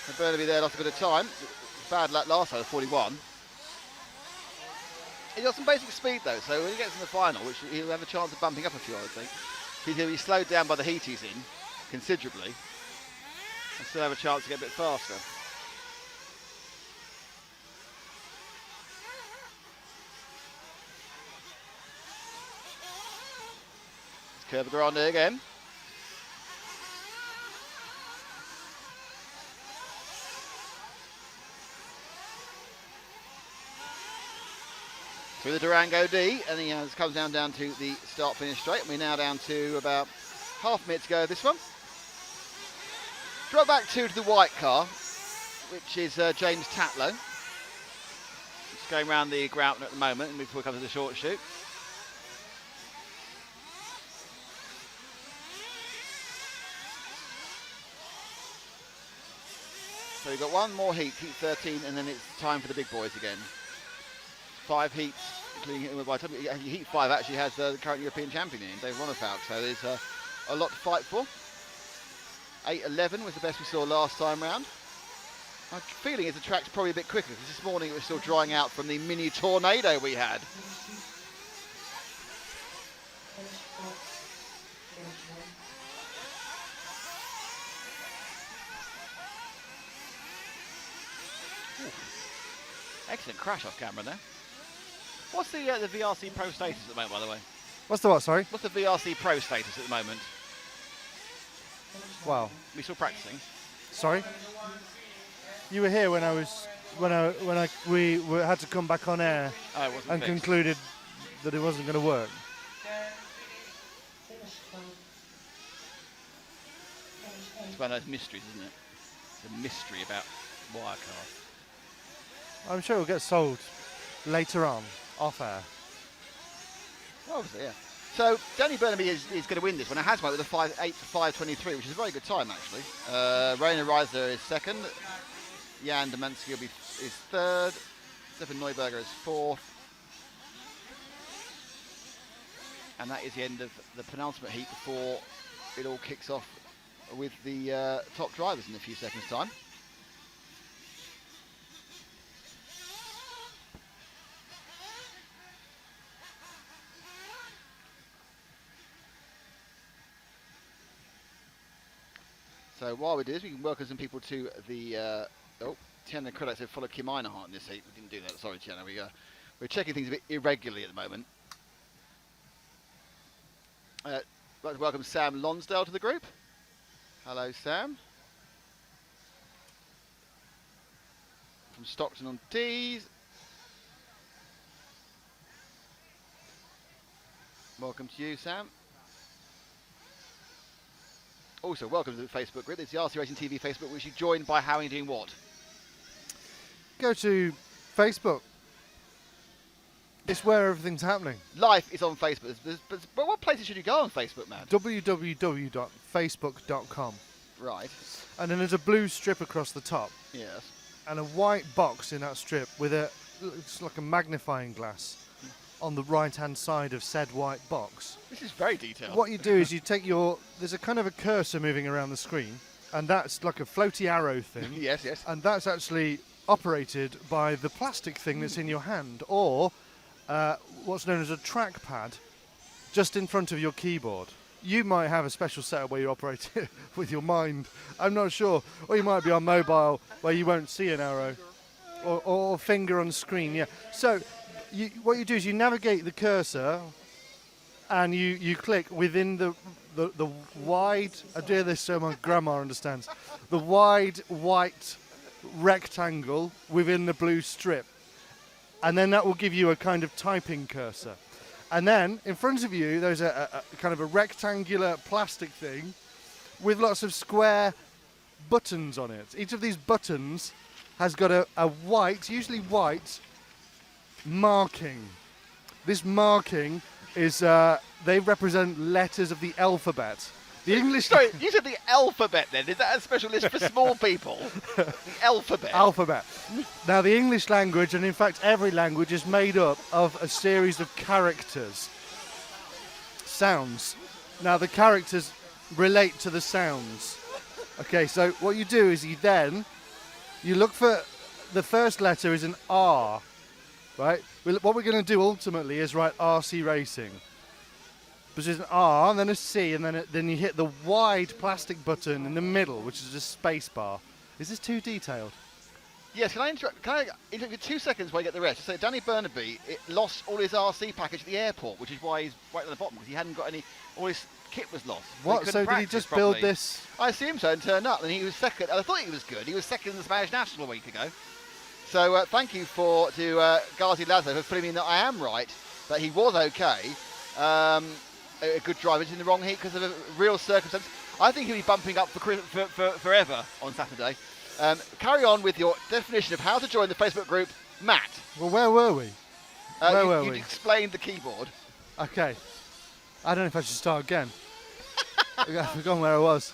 And Burnaby there lost a bit of time. Bad lap last time, 41. He's got some basic speed though, so when he gets in the final, which he'll have a chance of bumping up a few, I think, he's going to be slowed down by the heat he's in considerably and still have a chance to get a bit faster. Curva Grande again. through the Durango D, and he comes down to the start-finish straight, and we're now down to about half a minute to go this one. Drop back to the white car, which is James Tatlow. Just going around the ground at the moment, and before we come to the short shoot. So we've got one more heat, heat 13, and then it's time for the big boys again. 5 heats, including by the time heat 5 actually has the current European champion in, Dave Ronnefauk, so there's a lot to fight for. 8:11 was the best we saw last time round. My feeling is the track's probably a bit quicker, because this morning it was still drying out from the mini tornado we had. Excellent crash off camera there. What's the VRC Pro status at the moment, by the way? What's the what, sorry? What's the VRC Pro status at the moment? Wow. We still practicing? Sorry? You were here when we had to come back on air Oh, it wasn't and fixed. concluded that it wasn't going to work. It's one of those mysteries, isn't it? It's a mystery about Wirecast. I'm sure it'll get sold later on, off air. Obviously, yeah. So Danny Burnaby is going to win this one. It has won with a 5:8:5:23, which is a very good time actually. Rainer Reisler is second. Jan Demansky is third. Stefan Neuberger is fourth. And that is the end of the penultimate heat before it all kicks off with the top drivers in a few seconds' time. So while we do this, we can welcome some people to the Tiana Credit said follow Kim Einhart in this heat. We didn't do that. Sorry, Tiana. We're checking things a bit irregularly at the moment. I'd like to welcome Sam Lonsdale to the group. Hello, Sam. From Stockton-on-Tees. Welcome to you, Sam. Also, welcome to the Facebook group. It's the RC Racing TV Facebook, which you joined by how and doing what? Go to Facebook. It's where everything's happening. Life is on Facebook. But what places should you go on Facebook, man? www.facebook.com. Right. And then there's a blue strip across the top Yes. and a white box in that strip with it's like a magnifying glass on the right-hand side of said white box. This is very detailed. What you do is you take there's a kind of a cursor moving around the screen, and that's like a floaty arrow thing. Yes, yes. And that's actually operated by the plastic thing that's in your hand, or what's known as a trackpad, just in front of your keyboard. You might have a special setup where you operate it with your mind. I'm not sure. Or you might be on mobile where you won't see an arrow, or finger on screen. Yeah. So what you do is you navigate the cursor, and you click within the wide. I do this so my grandma understands. The wide white rectangle within the blue strip, and then that will give you a kind of typing cursor. And then in front of you there's a kind of a rectangular plastic thing with lots of square buttons on it. Each of these buttons has got a white, usually white, marking. This marking is they represent letters of the alphabet. The English. Sorry, you said the alphabet then. Is that a special list for small people? The alphabet. Alphabet. Now, the English language, and in fact every language, is made up of a series of characters. Sounds. Now, the characters relate to the sounds. Okay, so what you do is you look for the first letter is an R, right? What we're going to do ultimately is write RC Racing. But there's an R, and then a C, and then you hit the wide plastic button in the middle, which is a space bar. Is this too detailed? Yes, can I interrupt you 2 seconds while you get the rest? So Danny Burnaby lost all his RC package at the airport, which is why he's right at the bottom, because he hadn't got all his kit was lost. What? So did he just build this? I assume so, and turn up, and he was second. I thought he was good. He was second in the Spanish National a week ago. So thank you to Ghazi Lazo for filling in that I am right, that he was okay. A good driver in the wrong heat because of a real circumstance. I think he'll be bumping up for forever on Saturday. Carry on with your definition of how to join the Facebook group, Matt. Well, where were we? Where were you we? explained the keyboard. Okay. I don't know if I should start again. I've forgotten where I was.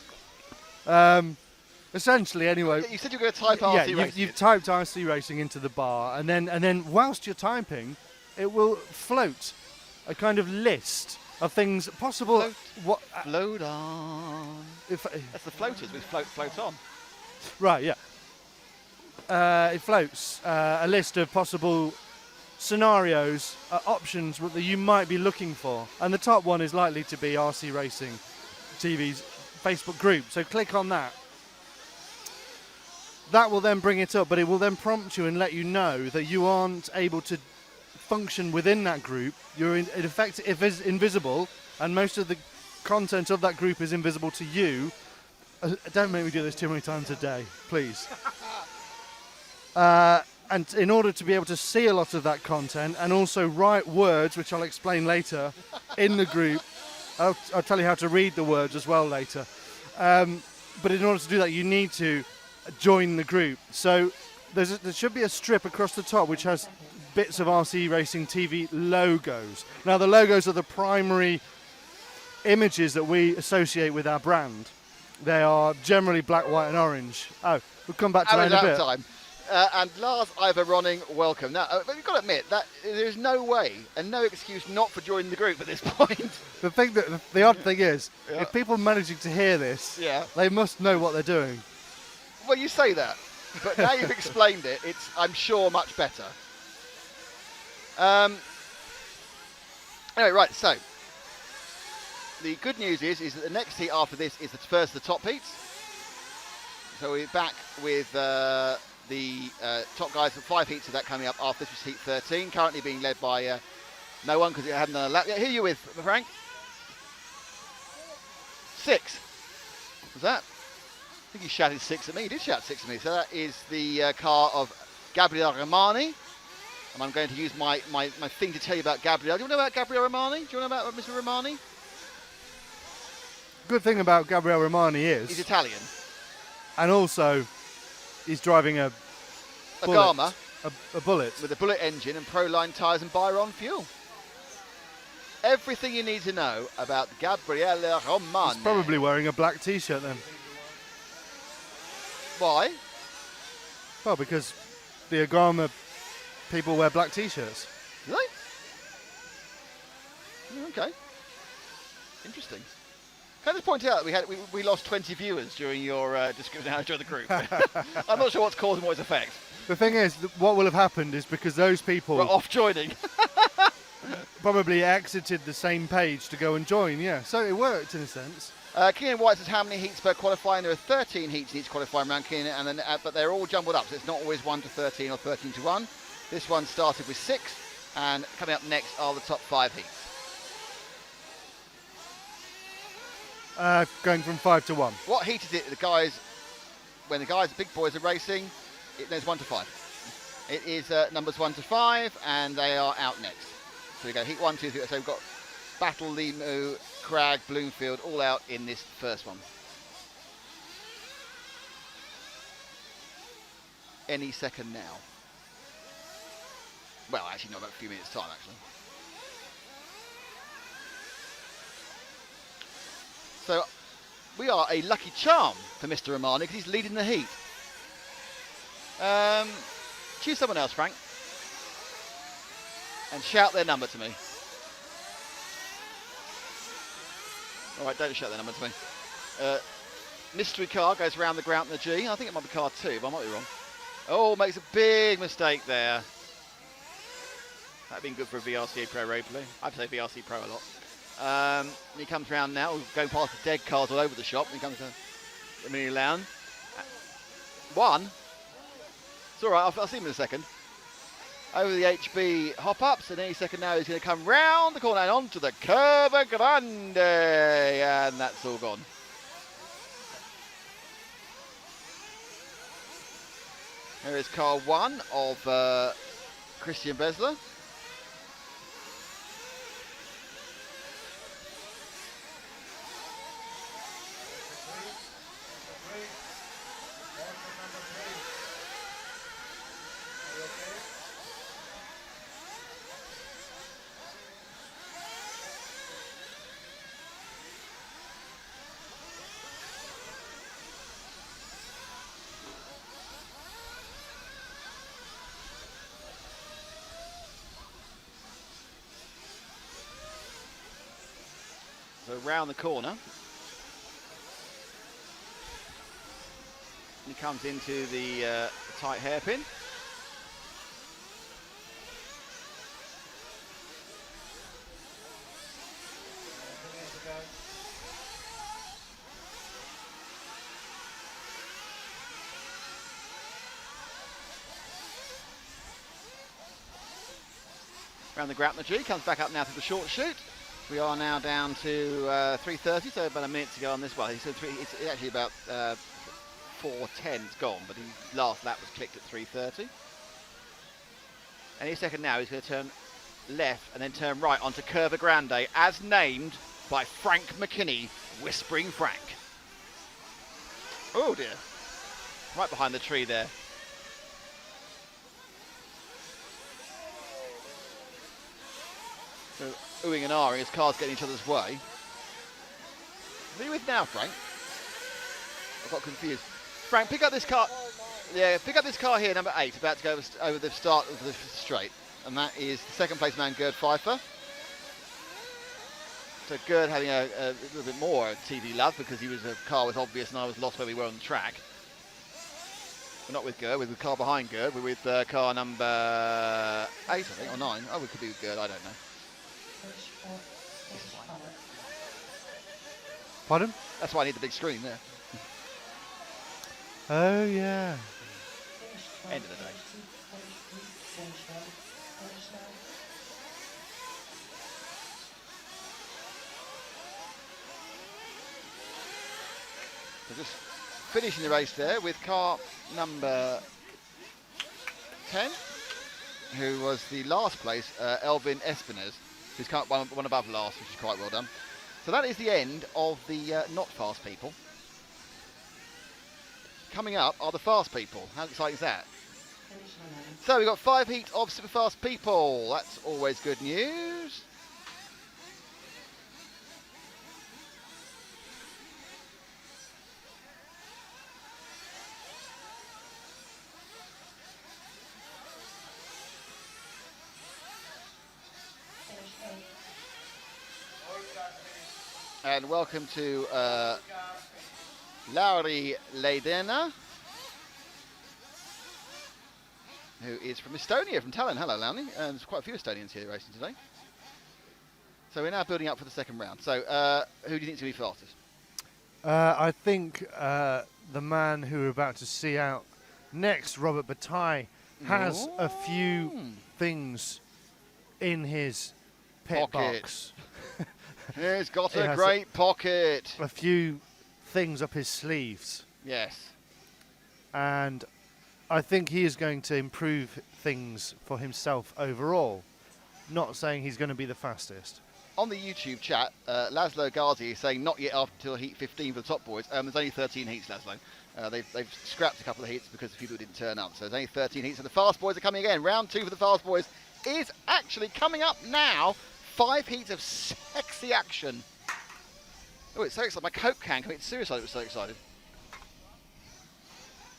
Essentially, anyway. You said you were going to type RC Racing. You've typed RC Racing into the bar, and then whilst you're typing, it will float a kind of list of things possible. Float on. That's the floaters with float on. Right, yeah. It floats a list of possible scenarios, options that you might be looking for. And the top one is likely to be RC Racing TV's Facebook group. So click on that. That will then bring it up, but it will then prompt you and let you know that you aren't able to function within that group. You're in effect invisible, and most of the content of that group is invisible to you. Don't make me do this too many times a day, please. And in order to be able to see a lot of that content and also write words, which I'll explain later, in the group, I'll tell you how to read the words as well later. But in order to do that, you need to join the group. So there should be a strip across the top which has bits of RC Racing TV logos. Now, the logos are the primary images that we associate with our brand. They are generally black, white, and orange. Oh, we'll come back to that in a bit. Time. And Lars Ivor Ronning, welcome. Now, but you've got to admit that there's no way and no excuse not for joining the group at this point. The odd thing is, if people are managing to hear this, they must know what they're doing. Well, you say that, but now you've explained it, it's, I'm sure, much better. Anyway, right, so the good news is that the next heat after this is the first of the top heats. So we're back with the top guys for 5 heats of that coming up after this was heat 13, currently being led by no one because it hadn't done a lap yet. Who are you with, Frank? 6. Was that? I think he shouted 6 at me. He did shout 6 at me. So that is the car of Gabriele Romani. And I'm going to use my thing to tell you about Gabriele. Do you know about Gabriele Romani? Do you know about Mr. Romani? Good thing about Gabriele Romani is he's Italian. And also he's driving a Gamma. A Bullet. With a Bullet engine and Proline tyres and Byron fuel. Everything you need to know about Gabriele Romani. He's probably wearing a black t-shirt then. Why? Well, because the Agama people wear black t-shirts. Do they? Okay. Interesting. Can I just point out that we lost 20 viewers during your description of how to join the group? I'm not sure what's caused and what its effect. The thing is, what will have happened is because those people were off joining. probably exited the same page to go and join, yeah. So it worked in a sense. Keenan White says how many heats per qualifying? There are 13 heats in each qualifying round, Keenan, and then, but they're all jumbled up, so it's not always 1 to 13 or 13 to 1. This one started with 6, and coming up next are the top 5 heats. Going from 5 to 1. What heat is it? When the big boys are racing, there's 1 to 5. It is numbers 1 to 5, and they are out next. So we go heat 1, 2, 3. So we've got Battle, Limu, Crag, Bloomfield, all out in this first one. Any second now. Well, actually, not about a few minutes' time, actually. So we are a lucky charm for Mr. Romani because he's leading the heat. Choose someone else, Frank. And shout their number to me. All right, don't shout their number to me. Mystery car goes around the ground in the G. I think it might be car 2, but I might be wrong. Oh, makes a big mistake there. That'd been good for a VRC Pro roadplay. I'd say VRC Pro a lot. And he comes round now, going past the dead cars all over the shop. And he comes to the mini lounge. 1. It's all right, I'll see him in a second. Over the HB hop-ups, and any second now he's going to come round the corner and onto the Curva Grande. And that's all gone. Here is car 1 of Christian Besler. So round the corner. He comes into the tight hairpin. Around the grappler tree, comes back up now to the short shoot. We are now down to 3:30, so about a minute to go on this one. He said it's actually about 4:10 it's gone, but his last lap was clicked at 3:30. Any second now he's going to turn left and then turn right onto Curva Grande, as named by Frank McKinney, Whispering Frank. Oh dear. Right behind the tree there. So, oohing and ahhing as cars get in each other's way. What are you with now, Frank? I got confused. Frank, pick up this car. Yeah, pick up this car here, number 8, about to go over the start of the straight. And that is the second place man, Gerd Pfeiffer. So Gerd having a little bit more TV love because the car was obvious and I was lost where we were on the track. We're not with Gerd, we're with the car behind Gerd. We're with car number 8, I think, or 9. Oh, we could be with Gerd, I don't know. Pardon? That's why I need the big screen there. Oh, yeah. End of the day. So just finishing the race there with car number 10, who was the last place, Elvin Espinez, who's come up one above last, which is quite well done. So that is the end of the not fast people. Coming up are the fast people. How exciting is that? So we've got 5 heats of super fast people. That's always good news. And welcome to Lauri Leidena, who is from Estonia, from Tallinn. Hello, Lauri. And there's quite a few Estonians here racing today. So we're now building up for the second round. So who do you think is going to be fastest? I think the man who we're about to see out next, Robert Bataille, has a few things in his pit box. He's got a great pocket. A few things up his sleeves. Yes. And I think he is going to improve things for himself overall. Not saying he's going to be the fastest. On the YouTube chat, Laszlo Ghazi is saying not yet up until heat 15 for the top boys. There's only 13 heats, Laszlo. They've scrapped a couple of heats because people didn't turn up. So there's only 13 heats. So the fast boys are coming again. Round 2 for the fast boys is actually coming up now. 5 heats of sexy action. Oh, it's so exciting. My Coke can committed suicide. It was so excited.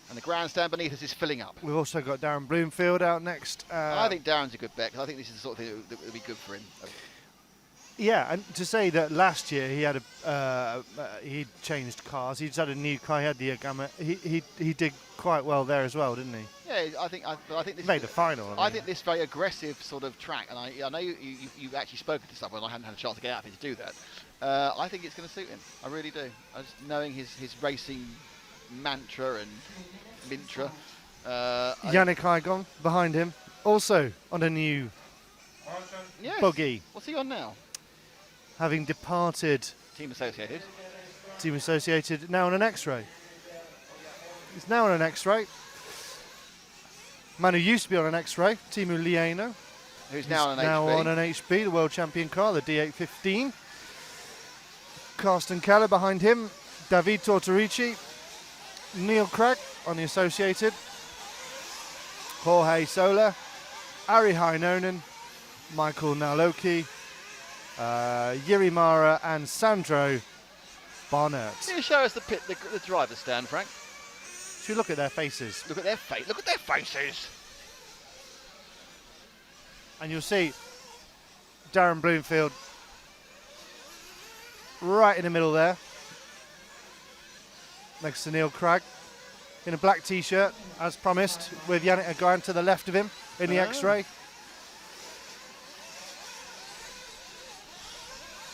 And the grandstand beneath us is filling up. We've also got Darren Bloomfield out next. I think Darren's a good bet, because I think this is the sort of thing that would be good for him. Yeah, and to say that last year he had he'd changed cars. He's had a new car. He had the Agama. He did quite well there as well, didn't he? Yeah, I think this made the final. I think this very aggressive sort of track, and I know you've actually spoken to someone. I haven't had a chance to get out of it to do that. I think it's going to suit him. I really do. Just knowing his racing mantra and mintra. Yannick Igon behind him, also on a new buggy. What's he on now? Having departed Team Associated. Team Associated, now on an X-Ray. He's now on an X-Ray. Man who used to be on an X-Ray, Timu Lieno. Who's now on an now HB. on an HB, the world champion car, the D815. Carsten Keller behind him, David Tortorici, Neil Craig on the Associated, Jorge Sola, Ari Heinonen, Michael Naloki, Yuri Mara and Sandro Barnett. Can you show us the driver's stand, Frank? Should we look at their faces? Look at their Look at their faces. And you'll see Darren Bloomfield right in the middle there, next to Neil Craig, in a black t-shirt, as promised, with Yannick Aguin to the left of him in the X-ray.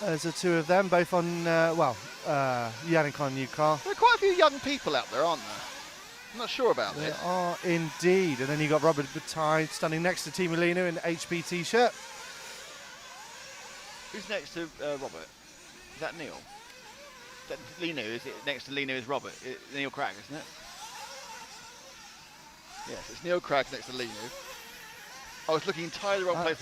There's the two of them, both on, Yannick on new car. There are quite a few young people out there, aren't there? I'm not sure about They this. are indeed. And then you got Robert Bataille standing next to Timu Lieno in the HB t-shirt. Who's next to Robert? Is that Neil? Is that Lino? Is it next to Lino is Robert? Neil Craig, isn't it? Yes, it's Neil Craig next to Lino. I was looking entirely the wrong place.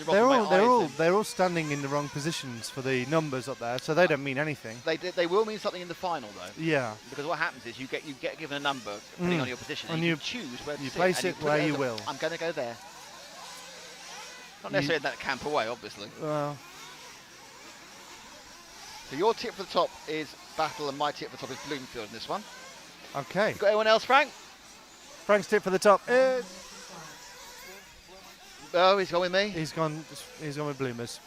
They're all standing in the wrong positions for the numbers up there, so they don't mean anything. They will mean something in the final though. Yeah. Because what happens is you get given a number depending on your position, and you can choose where to you sit, place and it put where you as a- will. I'm going to go there. Not necessarily in that camp away, obviously. Well, So your tip for the top is Battle, and my tip for the top is Bloomfield in this one. okay. You got anyone else, Frank? Frank's tip for the top is Oh, he's gone with me. he's gone with Bloomers.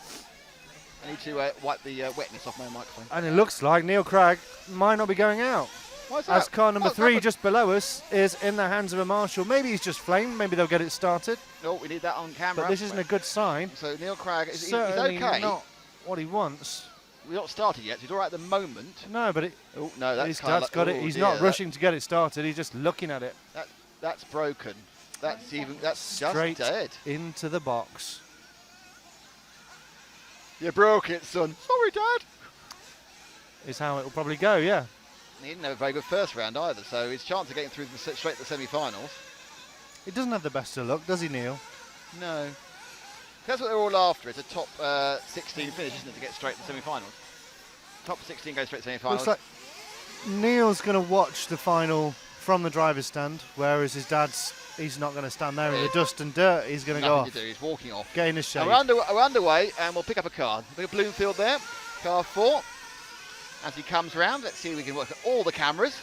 I need to wipe the wetness off my microphone. And it looks like Neil Craig might not be going out. Why is As that? car number What's 3 happened? just below us is in the hands of a marshal. Maybe he's just flamed, maybe they'll get it started. Oh, we need that on camera. But this isn't a good sign. So Neil Craig, he's Certainly okay. not what he wants. We're not started yet. So he's all right at the moment. No, but Oh no, that's his kinda dad's got it. oh He's dear, not rushing to get it started. He's just looking at it. That's broken. That's Straight just dead. into the box. You broke it, son. Sorry, Dad. Is how it will probably go, yeah. He didn't have a very good first round either, so his chance of getting through straight to the semi-finals. He doesn't have the best of luck, does he, Neil? No. That's what they're all after. It's a top 16 finish, isn't it, to get straight to the semi-finals? Top 16 goes straight to semi-finals. Looks like Neil's going to watch the final from the driver's stand, whereas his dad's, he's not going to stand there in the dust and dirt. He's going to go Nothing off, to do. He's walking off. get in the shade. And we're underway, and we'll pick up a car. We've got Bloomfield there, car 4. As he comes round, let's see if we can work at all the cameras.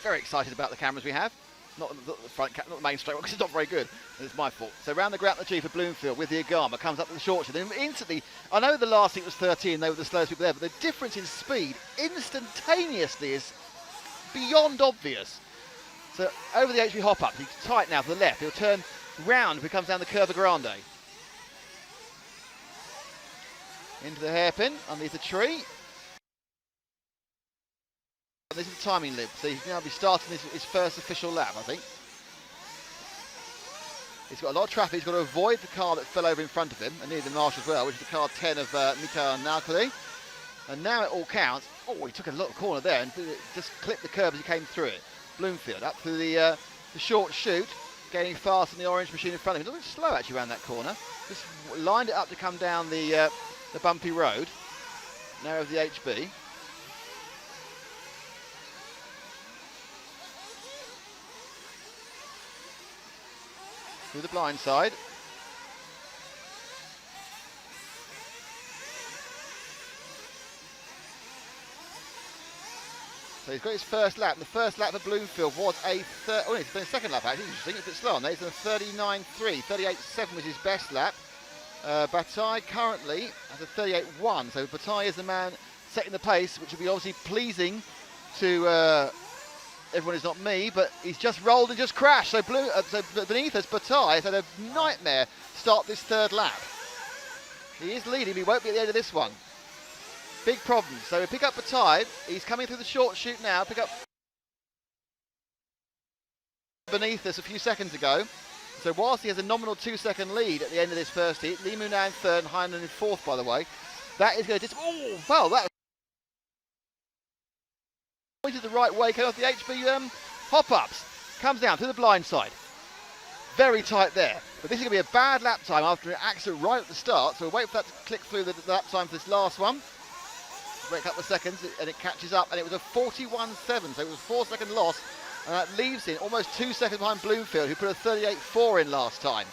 Very excited about the cameras we have. Not the front, not the main straight one, because it's not very good. And it's my fault. So round the ground, the G for Bloomfield with the Agama comes up to the short shot. Then instantly, I know the last seat was 13, they were the slowest people there, but the difference in speed instantaneously is beyond obvious. So over the HV hop up, he's tight now to the left. He'll turn round if he comes down the Curva Grande. Into the hairpin, underneath the tree. This is the timing lip, so he's now be starting his first official lap, I think. He's got a lot of traffic. He's got to avoid the car that fell over in front of him, and near the marshal as well, which is the car 10 of Mika Nalkali. And now it all counts. Oh, he took a little corner there and just clipped the curb as he came through it. Bloomfield up through the short chute, gaining fast in the orange machine in front of him. A little bit slow actually around that corner. Just lined it up to come down the bumpy road. Now of the HB. Through the blind side. So he's got his first lap. The first lap for Bloomfield was it's been a second lap actually. Interesting, it's a bit slow on there. He's done 39.3, 38.7 was his best lap. Bataille currently has a 38.1. So Bataille is the man setting the pace, which will be obviously pleasing to everyone who's not me, but he's just rolled and just crashed. So, beneath us, Bataille has had a nightmare start this third lap. He is leading, he won't be at the end of this one. Big problem. So we pick up Bataille. He's coming through the short chute now. Pick up beneath us a few seconds ago. So whilst he has a nominal 2-second lead at the end of this first heat, Limu now in third and Heinen in fourth, by the way. That is going to that pointed the right way, came off the HB hop-ups. Comes down through the blind side. very tight there. But this is going to be a bad lap time after an accident right at the start, so we'll wait for that to click through the lap time for this last one. Wait a couple of seconds, and it catches up, and it was a 41.7, so it was a 4-second loss, and that leaves him almost 2 seconds behind Bloomfield, who put a 38.4 in last time.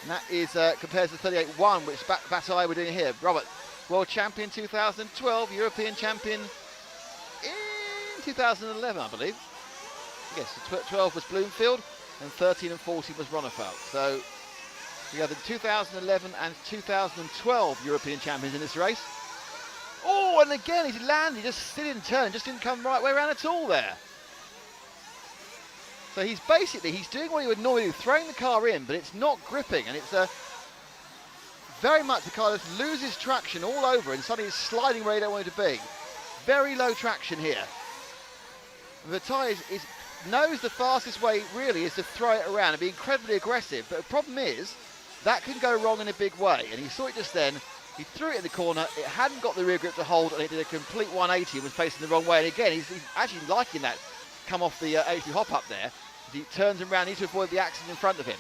And that is compared to the 38.1, which Bataille were doing here. Robert, world champion 2012, European champion in 2011, I believe. Yes, 12 was Bloomfield, and 13 and 14 was Ronnefeld. So we have the 2011 and 2012 European champions in this race. Oh, and again, he's landed, just sitting and turning, just didn't come the right way around at all there. So he's doing what he would normally do, throwing the car in, but it's not gripping, and it's very much the car just loses traction all over, and suddenly it's sliding where you don't want it to be. Very low traction here. Bataille knows the fastest way really is to throw it around and be incredibly aggressive, but the problem is that can go wrong in a big way, and he saw it just then. He threw it in the corner, it hadn't got the rear grip to hold, and it did a complete 180 and was facing the wrong way. And again, he's actually liking that come off the HP hop up there. As he turns around, he needs to avoid the accident in front of him.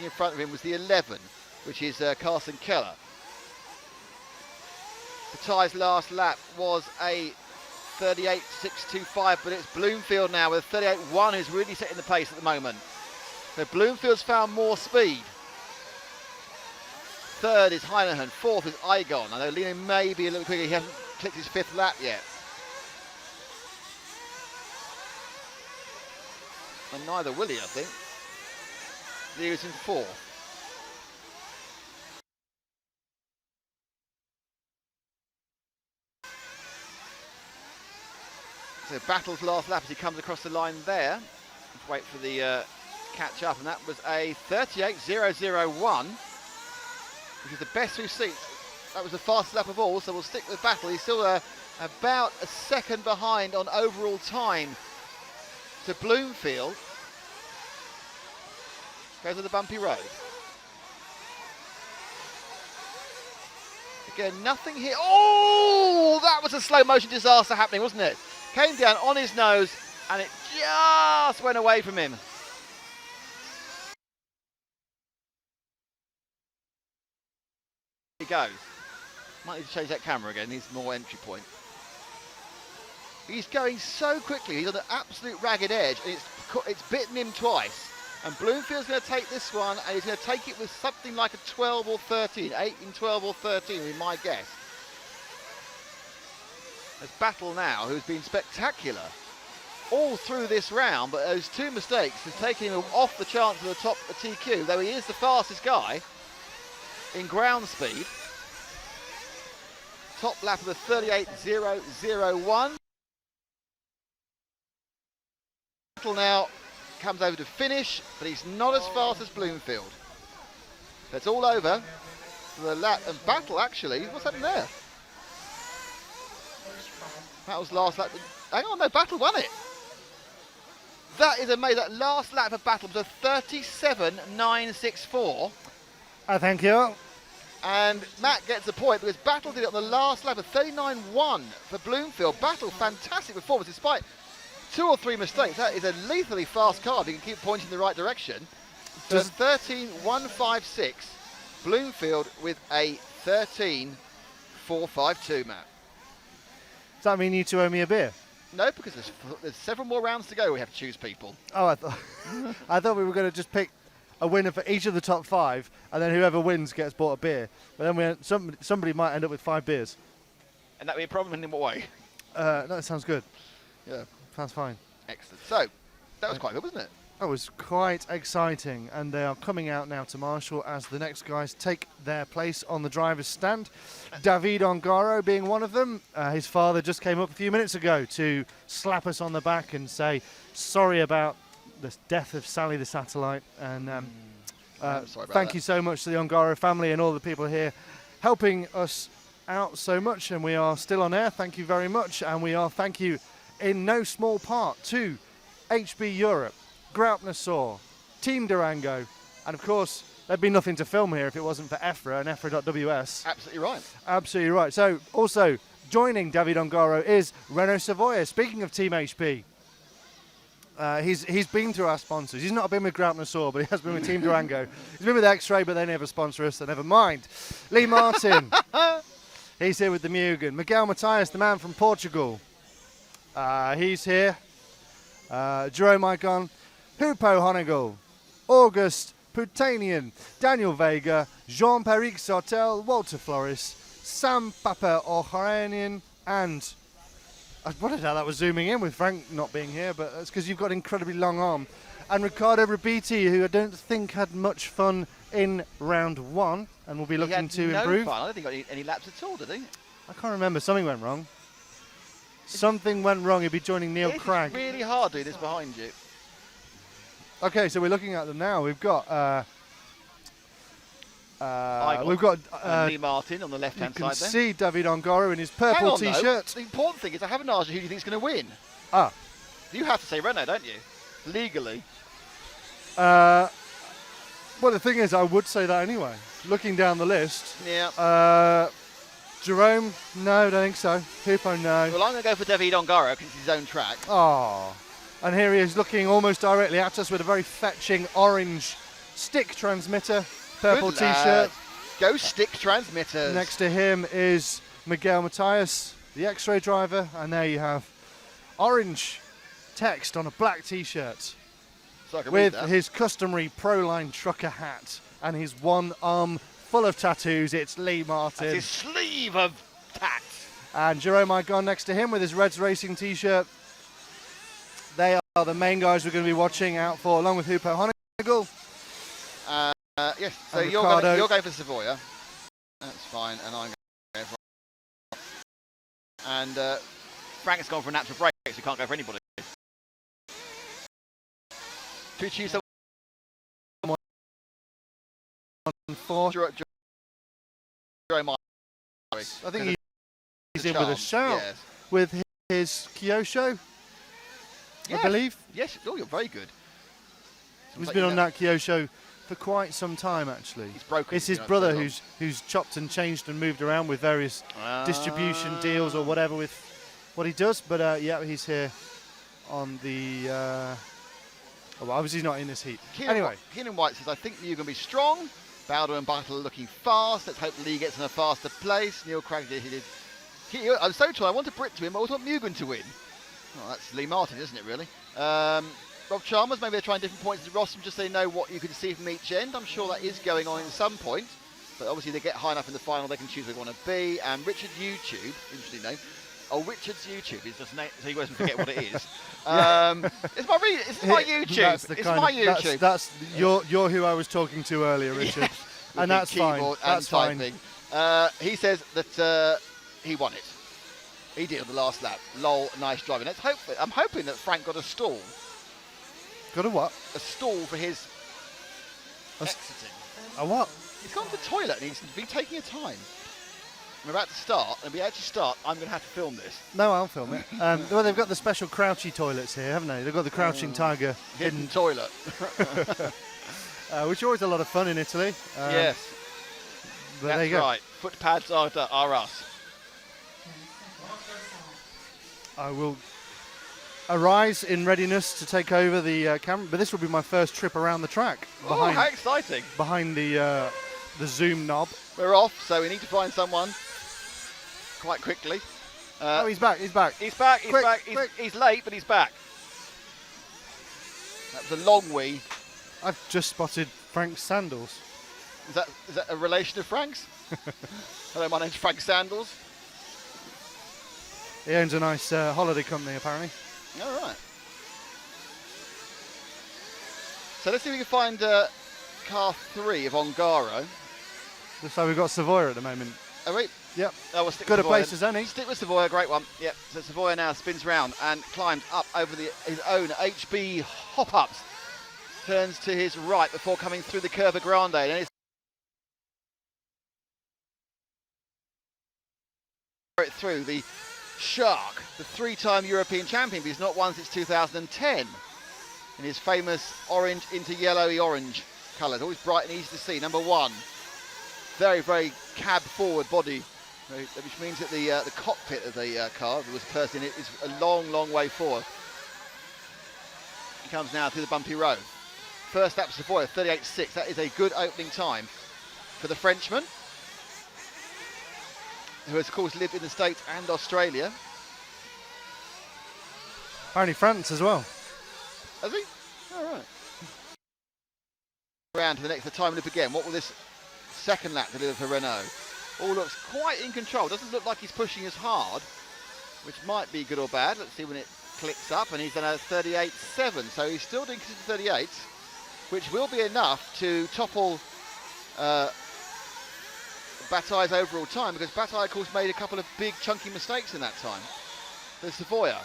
In front of him was the 11, which is Carson Keller. Bataille's last lap was a 38.625, but it's Bloomfield now with a 38.1 who's really setting the pace at the moment. So Bloomfield's found more speed. Third is Heinehan, fourth is Igon. I know Lino may be a little quicker, he hasn't clicked his 5th lap yet. And neither will he, I think. Leo's in 4th. So Battle's last lap as he comes across the line there. Let's wait for the catch up, and that was a 38.001, which is the best we've seen. That was the fastest lap of all, so we'll stick with Battle. He's still about a second behind on overall time to Bloomfield. Goes to the bumpy road. Again, nothing here. Oh, that was a slow motion disaster happening, wasn't it? Came down on his nose, and it just went away from him. He goes. Might need to change that camera again, needs more entry point. He's going so quickly, he's on an absolute ragged edge, and it's bitten him twice. And Bloomfield's going to take this one, and he's going to take it with something like a 12 or 13, 8 in 12 or 13, would be my guess. There's Battle now, who's been spectacular all through this round, but those 2 mistakes has taken him off the chance of the top of the TQ, though he is the fastest guy in ground speed. Top lap of the 38.001. Battle now comes over to finish, but he's not as fast as Bloomfield. That's all over for the lap, and Battle actually, what's happened there? Battle's last lap. Hang on, no, Battle won it. That is amazing. That last lap of Battle was a 37.964. Thank you. And Matt gets a point because Battle did it on the last lap of 39.1 for Bloomfield. Battle, fantastic performance despite 2 or 3 mistakes. That is a lethally fast car if you can keep pointing in the right direction. So 13.156. Bloomfield with a 13.452, Matt. Does that mean you two owe me a beer? No, because there's several more rounds to go. We have to choose people. Oh, I thought we were going to just pick a winner for each of the top 5, and then whoever wins gets bought a beer. But then somebody might end up with 5 beers. And that would be a problem in what way? No, that sounds good. Yeah. Sounds fine. Excellent. So, that was quite good, wasn't it? That was quite exciting, and they are coming out now to Marshall as the next guys take their place on the driver's stand. David Ongaro being one of them. His father just came up a few minutes ago to slap us on the back and say sorry about the death of Sally the satellite. And thank you so much to the Ongaro family and all the people here helping us out so much. And we are still on air. Thank you very much. And we are thank you in no small part to HB Europe, Graupner, Team Durango, and of course there'd be nothing to film here if it wasn't for EFRA and EFRA.ws. Absolutely right. Absolutely right. So also joining David Ongaro is Renault Savoia. Speaking of Team HP, He's been through our sponsors. He's not been with Graupner, but he has been with Team Durango. He's been with X-Ray, but they never sponsor us, so never mind. Lee Martin. He's here with the Mugen. Miguel Matias, the man from Portugal. He's here. Jerome Icon. Hupo Honegal. August Putanian. Daniel Vega. Jean-Peric Sartel. Walter Flores. Sam Papa O'Haranian. And I wondered how that was zooming in with Frank not being here, but that's because you've got an incredibly long arm. And Riccardo Ribiti, who I don't think had much fun in round 1 and will be looking to improve. Fun. I don't think he got any laps at all, did he? I can't remember. Something went wrong. Something went wrong. He'll be joining Neil Cragg. It's really hard doing this behind you. Okay, so we're looking at them now. We've got Lee Martin on the left-hand you can side there. see David Ongaro in his purple Hang on, T-shirt. though. The important thing is I haven't asked you who you think is going to win. Ah. You have to say Renault, don't you? Legally. Well, the thing is, I would say that anyway. Looking down the list. Yeah. Jerome, no, don't think so. Hupo, no. Well, I'm going to go for David Ongaro because it's his own track. Oh. And here he is looking almost directly at us with a very fetching orange stick transmitter, purple Good lad. T-shirt. Go stick transmitters. Next to him is Miguel Matias, the X-Ray driver, and there you have orange text on a black T-shirt So I can with read that. his customary Proline trucker hat and his one arm full of tattoos. It's Lee Martin. That's his sleeve of tats. And Jerome Igon next to him with his Reds Racing T-shirt. They are the main guys we're going to be watching out for, along with Hupo Honegal. Yes, so And you're Ricardo. going for Savoia. That's fine, and I'm going for... And Frank's gone for a natural break, so he can't go for anybody. Do we choose someone? 4. Jerome, I think he's in with a shout Yes. with his Kyosho, I Yes. believe. Yes, oh, you're very good. He's been on that Kyosho for quite some time, actually. He's broken. It's his brother who's chopped and changed and moved around with various distribution deals or whatever with what he does. But yeah, he's here on the... well, obviously he's not in this heat. Keenan White says, I think you're going to be strong. Bowder and Battle are looking fast. Let's hope Lee gets in a faster place. Neil Cragg did. I'm so told I want a Brit to win, but I want Mugen to win. Oh, that's Lee Martin, isn't it, really? Rob Chalmers, maybe they're trying different points at Rossum just so they know what you can see from each end. I'm sure that is going on in some point. But obviously they get high enough in the final, they can choose where they want to be. And Richard YouTube, interesting name. Oh, Richard's YouTube is just a name, so you guys can forget what it is. It's my YouTube. That's the it's kind my of, YouTube. That's you're who I was talking to earlier, Richard. Yes. And that's fine. That's fine. He says that he won it. He did on the last lap. Lol, nice driving. I'm hoping that Frank got a stall. Got a what? A stall for his exiting. A what? He's gone to the toilet and he's been taking a time. We're about to start, and we actually start. I'm going to have to film this. No, I'll film it. Well, they've got the special crouchy toilets here, haven't they? They've got the crouching tiger Hidden toilet. which are always a lot of fun in Italy. Yes. But That's there you go. right. Foot pads are us. I will arise in readiness to take over the camera, but this will be my first trip around the track Oh, how exciting. behind the zoom knob. We're off, so we need to find someone quite quickly. Oh, he's back. He's back. He's Quick, back. quick. He's late, but he's back. That was a long wee. I've just spotted Frank's sandals. Is that a relation of Frank's? Hello, my name's Frank Sandals. He owns a nice holiday company, apparently. All right. So let's see if we can find car 3 of Ongaro. Looks like we've got Savoia at the moment. Oh, wait. Yep. Oh, we'll stick Good with a Savoia place then. as any. Stick with Savoia, great one. Yep. So Savoia now spins round and climbs up over his own HB hop-ups. Turns to his right before coming through the Curva Grande. And it's through the Shark, the 3-time European champion, but he's not won since 2010. In his famous orange into yellowy orange colours, always bright and easy to see. Number 1. Very, very cab forward body, which means that the cockpit of the car, there was a person in it, is a long, long way forward. comes now through the bumpy road. First lap Savoy, 38.6. That is a good opening time for the Frenchman, who has, of course, lived in the States and Australia. Apparently France as well. Has he? All right. Around to the time loop again. What will this second lap deliver for Renault? All looks quite in control. Doesn't look like he's pushing as hard, which might be good or bad. Let's see when it clicks up, and he's done a 38.7. So he's still doing consistent 38, which will be enough to topple Bataille's overall time, because Bataille, of course, made a couple of big chunky mistakes in that time. The Savoia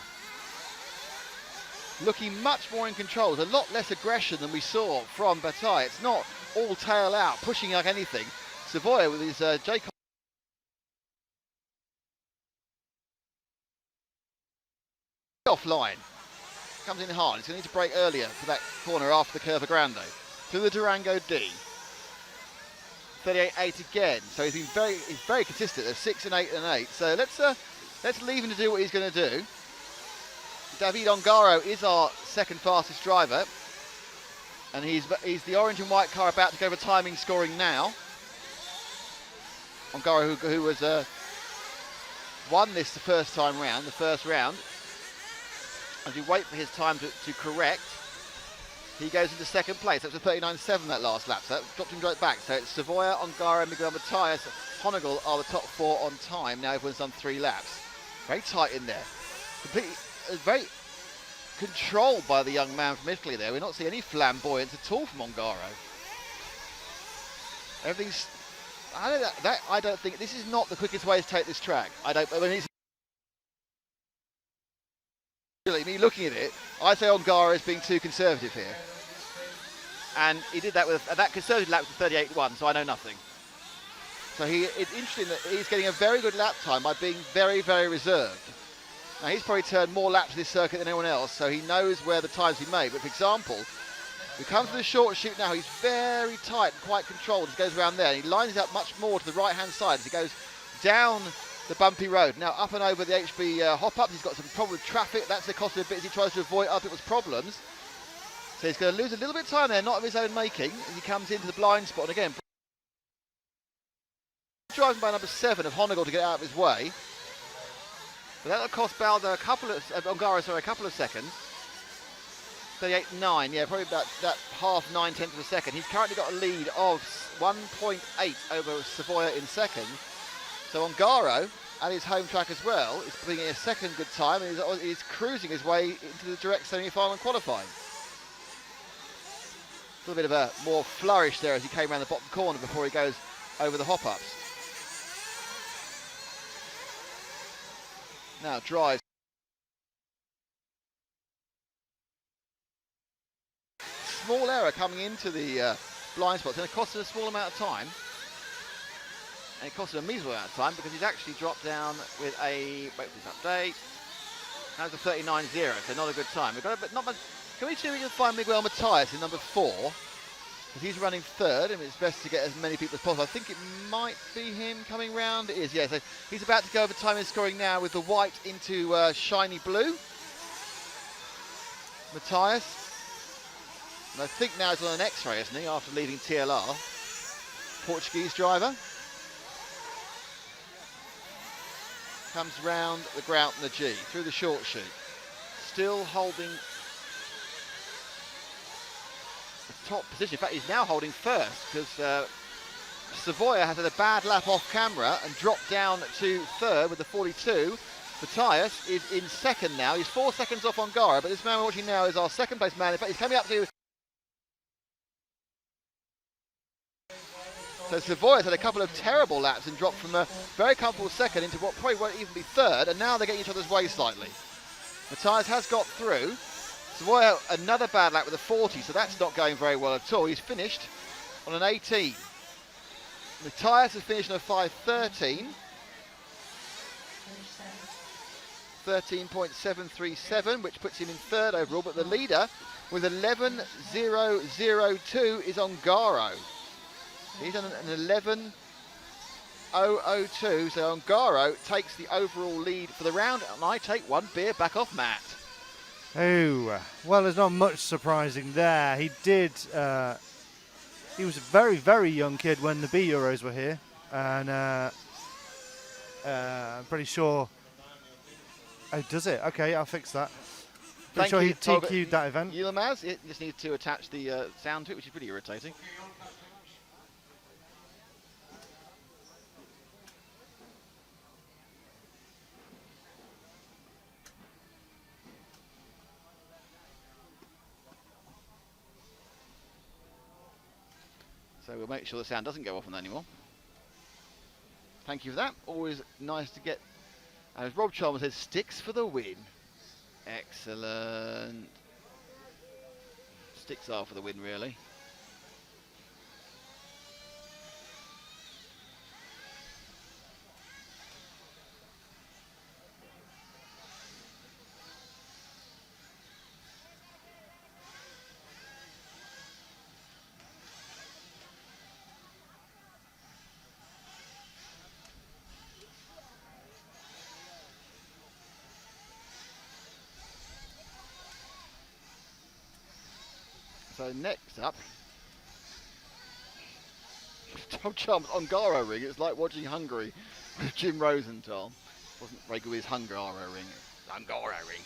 looking much more in control. There's a lot less aggression than we saw from Bataille. It's not all tail out, pushing like anything. Savoia with his J-Con offline. Comes in hard. He's going to need to brake earlier for that corner after the Curva Grande. Through the Durango D. 38.8 again. So he's very consistent. There's 6 and 8 and 8. So let's leave him to do what he's going to do. David Ongaro is our second fastest driver, and he's the orange and white car about to go for timing scoring now. Ongaro, who was won this the first round. As we wait for his time to correct, he goes into second place. That's a 39.7 that last lap, so that dropped him right back. So it's Savoia, Ongaro, Miguel Matias, Honegel are the top 4 on time. Now everyone's done 3 laps. Very tight in there. Very controlled by the young man from Italy there. We're not seeing any flamboyance at all from Ongaro. Everything's... I don't think... This is not the quickest way to take this track. Me looking at it, I say Ongaro is being too conservative here. And he did that with... that conservative lap was 38.1, so I know nothing. So it's interesting that he's getting a very good lap time by being very, very reserved. Now, he's probably turned more laps of this circuit than anyone else, so he knows where the times he made. But for example, we come to the short shoot now, he's very tight and quite controlled as he goes around there. And he lines it up much more to the right-hand side as he goes down the bumpy road. Now, up and over the HB hop-up, he's got some problem with traffic. That's the cost of a bit as he tries to avoid other people's problems. So he's going to lose a little bit of time there, not of his own making, as he comes into the blind spot. And again, driving by number 7 of Honegel to get out of his way. But that'll cost Baldo a couple of seconds. 38.9, yeah, probably about that half 9/10 of a second. He's currently got a lead of 1.8 over Savoia in second. So Ongaro, at his home track as well, is bringing a second good time, and he's cruising his way into the direct semi-final and qualifying. A little bit of a more flourish there as he came around the bottom corner before he goes over the hop-ups. Now drives. Small error coming into the blind spot. It's going to cost him a small amount of time. And it cost him a measly amount of time because he's actually dropped down with a... Wait for this update. That was a 39.0, so not a good time. We've got a bit, not much. Can we see if we can find Miguel Matias in number 4? Because he's running third, and it's best to get as many people as possible. I think it might be him coming round. It is, yeah. So he's about to go over time and scoring now with the white into shiny blue. Matias. And I think now he's on an X-ray, isn't he, after leaving TLR. Portuguese driver. Comes round the grout and the G, through the short shoot. Still holding the top position. In fact, he's now holding first because Savoia has had a bad lap off camera and dropped down to third with the 42. Matias is in second now. He's 4 seconds off Ongaro, but this man we're watching now is our second place man. In fact, he's coming up to... So Savoia's had a couple of terrible laps and dropped from a very comfortable second into what probably won't even be third, and now they're getting each other's way slightly. Matias has got through. Savoia, another bad lap with a 40, so that's not going very well at all. He's finished on an 18. Matias has finished on a 5.13. 13.737, which puts him in third overall, but the leader with 11.002 is Ongaro. He's on an 11.002, so Ongaro takes the overall lead for the round, and I take one beer back off Matt. Oh, well, there's not much surprising there. He did. He was a very, very young kid when the B Euros were here, and I'm pretty sure. Oh, does it? Okay, I'll fix that. Pretty sure he TQ'd that event. Yilmaz, it just needs to attach the sound to it, which is pretty irritating. So we'll make sure the sound doesn't go off on that anymore. Thank you for that. Always nice to get. As Rob Chalmers says, sticks for the win. Excellent. Sticks are for the win, really. So next up, Tom Chum's Ongaro ring. It's like watching Hungary with Jim Rosenthal. Wasn't very good with his Hungaro ring. Ongaro ring.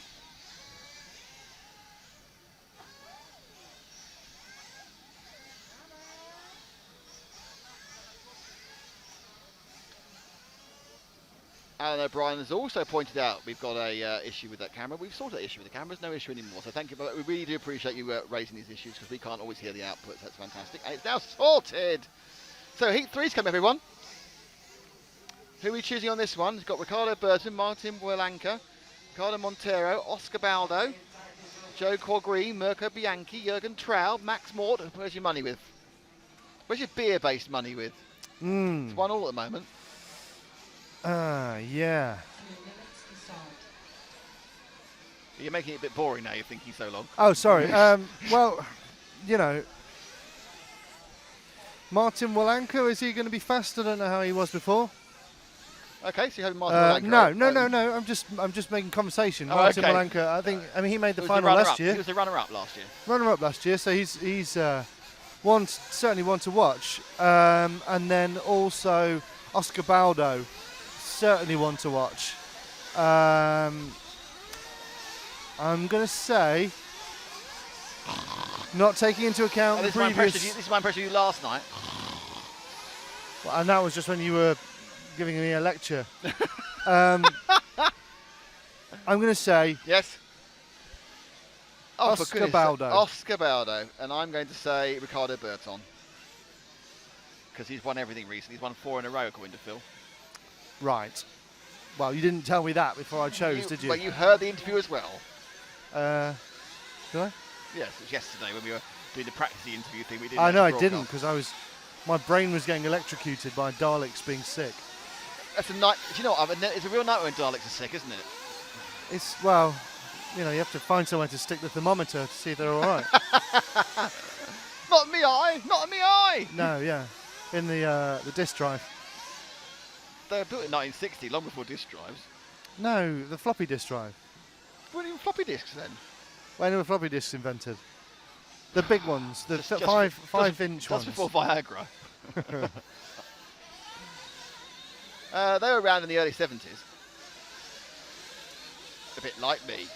Alan O'Brien has also pointed out we've got a issue with that camera. We've sorted that issue with the camera. There's no issue anymore. So thank you. But we really do appreciate you raising these issues because we can't always hear the outputs. That's fantastic. And it's now sorted. So Heat 3's come, everyone. Who are we choosing on this one? We've got Ricardo Burton, Martin Wolanka, Ricardo Montero, Oscar Baldo, Joe Quagri, Mirko Bianchi, Jurgen Traub, Max Mort. Where's your money with? Where's your beer-based money with? It's 1-1 at the moment. Yeah. You're making it a bit boring now, you're thinking so long. Oh, sorry. Well, you know, Martin Wolanka, is he going to be fast? I don't know how he was before. Okay, so you have Martin Wolanka. No. I'm just making conversation. Oh, Martin okay. Wolanka. I mean, he made the final last year. He was the runner-up last year. Runner-up last year, so he's certainly one to watch. And then also Oscar Baldo, certainly one to watch. I'm going to say, not taking into account This is my impression of you last night. Well, and that was just when you were giving me a lecture. I'm going to say Yes. Oh, for Oscar goodness Baldo. sake. Oscar Baldo. And I'm going to say Ricardo Burton. Because he's won everything recently. He's won 4 in a row, according to Phil. Right. Well, you didn't tell me that before I chose, did you? Well, you heard the interview as well. Did I? Yes, it was yesterday when we were doing the practice interview thing. We didn't. I know I actually didn't because my brain was getting electrocuted by Daleks being sick. That's a night. Do you know what? It's a real nightmare when Daleks are sick, isn't it? It's, well, you know, you have to find somewhere to stick the thermometer to see if they're all right. Not in me eye. Not in me eye. No, yeah, in the disk drive. They were built in 1960, long before disk drives. No, the floppy disk drive. Weren't even floppy disks then. When were floppy disks invented? The big ones, the Just- 5-inch ones. Just before Viagra. They were around in the early 70s. A bit like me.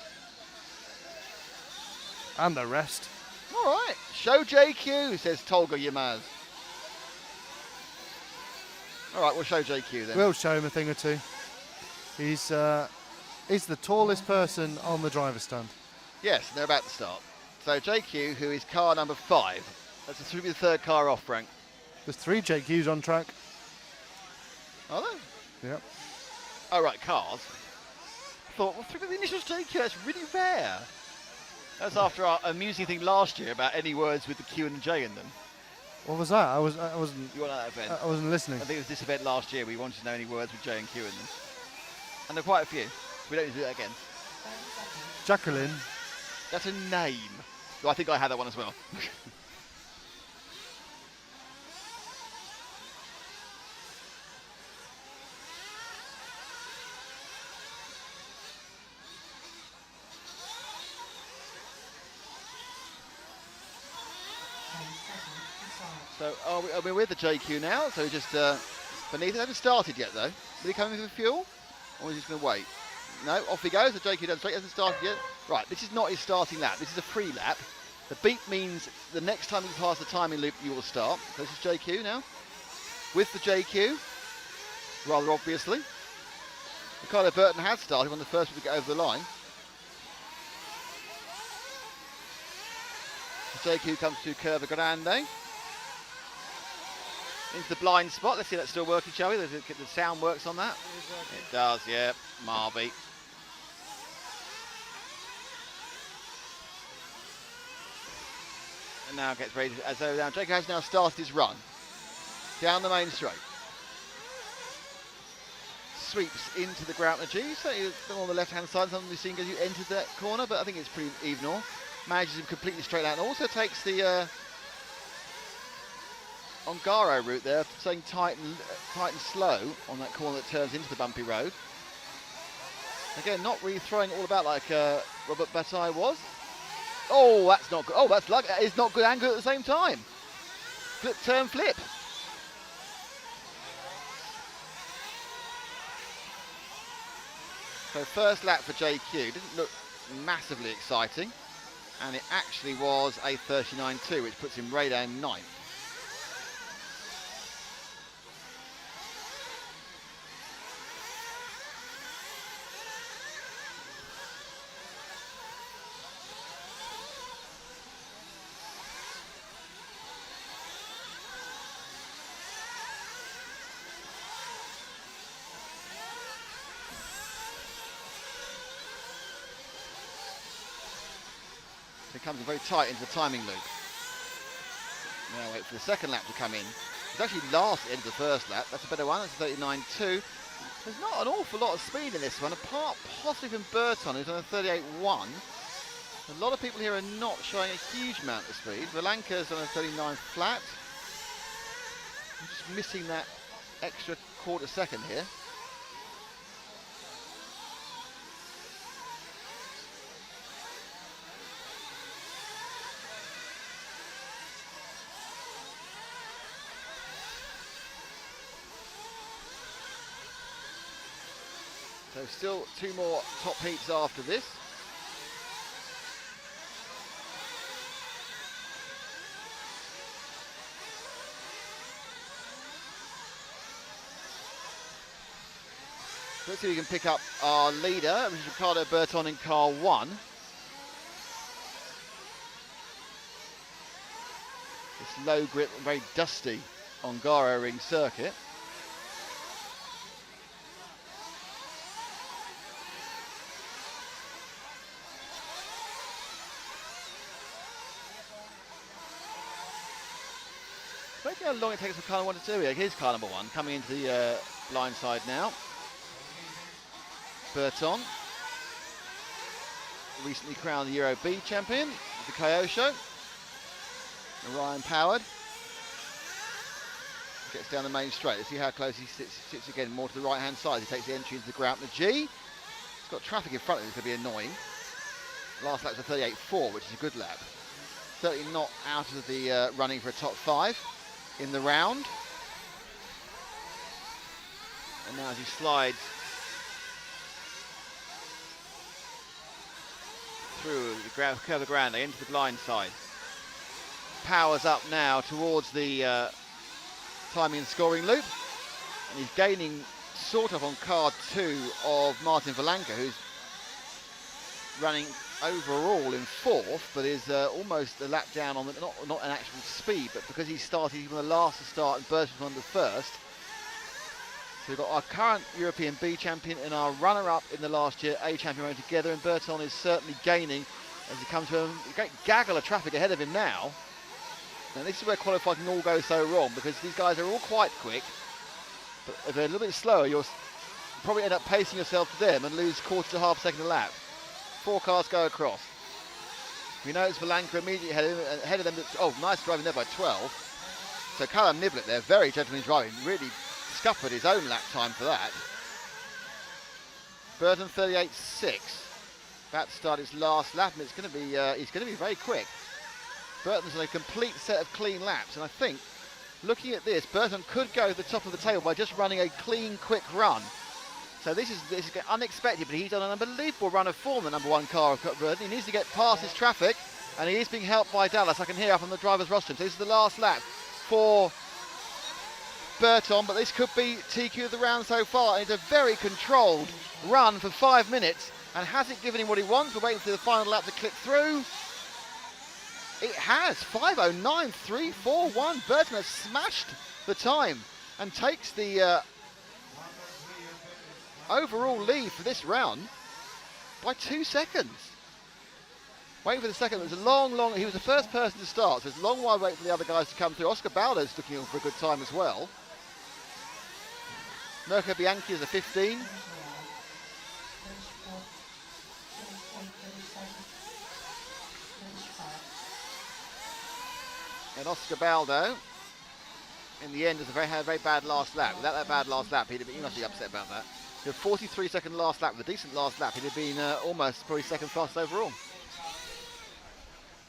And the rest. All right. Show JQ, says Tolga Yamaz. All right, we'll show JQ then. We'll show him a thing or two. He's the tallest person on the driver's stand. Yes, they're about to start. So JQ, who is car number 5. That's the third car off, Frank. There's 3 JQs on track. Are there? Yep. Oh, right, cars. I thought, well, 3 of the initials JQ, that's really rare. That's after our amusing thing last year about any words with the Q and the J in them. What was that? I wasn't. You weren't at that event? I wasn't listening. I think it was this event last year we wanted to know any words with J and Q in them. And there are quite a few. We don't need to do that again. Jacqueline. That's a name. Well, I think I had that one as well. So we're with the JQ now, so just beneath it. Haven't started yet though. Will he come in for fuel? Or is he just going to wait? No, off he goes. The JQ down straight, hasn't started yet. Right, this is not his starting lap. This is a free lap. The beep means the next time you pass the timing loop, you will start. So this is JQ now. With the JQ, rather obviously. Ricardo Burton had started on the first one to get over the line. The JQ comes to Curva Grande. Into the blind spot. Let's see if that's still working, shall we? The sound works on that. It does, yeah. Marby. And now gets ready to, as though now JQ has now started his run. Down the main straight. Sweeps into the Groutner G. So he's on the left-hand side. Something we've seen as you entered that corner, but I think it's pretty even all. Manages him completely straight out and also takes the Ongaro route there, saying tight and slow on that corner that turns into the bumpy road. Again, not really throwing it all about like Robert Bataille was. Oh, that's not good. Oh, that's luck. That is not good and good at the same time. Flip, turn, flip. So first lap for JQ didn't look massively exciting, and it actually was a 39.2, which puts him right down ninth. It comes in very tight into the timing loop. Now wait for the second lap to come in. It's actually last at the end of the first lap. That's a better one. That's a 39.2. There's not an awful lot of speed in this one, apart possibly from Burton, who's on a 38.1. A lot of people here are not showing a huge amount of speed. Valanka's on a 39 flat. I'm just missing that extra quarter second here. So still two more top heats after this. Let's see if we can pick up our leader, which is Ricardo Burton in car 1. This low grip and very dusty Ongaro ring circuit. Let's see how long it takes for car number 1 to do it. Here's car number 1 coming into the blind side now. Burton, recently crowned the Euro B champion with the KO show. And Ryan Powered gets down the main straight. Let's see how close he sits again, more to the right hand side. He takes the entry into the Groutner G. He's got traffic in front of him, it's going to be annoying. Last lap's a 38.4, which is a good lap. Certainly not out of the running for a top 5 in the round. And now as he slides through the Curva Grande into the blind side, powers up now towards the timing and scoring loop, and he's gaining sort of on car 2 of Martin Valanka, who's running overall in 4th, but is almost a lap down on the, not an actual speed, but because he started, he's one of the last to start and Burton was one of the first. So we've got our current European B champion and our runner-up in the last year A champion running together, and Burton is certainly gaining as he comes to a great gaggle of traffic ahead of him now. Now this is where qualifying can all go so wrong, because these guys are all quite quick, but if they're a little bit slower, you'll probably end up pacing yourself to them and lose quarter to half second a lap. 4 cars go across. We know it's Valanka immediately ahead of them. Oh, nice driving there by 12. So Callum Niblett there, very gentlemanly driving, really scuppered his own lap time for that. Burton 38.6. About to start his last lap, and it's going to be he's going to be very quick. Burton's on a complete set of clean laps, and I think, looking at this, Burton could go to the top of the table by just running a clean, quick run. So this is unexpected, but he's done an unbelievable run of form, the number one car of Burton. He needs to get past his traffic, and he is being helped by Dallas. I can hear up on the driver's rostrum. So this is the last lap for Burton, but this could be TQ of the round so far. And it's a very controlled run for 5 minutes, and has it given him what he wants? We're waiting for the final lap to click through. It has. 5:09.341. Burton has smashed the time and takes the overall lead for this round by 2 seconds. Waiting for the second. It was a long. He was the first person to start, so it's a long while waiting for the other guys to come through. Oscar Baldo's looking on for a good time as well. Mirko Bianchi is a 15. And Oscar Baldo, in the end, had a very bad last lap. Without that bad last lap, he must be upset about that. He had a 43-second last lap, with a decent last lap. He'd have been almost probably second fastest overall.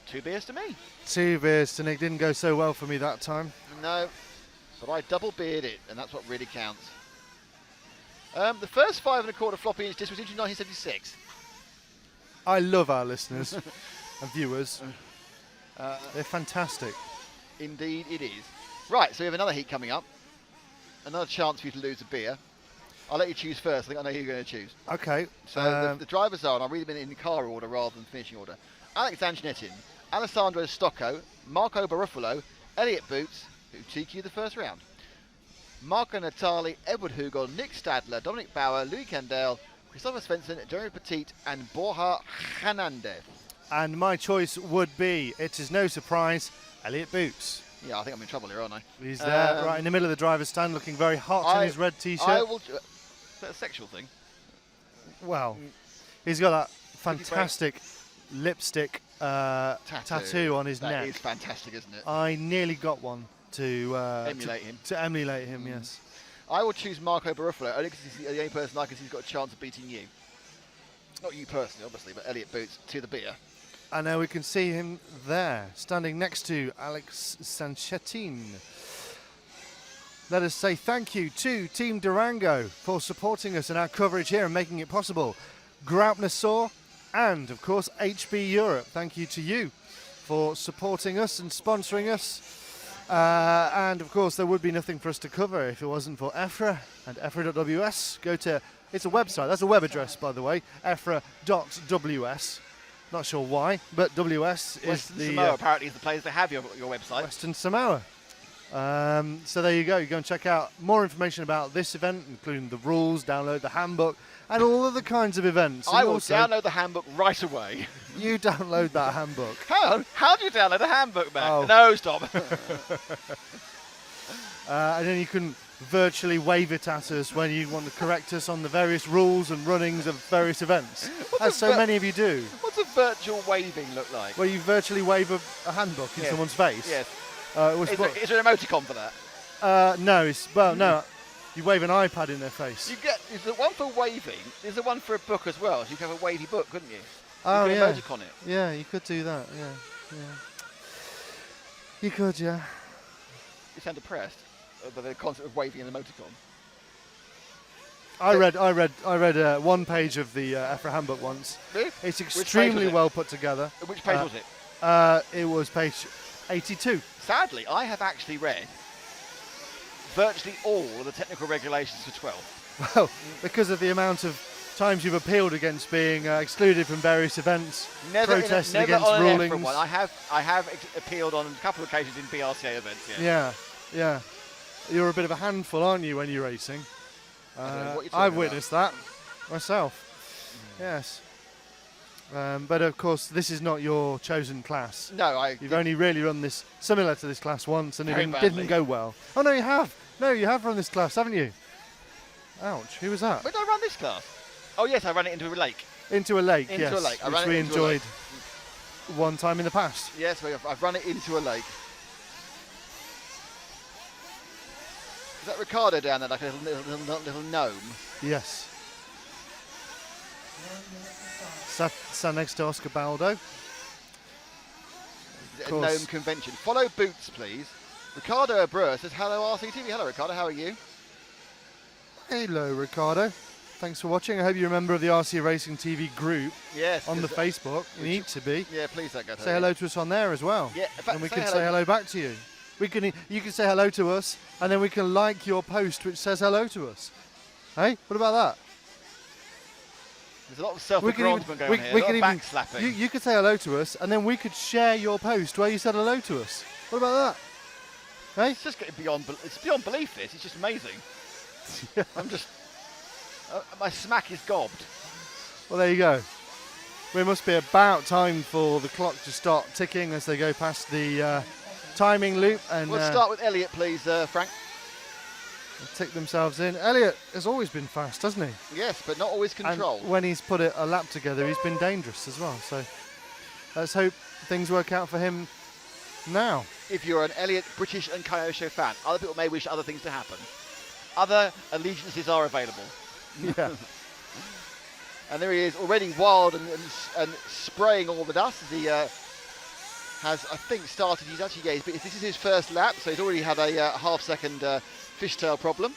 2 beers to me. 2 beers to Nick. Didn't go so well for me that time. No, but I double beered it, and that's what really counts. The first 5 1/4 floppy inch disc was introduced in 1976. I love our listeners and viewers. They're fantastic. Indeed it is. Right, so we have another heat coming up. Another chance for you to lose a beer. I'll let you choose first. I think I know who you're going to choose. Okay. So the drivers are, and I'll read them in car order rather than finishing order. Alex Antonetti, Alessandro Stocco, Marco Baruffalo, Elliot Boots, who TQ the first round. Marco Natali, Edward Hugon, Nick Stadler, Dominic Bauer, Louis Candel, Christopher Svensson, Jeremy Petit, and Borja Hernandez. And my choice would be, it is no surprise, Elliot Boots. Yeah, I think I'm in trouble here, aren't I? He's there, right in the middle of the driver's stand, looking very hot in his red T-shirt. Is that a sexual thing? Well, he's got that fantastic lipstick tattoo on his neck. That is fantastic, isn't it? I nearly got one to Emulate him. To emulate him, yes. I will choose Marco Baruffalo, only because he's the only person I can see who's got a chance of beating you. Not you personally, obviously, but Elliot Boots to the beer. And now we can see him there, standing next to Alex Sanchetin. Let us say thank you to Team Durango for supporting us in our coverage here and making it possible. Graupner and, of course, HB Europe. Thank you to you for supporting us and sponsoring us. And, of course, there would be nothing for us to cover if it wasn't for EFRA and EFRA.ws. Go to, it's a website, that's a web address, by the way, EFRA.ws. Not sure why, but WS is Western the... Samoa apparently is the place to have your website. Western Samoa. So there you go. You go and check out more information about this event, including the rules, download the handbook, and all other kinds of events. I And will also, download the handbook right away. You download that handbook. How do you download the handbook, Matt? Oh. No, stop. And then you can virtually wave it at us when you want to correct us on the various rules and runnings of various events, as so many of you do. What's a virtual waving look like? Where you virtually wave a handbook in Yes. someone's face. Yes. Is there an emoticon for that? No, no. You wave an iPad in their face. Is the one for waving? Is the one for a book as well? So you could have a wavy book, couldn't you? Oh, you yeah. could emoticon it. Yeah, you could do that. Yeah. You could, yeah. You sound depressed by the concept of waving an emoticon. I read one page of the EFRA handbook once. Really? It's Which page extremely was it? well put together. Which page was it? It was page 82. Sadly, I have actually read virtually all of the technical regulations for 12. Well, because of the amount of times you've appealed against being excluded from various events, protested never against on an rulings. EFRA one. I have appealed on a couple of occasions in BRCA events. Yeah. You're a bit of a handful, aren't you, when you're racing? don't know what you're talking I've about. witnessed that myself. Yes. But of course, this is not your chosen class. No, You've only really run this similar to this class once, and it Very didn't badly. go well. Oh no, you have. No, you have run this class, haven't you? Ouch. Who was that? Where did I run this class? Oh yes, I ran it into a lake. Into a lake. Into yes, a lake. I which ran it we into a enjoyed lake. one time in the past. Yes, I've run it into a lake. Is that Ricardo down there, like a little gnome? Yes. Sat next to Oscar Baldo. Is it a course. known convention? Follow Boots, please. Ricardo Abreu says, hello, RCTV. Hello, Ricardo. How are you? Hello, Ricardo. Thanks for watching. I hope you're a member of the RC Racing TV group Yes. on the 'cause, Facebook. You need to be. yeah, please don't go. Say hello to us on there as well. Yeah, in fact, and we say can hello. say hello back to you. You can say hello to us, and then we can like your post which says hello to us. Hey, what about that? There's a lot of self-aggrandment going on here. A lot of backslapping. You could say hello to us, and then we could share your post where you said hello to us. What about that? Hey? It's just getting beyond. It's beyond belief. This. It's just amazing. I'm just. My smack is gobbed. Well, there you go. We must be about time for the clock to start ticking as they go past the timing loop and We'll start with Elliot, please, Frank. tick themselves in. Elliot has always been fast, hasn't he? Yes, but not always controlled. And when he's put a lap together, he's been dangerous as well. So let's hope things work out for him now. If you're an Elliot, British and Kyosho fan, other people may wish other things to happen. Other allegiances are available. Yeah. And there he is, already wild and spraying all the dust as he has, I think, started. He's actually, yeah, this is his first lap, so he's already had a half-second fishtail problem.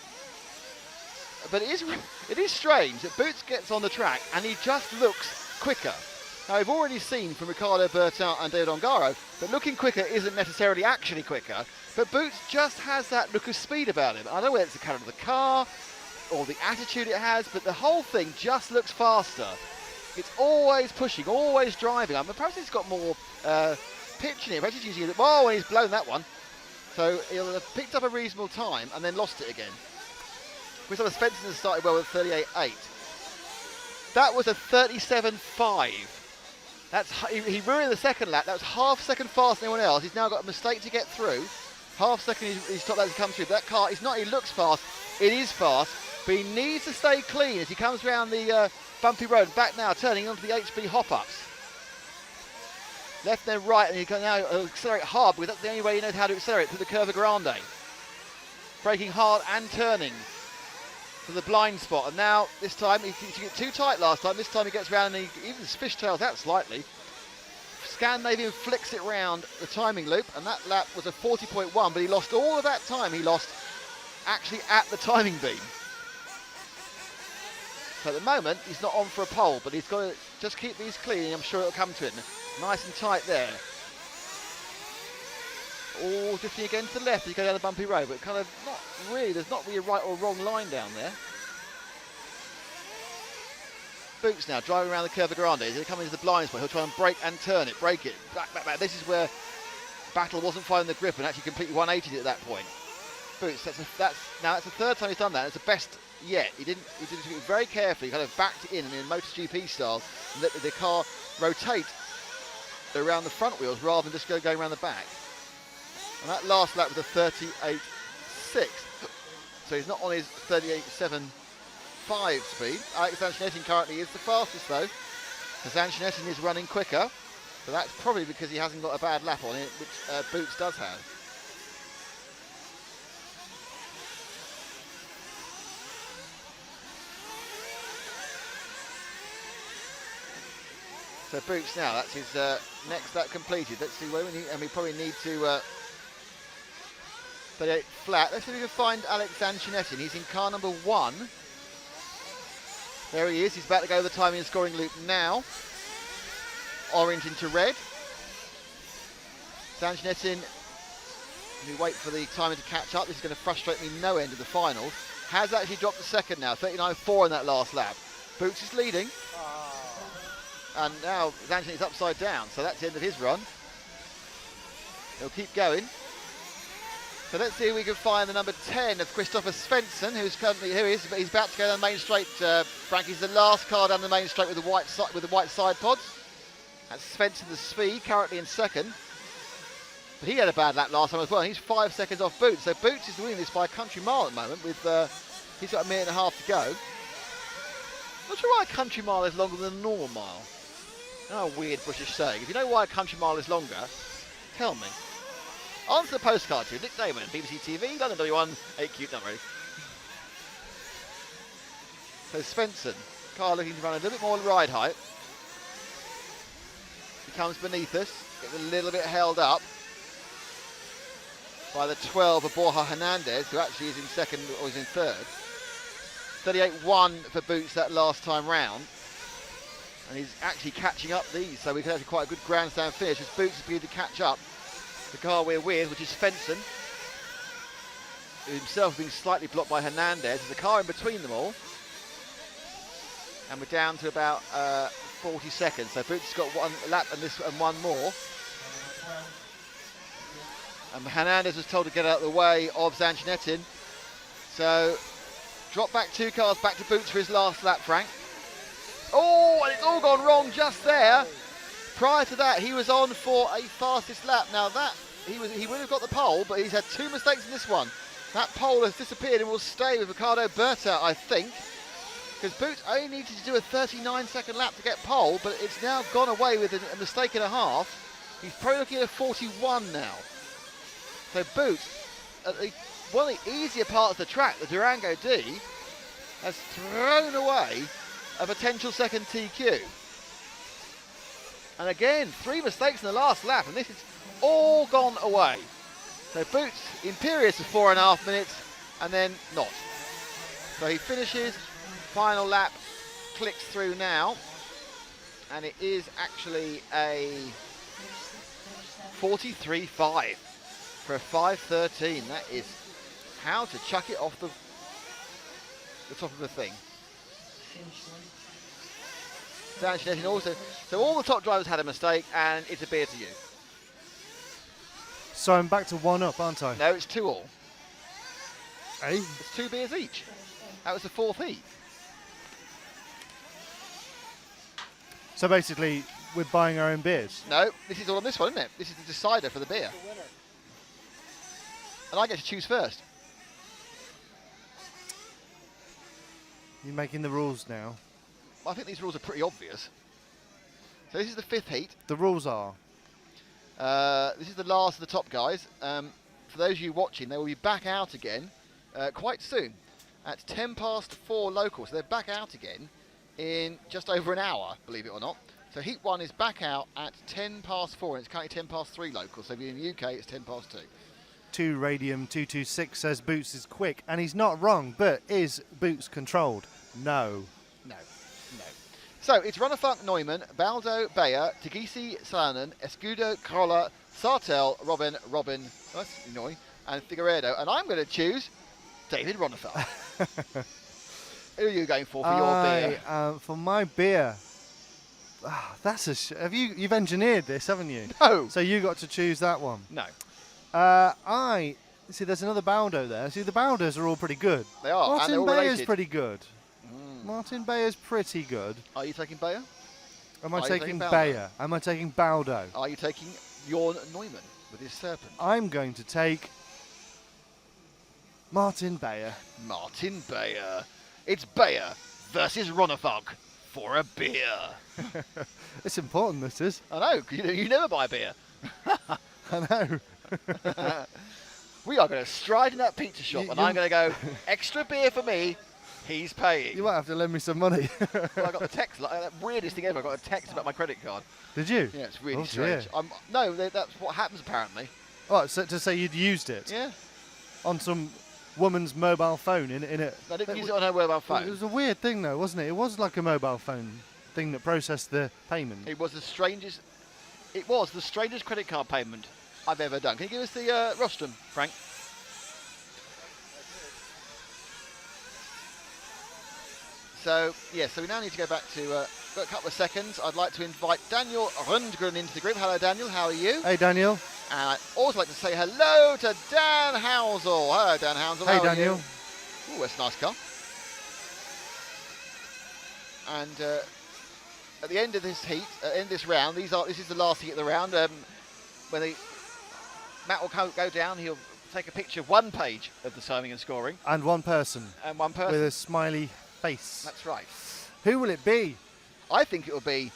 But it is strange that Boots gets on the track and he just looks quicker. Now, we've already seen from Ricardo Bertin and David Ongaro that looking quicker isn't necessarily actually quicker, but Boots just has that look of speed about him. I don't know whether it's the colour of the car or the attitude it has, but the whole thing just looks faster. It's always pushing, always driving. I mean, perhaps he's got more pitch in it. Perhaps he's using it. Oh, and he's blown that one. So he'll have picked up a reasonable time and then lost it again. Christopher Spencer started well with 38.8. That was a 37.5. He ruined the second lap. That was half second faster than anyone else. He's now got a mistake to get through. Half second he's top lap to come through. But that car, he looks fast. It is fast, but he needs to stay clean as he comes around the bumpy road. Back now, turning onto the HB hop-ups. Left then right, and he can now accelerate hard because that's the only way he knows how to accelerate, through the Curva Grande. Braking hard and turning to the blind spot. And now, this time, he got too tight last time. This time he gets around and he even fishtails out slightly. Scandinavian flicks it round the timing loop, and that lap was a 40.1, but he lost all of that time. He lost actually at the timing beam. So at the moment, he's not on for a pole, but he's got to just keep these clean. I'm sure it'll come to it. Nice and tight there. All drifting again to the left as you go down the bumpy road, but kind of not really, there's not really a right or wrong line down there. Boots now driving around the Curva Grande. He's going to come into the blind spot. He'll try and brake and turn it, break it, back, back, back. This is where Battle wasn't finding the grip and actually completely 180'd it at that point. Boots, that's the third time he's done that. It's the best yet. He did it very carefully, kind of backed it in MotoGP style, and let the car rotate around the front wheels rather than just going around the back. And that last lap was a 38.6. So he's not on his 38.75 speed. Alex Antonetti currently is the fastest though. Because Antonetti is running quicker. But that's probably because he hasn't got a bad lap on it, which Boots does have. So Boots now, that's his next lap completed. Let's see where we need, and we probably need to 38 flat. Let's see if we can find Alex Antonetti. He's in car number 1. There he is. He's about to go the timing and scoring loop now. Orange into red. Antonetti, we wait for the timer to catch up. This is going to frustrate me no end of the finals. Has actually dropped a second now. 39.4 in that last lap. Boots is leading. And now Antonetti's upside down, so that's the end of his run. He'll keep going. So let's see if we can find the number 10 of Christopher Svensson, who's currently he's about to go down the main straight. Frankie's the last car down the main straight with the white side pods. That's Svensson, the Swede, currently in second. But he had a bad lap last time as well. And he's 5 seconds off Boots. So Boots is winning this by a country mile at the moment. With he's got a minute and a half to go. Not sure why a country mile is longer than a normal mile. Oh, weird British saying. If you know why a country mile is longer, tell me. Answer the postcard to Nick Damon, BBC TV, London W1, 8Q, not really. So Svensson, car looking to run a little bit more ride height. He comes beneath us. Gets a little bit held up by the 12 of Borja Hernandez, who actually is in second or is in third. 38.1 for Boots that last time round. And he's actually catching up these, so we could have quite a good grandstand finish as Boots is beginning to catch up the car we're with, which is Svensson, who himself being slightly blocked by Hernandez. There's a car in between them all. And we're down to about 40 seconds. So Boots has got one lap and one more. And Hernandez was told to get out of the way of Zanchinetin. So drop back 2 cars back to Boots for his last lap, Frank. Oh, and it's all gone wrong just there. Prior to that, he was on for a fastest lap. Now that he would have got the pole, but he's had 2 mistakes in this one. That pole has disappeared and will stay with Ricardo Berta, I think, because Boots only needed to do a 39-second lap to get pole, but it's now gone away with a mistake and a half. He's probably looking at a 41 now. So Boots, at one of the easier parts of the track, the Durango D, has thrown away a potential second TQ. And again, 3 mistakes in the last lap, and this is all gone away. So Boots imperious for 4.5 minutes, and then not. So he finishes, final lap, clicks through now, and it is actually a 43.5 for a 5.13. That is how to chuck it off the top of the thing. Zanchinetin also. So all the top drivers had a mistake, and it's a beer to you. So I'm back to 1 up, aren't I? No, it's 2 all. Hey? It's 2 beers each. That was the 4th heat. So basically, we're buying our own beers. No, this is all on this one, isn't it? This is the decider for the beer. And I get to choose first. You're making the rules now. I think these rules are pretty obvious. So this is the 5th heat. The rules are. This is the last of the top guys. For those of you watching, they will be back out again quite soon at 4 local. So they're back out again in just over an hour, believe it or not. So heat 1 is back out at 4, and it's currently 3 local. So if you're in the UK, it's 2. 2 Radium 226 says Boots is quick, and he's not wrong, but is Boots controlled? No. No. So it's Runafunk Neumann, Baldo Bayer, Tigisi Salanen, Escudo Corolla, Sartell, Robin, that's annoying, and Figueredo. And I'm going to choose David Runafunk. Who are you going for your beer? For my beer, that's you've engineered this, haven't you? No. So you got to choose that one. No. I see. There's another Baldo there. See, the Baldos are all pretty good. They are, and they're Martin all Bayer's related. pretty good. Martin Bayer's pretty good. Are you taking Bayer? Am I Are you taking taking Baldo? Bayer? Am I taking Baldo? Are you taking Bjorn Neumann with his serpent? I'm going to take Martin Bayer. Martin Bayer. It's Bayer versus Runafunk for a beer. It's important, this is. I know, 'cause you never buy beer. I know. We are going to stride in that pizza shop, and I'm going to go, extra beer for me, he's paying. You might have to lend me some money. Well, I got the text, that weirdest thing ever, I got a text about my credit card. Did you? Yeah, it's really Oh, strange. dear. No, that's what happens apparently. Oh, so to say you'd used it Yeah, on some woman's mobile phone in it. I didn't use it on her mobile It phone. was a weird thing, though, wasn't it? It was like a mobile phone thing that processed the payment. It was the strangest credit card payment I've ever done. Can you give us the rostrum, Frank? So, yeah, so we now need to go back to a couple of seconds. I'd like to invite Daniel Rundgren into the group. Hello, Daniel. How are you? Hey, Daniel. And I'd also like to say hello to Dan Housel. Hello, Dan Housel. Hey, How are Daniel. you? Ooh, that's a nice car. And at the end of this heat, end of this round, this is the last heat of the round. When Matt will go down, he'll take a picture of one page of the timing and scoring. And one person. And one person. With a smiley face. That's right. Who will it be? I think it will be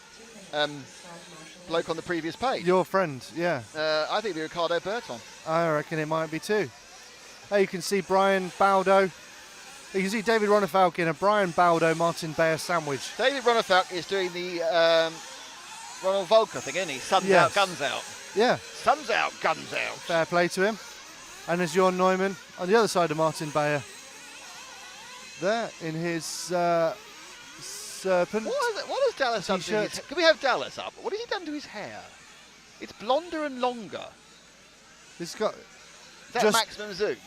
bloke on the previous page. Your friend, yeah. I think it'll be Ricardo Berton. I reckon it might be too. Hey, you can see Brian Baldo. You can see David Ronafalk in a Brian Baldo Martin Bayer sandwich. David Ronafalk is doing the Ronald Volker thing, isn't he? Sun's Yes. out, guns out. Yeah, Sun's out, guns out. fair play to him. And there's Jorn Neumann on the other side of Martin Bayer. There in his serpent. What has Dallas done to his T-shirt. Can we have Dallas up? What has he done to his hair? It's blonder and longer. He's got Is that Just- maximum zoom?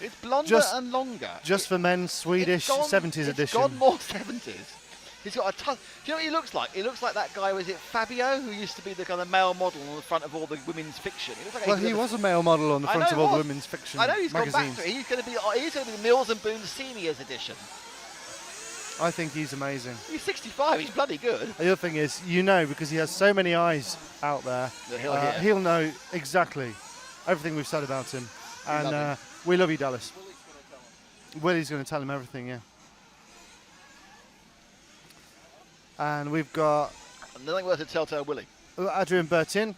It's blonder just- and longer. just for men's Swedish It's gone- 70s it's edition. gone more 70s. He's got a ton. Do you know what he looks like? He looks like that guy, was it Fabio, who used to be the kind of male model on the front of all the women's fiction? He looks like Well, he was a male model on the I front know of all he the was. women's fiction I know he's magazines. gone back to it. He's going to be the Mills and Boone Seniors edition. I think he's amazing. He's 65. He's bloody good. The other thing is, because he has so many eyes out there, That he'll hear. he'll know exactly everything we've said about him. And love we love you, Dallas. Willie's going to tell him. Willie's going to tell him everything, yeah. And we've got Nothing worse than Telltale Willie. Adrian Bertin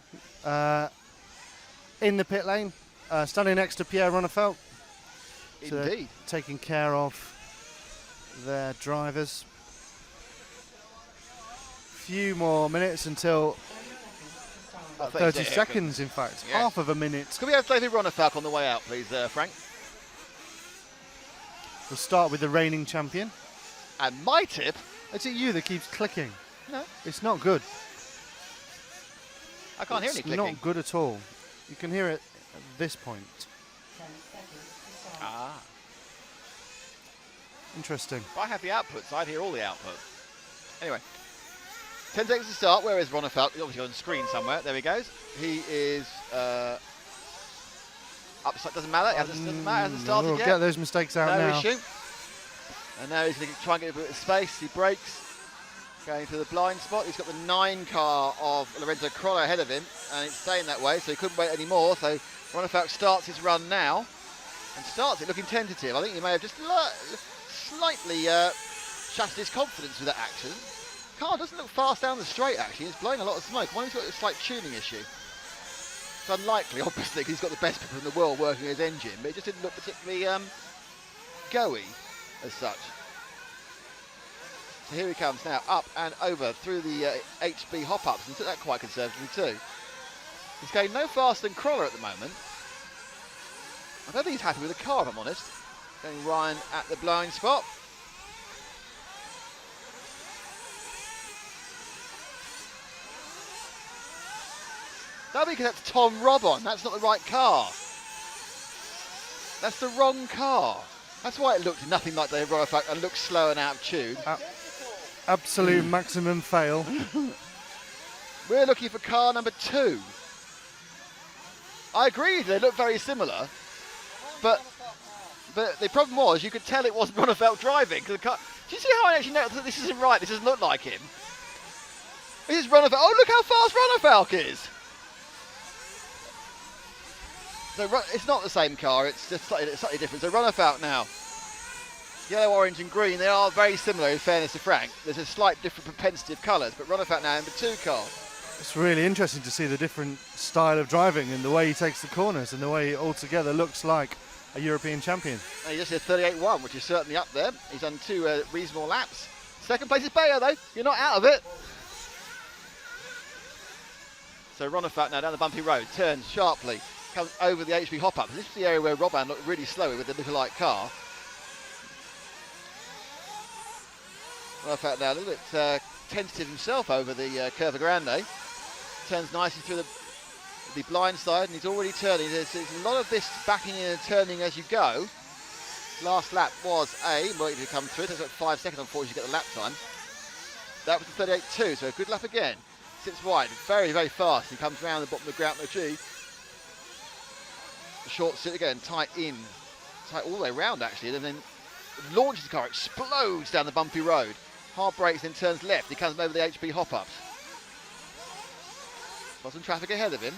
in the pit lane, standing next to Pierre Ronefelt. So Indeed. taking care of their drivers. Few more minutes until 30 seconds, in fact. Yeah. Half of a minute. Could we have David Ronefalk on the way out, please, Frank? We'll start with the reigning champion. And my tip. Is it you that keeps clicking? No, It's not good. I can't hear any It's clicking. not good at all. You can hear it at this point. 10 seconds to start. Ah. Interesting. If I have the outputs, I'd hear all the outputs. Anyway, 10 seconds to start. Where is Ronefalk? He's obviously on screen somewhere. There he goes. He is upside. Doesn't matter. Doesn't matter. Hasn't started We'll yet. get those mistakes out No now. issue. And now he's going to try and get a bit of space. He brakes, going to the blind spot. He's got the 9 car of Lorenzo Crollo ahead of him, and it's staying that way, so he couldn't wait anymore. So Ronefalk starts his run now, and starts it looking tentative. I think he may have just slightly shattered his confidence with that accident. Car doesn't look fast down the straight, actually. It's blowing a lot of smoke. Why has he got a slight tuning issue? It's unlikely, obviously, 'cause he's got the best people in the world working his engine, but it just didn't look particularly go-y as such. So here he comes now, up and over through the HB hop-ups, and took that quite conservatively too. He's going no faster than Crawler at the moment. I don't think he's happy with the car, if I'm honest. Going Ryan at the blind spot. That'll be because that's Tom Robon. That's not the right car. That's the wrong car. That's why it looked nothing like the Ronefalk and looked slow and out of tune. Absolute maximum fail. We're looking for car number 2. I agree, they look very similar, but the problem was you could tell it wasn't Ronefalk driving. Cause the car, do you see how I actually know that this isn't right? This doesn't look like him. This is Ronefalk. Oh, look how fast Ronefalk is. So it's not the same car, it's just slightly different. So Ronefalk now. Yellow, orange and green, they are very similar in fairness to Frank. There's a slight different propensity of colours, but Ronefalk now number 2 car. It's really interesting to see the different style of driving and the way he takes the corners and the way it altogether looks like a European champion. And he just did 38.1, which is certainly up there. He's done 2 reasonable laps. Second place is Bayer though, you're not out of it. So Ronefalk now down the bumpy road, turns sharply, comes over the HB hop-up. This is the area where Robban looked really slow with the lookalike car. Ronefalk now a little bit tentative himself over the Curva Grande. Turns nicely through the blind side, and he's already turning. There's a lot of this backing in and turning as you go. Last lap was waiting to come through. It takes about 5 seconds, unfortunately, to get the lap time. That was the 38.2, so a good lap again. Sits wide, very, very fast. He comes round the bottom of the Grand Prix. Short sit again, tight all the way round actually, and then launches the car, explodes down the bumpy road. Hard brakes, then turns left. He comes over the HP hop-ups. Got some traffic ahead of him,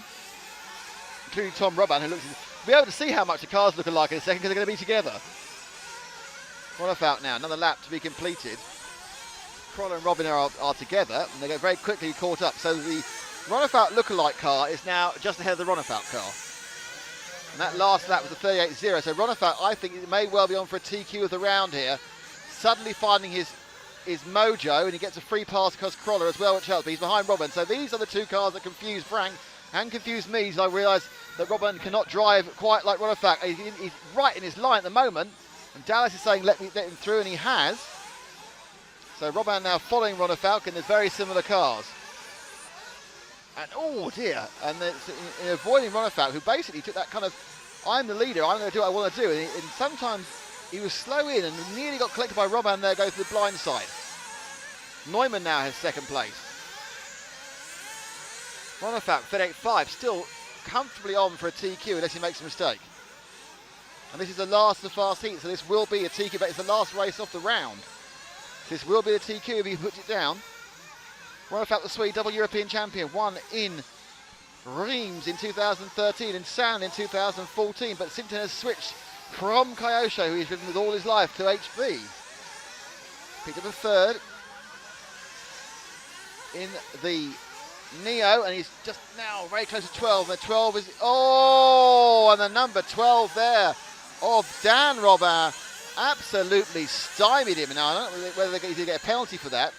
including Tom Robban, who looks. We'll be able to see how much the cars look alike in a second because they're going to be together. Ronefalk now, another lap to be completed. Crawler and Robin are together, and they get very quickly caught up. So the Ronefalk lookalike car is now just ahead of the Ronefalk car. And that last lap was a 38.0. So Ronefalk, I think, may well be on for a TQ of the round here. Suddenly finding his is Mojo, and he gets a free pass across Crawler as well, which helps. He's behind Robin. So these are the two cars that confuse Frank and confuse me. So I realise that Robin cannot drive quite like Ronifac. He's right in his line at the moment, and Dallas is saying let him through, and he has. So Robin now following Ronifac, and there's very similar cars. And oh dear, and in avoiding Ronifac, who basically took that kind of, I'm the leader, I'm going to do what I want to do, and sometimes he was slow in and nearly got collected by Robin there, goes to the blind side. Neumann now has second place. Ronifac, FedEx 5, still comfortably on for a TQ unless he makes a mistake. And this is the last of the fast heat, so this will be a TQ, but it's the last race of the round. This will be a TQ if he puts it down. Ronifac, the Swede, double European champion, won in Reims in 2013 and Sand in 2014, but Simpson has switched from Kyosho, who he's ridden with all his life, to HB. Picked up a third in the Neo, and he's just now very close to 12. The 12 is, and the number 12 there of Dan Robin absolutely stymied him. Now, I don't know whether he's going to get a penalty for that,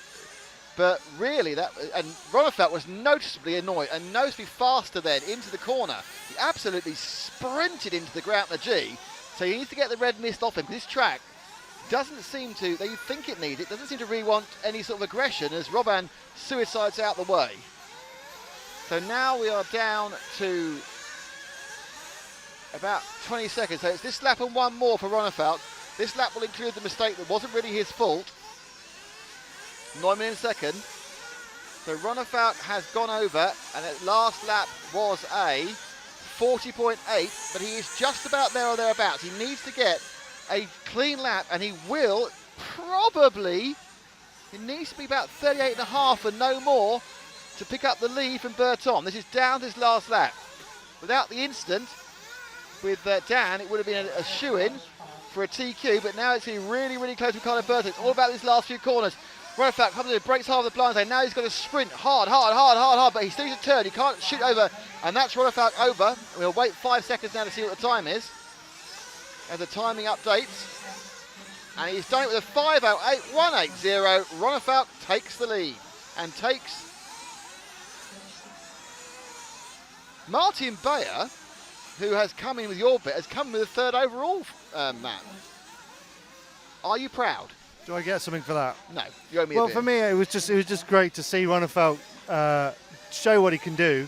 but really, and Ronifac was noticeably annoyed and noticeably faster then into the corner. He absolutely sprinted into the ground, the G. So he needs to get the red mist off him. This track doesn't seem to, though you think it needs it, doesn't seem to really want any sort of aggression as Robin suicides out the way. So now we are down to about 20 seconds. So it's this lap and one more for Ronifac. This lap will include the mistake that wasn't really his fault. Neumann in second. So Ronifac has gone over, and at last lap was a 40.8, but he is just about there or thereabouts. He needs to get a clean lap, and he will probably, it needs to be about 38.5 and no more to pick up the lead from Berton. This is down to his last lap. Without the incident with Dan, it would have been a shoe-in for a TQ, but now it's really, really close with Carlo Berton. It's all about these last few corners. Ronifac comes in, breaks hard of the blind side. Now he's got to sprint hard, but he still needs a turn. He can't shoot over, and that's Ronifac over. We'll wait 5 seconds now to see what the time is as the timing updates. And he's done it with a 5:08.180. Ronifac takes the lead and takes Martin Bayer, who has come in with your bit, has come with a third overall, Matt. Are you proud? Do I get something for that? No, you owe me a bit. For me, it was just great to see Ronifac show what he can do,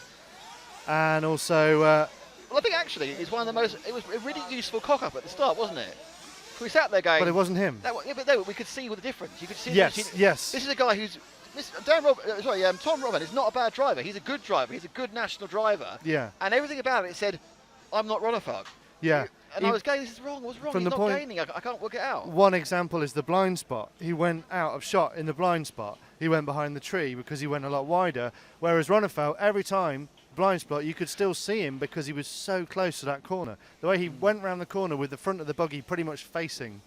and also. Well, I think actually it's one of the most. It was a really useful cock-up at the start, wasn't it? We sat there going. But it wasn't him. We could see the difference. You could see. Yes. This is a guy who's. Tom Robin is not a bad driver. He's a good driver. He's a good national driver. Yeah. And everything about it said, "I'm not Ronifac." Yeah. And I was going, this is wrong. What's wrong? He's not gaining. I can't work it out. One example is the blind spot. He went out of shot in the blind spot. He went behind the tree because he went a lot wider. Whereas Ronifac, every time blind spot, you could still see him because he was so close to that corner. The way he went round the corner with the front of the buggy pretty much facing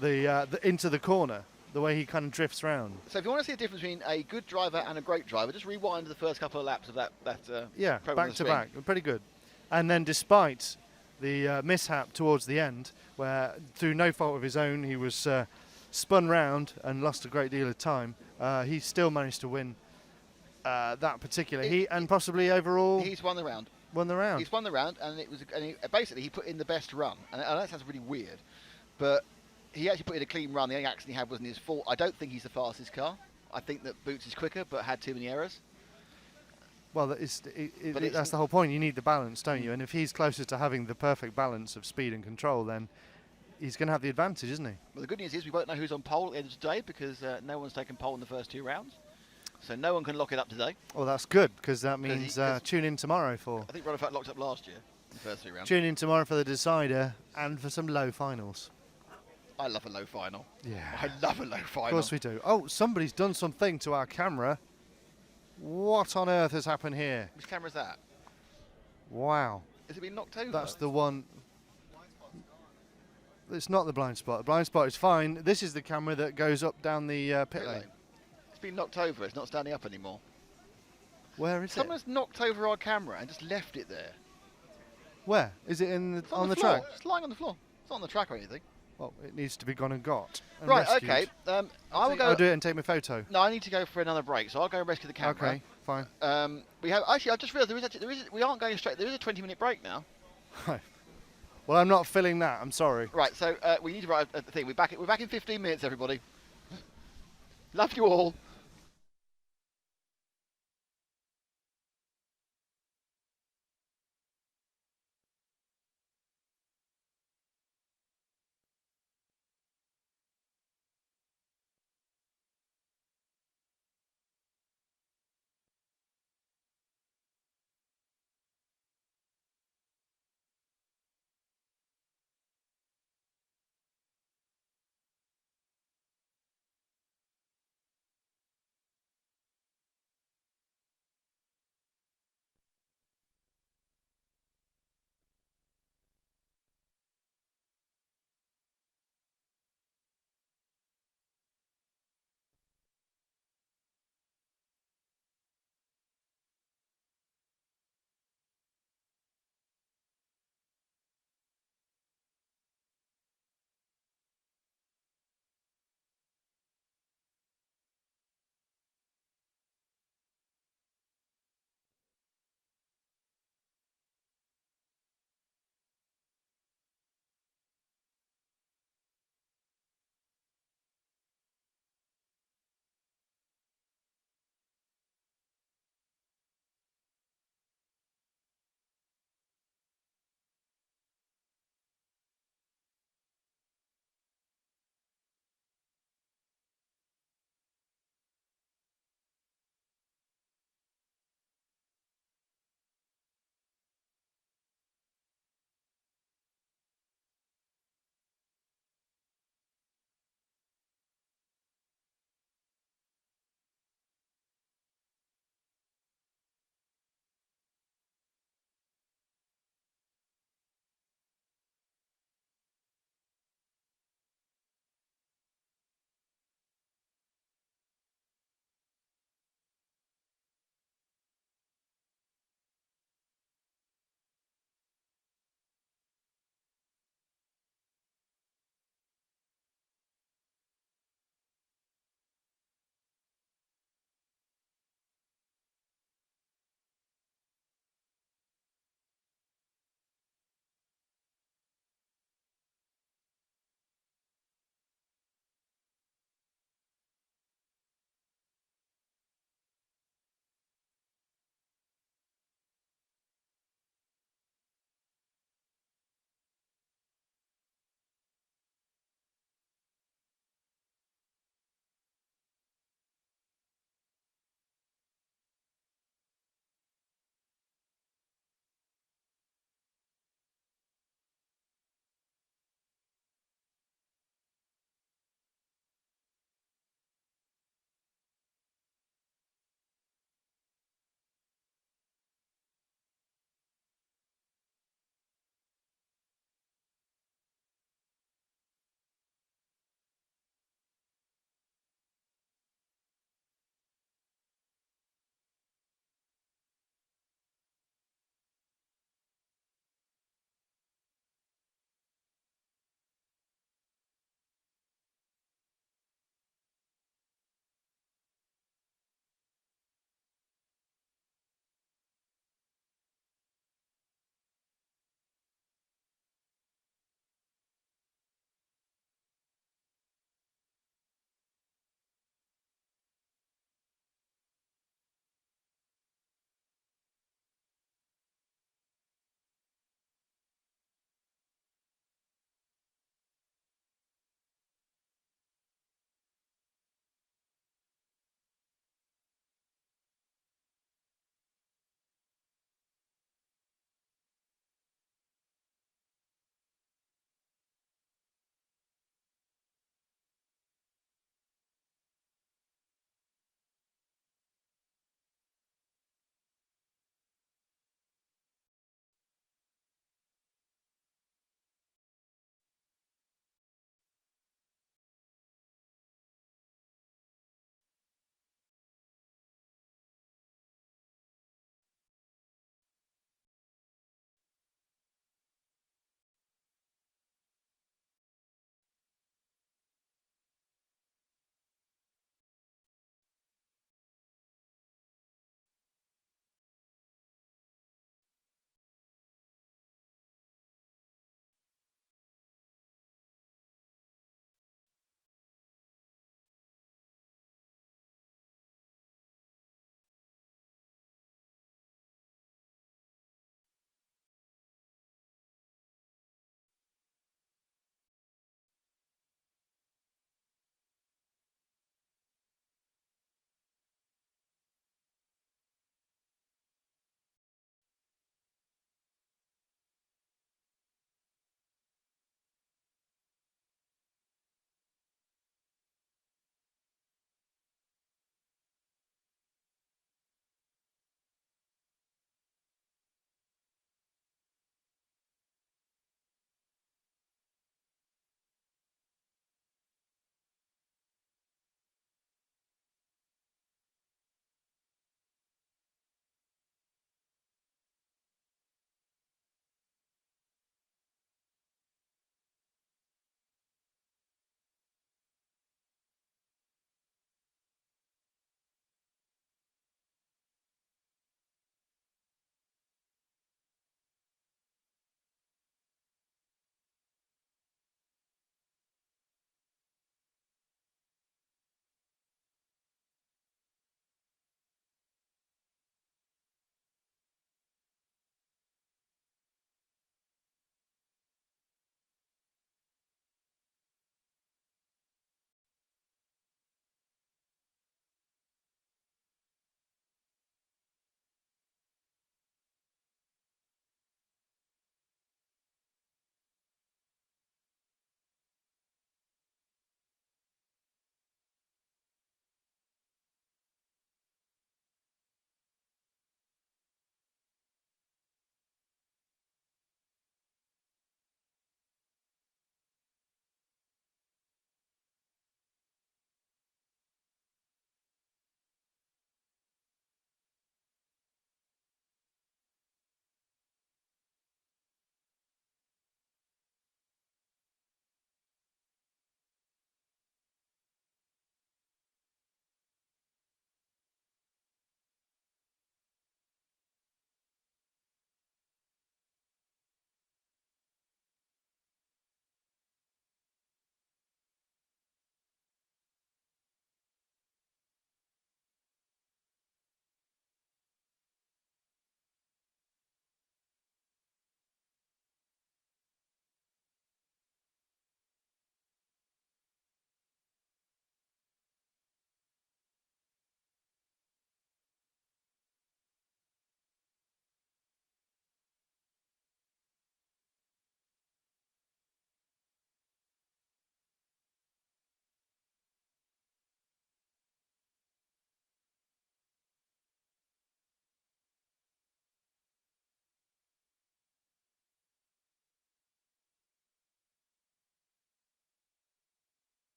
the into the corner. The way he kind of drifts round. So if you want to see a difference between a good driver and a great driver, just rewind the first couple of laps of that yeah, program back to back, pretty good. And then despite the mishap towards the end, where through no fault of his own, he was spun round and lost a great deal of time, he still managed to win that particular heat and possibly overall. He's won the round. Won the round. He's won the round, and basically he put in the best run. And that sounds really weird, but he actually put in a clean run. The only accident he had wasn't his fault. I don't think he's the fastest car. I think that Boots is quicker, but had too many errors. Well, that's the whole point. You need the balance, don't you? And if he's closer to having the perfect balance of speed and control, then he's going to have the advantage, isn't he? Well, the good news is we won't know who's on pole at the end of today because no one's taken pole in the first 2 rounds. So no one can lock it up today. Well, that's good because that means tune in tomorrow for... I think Ronifac locked up last year in the first 3 rounds. Tune in tomorrow for the decider and for some low finals. I love a low final. Yeah. I love a low final. Of course we do. Oh, somebody's done something to our camera. What on earth has happened here? Which camera's that? Wow. Has it been knocked over? That's the one. It's not the blind spot. The blind spot is fine. This is the camera that goes up down the pit lane. It's been knocked over. It's not standing up anymore. Where is Someone's knocked over our camera and just left it there. Where? Is it on the floor. track? It's lying on the floor. It's not on the track or anything. Well, it needs to be gone and got. And Right, rescued. okay. I will go. I'll do it and take my photo. No, I need to go for another break, so I'll go and rescue the camera. Okay, fine. We have actually. I just realised we aren't going straight. There is a 20-minute break now. Well, I'm not filling that. I'm sorry. Right, so we need to write a thing. We're back in 15 minutes, everybody. Love you all.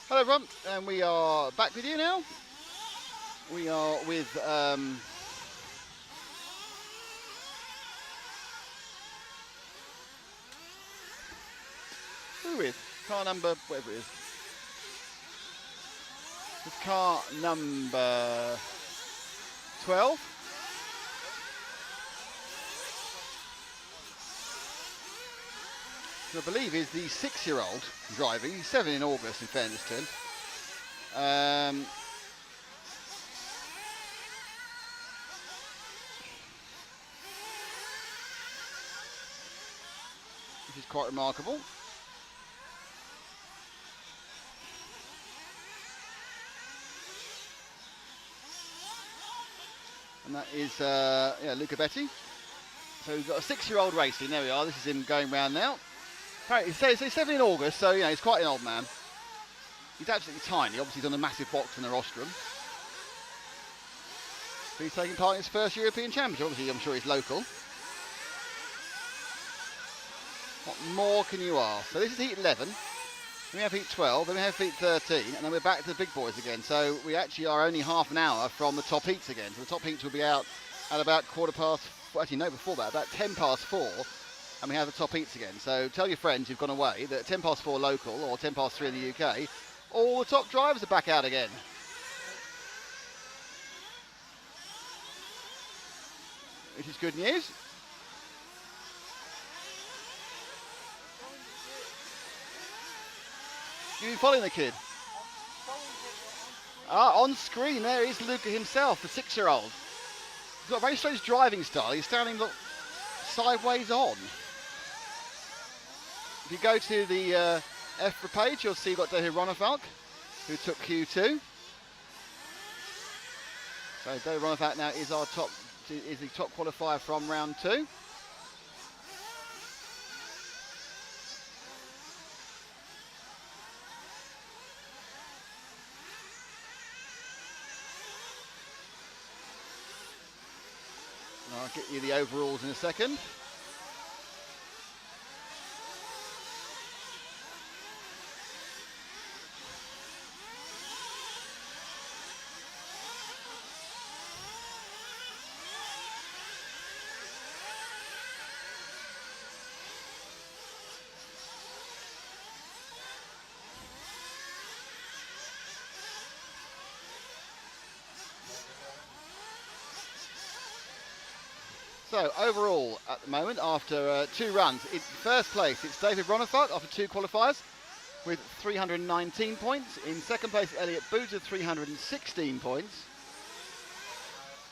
Hello everyone, and we are back with you now. We are with who are we with? Car number, whatever it is. It's car number 12. Who I believe is the 6-year-old driving. He's 7 in August, in fairness to him. Which is quite remarkable. And that is Luca Betti. So we've got a 6-year-old racing. There we are. This is him going round now. Apparently, he's 7 in August, so he's quite an old man. He's absolutely tiny. Obviously, he's on a massive box in the rostrum. But he's taking part in his first European Championship. Obviously, I'm sure he's local. What more can you ask? So this is heat 11. Then we have heat 12. Then we have heat 13, and then we're back to the big boys again. So we actually are only half an hour from the top heats again. So the top heats will be out at about before that, about 10 past 4. And we have the top heats again. So tell your friends who've gone away that 10 past 4 local or 10 past 3 in the UK, all the top drivers are back out again. Which is good news. You've been following the kid? On screen there is Luca himself, the 6-year-old. He's got a very strange driving style. He's standing sideways on. If you go to the EFRA page, you'll see you've got David Ronefalk, who took Q2. So David Ronefalk now is the top qualifier from round 2. I'll get you the overalls in a second. So overall, at the moment, after 2 runs, in first place it's David Ronefalk after 2 qualifiers with 319 points. In second place, Elliot Booth with 316 points.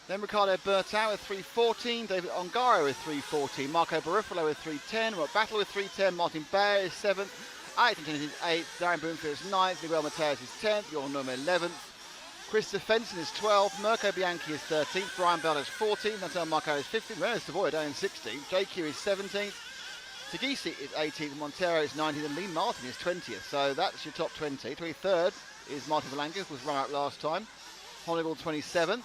Then Ricardo Bertau with 314, David Ongaro with 314, Marco Barufalo with 310, Rob Battle with 310, Martin Bayer is 7th, Alex Antonis is 8th, Darren Broomfield is 9th, Miguel Mateus is 10th, Jorn Nome 11th. Christopher Fenton is 12th, Mirko Bianchi is 13th, Brian Bell is 14th, Natal Marco is 15th, René Savoy down in 16th, JQ is 17th, Tagisi is 18th, Montero is 19th, and Lee Martin is 20th. So that's your top 20. 23rd is Martin Valanka, who was run out last time. Honeywell 27th.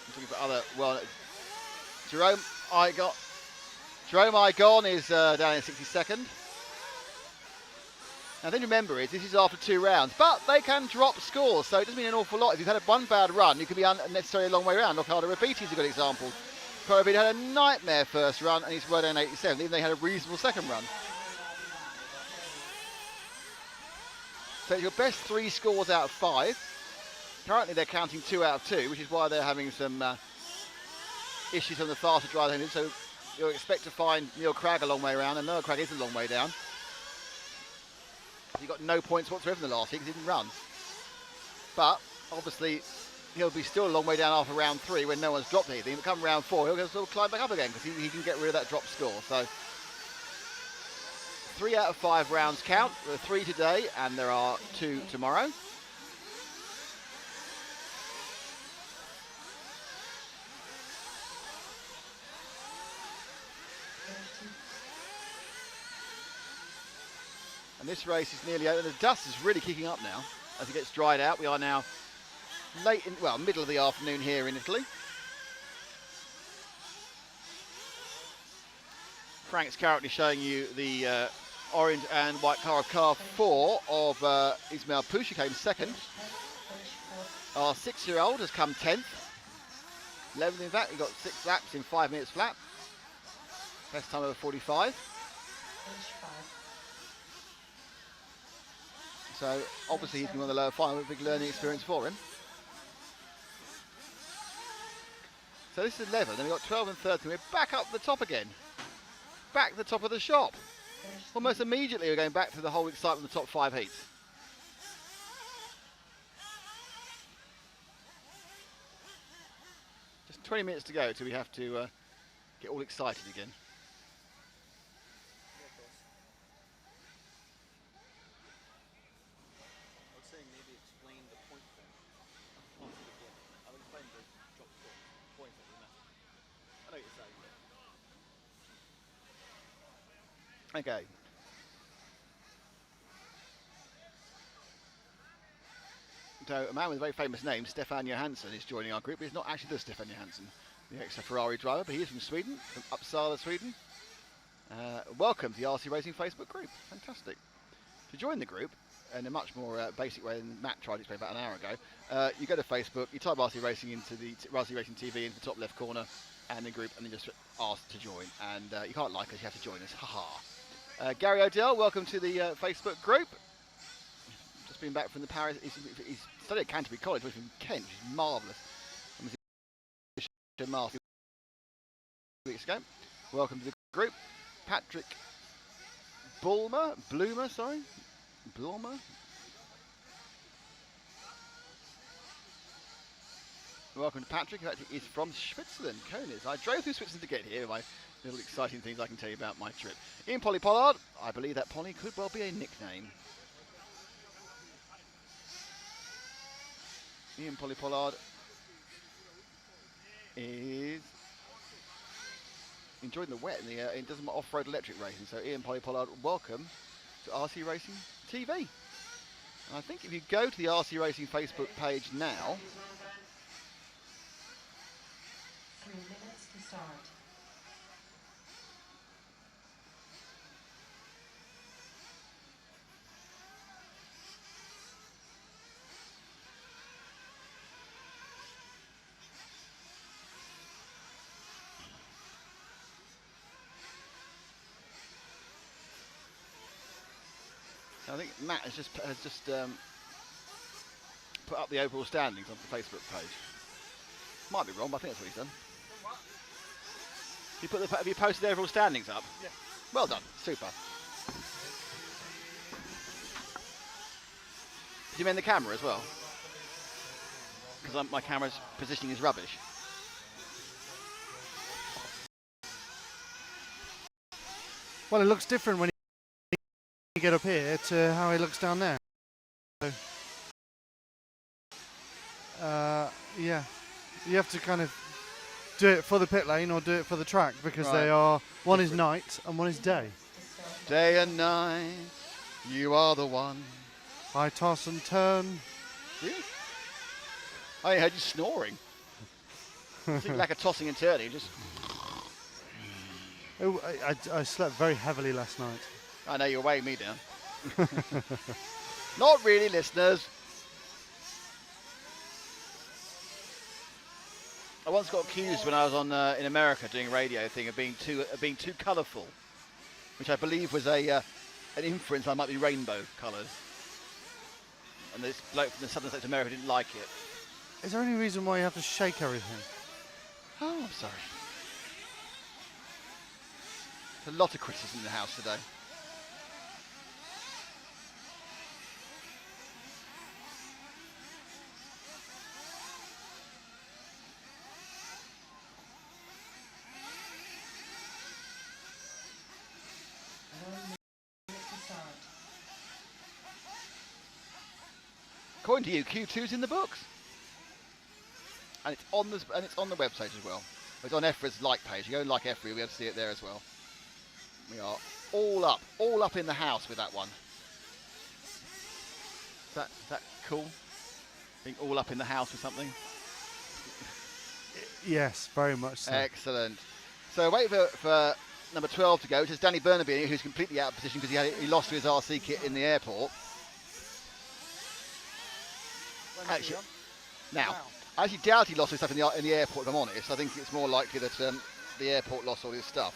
I'm looking for other, Jerome Igon is down in 62nd. Now, the thing to remember is this is after 2 rounds, but they can drop scores, so it doesn't mean an awful lot. If you've had one bad run, you can be unnecessarily a long way around. Ricardo Rabiti is a good example. Ricardo Rabiti had a nightmare first run, and he's right down 87, even though he had a reasonable second run. So it's your best 3 scores out of 5. Currently, they're counting 2 out of 2, which is why they're having some issues on the faster drive. So you'll expect to find Neil Cragg a long way around, and Noah Cragg is a long way down. He got no points whatsoever in the last heat because he didn't run. But obviously he'll be still a long way down after round 3 when no one's dropped anything. But come round 4, he'll sort of climb back up again because he can get rid of that drop score. So 3 out of 5 rounds count. There are 3 today and there are 2 tomorrow. And this race is nearly over. The dust is really kicking up now as it gets dried out. We are now middle of the afternoon here in Italy. Frank's currently showing you the orange and white car of car 4 of Ismail Pouche, who came second. Our 6-year-old has come 10th. 11th in fact, he got 6 laps in 5 minutes flat. Best time over 45. So obviously he's going to the lower final, a big learning experience for him. So this is 11, then we've got 12 and 13. We're back up the top again. Back to the top of the shop. Almost immediately we're going back to the whole excitement of the top 5 heats. Just 20 minutes to go till we have to get all excited again. I was saying maybe explain the point thing. I'll explain the drop point that we met. I know what you're saying. Okay. So a man with a very famous name, Stefan Johansson, is joining our group. He's not actually the Stefan Johansson, the ex-Ferrari driver, but he is from Sweden, from Uppsala, Sweden. Welcome to the RC Racing Facebook group. Fantastic. To join the group, in a much more basic way than Matt tried to explain about an hour ago, you go to Facebook, you type RC Racing into the RC Racing TV into the top left corner, and the group, and then just ask to join. And you can't like us, you have to join us. Haha. Gary O'Dell, welcome to the Facebook group. Just been back from the Paris. He's studied at Canterbury College, but from Kent, which is marvellous. And was a master 2 weeks ago. Welcome to the group. Patrick Bloomer, welcome to Patrick, who actually is from Switzerland, Königs. I drove through Switzerland to get here. My little exciting things I can tell you about my trip. Ian Polly Pollard, I believe that Polly could well be a nickname. Ian Polly Pollard is enjoying the wet in doesn't off-road electric racing. So Ian Polly Pollard, welcome to RC Racing TV. And I think if you go to the RC Racing Facebook page now, 3 minutes to start. I think Matt has just put up the overall standings on the Facebook page. Might be wrong, but I think that's what he's done. Have you posted the overall standings up? Yeah. Well done, super. Did you mean the camera as well? Because my camera's positioning is rubbish. Well, it looks different when you get up here to how it looks down there. So, yeah, you have to kind of do it for the pit lane or do it for the track because Right. they are, one is night and one is day. Day and night, you are the one. I toss and turn. Yeah. I heard you snoring. You think like a tossing and turning, just... Oh, I slept very heavily last night. I know you're weighing me down. Not really, listeners. I once got accused when I was on in America doing a radio thing of being too colourful, which I believe was an inference I might be rainbow coloured. And this bloke from the southern states of America didn't like it. Is there any reason why you have to shake everything? Oh, I'm sorry. There's a lot of criticism in the house today. According to you, Q2's in the books, and it's on the website as well. It's on EFRA's like page. You go and like EFRA, you'll be able to see it there as well. We are all up in the house with that one. Is that cool? Being all up in the house with something. Yes, very much so. Excellent. So wait for number 12 to go, which is Danny Burnaby, who's completely out of position because he lost to his RC kit in the airport. Actually, now, I actually doubt he lost his stuff in the airport, if I'm honest. I think it's more likely that the airport lost all his stuff.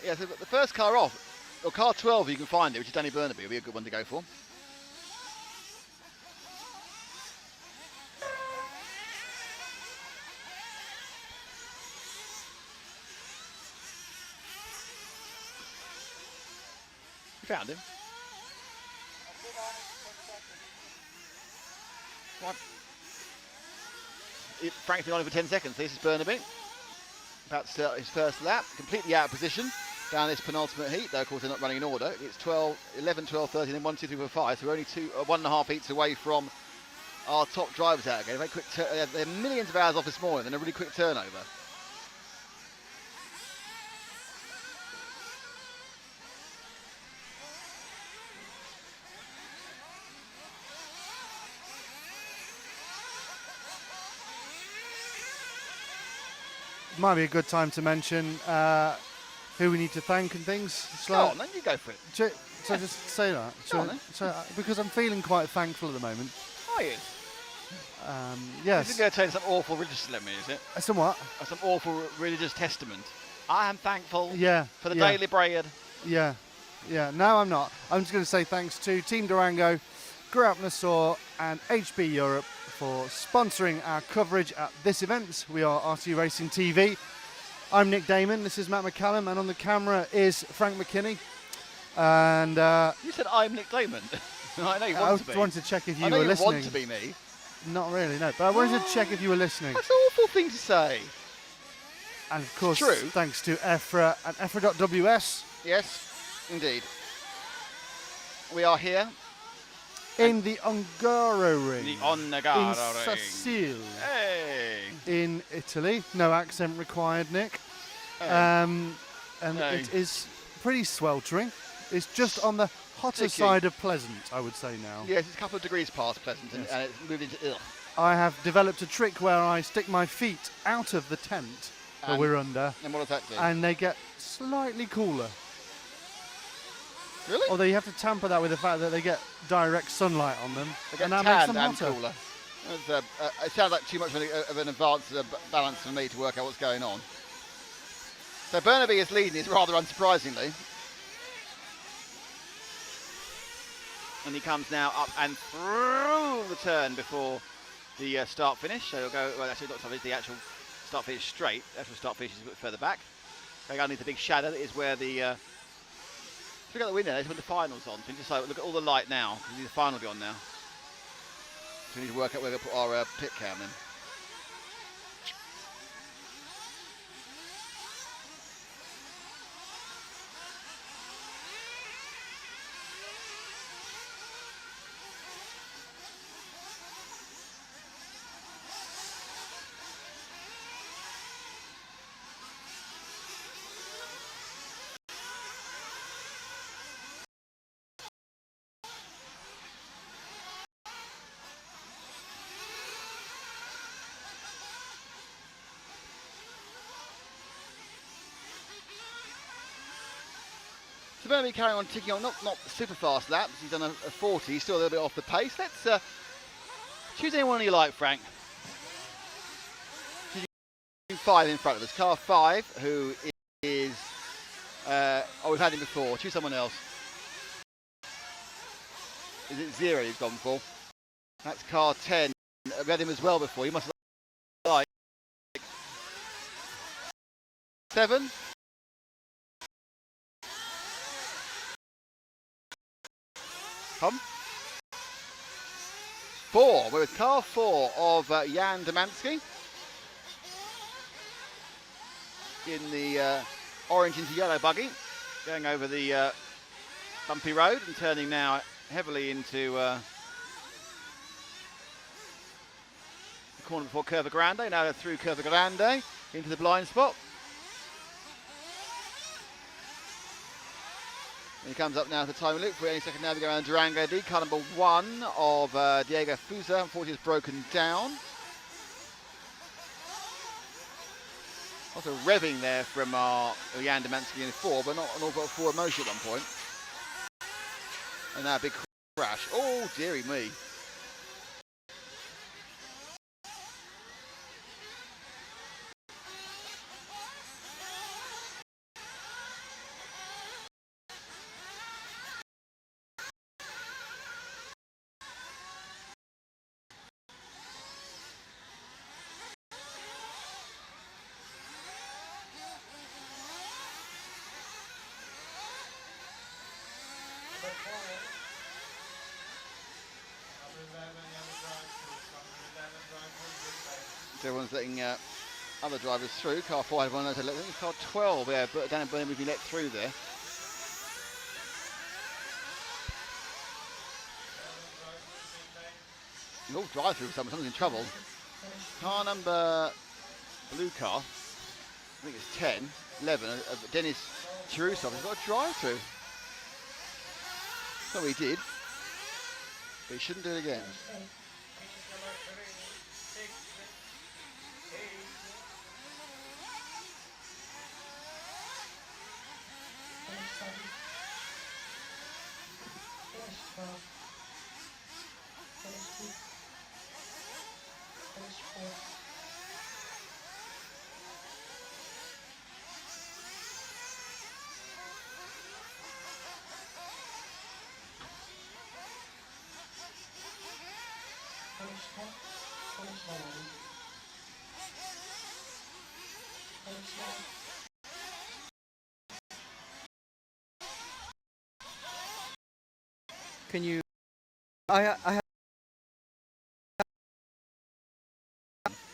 Yeah, so the first car off, or car 12 you can find it, which is Danny Burnaby, will be a good one to go for. You found him? What? Frank's been on it for 10 seconds. This is Burnaby. About to start his first lap. Completely out of position down this penultimate heat, though of course they're not running in order. It's 11, 12, 13, then 1, 2, 3, 4, 5. So we're only 1.5 heats away from our top drivers out again. Very quick. They're millions of hours off this morning and a really quick turnover. Might be a good time to mention who we need to thank and things. Go on then, you go for it. So just say that. Because I'm feeling quite thankful at the moment. Are you? Yes. This is going to turn some awful religious lemon, is it? Somewhat. Some awful religious testament. I am thankful for the yeah. daily bread. Yeah. No, I'm not. I'm just going to say thanks to Team Durango, Grapnasaur and HB Europe for sponsoring our coverage at this event. We are RC Racing TV. I'm Nick Damon, this is Matt McCallum, and on the camera is Frank McKinney. And you said I'm Nick Damon. I know you want to be. I wanted to check if you I know were you listening. want to be me. Not really, no. But I wanted to check if you were listening. That's an awful thing to say. And of course, True. Thanks to EFRA and EFRA.ws. Yes, indeed. We are here. In the Ongaro Ring. The Ongaro in Ring. Sicile. Hey. In Italy. No accent required, Nick. Hey. And Hey. it is pretty sweltering. It's just on the hotter Sticky. side of pleasant, I would say now. Yes, it's a couple of degrees past pleasant, and it's moved into ill. I have developed a trick where I stick my feet out of the tent that we're under, And what does that do? and they get slightly cooler. Really? Although you have to tamper that with the fact that they get direct sunlight on them, They get and that makes tanned them and hotter. cooler. It sounds like too much of an advanced balance for me to work out what's going on. So Burnaby is leading this rather unsurprisingly. And he comes now up and through the turn before the start finish. So he'll go, well actually not start finish, the actual start finish straight. The actual start finish is a bit further back. Going underneath the big shadow that is where the look at the window, that's when the final's on. So you just like, look at all the light now, because the final will be on now. So we need to work out where to put our pit cam in. So Burnaby carrying on ticking on, not super fast laps. He's done a 40, he's still a little bit off the pace. Let's choose anyone you like, Frank. Choose 5 in front of us. Car 5, who is, we've had him before. Choose someone else. Is it 0 you've gone for? That's car 10. I've had him as well before. You must like 7. Come. 4. We're with car 4 of Jan Demansky in the orange into yellow buggy, going over the bumpy road and turning now heavily into the corner before Curva Grande. Now through Curva Grande into the blind spot. He comes up now to the time loop for any second now to go around Durango D. Car number 1 of Diego Fusa, unfortunately, is broken down. Also revving there from our Jan Demansky in 4, but not an awful lot of forward motion at one point. And now a big crash. Oh, dearie me. So everyone's letting other drivers through. Car 4 had one, I think it's car 12, yeah, but Dan and Burnham have been let through there. Oh, drive through, someone's in trouble. Car number, blue car, I think it's 10, 11, Dennis Cherusov has got a drive through. So he did, but he shouldn't do it again. Can you? I have.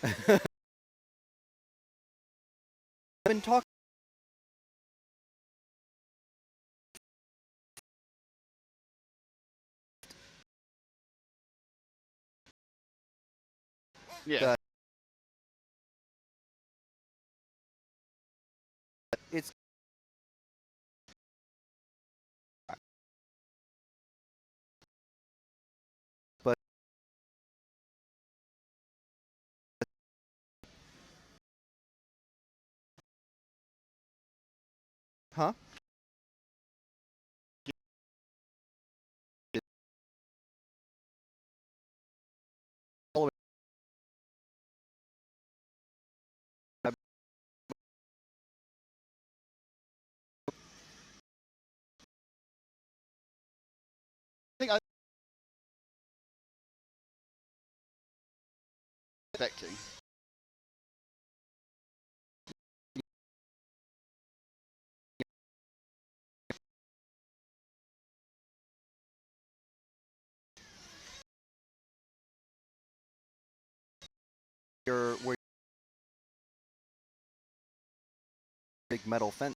I've been talking. Yeah. It's but huh? I think I'm expecting. Where big metal fence.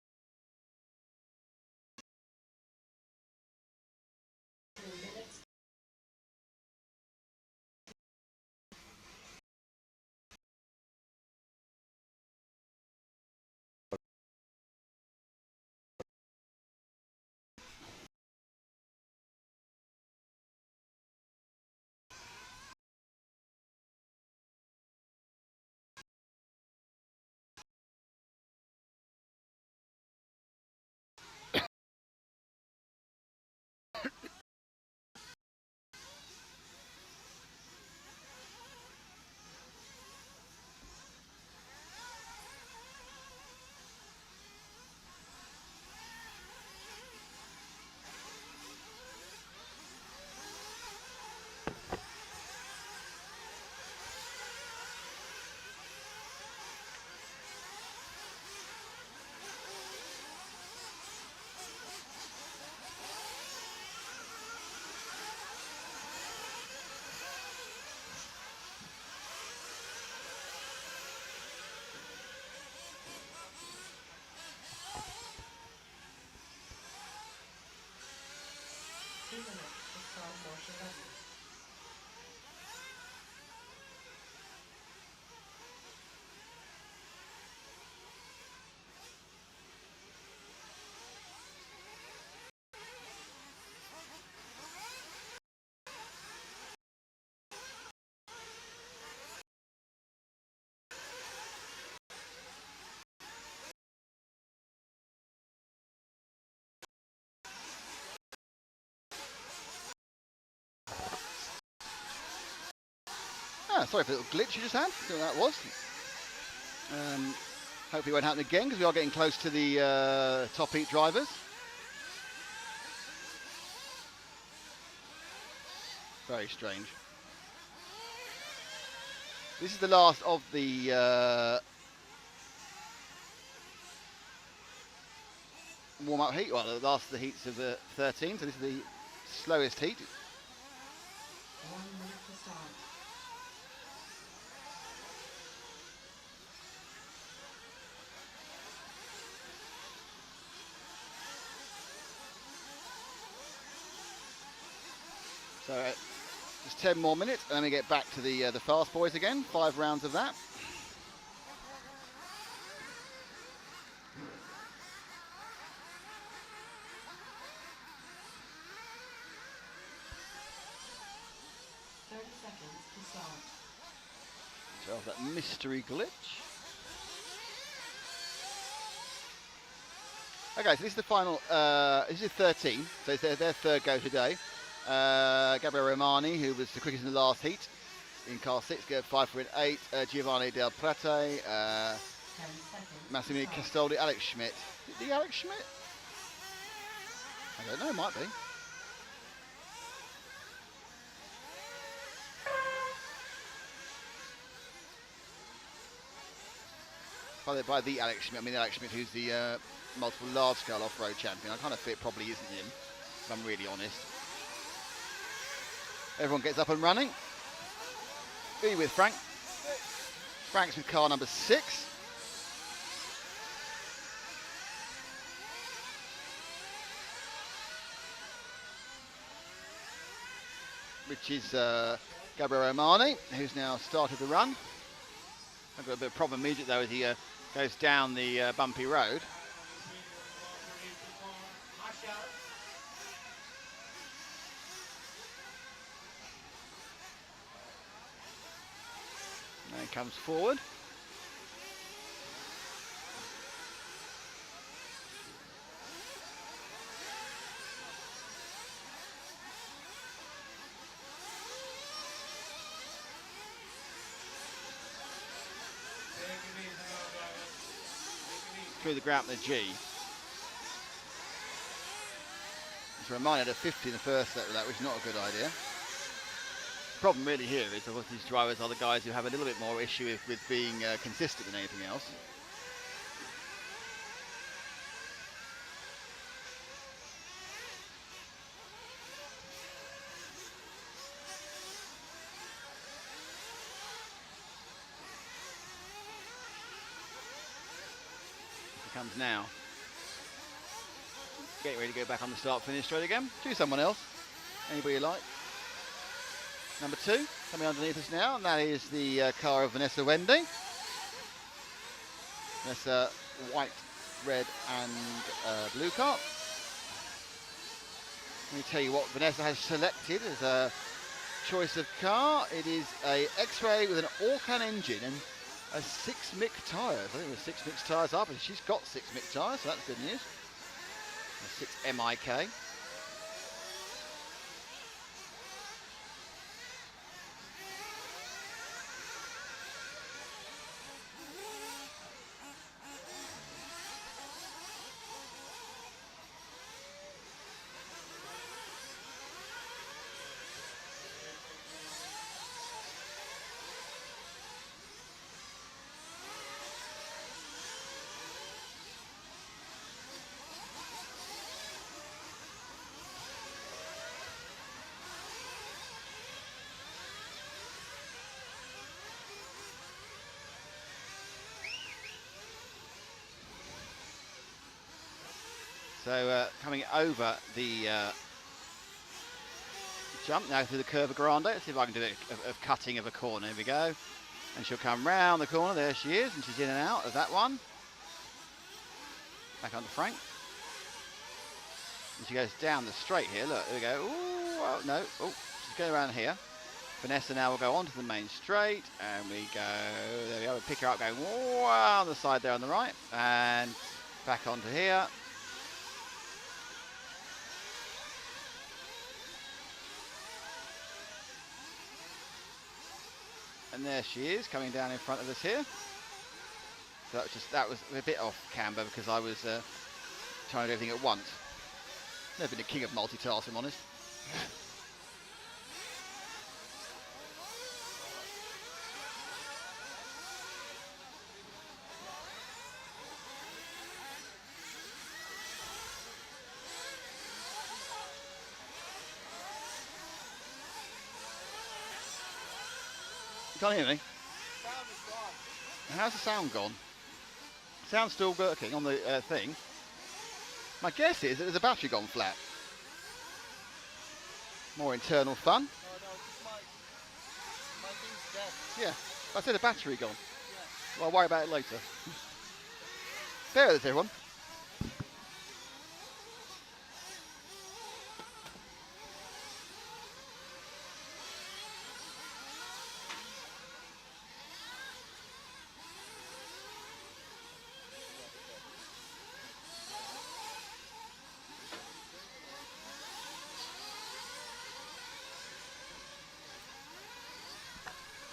Yeah, sorry for the little glitch you just had. I don't know what that was. Hopefully it won't happen again because we are getting close to the top heat drivers. Very strange. This is the last of the warm-up heat. Well, the last of the heats of the 13, so this is the slowest heat. 1 minute to start. So just 10 more minutes, and then we get back to the fast boys again. 5 rounds of that. So that mystery glitch. Okay, so this is the final. This is 13, so it's their third go today. Gabriele Romani, who was the quickest in the last heat, in car 6, go 5.8. Giovanni Del Prate, 10 seconds. Massimiliano Castoldi, Alex Schmidt. The Alex Schmidt? I don't know, might be. By the Alex Schmidt, I mean Alex Schmidt, who's the multiple large-scale off-road champion. I kind of feel it probably isn't him, if I'm really honest. Everyone gets up and running. Be with Frank. Frank's with car number 6. Which is Gabriele Romani, who's now started the run. I've got a bit of problem immediately though as he goes down the bumpy road. And he comes forward. Through the ground with the G. It's a reminder of 50 in the first set of that, which is not a good idea. Problem really here is, of course, these drivers are the guys who have a little bit more issue with being consistent than anything else. Comes now. Get ready to go back on the start-finish straight again. Choose someone else. Anybody you like. Number 2 coming underneath us now, and that is the car of Vanessa Wendy. Vanessa white, red, and blue car. Let me tell you what Vanessa has selected as a choice of car. It is a X-Ray with an Orcan engine and a 6 mic tyres. I think it was 6 mixed tyres up, and she's got 6 mixed tyres, so that's good news. A 6 MIK. So coming over the jump now through the Curva Grande. Let's see if I can do it of cutting of a corner. Here we go. And she'll come round the corner. There she is, and she's in and out of that one. Back onto Frank. And she goes down the straight here. Look, there we go. Ooh, oh, no. Oh, she's going around here. Vanessa now will go onto the main straight, and we go. There we go. We pick her up going on the side there on the right, and back onto here. And there she is, coming down in front of us here. So that was a bit off camber because I was trying to do everything at once. Never been a king of multitask, I'm honest. You can't hear me? Sound is gone. How's the sound gone? Sound's still working on the thing. My guess is that there's a battery gone flat. More internal fun. No, just my thing's dead. Yeah, I said a battery gone. Yeah. Well, I'll worry about it later. There it is, everyone.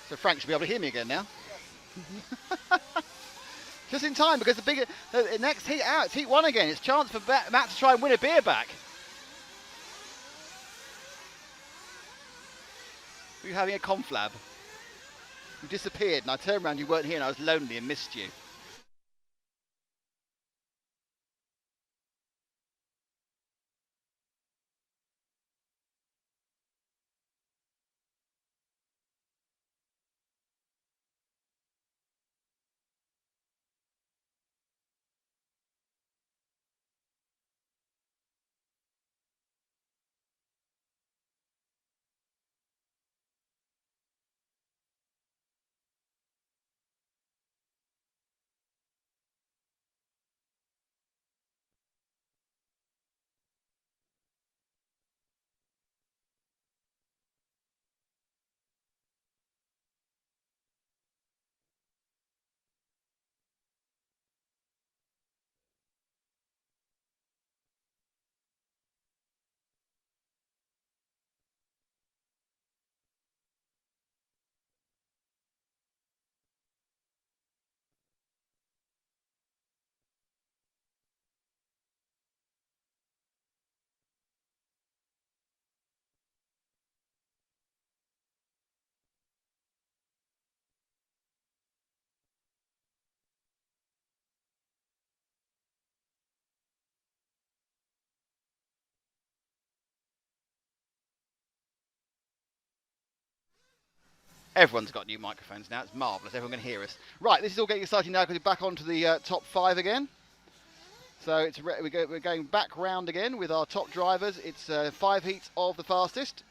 So Frank should be able to hear me again now. Just in time, because the next heat out, it's heat 1 again. It's chance for Matt to try and win a beer back. Were you having a conflab? You disappeared and I turned around, you weren't here and I was lonely and missed you. Everyone's got new microphones now. It's marvellous. Everyone can hear us. Right, this is all getting exciting now because we're back onto the top 5 again. So we're going back round again with our top drivers. It's 5 heats of the fastest.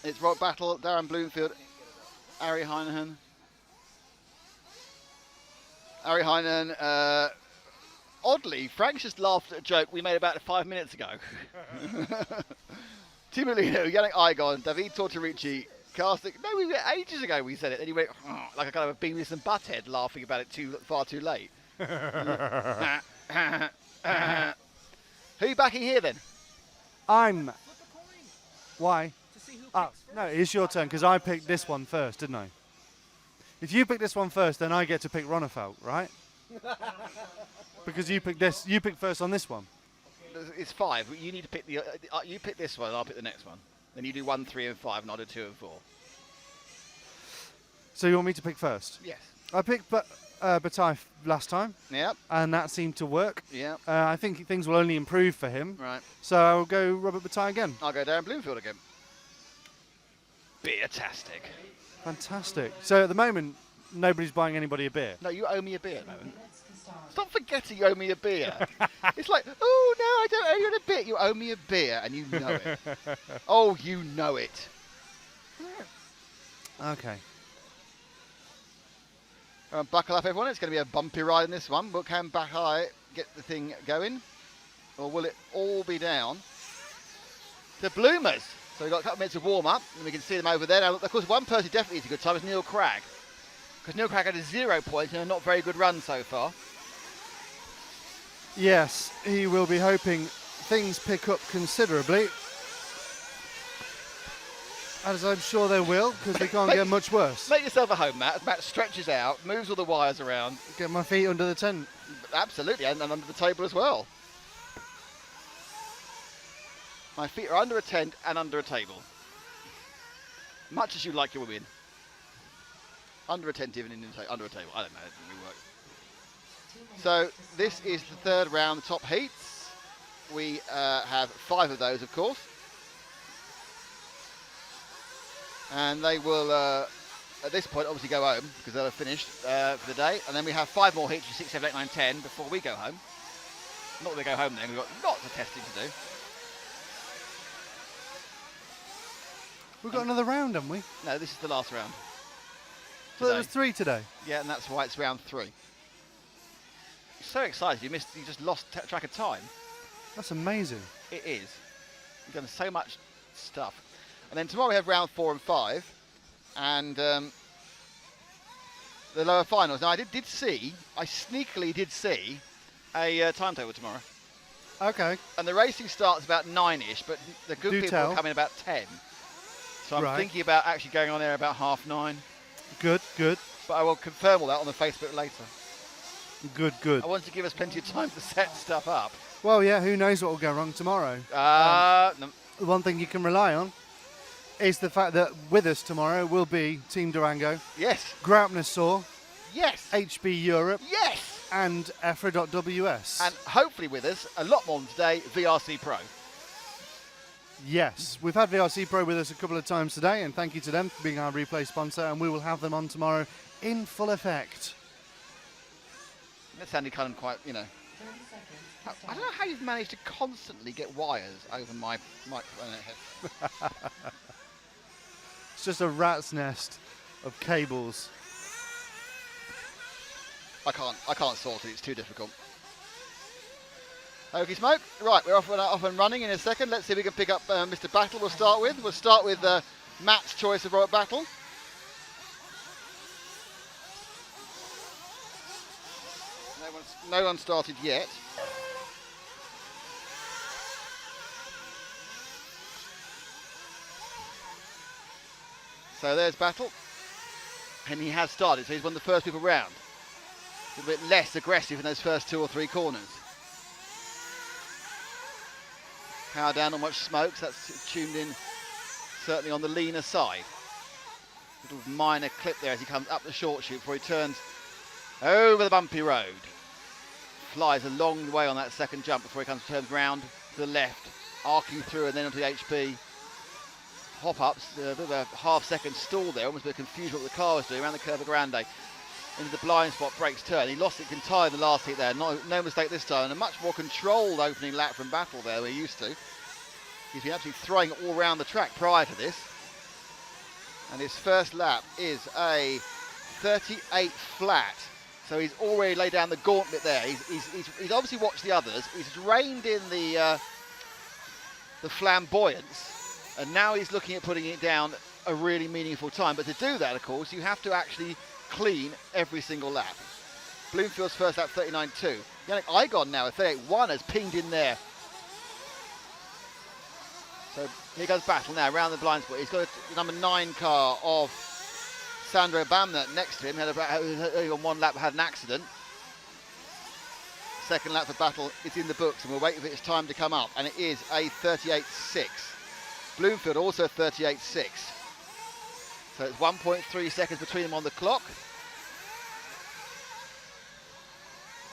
It's Rock Battle, Darren Bloomfield, Ari Heinahan. Oddly, Frank just laughed at a joke we made about 5 minutes ago. Tim Molino, Yannick Igon, David Tortorici, Casting. No, we were ages ago we said it. Then he went like a kind of a Beavis and Butthead, laughing about it far too late. Who are you backing here then? I'm. Why? To see who Oh, picks first. no, it's your turn because I picked this one first, didn't I? If you pick this one first, then I get to pick Ronefeld, right? Because you picked this. You picked first on this one. It's 5. You need to pick you pick this one, and I'll pick the next one. Then you do 1, 3, and 5, and I'll do 2 and 4. So you want me to pick first? Yes. I picked Bataille last time, Yep. and that seemed to work. Yep. I think things will only improve for him. Right. So I'll go Robert Bataille again. I'll go Darren Bloomfield again. Beer-tastic. Fantastic. So at the moment, nobody's buying anybody a beer. No, you owe me a beer at the moment. Minutes to start. Stop forgetting you owe me a beer. It's like, oh no, I don't owe you a beer. You owe me a beer, and you know it. Oh, you know it. Okay. Buckle up, everyone. It's going to be a bumpy ride in this one. But can Bataille get the thing going? Or will it all be down to Bloomers? So we've got a couple of minutes of warm-up, and we can see them over there. Now, of course, one person definitely is a good time is Neil Cragg. Because Neil Cragg had a 0 point in a not very good run so far. Yes, he will be hoping things pick up considerably. As I'm sure they will, because they can't get much worse. Make yourself a home mat. Matt stretches out, moves all the wires around. Get my feet under the tent. Absolutely, and under the table as well. My feet are under a tent and under a table. Much as you like your win. Under a tent, even under a table. I don't know, it doesn't really work. So this is the third round, the top heats. We have 5 of those, of course. And they will, at this point, obviously go home because they'll have finished for the day. And then we have 5 more heats, 6, 7, 8, 9, 10 before we go home. Not that we go home then, we've got lots of testing to do. We've got another round, haven't we? No, this is the last round. So there was 3 today. Yeah, and that's why it's round 3. So excited, you just lost track of time. That's amazing. It is. We've done so much stuff. And then tomorrow we have round 4 and 5, and the lower finals. Now I I sneakily did see a timetable tomorrow. Okay. And the racing starts about 9ish, but the good people tell. will come in about 10. So I'm Right. thinking about actually going on there about 9:30. Good, good, But I will confirm all that on the Facebook later. good, good. I want to give us plenty of time to set stuff up. Well, yeah, who knows what will go wrong tomorrow. No, The one thing you can rely on is the fact that with us tomorrow will be Team Durango, yes, Graupner yes, HB Europe, yes. and EFRA.WS. And hopefully with us, a lot more than today, VRC Pro. Yes, we've had VRC Pro with us a couple of times today, and thank you to them for being our replay sponsor, and we will have them on tomorrow in full effect. That sounded kind of quite, you know. 30 seconds. I don't know how you've managed to constantly get wires over my microphone head. It's just a rat's nest of cables. I can't sort it, it's too difficult. Okie smoke. Right, we're off and running in a second. Let's see if we can pick up Mr. Battle we'll start with. We'll start with Matt's choice of Robert Battle. No one started yet. So there's Battle. And he has started, so he's one of the first people round. A little bit less aggressive in those first 2 or 3 corners. Power down, not much smoke, so that's tuned in certainly on the leaner side. Little minor clip there as he comes up the short chute before he turns over the bumpy road. Flies a long way on that second jump before he turns round to the left, arcing through and then onto the HP. Hop-ups, a bit of a half-second stall there, almost a bit of confusion what the car was doing around the Curva Grande. Into the blind spot, brakes turn. He lost it entirely in the last heat there. No mistake this time, and a much more controlled opening lap from Battle there we're used to. He's been absolutely throwing it all around the track prior to this. And his first lap is a 38 flat. So he's already laid down the gauntlet there. He's obviously watched the others. He's reined in the flamboyance, and now he's looking at putting it down a really meaningful time. But to do that, of course, you have to actually clean every single lap. Bloomfield's first lap 39.2. Yannick Igon now at 38.1 has pinged in there. So here goes Battle now around the blind spot. He's got a number 9 car of Sandro Bamner next to him. Only on one lap had an accident. Second lap for Battle is in the books, and we'll wait for its time to come up, and it is a 38.6. Bloomfield also 38.6. So it's 1.3 seconds between them on the clock.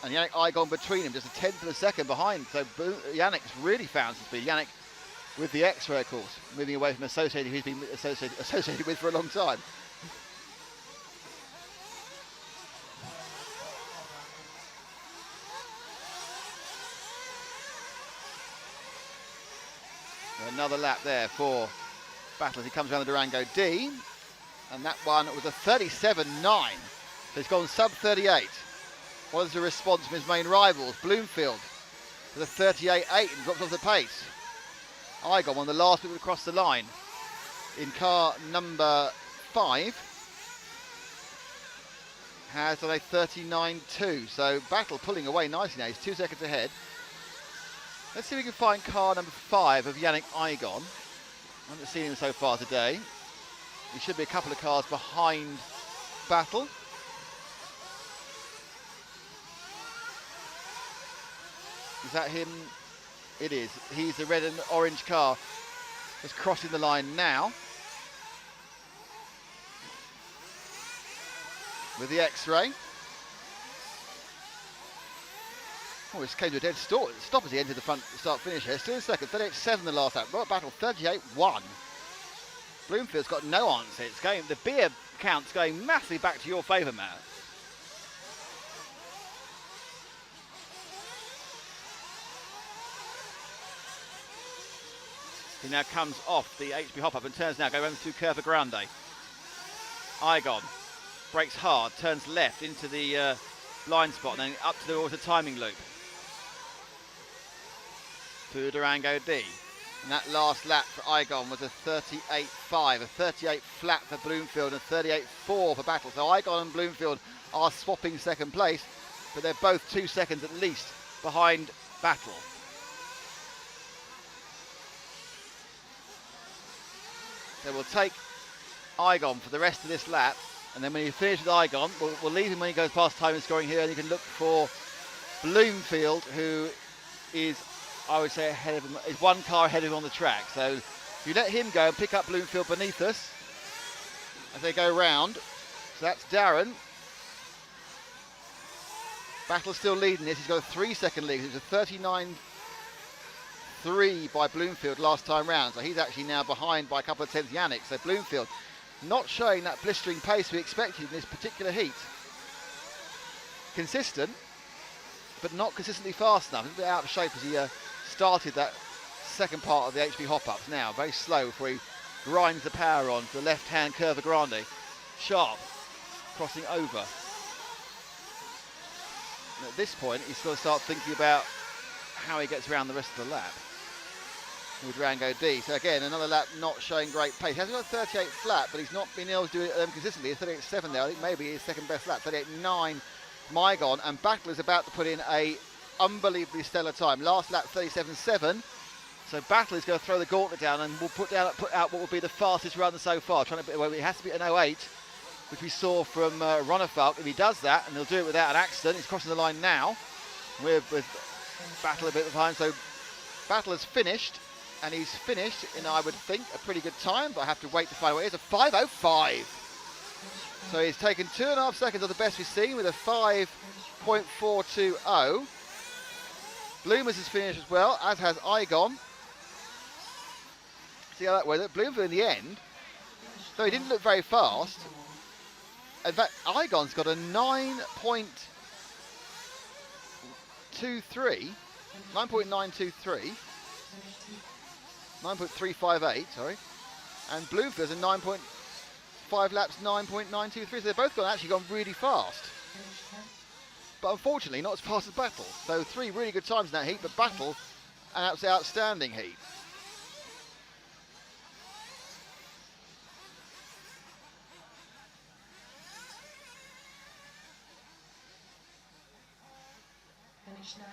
And Yannick Igon between him, just a tenth of a second behind. So Yannick's really found some speed. Yannick with the X-Ray, of course, moving away from Associated, who's been associated with for a long time. Another lap there for Battle as he comes around the Durango D. And that one was a 37.9. So he's gone sub 38. What is the response from his main rivals? Bloomfield with a 38.8 and drops off the pace. Igon, one of the last people to cross the line in car number 5, has done a 39.2. So Battle pulling away nicely now. He's 2 seconds ahead. Let's see if we can find car number 5 of Yannick Igon. I haven't seen him so far today. He should be a couple of cars behind Battle. Is that him? It is. He's the red and orange car. Just crossing the line now. With the X-ray. Oh, this came to a dead stop as he entered the front start finish here. Still in second, 38.7 the last lap. Robert Battle 38.1. Bloomfield's got no answer. It's going. The beer count's going massively back to your favour, Matt. He now comes off the HP hop-up and turns now, going over to Curva Grande. Igon brakes hard, turns left into the blind spot, and then up towards the timing loop. To Durango D. And that last lap for Igon was a 38.5, a 38 flat for Bloomfield and 38.4 for Battle. So Igon and Bloomfield are swapping second place, but they're both 2 seconds at least behind Battle. So we'll take Igon for the rest of this lap, and then when you finish with Igon, we'll leave him when he goes past time and scoring here, and you can look for Bloomfield, who is, I would say, ahead of him, is one car ahead of him on the track. So if you let him go and pick up Bloomfield beneath us as they go round, so that's Darren. Battle's still leading this. He's got a 3-second lead. It was a 39.3 by Bloomfield last time round, so he's actually now behind by a couple of tenths Yannick. So Bloomfield not showing that blistering pace we expected in this particular heat. Consistent, but not consistently fast enough. A bit out of shape as he started that second part of the HP hop-ups. Now very slow before he grinds the power on to the left-hand Curva Grande. Sharp, crossing over. And at this point, he's got to start thinking about how he gets around the rest of the lap with Rango D. So again, another lap not showing great pace. He hasn't got 38 flat, but he's not been able to do it consistently. 38.7 there. I think maybe his second best lap. 38.9 Mygon, and Battle is about to put in a unbelievably stellar time. Last lap 37.7. So Battle is going to throw the gauntlet down and will put out what will be the fastest run so far. Well, it has to be an 08, which we saw from Ronafalk. If he does that, and he'll do it without an accident, he's crossing the line now. We're with Battle a bit behind. So Battle has finished, and he's finished in, I would think, a pretty good time, but I have to wait to find out. It's a 5.05. So he's taken 2.5 seconds of the best we've seen with a 5.420. Bloomers has finished as well, as has Igon. See how that went. Bloomfield in the end, though he didn't look very fast. In fact, Igon's got a 9.923, sorry. And Bloomfield's a 9.5 laps, 9.923. So they've both actually gone really fast. But unfortunately, not as fast as Battle. So 3 really good times in that heat, but Battle, an absolutely outstanding heat. Finish 9.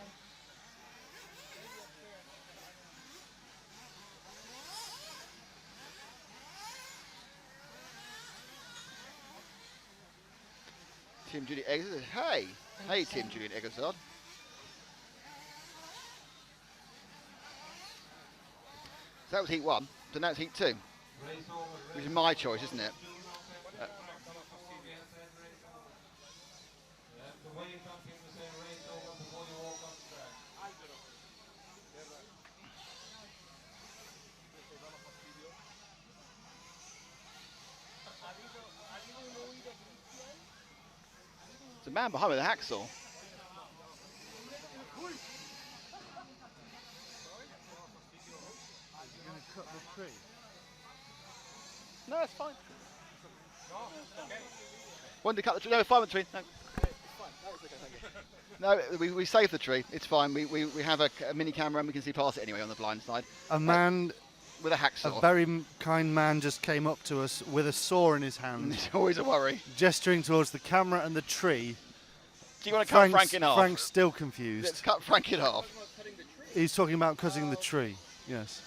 Tim Julian Eggersard. Hey Tim Julian Eggersard. So that was heat 1. So now it's heat 2, which is my choice, isn't it? It's a man behind with a hacksaw. No, it's fine. Wanted to cut the tree. No, fine with the tree. No. No, we saved the tree. It's fine. We have a mini camera and we can see past it anyway on the blind side. A man with a hacksaw. A very kind man just came up to us with a saw in his hand. It's always a worry. Gesturing towards the camera and the tree. Do you want to cut Frank in half? Frank's still confused. Let's cut Frank in half. He's talking about cutting the tree, yes.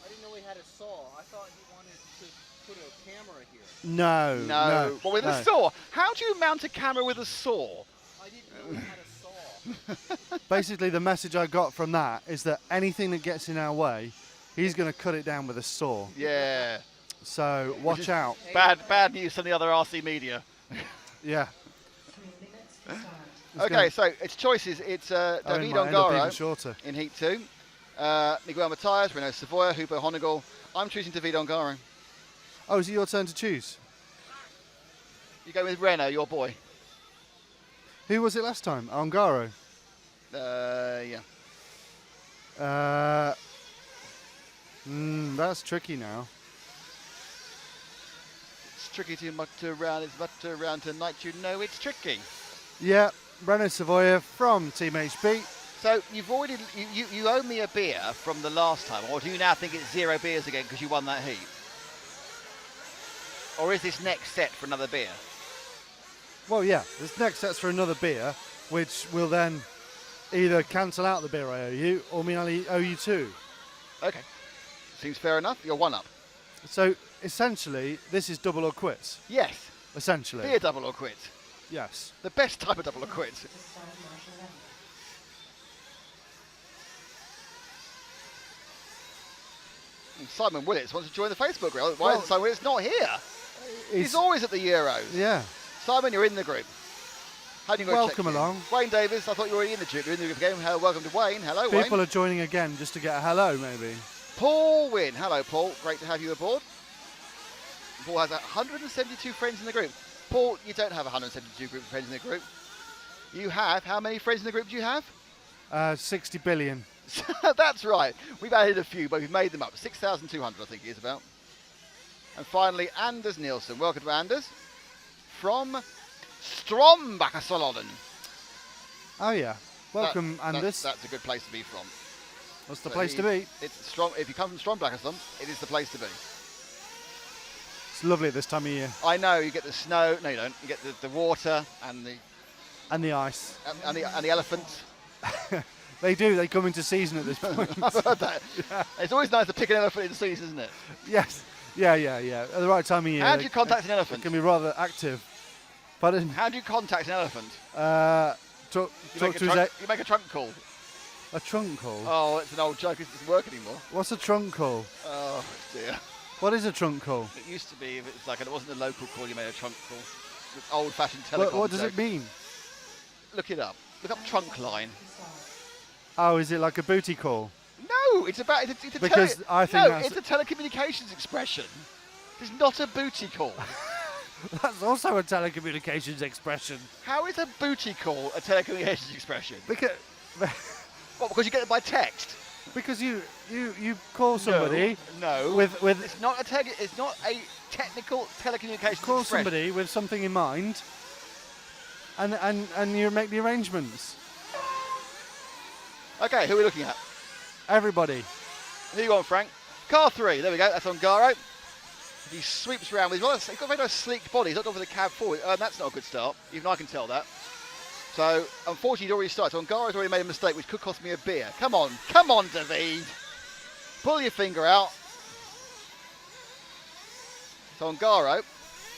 I didn't know he had a saw. I thought he wanted to put a camera here. No. No. Well, with no. a saw. How do you mount a camera with a saw? I didn't know it had a saw. Basically, the message I got from that is that anything that gets in our way, he's going to cut it down with a saw. Yeah. So watch out. Bad news from the other RC media. Yeah. 3 minutes to start. It's Okay, gonna- so its choices. It's Owen David might end up even Ongaro shorter. in Heat 2. Miguel Matias, Renault Savoia, Hugo Honegal. I'm choosing David Ongaro. Oh, is it your turn to choose? You go with Renault, your boy. Who was it last time? Ongaro. Yeah. That's tricky now. It's tricky to mutter around. It's mutter around tonight. You know it's tricky. Yeah, Renault Savoia from Team HB. So you've already you owe me a beer from the last time, or do you now think it's 0 beers again because you won that heat? Or is this next set for another beer? Well, yeah, this next set's for another beer, which will then either cancel out the beer I owe you, or mean I owe you 2. Okay. Seems fair enough. You're 1 up. So essentially, this is double or quits. Yes. Essentially, Beer double or quit. yes. The best type of double or quit. To start marshal level. And Simon Willits wants to join the Facebook group. Why Well- is Simon Willits not here? He's always at the Euros. Yeah. Simon, you're in the group. How do you go Welcome check in? along. Wayne Davis, I thought you were already in the group. You're in the group again. Welcome to Wayne. Hello, People Wayne. are joining again just to get a hello, maybe. Paul Wynn. Hello, Paul. Great to have you aboard. Paul has 172 friends in the group. Paul, you don't have 172 group of friends in the group. You have, how many friends in the group do you have? 60 billion. That's right. We've added a few, but we've made them up. 6,200, I think it is about. And finally, Anders Nielsen. Welcome to Anders. From Strombachersalon. Oh, yeah. Welcome, Anders. That's a good place to be from. That's the So place to be. It's strong. If you come from Strombachersalon, it is the place to be. It's lovely at this time of year. I know, you get the snow. No, you don't. You get the water and the And the ice. and the elephants. They do. They come into season at this point. I've heard that. It's always nice to pick an elephant in season, isn't it? Yes. Yeah. At the right time of year. How do you they- contact an They elephant? can be rather active. Pardon? How do you contact an elephant? Talk You to make, you make a trunk call. a trunk call. Oh, it's an old joke. It doesn't work anymore. What's a trunk call? Oh dear. What is a trunk call? It used to be if it's like it wasn't a local call, you made a trunk call. It's old-fashioned telecom. What does joke. it mean? Look it up. Look up trunk line. Oh, is it like a booty call? No, it's about it's a Because I think no, that's- it's a telecommunications expression. It's not a booty call. That's also a telecommunications expression. How is a booty call a telecommunications expression? Because What? Because you get it by text. you call somebody No. with It's not it's not a technical telecommunications call expression. somebody with something in mind, and you make the arrangements. Okay, who are we looking at? Everybody. Who you on, Frank? Car 3. There we go. That's Ongaro. He sweeps around. He's got a very nice sleek body. He's not gone for the cab forward. That's not a good start. Even I can tell that. So, unfortunately, he'd already started. So Ongaro's already made a mistake, which could cost me a beer. Come on, David. Pull your finger out. So Ongaro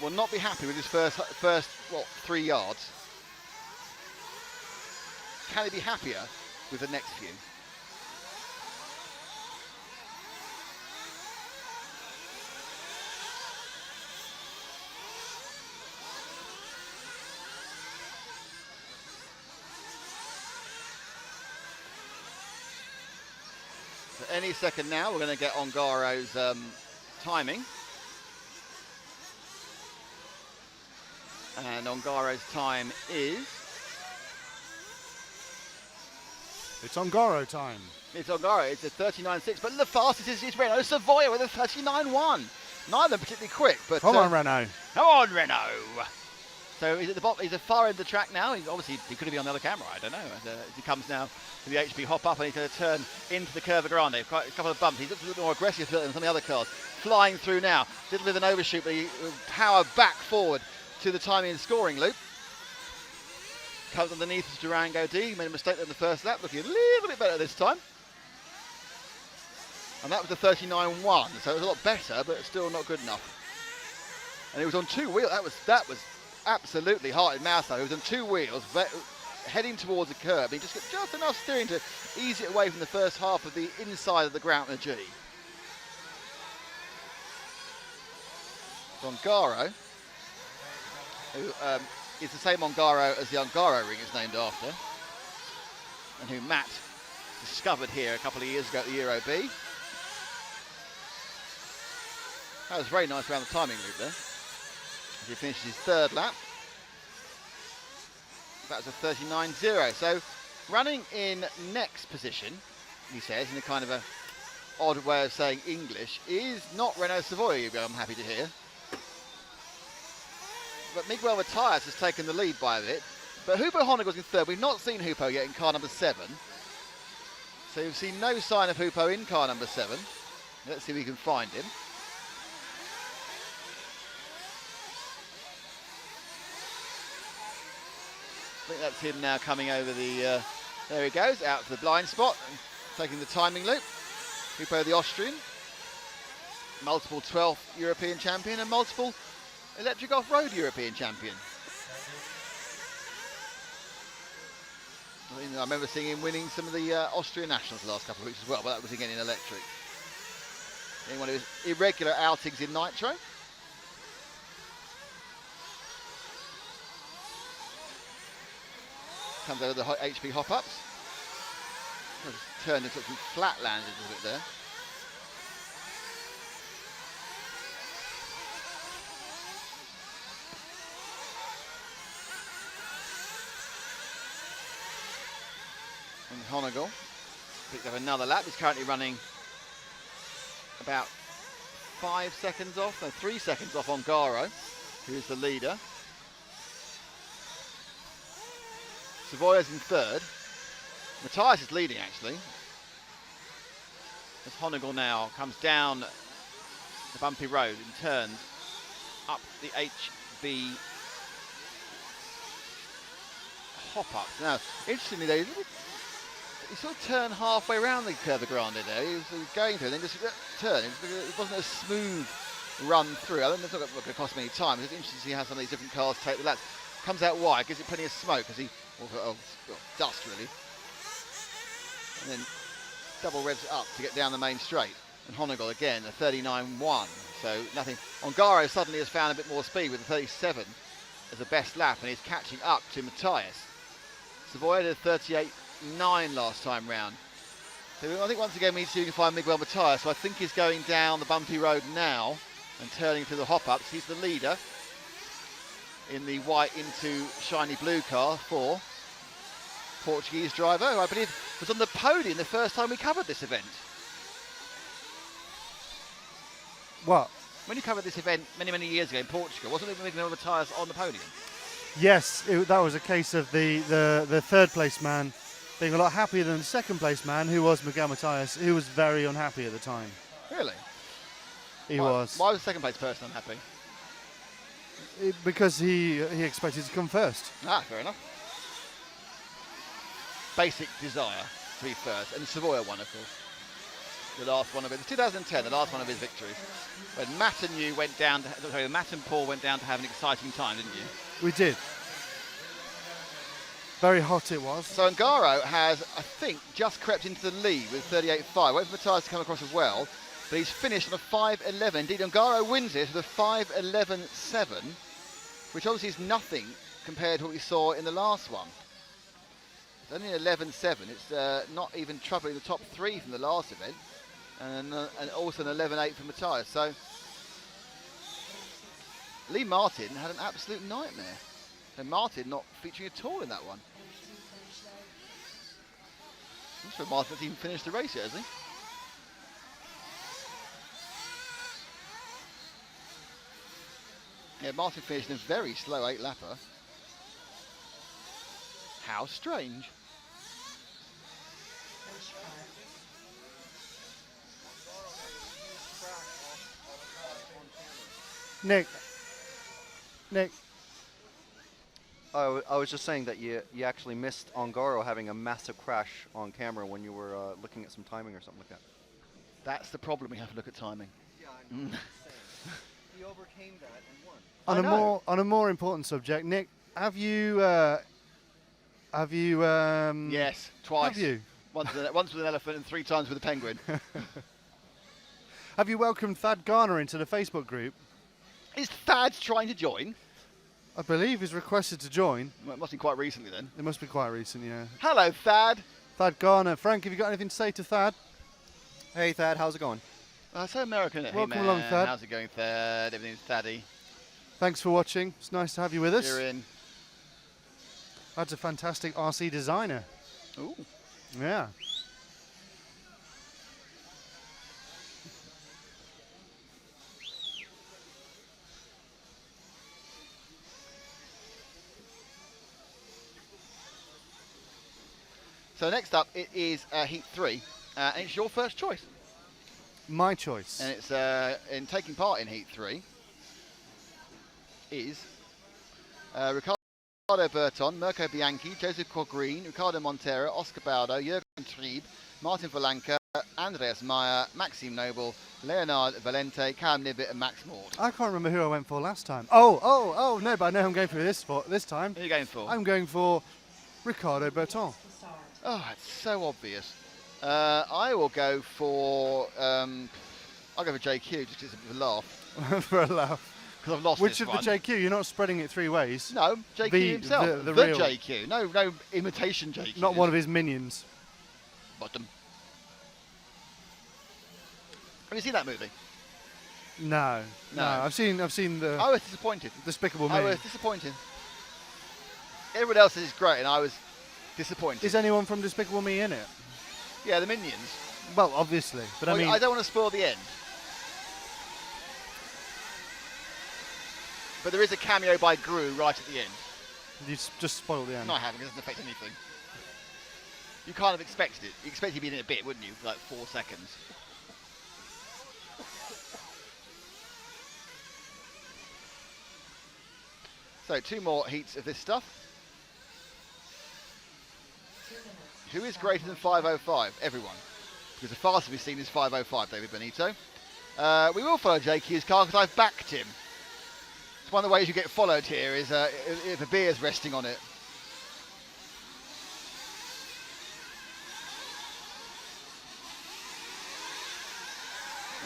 will not be happy with his first 3 yards. Can he be happier with the next few? So any second now, we're going to get Ongaro's timing. And Ongaro's time is... It's Ongaro time. It's Ongaro, it's a 39.6, but the fastest is Renault Savoia with a 39.1. Neither particularly quick, but... Come on, Renault. Come on, Renault! So he's at the bottom, he's at far end of the track now. He's obviously, he could have been on the other camera, I don't know. As he comes now to the HB hop up and he's going to turn into the Curva Grande. Quite a couple of bumps. He looks a little more aggressive than some of the other cars. Flying through now. A little bit of an overshoot, but he will power back forward to the timing and scoring loop. Comes underneath his Durango D. He made a mistake in the first lap, looking a little bit better this time. And that was the 39.1, so it was a lot better, but still not good enough. And it was on 2 wheels. That was absolutely heart and mouse. It was on 2 wheels, heading towards a curb. He just got just enough steering to ease it away from the first half of the inside of the Groutner G. Ongaro, who is the same Ongaro as the Ongaro ring is named after, and who Matt discovered here a couple of years ago at the Euro B. That was very nice around the timing loop there. As he finishes his 3rd lap. That's a 39.0. So running in next position, he says, in a kind of a odd way of saying English, is not Renault Savoy, I'm happy to hear. But Miguel Matias has taken the lead by a bit. But Hupo Honig's in 3rd. We've not seen Hupo yet in car number 7. So we've seen no sign of Hupo in car number 7. Let's see if we can find him. I think that's him now coming over the, there he goes, out to the blind spot, taking the timing loop. Hupo the Austrian, multiple 12th European champion and multiple electric off-road European champion. I remember seeing him winning some of the Austrian Nationals the last couple of weeks as well, but that was again in electric. In one of his irregular outings in Nitro. Comes over the HP hop-ups. Turned into some flat landings a little bit there. And Honigel picked up another lap. He's currently running about 5 seconds off, no, 3 seconds off Ongaro, who is the leader. Savoya's in 3rd. Matthias is leading actually. As Honigel now comes down the bumpy road and turns up the HB hop-ups. Now, interestingly though, he sort of turned halfway around the Curva Grande there. He was going through and then just turned. It wasn't a smooth run through. I think that's not going to cost me any time. It's interesting to see how some of these different cars take the laps. Comes out wide, gives it plenty of smoke as he, dust really. And then double revs it up to get down the main straight. And Honigel again, a 39.1. So nothing. Ongaro suddenly has found a bit more speed with a 37 as the best lap and he's catching up to Matthias. Savoy did a 38.9 last time round. So I think once again we need to see if we can find Miguel Matthias. So I think he's going down the bumpy road now and turning through the hop-ups. He's the leader in the white into shiny blue car for Portuguese driver, who I believe was on the podium the first time we covered this event. What? When you covered this event many, many years ago in Portugal, wasn't it Miguel Matthias on the podium? Yes, that was a case of the 3rd place man being a lot happier than the 2nd place man, who was Miguel Matias, who was very unhappy at the time. Really? He was. Why was the 2nd place person unhappy? Because he expected to come first. Ah, fair enough. Basic desire to be first, and Savoy won, of course. The last one of it, 2010, the last one of his victories. When Matt and you went down, Matt and Paul went down to have an exciting time, didn't you? We did. Very hot it was. So Ongaro has, I think, just crept into the lead with 38.5. Wait for Matthias to come across as well, but he's finished on a 5.11. Indeed, Ongaro wins this with a 5.11.7, which obviously is nothing compared to what we saw in the last one. It's only an 11.7. It's not even troubling the top 3 from the last event, and also an 11.8 for Matthias. So Lee Martin had an absolute nightmare. And Martin not featuring at all in that one. I'm sure Martin hasn't even finished the race yet, has he? Yeah, Martin finished in a very slow 8-lapper. How strange. Nick. I was just saying that you actually missed Ongaro having a massive crash on camera when you were looking at some timing or something like that. That's the problem, we have to look at timing. Yeah, I know. He overcame that and won. On a more important subject, Nick, have you Yes, twice. Have you? Once with an elephant and 3 times with a penguin. Have you welcomed Thad Garner into the Facebook group? Is Thad trying to join? I believe he's requested to join. Well, it must be quite recently then. It must be quite recent, yeah. Hello, Thad. Thad Garner. Frank, have you got anything to say to Thad? Hey, Thad, how's it going? So American, isn't it? Welcome hey, along, man. Thad. How's it going, Thad? Everything's Thaddy. Thanks for watching. It's nice to have you with us. You're in. Thad's a fantastic RC designer. Ooh. Yeah. So next up, it is Heat 3, and it's your first choice. My choice. And it's in taking part in Heat 3 is Ricardo Berton, Mirko Bianchi, Joseph Coggreen, Ricardo Montero, Oscar Baldo, Jürgen Trieb, Martin Valanka, Andreas Meyer, Maxime Noble, Leonard Valente, Cam Nibbett, and Max Mord. I can't remember who I went for last time. Oh, no, but I know who I'm going for this time. Who are you going for? I'm going for Ricardo Berton. Oh, it's so obvious. I will go for I'll go for JQ just 'cause it's a bit of a laugh. For a laugh. Because I've lost Which this of one. the JQ? You're not spreading it 3 ways. No, JQ The- himself. the real- JQ. No imitation JQ. Not one of his minions. Bottom. Have you seen that movie? No. No. I've seen the I was disappointed. Despicable Me. I was disappointed. Everyone else is great, and I was disappointed. Is anyone from Despicable Me in it? Yeah, the Minions. Well, obviously, but I Well, mean, I don't want to spoil the end. But there is a cameo by Gru right at the end. just spoiled the end. No, I haven't. It doesn't affect anything. You kind of expected it. You expected to be in it a bit, wouldn't you? For like 4 seconds. So 2 more heats of this stuff. Who is greater than 5:05? Everyone. Because the fastest we've seen is 5:05, David Benito. We will follow JQ's car because I've backed him. It's one of the ways you get followed here is if a beer's resting on it.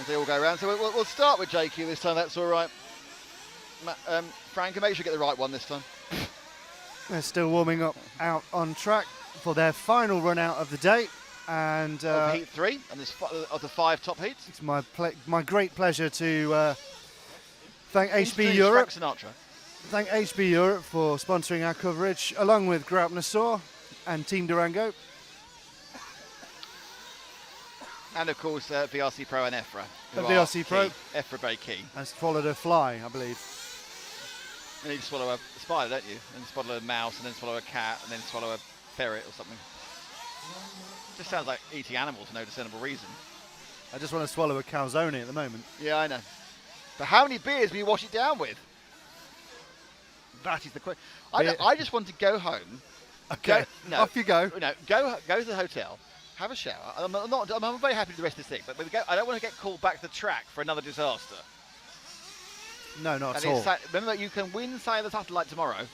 As they all go around. So we'll start with JQ this time, that's all right. Frank, make sure you get the right one this time. They're still warming up out on track for their final run out of the day. And Of Heat 3, and there's of the 5 top heats. it's my great pleasure to thank HB Introduce Europe. Frank Sinatra. Thank HB Europe for sponsoring our coverage, along with Graup Nassau and Team Durango. And of course, VRC Pro and EFRA. who are VRC Pro. key. EFRA very key. And swallowed a fly, I believe. You need to swallow a spider, don't you? And swallow a mouse, and then swallow a cat, and then swallow a ferret or something. Just sounds like eating animals for no discernible reason. I just want to swallow a calzone at the moment. Yeah, I know. But how many beers will you wash it down with? That is the question. I just want to go home. Okay, off you go. No, go to the hotel, have a shower. I'm very happy with the rest of this thing, but when we go, I don't want to get called back to the track for another disaster. No, not And at all. remember that you can win Say the Satellite tomorrow.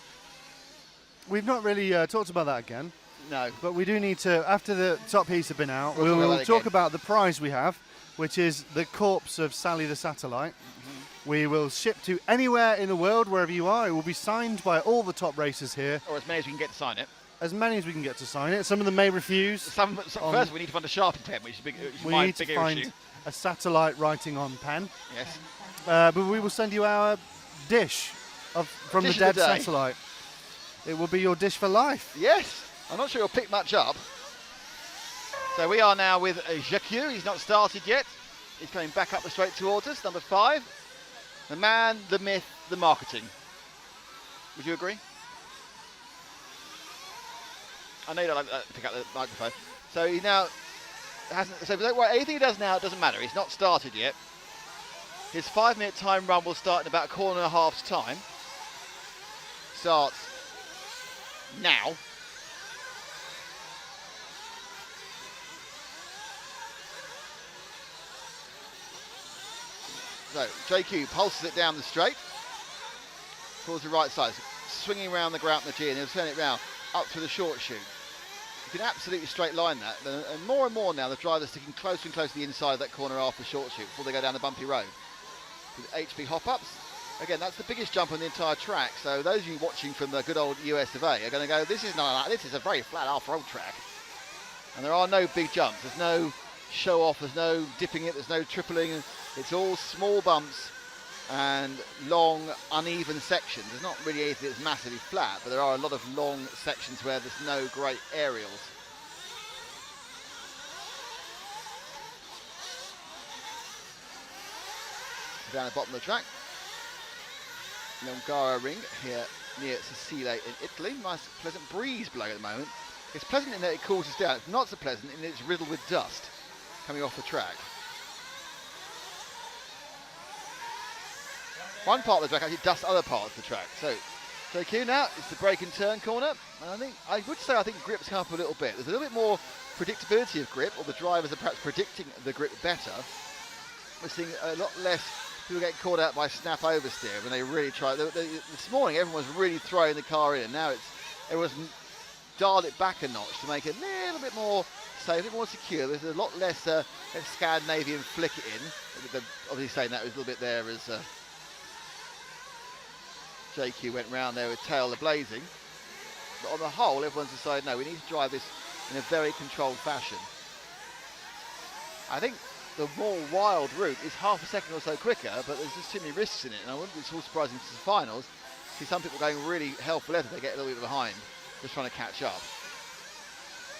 We've not really talked about that again, No. but we do need to, after the top heats have been out, We'll talk we'll about it talk again. about the prize we have, which is the corpse of Sally the Satellite. We will ship to anywhere in the world, wherever you are. It will be signed by all the top racers here, Or as many as we can get to sign it. as many as we can get to sign it. Some of them may refuse. First, we need to find a sharpie pen, which is We my need to bigger find issue. a satellite writing on pen. Yes. But we will send you our dish from Dish the of dead the day. satellite. It will be your dish for life. Yes. I'm not sure you'll pick much up. So we are now with Jacques. He's not started yet. He's coming back up the straight towards us. Number 5. The man, the myth, the marketing. Would you agree? I know you don't like to pick up the microphone. So he now hasn't. So don't worry, anything he does now, it doesn't matter. He's not started yet. His 5-minute time run will start in about a quarter and a half's time. Starts now. So JQ pulses it down the straight towards the right side, swinging around the ground G, and he'll turn it round up to the short chute. You can absolutely straight line that, and more now the driver's sticking closer and closer to the inside of that corner after short chute before they go down the bumpy road. With HP hop-ups, again, that's the biggest jump on the entire track, so those of you watching from the good old US of A are going to go, this is a very flat off-road track. And there are no big jumps, there's no show off, there's no dipping it, there's no tripling, it's all small bumps and long uneven sections. There's not really anything that's massively flat, but there are a lot of long sections where there's no great aerials. Down the bottom of the track, Longara Ring here near Sicile in Italy. Nice pleasant breeze blowing at the moment. It's pleasant in that it cools us down. It's not so pleasant in that it's riddled with dust coming off the track. One part of the track actually dusts other parts of the track. So JQ now, it's the break and turn corner. And I would say grip's come up a little bit. There's a little bit more predictability of grip, or the drivers are perhaps predicting the grip better. We're seeing a lot less people get caught out by snap oversteer when they really try. This morning everyone was really throwing the car in. Now everyone's dialed it back a notch to make it a little bit more safe, a bit more secure. There's a lot less Scandinavian flick it in. Obviously saying that was a little bit there as JQ went round there with tail blazing. But on the whole, everyone's decided, no, we need to drive this in a very controlled fashion. I think the more wild route is half a second or so quicker, but there's just too many risks in it, and I wouldn't be so surprising to the finals. See some people going really hell for leather, they get a little bit behind, just trying to catch up.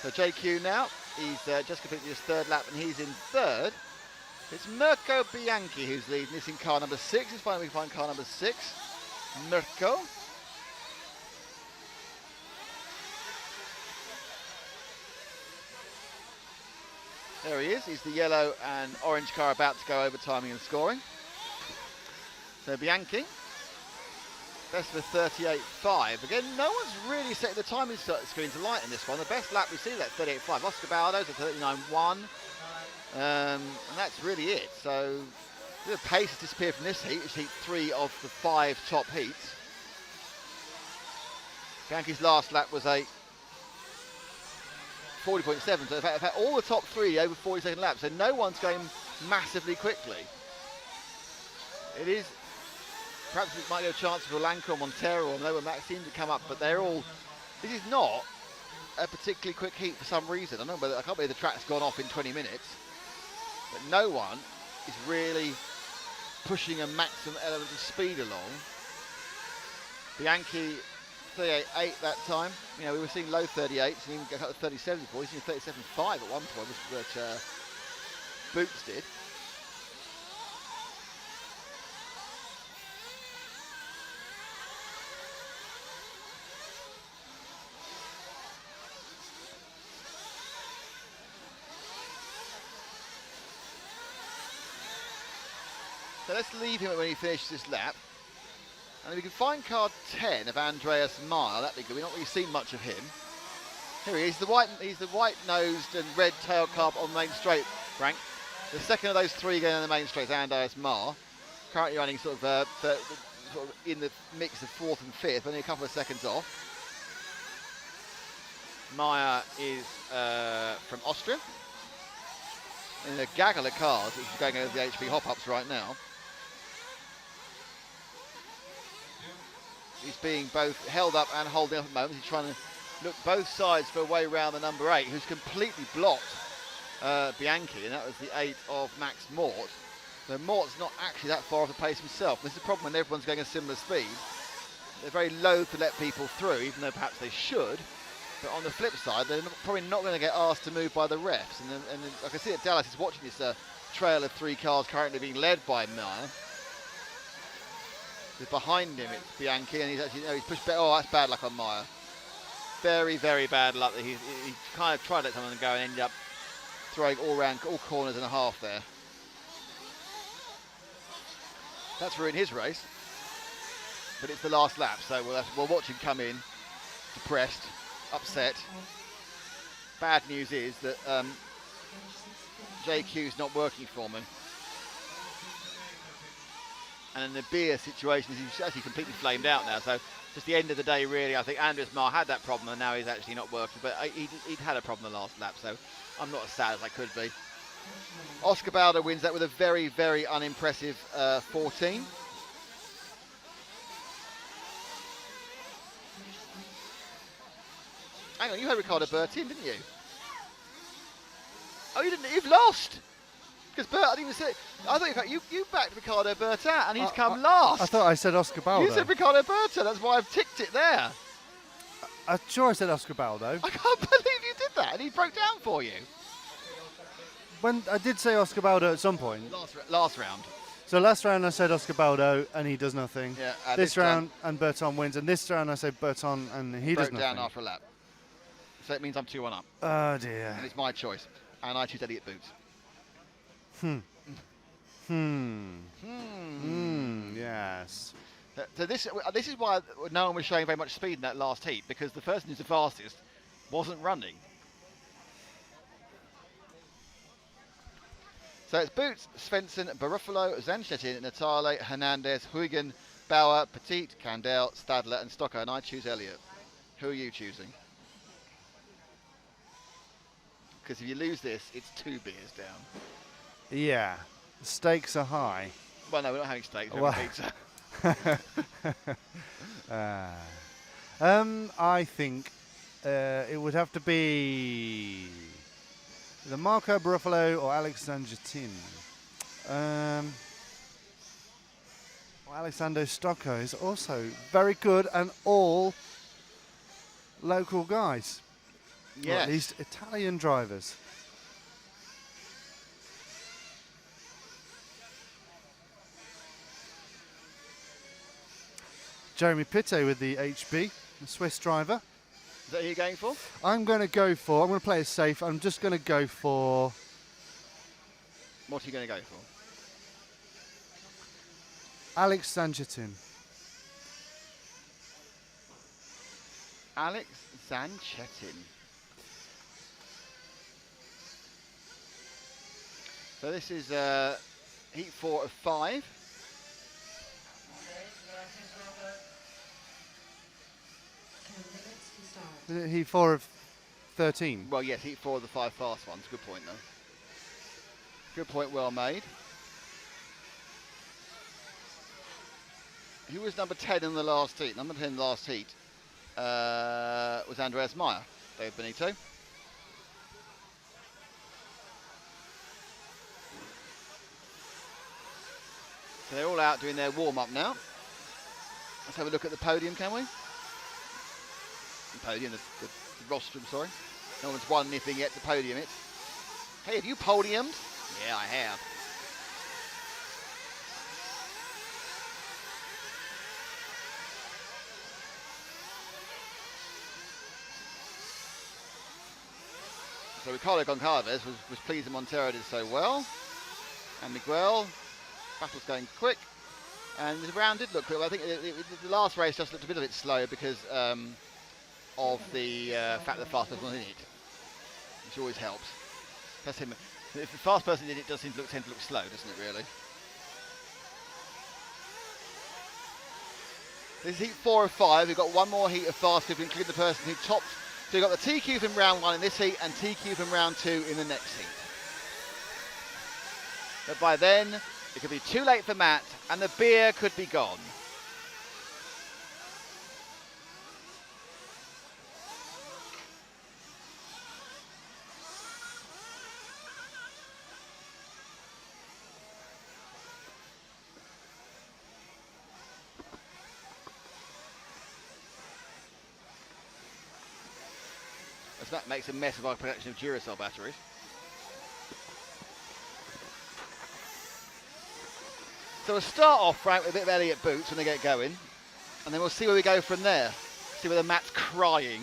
So JQ now, he's just completed his third lap, and he's in third. It's Mirko Bianchi who's leading this in car number 6. It's finally we find car number 6. Mirko. There he is. He's the yellow and orange car about to go over timing and scoring. So Bianchi, best of a 38.5. Again, no one's really setting the timing screen to light in this one. The best lap we see that 38.5. Oscar Baldo's at 39.1. And that's really it. So the pace has disappeared from this heat. It's heat 3 of the 5 top heats. Bianchi's last lap was a 40.7, so in fact all the top 3 over 40-second laps, so no one's going massively quickly. It is, perhaps it might be a chance for Lanka or Montero or Noah Max seem to come up, but they're all, this is not a particularly quick heat for some reason. I can't believe the track's gone off in 20 minutes, but no one is really pushing a maximum element of speed along. Bianchi 38.8 that time. You know, we were seeing low 38s and even go up to 37 before. He's seen 37.5 at one point, which Boots did. So let's leave him when he finishes this lap. And if we can find car 10 of Andreas Meyer, that'd be good. We've not really seen much of him. Here he is, he's the white-nosed and red tail carb on the main straight, Frank. The second of those 3 going on the main straight is Andreas Meyer. Currently running sort of in the mix of 4th and 5th, only a couple of seconds off. Meyer is from Austria. In a gaggle of cars, which is going over the HP hop-ups right now. He's being both held up and holding up at the moment. He's trying to look both sides for a way around the number 8, who's completely blocked Bianchi, and that was the 8 of Max Mort. So Mort's not actually that far off the pace himself. This is the problem when everyone's going at similar speed. They're very loath to let people through, even though perhaps they should. But on the flip side, they're probably not going to get asked to move by the refs. And I can see that Dallas is watching this trail of 3 cars currently being led by Meyer. Behind him it's Bianchi, and he's pushed back. Oh, that's bad luck on Meyer. Very, very bad luck. He kind of tried to let someone go and ended up throwing all corners and a half there. That's ruined his race. But it's the last lap, so we'll watch him come in depressed, upset. Bad news is that JQ's not working for me. And then the beer situation is he's actually completely flamed out now. So just the end of the day, really. I think Andres Marr had that problem, and now he's actually not working. But he'd had a problem the last lap, so I'm not as sad as I could be. Oscar Baldo wins that with a very, very unimpressive 14. Hang on, you had Ricardo Bertin, didn't you? Oh, you didn't. You've lost. Because Bert, I didn't even say. I thought you backed Ricardo Bertin, and he's come last. I thought I said Oscar Baldo. You said Ricardo Bertin. That's why I've ticked it there. I'm sure I said Oscar Baldo. I can't believe you did that, and he broke down for you. When I did say Oscar Baldo at some point. Last round. So last round I said Oscar Baldo and he does nothing. Yeah. This round and Berton wins, and this round I said Berton and he does nothing. Broke down after a lap. So it means I'm 2-1 up. Oh dear. And it's my choice, and I choose Elliott Boots. Yes. So this is why no one was showing very much speed in that last heat, because the person who's the fastest wasn't running. So it's Boots, Svensson, Baruffalo, Zanchetin, Natale, Hernandez, Huygen, Bauer, Petit, Candel, Stadler and Stocker, and I choose Elliott. Who are you choosing? Because if you lose this, it's 2 beers down. Yeah. The stakes are high. Well, no, we're not having steaks, we're Well- having pizza. I think it would have to be the Marco Baruffalo or Alex Zangetin. Alexander Stocco is also very good, and all local guys. Or Yes. at least Italian drivers. Jeremy Pitte with the HB, the Swiss driver. Is that who you're going for? I'm going to play it safe. I'm just going to go for What are you going to go for? Alex Zangetin. Alex Zanchetin. So this is heat 4 of 5. Is it Heat 4 of 13? Well, yes, heat 4 of the 5 fast ones. Good point, though. Good point, well made. Who was number 10 in the last heat? Number 10 in the last heat was Andreas Meyer, David Benito. So they're all out doing their warm-up now. Let's have a look at the podium, can we? The podium, the rostrum, sorry. No one's won anything yet to podium it. Hey, have you podiumed? Yeah, I have. So Ricardo Goncalves was pleased that Montero did so well. And Miguel, battle's going quick. And the round did look quick. I think the last race just looked a bit slow because of the fact that the fast person was in it, which always helps. That's him. If the fast person in it does tend to look slow, doesn't it really? This is heat 4 of 5. We've got one more heat of fast if we include the person who topped. So we've got the TQ from round 1 in this heat and TQ from round 2 in the next heat. But by then, it could be too late for Matt and the beer could be gone. As that makes a mess of our production of Duracell batteries. So we'll start off, Frank, with a bit of Elliott Boots when they get going, and then we'll see where we go from there. See whether Matt's crying.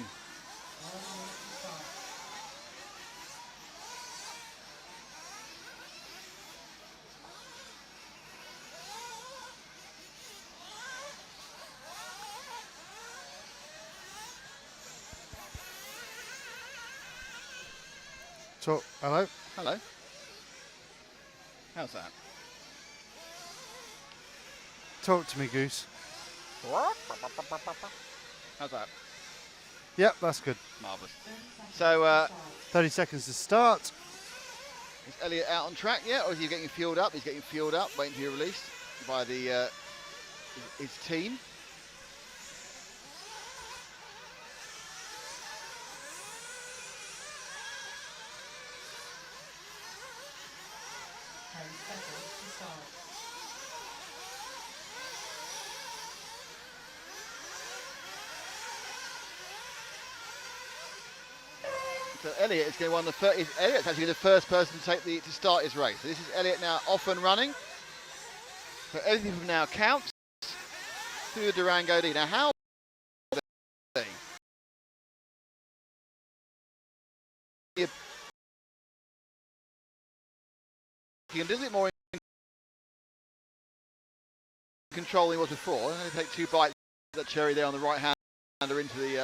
So, hello? Hello. How's that? Talk to me, Goose. How's that? Yep, that's good. Marvellous. So, 30 seconds to start. is Elliot out on track yet, or is he getting fueled up? He's getting fueled up, waiting to be released by the his team. So Elliot is going to one of the first. Elliot's actually the first person to start his race. So this is Elliot now off and running. So everything from now counts through the Durango D. Now how? He can do a little bit more in control than he was before. I'm going to take 2 bites of that cherry there on the right hander into the.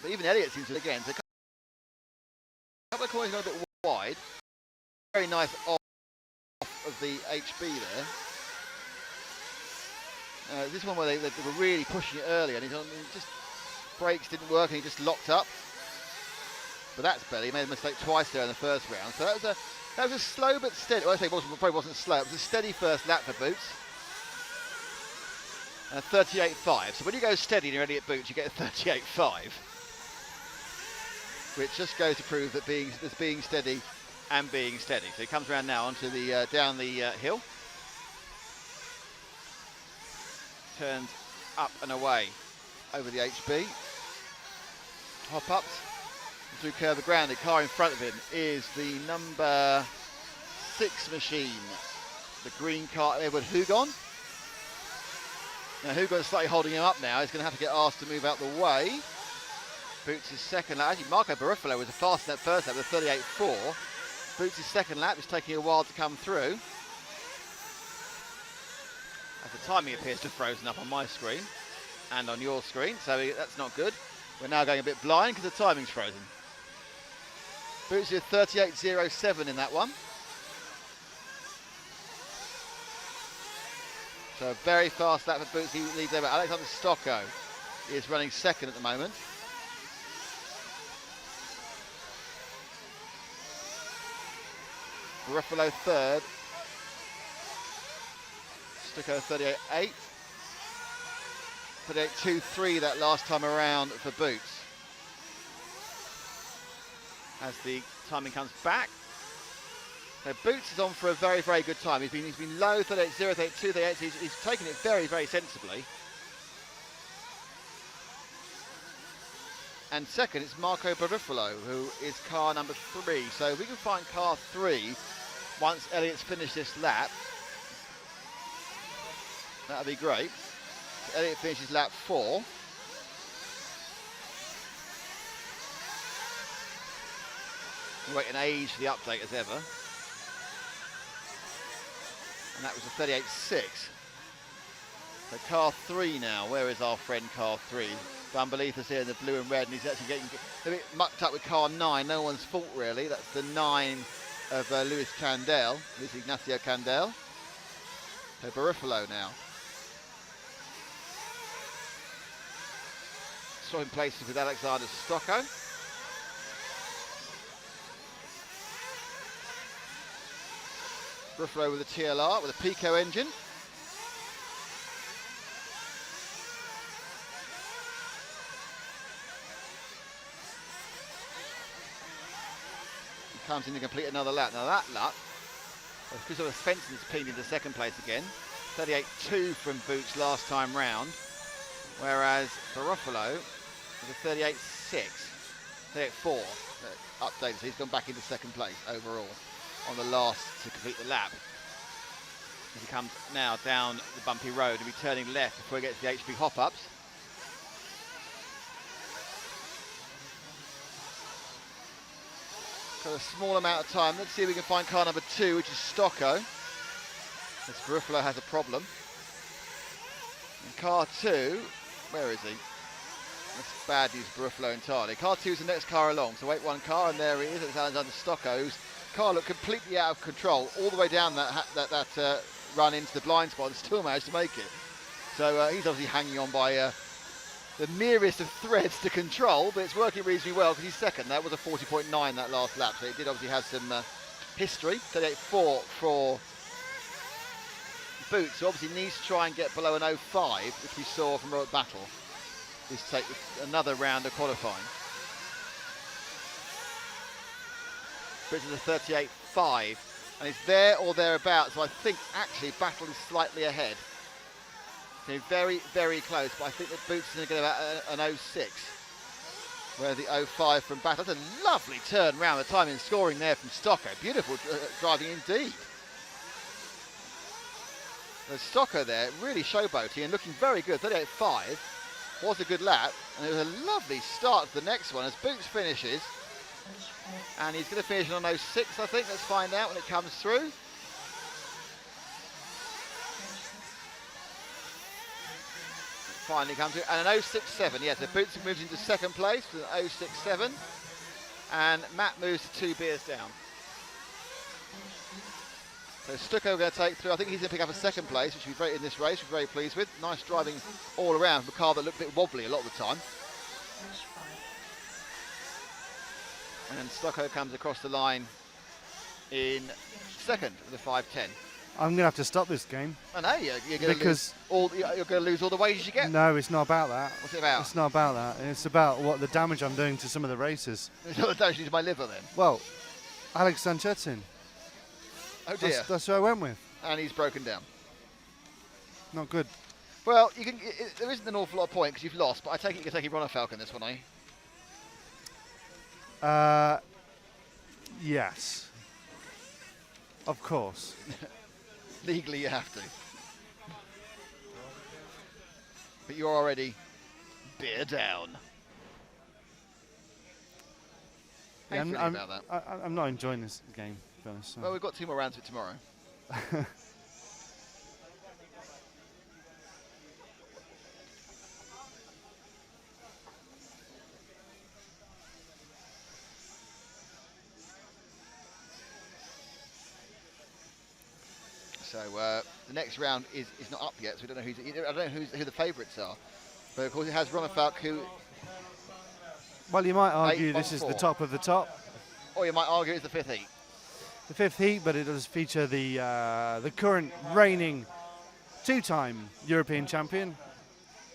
But even Elliot seems to again. So a couple of corners gone a bit wide. Very nice off of the HB there. This one where they were really pushing it earlier, and he just brakes didn't work, and he just locked up. But that's better. He made a mistake twice there in the first round. So that was a slow but steady. Well, I say it probably wasn't slow. It was a steady first lap for Boots. 38.5. So when you go steady and you're ready at Boots, you get a 38.5. Which just goes to prove that being steady and being steady. So he comes around now onto the down the hill, turns up and away over the HB, hop ups through curve the ground. The car in front of him is the number 6 machine, the green car, Edward Hugon. Now Hugon's slightly holding him up now. He's going to have to get asked to move out the way. Boots' second lap. Actually, Marco Barufalo was the fastest in that first lap with a 38.4. Boots' second lap is taking a while to come through. As the timing appears to have frozen up on my screen and on your screen, so that's not good. We're now going a bit blind because the timing's frozen. Boots with 38.07 in that one. So a very fast lap for Boots. He leads over. Alexander Stocko is running second at the moment. Ruffalo third. Stocko 38.8. 38.23 that last time around for Boots. As the timing comes back. So Boots is on for a very, very good time. He's been low, 38.0, 38.2, 38. He's taken it very, very sensibly. And second, it's Marco Barufalo, who is car number 3. So if we can find car 3 once Elliot's finished this lap, that would be great. So Elliot finishes lap 4. We're waiting age for the update as ever. And that was a 38.6. So car 3 now. Where is our friend car 3? Van Belief is here in the blue and red, and he's actually getting a bit mucked up with car 9. No one's fault really. That's the 9 of Luis Ignacio Candel. So Barufalo now. Swapping places with Alexander Stocko. Barufalo with a TLR with a Pico engine. Comes in to complete another lap. Now that lap, because of the Fenson's pinned into second place again. 38.2 from Boots last time round, whereas Barufalo was a 38.6, 38.4 updated. So he's gone back into second place overall on the last to complete the lap. As he comes now down the bumpy road and be turning left before he gets to the HB hop-ups. Got a small amount of time. Let's see if we can find car number 2, which is Stocko. As Barufalo has a problem. And car 2, where is he? That's bad news for Barufalo entirely. Car 2 is the next car along, so wait one car, and there he is. It's Alexander Stocko, whose car looked completely out of control all the way down that run into the blind spot and still managed to make it. So he's obviously hanging on by the merest of threads to control, but it's working reasonably well because he's second. That was a 40.9 that last lap, so it did obviously have some history. 38.4 for Boots, who obviously needs to try and get below an 05, which we saw from Robert Battle. This take another round of qualifying. Boots is a 38.5, and it's there or thereabouts, so I think actually Battle is slightly ahead. So very, very close, but I think that Boots is going to get about an 06, where the 05 from Battle. That's a lovely turn round, the timing and scoring there from Stocko. Beautiful driving indeed. The Stocko there, really showboaty and looking very good. 38.5 was a good lap, and it was a lovely start to the next one as Boots finishes. And he's going to finish on 06, I think. Let's find out when it comes through. Finally comes through, and an 0.67. Yes, so Boots moves into second place with an 0.67, and Matt moves to 2 beers down. So Stucco going to take through. I think he's going to pick up a second place, which will be in this race. We're very pleased with. Nice driving all around from a car that looked a bit wobbly a lot of the time. And Stucco comes across the line in second with a 5.10. I'm going to have to stop this game. I know, you're going to lose all the wages you get. No, it's not about that. What's it about? It's not about that. It's about what the damage I'm doing to some of the races. It's not the damage to my liver then. Well, Alex Sanchetin. Oh dear. That's who I went with. And he's broken down. Not good. Well, there isn't an awful lot of point because you've lost, but I take it you're taking Ronald Falcon this one, are you? Yes. Of course. Legally you have to. But you're already beer down. How are you feeling about that? I'm not enjoying this game, to be honest. So. Well, we've got 2 more rounds of it tomorrow. So the next round is not up yet, so we don't know I don't know who the favourites are. But of course it has Ronald Falk, who. Well, you might argue this is the top of the top. Or you might argue it's the 5th heat. The 5th heat, but it does feature the current reigning 2-time European champion,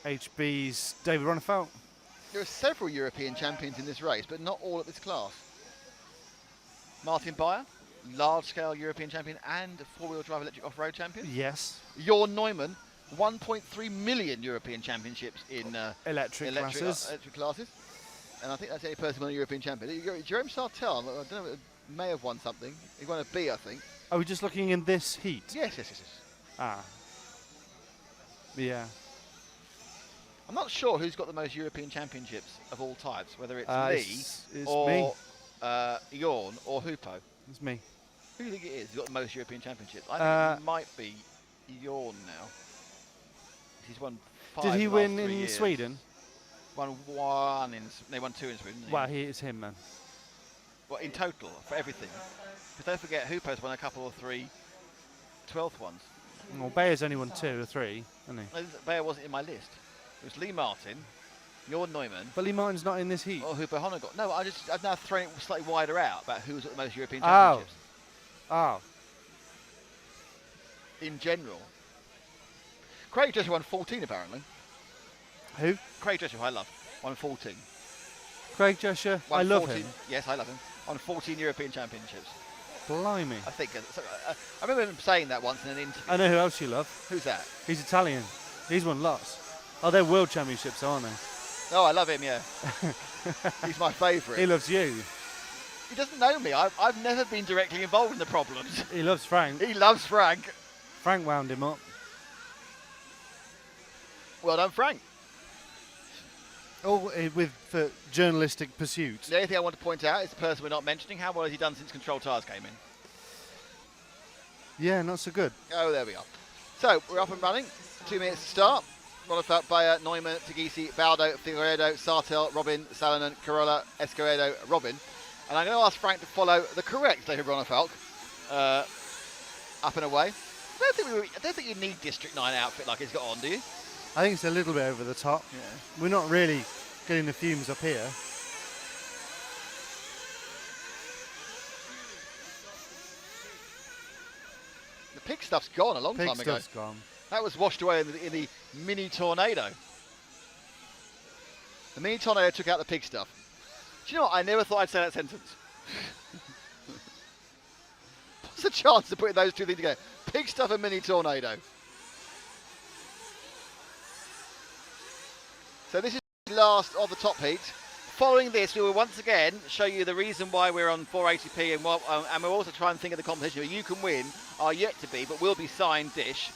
HB's David Ronefelt. There are several European champions in this race, but not all at this class. Martin Beyer, large-scale European champion and a 4-wheel drive electric off-road champion. Yes. Jorn Neumann, 1.3 million European championships in electric classes. And I think that's the only person who won a European champion. Jerome Sartel, I don't know, may have won something. He won a B, I think. Are we just looking in this heat? Yes. Ah. Yeah. I'm not sure who's got the most European championships of all types, whether it's Lee it's or me. Jorn or Hupo. It's me. Who do you think it is who's got the most European championships? I think it might be Jorn now. He's won 5 Did he in the win last 3 in years. Sweden? Won 2 in Sweden. Well, it's him, man. Well, in total, for everything. Because don't forget, Hupo's won a couple or 3 12th ones. Well, Bayer's only won 2 or 3, hasn't he? Bayer wasn't in my list. It was Lee Martin, Jorn Neumann, But Lee Martin's not in this heat. or Hupo Honeygott. No, I've now thrown it slightly wider out about who's got the most European championships Oh. in general. Craig Drescher won 14 apparently. Who? Craig Drescher, who I love, won 14. Craig Drescher. Won I love 14 him. Yes, I love him. On 14 European championships. Blimey. I think. I remember him saying that once in an interview. I know who else you love. Who's that? He's Italian. He's won lots. Oh, they're world championships, aren't they? Oh, I love him, yeah. He's my favourite. He loves you. He doesn't know me. I've never been directly involved in the problems. He loves Frank. He loves Frank. Frank wound him up. Well done, Frank. All for journalistic pursuits. The only thing I want to point out is the person we're not mentioning. How well has he done since Control Tires came in? Yeah, not so good. Oh, there we are. So, we're up and running. 2 minutes to start. Ronefelt, Bayer, Neumann, Tagisi, Baldo, Figueredo, Sartel, Robin, Salonen, Corolla, Escobedo, Robin. And I'm going to ask Frank to follow the correct David Ronefelt up and away. I don't think you need District 9 outfit like he's got on, do you? I think it's a little bit over the top. Yeah. We're not really getting the fumes up here. The pig stuff's gone a long Pig time ago. stuff's gone. That was washed away in the mini tornado. The mini tornado took out the pig stuff. Do you know what? I never thought I'd say that sentence. What's the chance of putting those two things together? Pig stuff and mini tornado. So this is the last of the top heat. Following this, we will once again show you the reason why we're on 480p, and we'll also try and think of the competition where you can win are yet to be, but will be signed dish.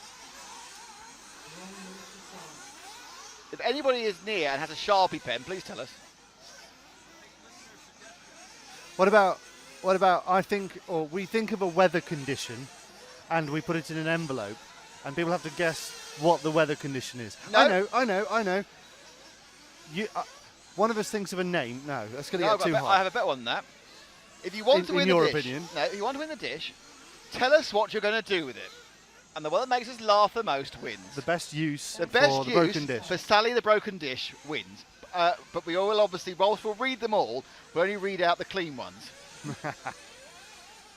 If anybody is near and has a Sharpie pen, please tell us. What about we think of a weather condition and we put it in an envelope and people have to guess what the weather condition is. No. I know. One of us thinks of a name. No, that's going to get too I high. have a better one than that. If you want to win in the your dish, opinion. no, if you want to win the dish, tell us what you're going to do with it. And the one that makes us laugh the most wins. The best use The best for the use broken dish. for Sally the Broken Dish wins. But we will obviously, whilst we'll read them all, we'll only read out the clean ones.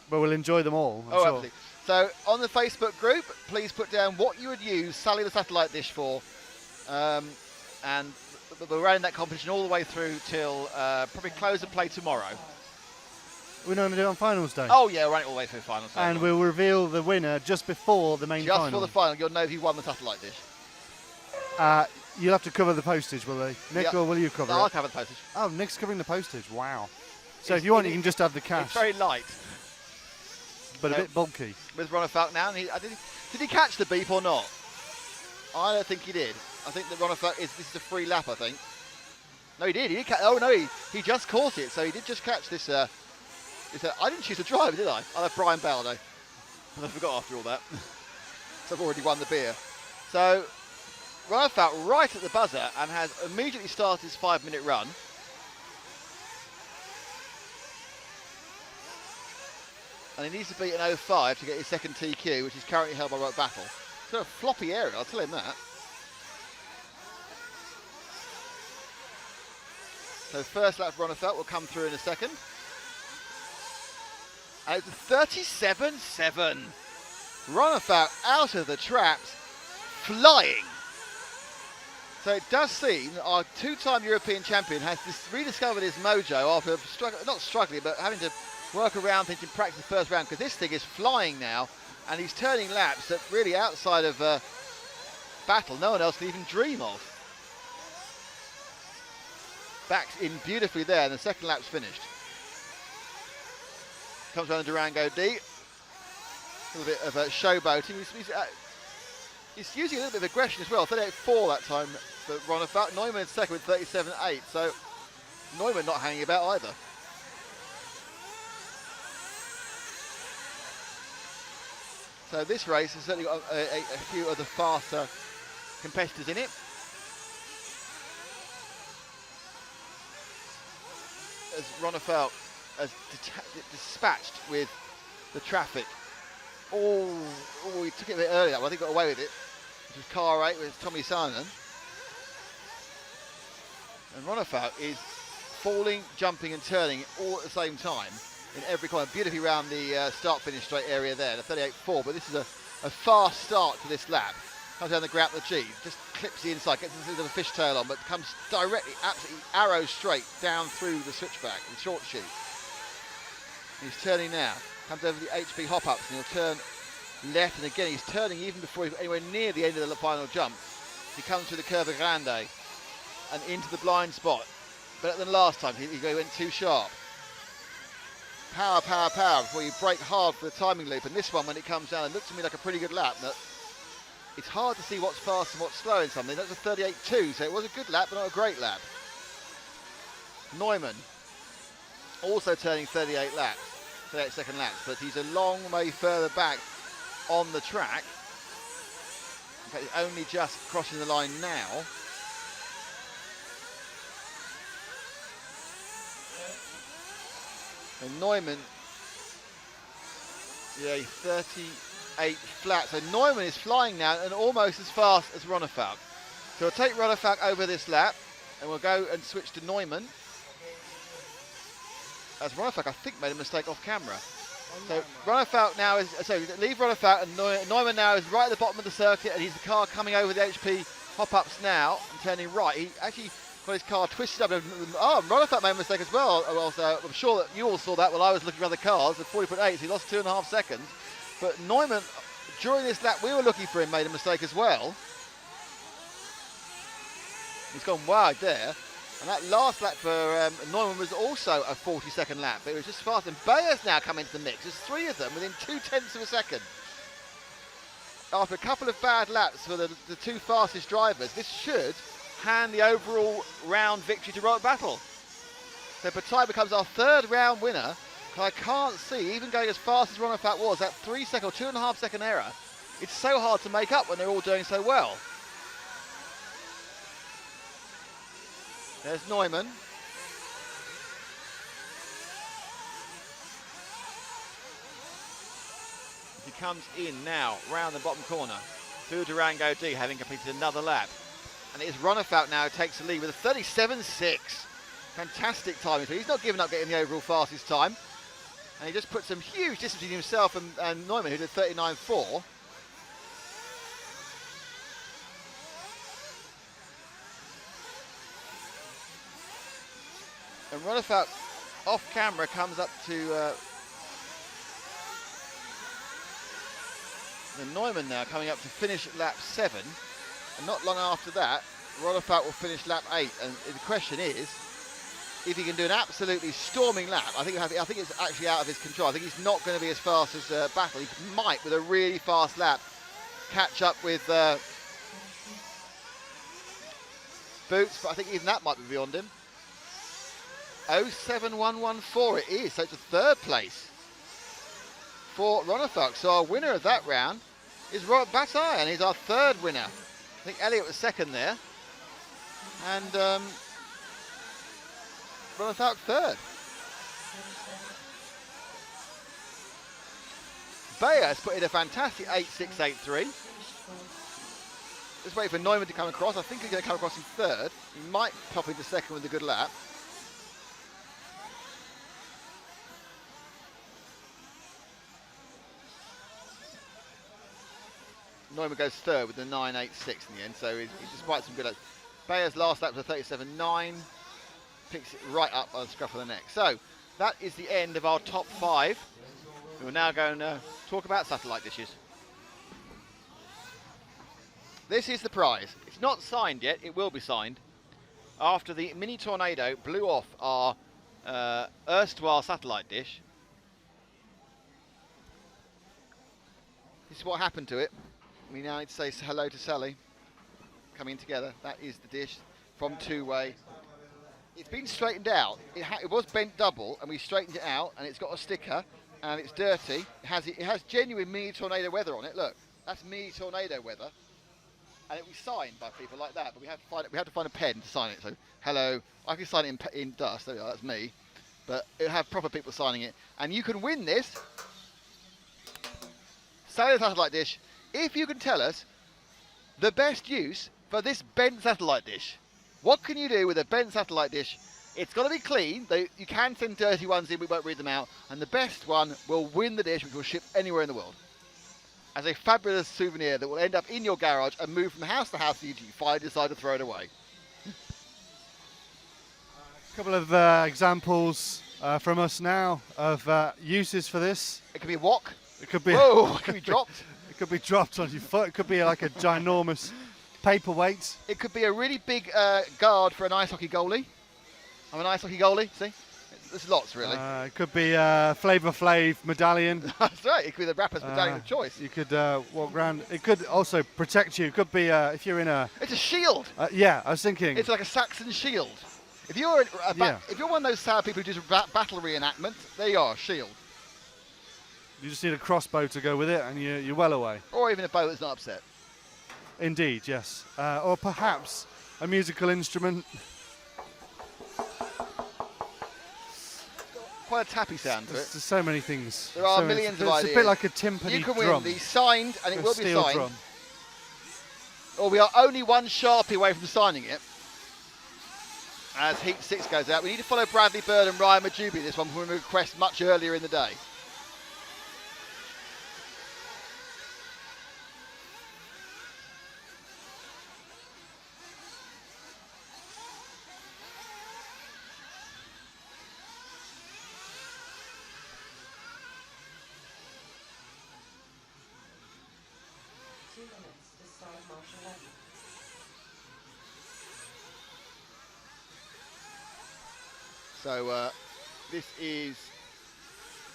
But we'll enjoy them all. I'm Oh, sure. absolutely. So on the Facebook group, please put down what you would use Sally the Satellite Dish for. And we're running that competition all the way through till probably close of play tomorrow. We're not going to do it on finals day. Oh yeah, we're running all the way through the final. And we'll reveal the winner just before the main just final. for the final, you'll know if you won the satellite dish. You'll have to cover the postage, will they? Nick, Yeah. or will you cover I'll it? cover the postage. Oh, Nick's covering the postage. Wow. So It's- if you want, it- you can just have the It's cash, very light. but a bit bulky. With Ronald Falk now, and did he catch the beep or not? I don't think he did. I think that Ronald Falk this is a free lap, I think. No, he did. He did catch. Oh no, he just caught it. So he did just catch this. I didn't choose to drive, did I? I'll have Brian Bell though. I forgot after all that. So I've already won the beer. So Ronald Falk right at the buzzer and has immediately started his 5-minute run. And he needs to beat an 05 to get his second TQ, which is currently held by Rock Battle. It's a floppy area, I'll tell him that. So first lap for Ronafelt will come through in a second. And it's 37.7. Ronafelt out of the traps, flying. So it does seem that our two-time European champion has rediscovered his mojo after not struggling, but having to work around things in practice the first round, because this thing is flying now, and he's turning laps that really outside of Battle no one else can even dream of. Backed in beautifully there, and the second lap's finished. Comes around the Durango D. A little bit of showboating. He's using a little bit of aggression as well. 38.4 that time for Ronafelt. Neumann in second with 37.8. So Neumann not hanging about either. So this race has certainly got a few of the faster competitors in it. As Ronafelt has dispatched with the traffic. Oh, he took it a bit earlier. Well, I think he got away with it. Which was car 8 with Tommy Simon. And Ronafelt is falling, jumping and turning all at the same time in every corner. Beautifully around the start-finish straight area there, the 38.4. But this is a fast start to this lap. Comes down the grout of the G, just clips the inside, gets a bit of a fishtail on, but comes directly, absolutely arrow straight down through the switchback, the short chute. He's turning now. Comes over the HP hop-ups and he'll turn left, and again he's turning even before he's anywhere near the end of the final jump. He comes through the Curva Grande and into the blind spot. Better than last time, he went too sharp. Power, power, power before you brake hard for the timing loop. And this one, when it comes down, it looks to me like a pretty good lap. But it's hard to see what's fast and what's slow in something. That's a 38.2, so it was a good lap, but not a great lap. Neumann also turning 38 second laps, but he's a long way further back on the track. In fact, he's only just crossing the line now. And Neumann, yeah, he's 30. 2:08 flat. So Neumann is flying now and almost as fast as Ronefalk. So we'll take Ronefalk over this lap and we'll go and switch to Neumann. As Ronefalk, I think, made a mistake off camera. So Ronefalk now is, so leave Ronefalk and Neumann now is right at the bottom of the circuit, and he's the car coming over the HP hop-ups now and turning right. He actually got his car twisted up. Ronefalk made a mistake as well. I'm sure that you all saw that while I was looking at the cars at 40.8, so he lost 2.5 seconds. But Neumann, during this lap we were looking for him, made a mistake as well. He's gone wide there. And that last lap for Neumann was also a 40-second lap, but it was just fast. And Bayer's now come into the mix. There's 3 of them within 0.2 of a second. After a couple of bad laps for the 2 fastest drivers, this should hand the overall round victory to Robert Battle. So Bataille becomes our 3rd round winner. I can't see, even going as fast as Ronefalk was, that 3-second or 2.5 second error, it's so hard to make up when they're all doing so well. There's Neumann. He comes in now, round the bottom corner, through Durango D, having completed another lap. And it is Ronefalk now who takes the lead with a 37.6. Fantastic timing. So he's not giving up getting the overall fastest time. And he just put some huge distance between himself and Neumann, who did 39.4. And Ronefalk off camera comes up to the Neumann now, coming up to finish lap 7. And not long after that, Ronefalk will finish lap 8. And the question is, if he can do an absolutely storming lap, I think it's actually out of his control. I think he's not going to be as fast as Battle. He might, with a really fast lap, catch up with Boots, but I think even that might be beyond him. 07114 it is, so it's a 3rd place for Ronefalk. So our winner of that round is Robert Bataille, and he's our 3rd winner. I think Elliott was 2nd there, and Ronefalk 3rd. Bayer has put in a fantastic 8.683. Just wait for Neumann to come across. I think he's going to come across in 3rd. He might pop into 2nd with a good lap. Neumann goes 3rd with the 9.86 in the end, so he's despite some good laps. Bayer's last lap was a 37.9, picks it right up on the scruff of the neck. So that is the end of our top 5. We will now go and talk about satellite dishes. This is the prize. It's not signed yet, it will be signed. After the Mini Tornado blew off our erstwhile satellite dish, this is what happened to it. We now need to say hello to Sally. Coming together. That is the dish from Two-Way. It's been straightened out. It was bent double, and we straightened it out, and it's got a sticker, and it's dirty. It has genuine Mini Tornado weather on it. Look, that's Mini Tornado weather, and it was signed by people like that. But we had to find a pen to sign it. So hello, I can sign it in dust. There we are. That's me. But it'll have proper people signing it, and you can win this Sally satellite dish if you can tell us the best use for this bent satellite dish. What can you do with a bent satellite dish? It's got to be clean. You can send dirty ones in, we won't read them out. And the best one will win the dish, which will ship anywhere in the world. As a fabulous souvenir that will end up in your garage and move from house to house if you finally decide to throw it away. A couple of examples from us now of uses for this. It could be a wok. It could be. Whoa! It could be dropped. It could be dropped on your foot. It could be like a ginormous paperweight. It could be a really big guard for an ice hockey goalie. I'm an ice hockey goalie. See, there's lots really. It could be a Flavor Flav medallion. That's right. It could be the rapper's medallion of choice. You could walk around. It could also protect you. It could be if you're in a. It's a shield. Yeah, I was thinking. It's like a Saxon shield. If you're if you're one of those sad people who do battle reenactment, there you are, shield. You just need a crossbow to go with it, and you're well away. Or even a bow that's not upset. Indeed, yes. Or perhaps a musical instrument. quite a tappy sound to it. There's so many things. There are so many- millions of It's a ideas. bit like a timpani You can drum. win the signed, and it a will be steel signed. drum. Or we are only one Sharpie away from signing it. As Heat 6 goes out, we need to follow Bradley Bird and Ryan Majubi this one from a request much earlier in the day. Minutes to start marshal levy. So this is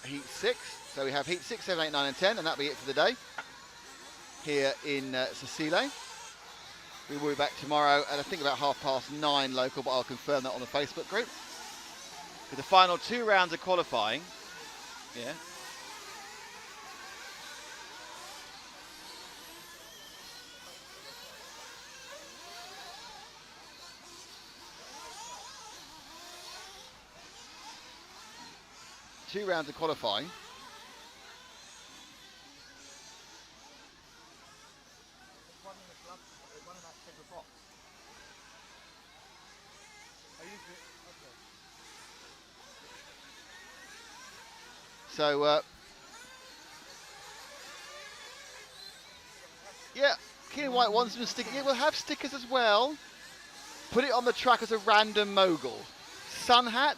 Heat 6. So we have Heat 6, 7, 8, 9 and 10, and that'll be it for the day here in Sicile. We will be back tomorrow at I think about 9:30 local, but I'll confirm that on the Facebook group. For the final 2 rounds of qualifying, yeah. Two rounds of qualifying. So, yeah, Keenan White wants some stickers. Yeah, we'll have stickers as well. Put it on the track as a random mogul. Sun hat.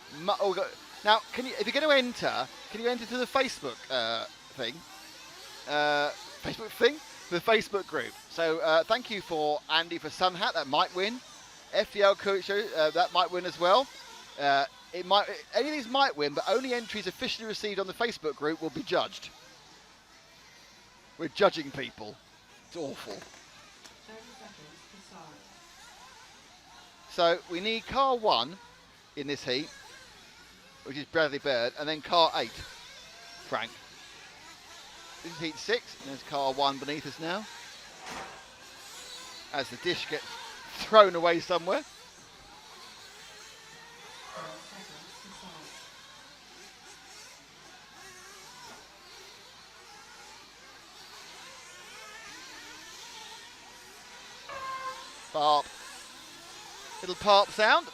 Now, if you're going to enter, can you enter to the Facebook thing? The Facebook group. So thank you for Andy for Sun Hat. That might win. FDL Coach that might win as well. Any of these might win, but only entries officially received on the Facebook group will be judged. We're judging people. It's awful. 30 seconds to start. So we need car 1 in this heat, which is Bradley Bird, and then car 8, Frank. This is heat 6, and there's car 1 beneath us now. As the dish gets thrown away somewhere. 5 seconds to start. Barp. Little parp sound.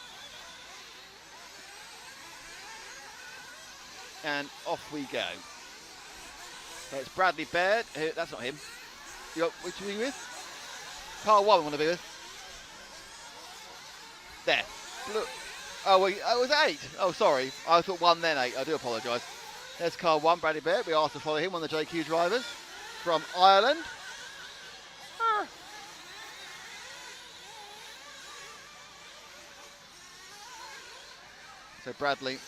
And off we go. So it's Bradley Baird. That's not him. Which are you with? Car 1 I want to be with. There. Look. Oh, it was 8. Oh, sorry. I thought 1 then 8. I do apologise. There's car 1, Bradley Baird. We asked to follow him, one of the JQ drivers from Ireland. So Bradley.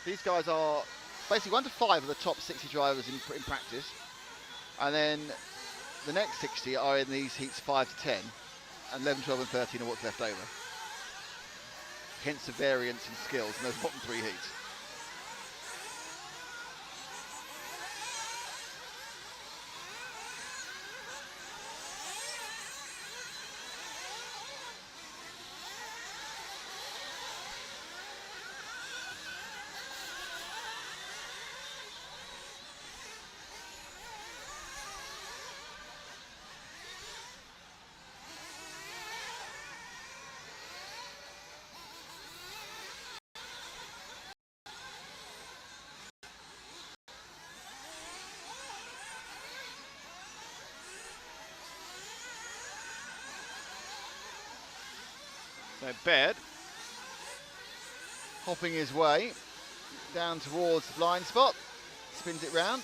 These guys are basically 1 to 5 of the top 60 drivers in practice. And then the next 60 are in these heats 5 to 10. And 11, 12 and 13 are what's left over. Hence the variance in skills in those bottom 3 heats. So Baird hopping his way down towards the blind spot, spins it round,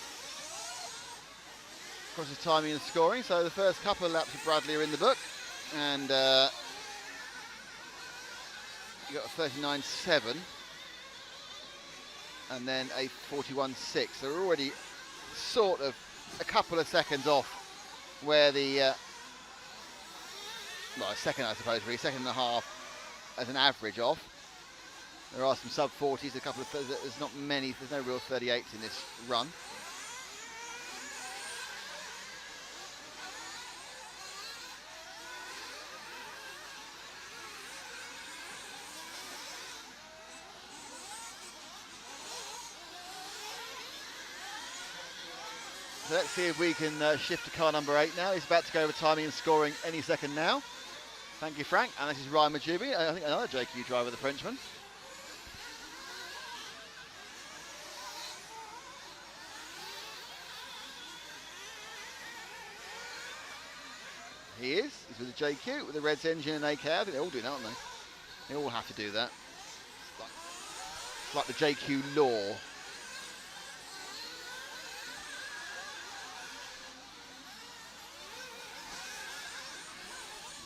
crosses timing and scoring. So the first couple of laps of Bradley are in the book, and you got a 39.7 and then a 41.6. So we're already sort of a couple of seconds off where the well, a second I suppose, really, second and a half as an average off. There are some sub 40s, a couple of, there's not many, there's no real 38s in this run. So let's see if we can shift to car number 8 now. He's about to go over timing and scoring any second now. Thank you, Frank. And this is Ryan Majubi, I think another JQ driver, the Frenchman. He is. He's with the JQ, with the Reds engine and AK. I think they're all doing that, aren't they? They all have to do that. It's like the JQ law.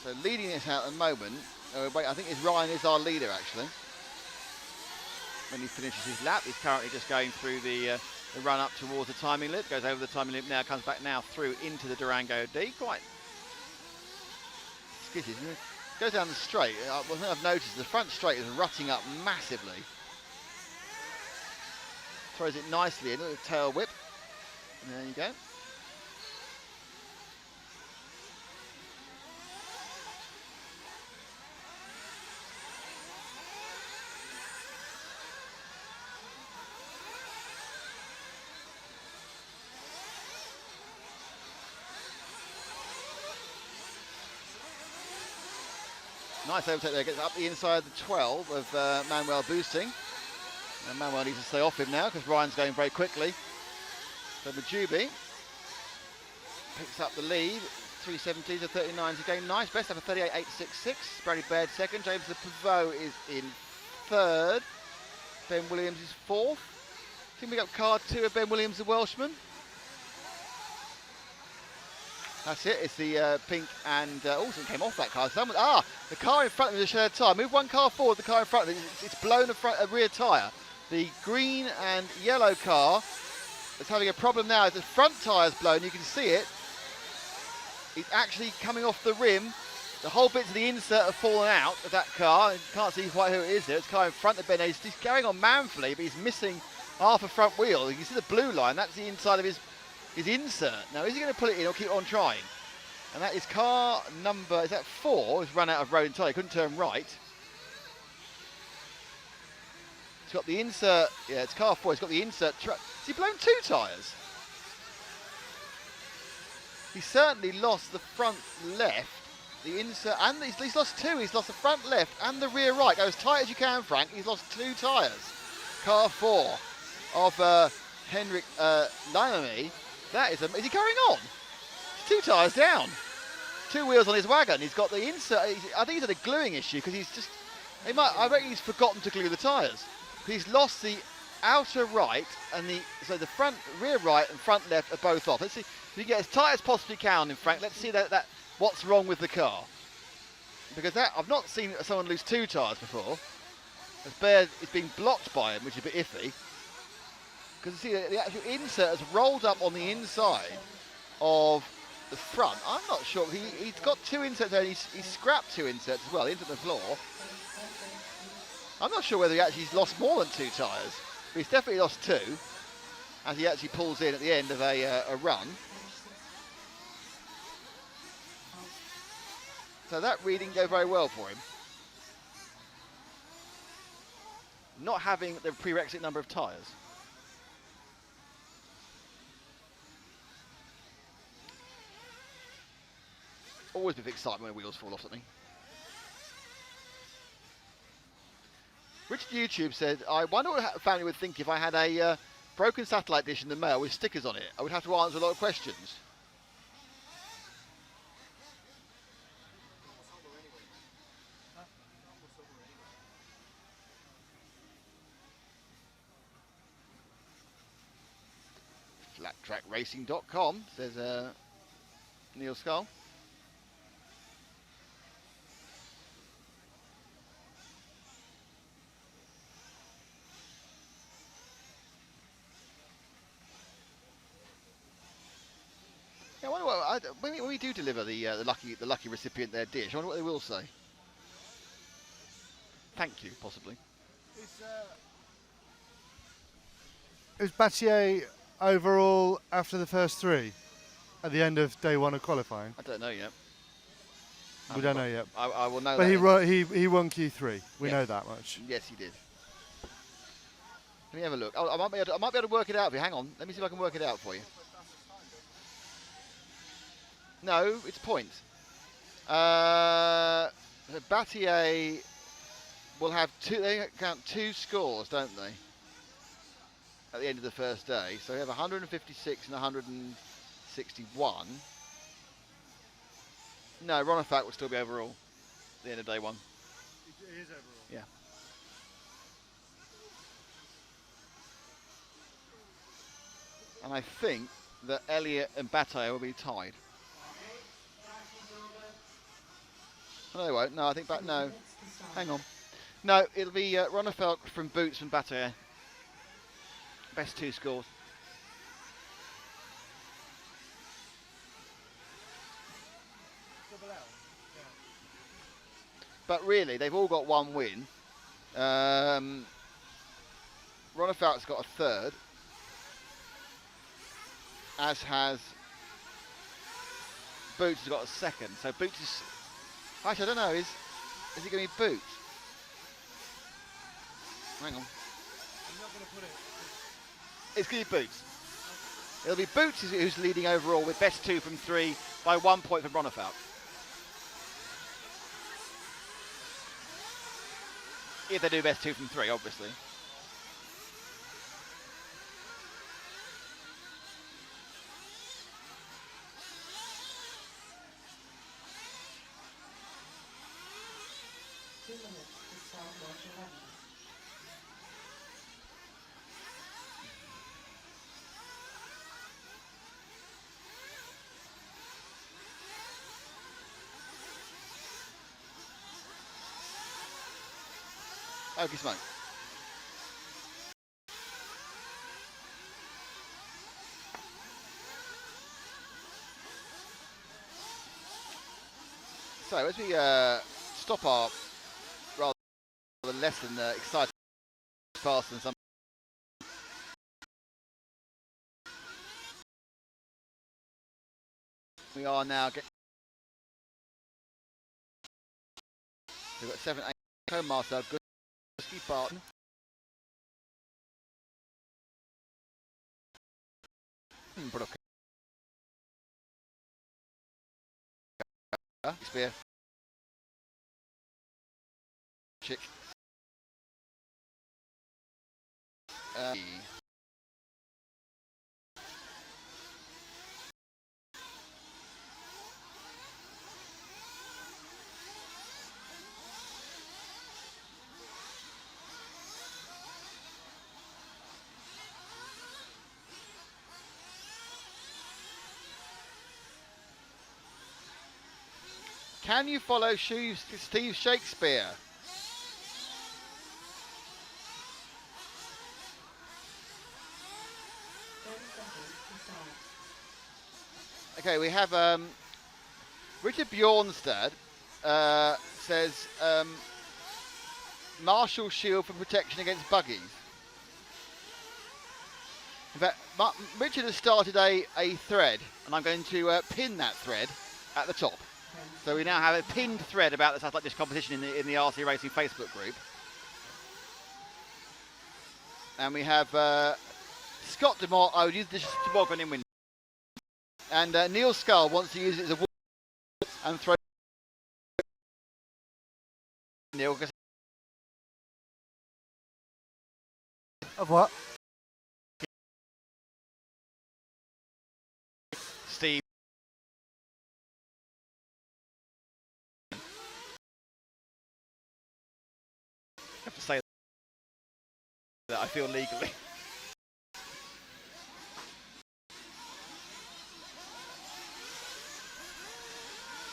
So leading this out at the moment, wait, I think Ryan is our leader actually. When he finishes his lap, he's currently just going through the run up towards the timing limit, goes over the timing limit now, comes back now through into the Durango D, quite skittish. Goes down the straight, one thing I've noticed, the front straight is rutting up massively. Throws it nicely in with a tail whip, and there you go. Nice overtake there, gets up the inside the 12 of Manuel boosting. And Manuel needs to stay off him now because Ryan's going very quickly. So Majubi picks up the lead, 370 to 39 again. Nice, best ever 38.866. Bradley Baird second, James the Pivot is in third. Ben Williams is fourth. Can we got car 2 of Ben Williams, the Welshman. That's it, it's the pink and also came off that car. The car in front of me is a shared tyre. Move one car forward, the car in front of me, it's blown a rear tyre. The green and yellow car is having a problem now. The front tyre's blown, you can see it. It's actually coming off the rim. The whole bits of the insert have fallen out of that car. You can't see quite who it is there. It's the car in front of Ben. He's carrying on manfully, but he's missing half a front wheel. You can see the blue line, that's the inside of his insert. Now, is he going to pull it in or keep on trying? And that is car number, is that 4? He's run out of road entirely, he couldn't turn right. He's got the insert, yeah, it's car 4, he's got the insert. Has he blown 2 tyres? He certainly lost the front left, the insert, and he's lost 2. He's lost the front left and the rear right. Go as tight as you can, Frank. He's lost 2 tyres. Car 4 of Henrik Laimami. That is he carrying on? He's 2 tyres down. 2 wheels on his wagon. He's got the insert. I think he's had a gluing issue because he's just. I reckon he's forgotten to glue the tyres. He's lost the outer right and the front, rear right and front left are both off. Let's see if you get as tight as possibly can. In Frank, let's see that what's wrong with the car, because I've not seen someone lose 2 tyres before. It's being blocked by him, which is a bit iffy. Because you see, the actual insert has rolled up on the inside of the front. I'm not sure. He's got 2 inserts there, and he's scrapped 2 inserts as well into the floor. I'm not sure whether he's lost more than 2 tyres, but he's definitely lost 2 as he actually pulls in at the end of a run. So that reading go very well for him. Not having the prerequisite number of tyres. Always a bit of excitement when wheels fall off something. Richard YouTube said, I wonder what a family would think if I had a broken satellite dish in the mail with stickers on it. I would have to answer a lot of questions. FlatTrackRacing.com, says Neil Skull. Yeah, I wonder what, when we do deliver the lucky recipient their dish, I wonder what they will say. Thank you, possibly. Is Battier overall after the first 3 at the end of day 1 of qualifying? I don't know yet. We don't know yet. I will know. But that he won Q3. We yes. know that much. Yes, he did. Let me have a look. Oh, I might be able to work it out for you. Hang on. Let me see if I can work it out for you. No, it's points. Battier will have two. They count 2 scores, don't they? At the end of the first day, so we have 156 and 161. No, Ronafat will still be overall. At the end of day 1. It is overall. Yeah. And I think that Elliott and Battier will be tied. No, they won't. No, I think no. Hang on. No, it'll be Ronafelt from Boots and Battier. Best 2 scores. Double L. Yeah. But really, they've all got 1 win. Ronafelt's got a 3rd, as has Boots has got a 2nd. So Boots is. Actually, I don't know. Is it going to be Boots? Hang on. I'm not going to put it. It's going to be Boots. It'll be Boots who's leading overall with best 2 from 3 by 1 point from Ronafelt. If they do best 2 from 3, obviously. Two minutes to start march 11. Okay, smoke. So as we stop our rather less than exciting fast than some. We are now getting. We've got 7, 8. Co Marcel, good ski Barton. Brook. Spear. Chick. Can you follow Steve Shakespeare? 30 seconds to start. Okay, we have Richard Bjornstad says Marshall shield for protection against buggies. In fact, Richard has started a thread, and I'm going to pin that thread at the top. So we now have a pinned thread about this competition in the RC Racing Facebook group. And we have Scott DeMott. I would use this toboggan in wind. And Neil Scull wants to use it as a wall and throw. Neil, Of what? Steve. I have to say that I feel legally.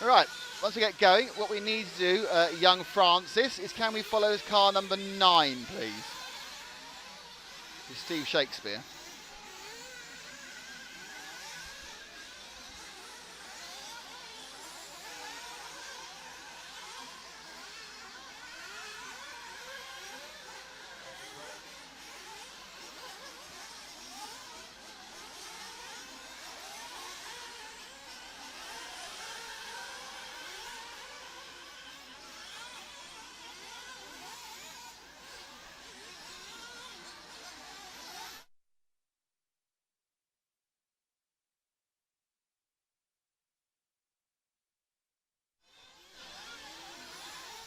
All right, once we get going, what we need to do, young Francis, is can we follow his car number 9, please? It's Steve Shakespeare.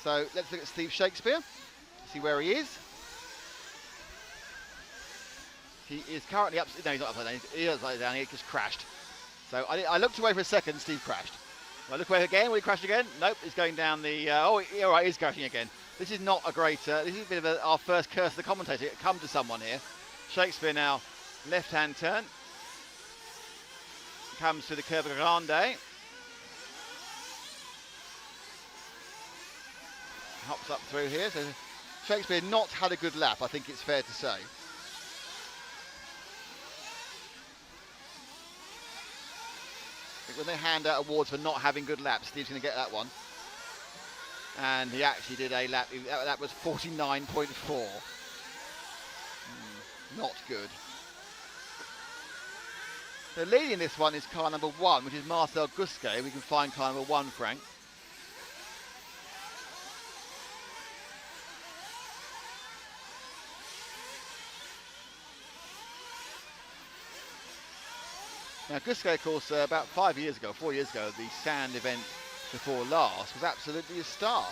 So let's look at Steve Shakespeare, see where he is. He is currently up. No, he's not upside down. He is upside down. He just crashed. So I looked away for a second. Steve crashed. I look away again. Will he crash again? Nope. He's going down the. All right. He's crashing again. This is not a great. This is a bit of our first curse of the commentator. Come to someone here. Shakespeare now, left-hand turn. Comes to the Curva Grande. Hops up through here. So Shakespeare not had a good lap. I think it's fair to say. When they hand out awards for not having good laps, Steve's going to get that one. And he actually did a lap. That was 49.4. Not good. The leading this one is car number 1, which is Marcel Gusquet. We can find car number 1, Frank. Now, Gusquet, of course, about 4 years ago, the sand event before last was absolutely a star.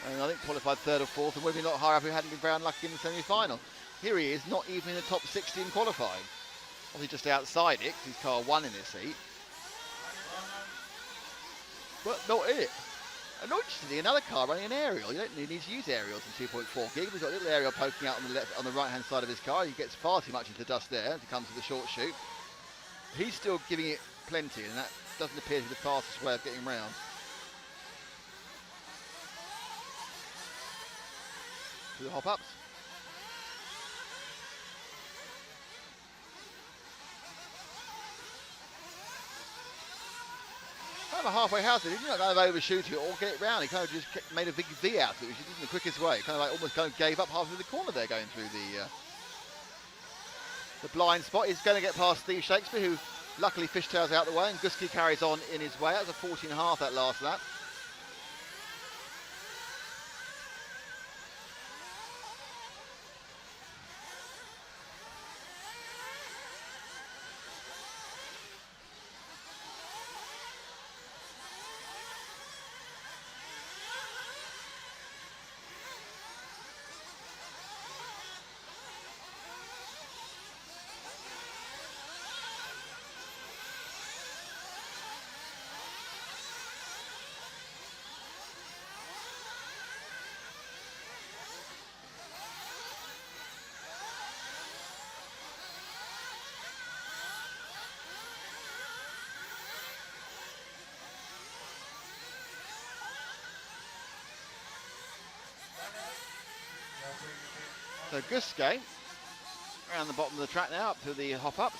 And I think qualified 3rd or 4th and would have been a lot higher if he hadn't been very unlucky in the semi-final. Here he is, not even in the top 60 in qualifying. Obviously just outside it, because he's car 1 in this heat. But not it. And interestingly, another car running an aerial. You don't need to use aerials in 2.4 gig. We've got a little aerial poking out on the right-hand side of his car. He gets far too much into the dust there as he comes to the short chute. He's still giving it plenty, and that doesn't appear to be the fastest way of getting round. To the hop-ups. Kind of a halfway house. He didn't kind of overshoot it or get it round. He kind of just made a big V out of it, which he did in the quickest way. Kind of like almost kind of gave up halfway through the corner there, going through the blind spot. He's going to get past Steve Shakespeare, who luckily fishtails out the way, and Gusquet carries on in his way. That was a 14.5 that last lap. So Gusquet around the bottom of the track now, up to the hop-ups.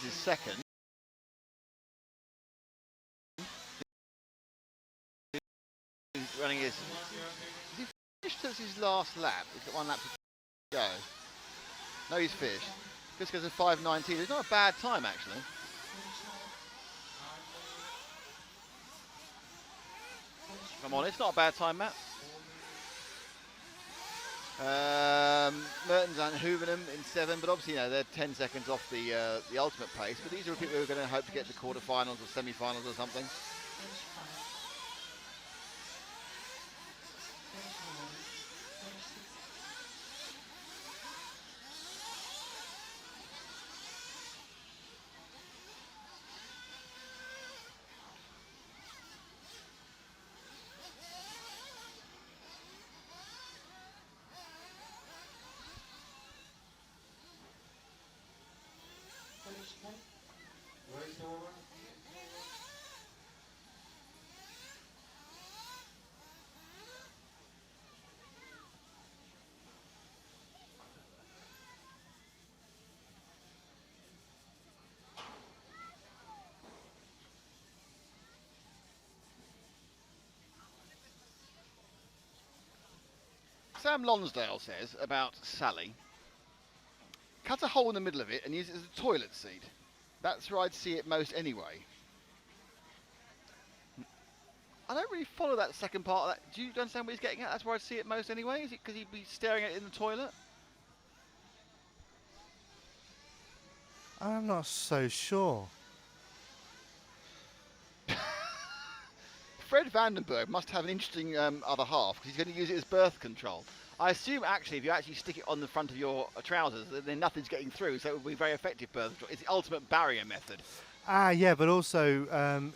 This is second. He's running his. Has he finished as his last lap? He's got 1 lap to go. No, he's finished. Gusquet's at 5:19. It's not a bad time actually. Come on, it's not a bad time, Matt. Mertens and Hoovenham in 7, but obviously, you know, they're 10 seconds off the ultimate pace. But these are people who are going to hope to get to quarterfinals or semi-finals or something. Sam Lonsdale says about Sally, cut a hole in the middle of it and use it as a toilet seat. That's where I'd see it most anyway. I don't really follow that second part of that. Do you understand what he's getting at? That's where I'd see it most anyway? Is it because he'd be staring at it in the toilet? I'm not so sure. Fred Vandenberg must have an interesting other half because he's going to use it as birth control. I assume actually if you actually stick it on the front of your trousers then nothing's getting through, so it would be very effective birth control. It's the ultimate barrier method. Yeah, but also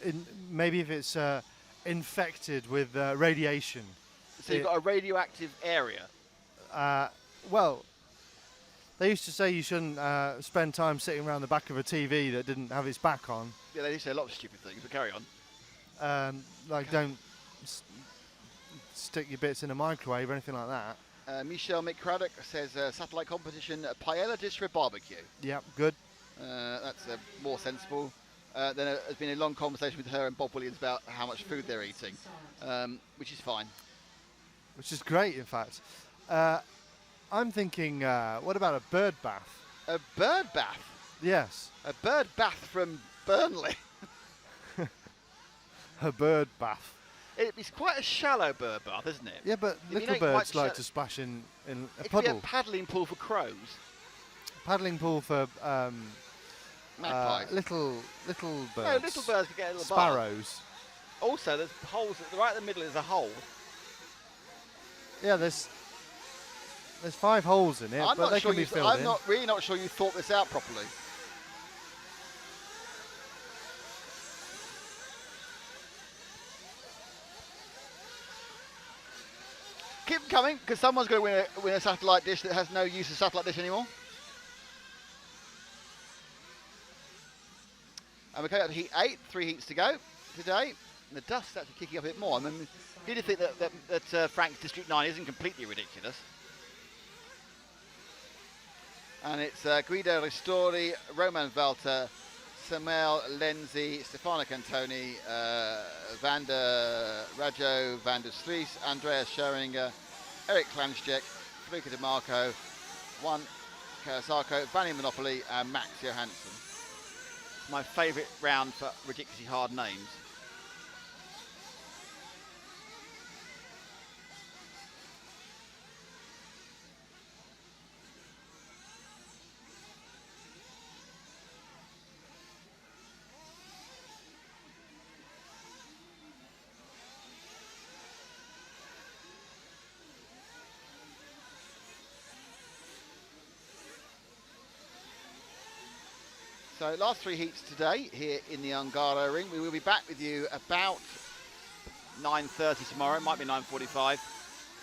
maybe if it's infected with radiation. So you've got a radioactive area. Well, they used to say you shouldn't spend time sitting around the back of a TV that didn't have its back on. Yeah, they used to say a lot of stupid things, but carry on. Like don't stick your bits in a microwave or anything like that. Michelle McCraddock says satellite competition, paella dish for a barbecue. Yeah, good. That's more sensible. Then there's been a long conversation with her and Bob Williams about how much food they're eating, which is fine. Which is great, in fact. I'm thinking, what about a bird bath? A bird bath? Yes. A bird bath from Burnley. A bird bath. It's quite a shallow bird bath, isn't it? Yeah, but You little know, birds quite like to splash in a It could be a puddle. paddling pool for crows. Paddling pool for Magpies. little birds. No, little birds could get a little bath. Sparrows. Also, there's holes, right in the middle is a hole. Yeah, there's 5 holes in it, but they can be filled in. I'm really not sure you thought this out properly. Keep them coming, because someone's going to win a satellite dish that has no use of satellite dish anymore. And we're coming up to heat 8, 3 heats to go today. And the dust's actually kicking up a bit more. I mean, you do think that Frank's District 9 isn't completely ridiculous. And it's Guido Ristori, Roman Valter, Samuel Lenzi, Stefano Cantoni, Vander Rajo, Vander Stries, Andreas Scheringer, Eric Klanschek, Felipe De Marco, Juan Kawasako, Vanny Monopoly, and Max Johansson. It's my favourite round for ridiculously hard names. So last 3 heats today here in the Ungaro ring. We will be back with you about 9:30 tomorrow. It might be 9:45,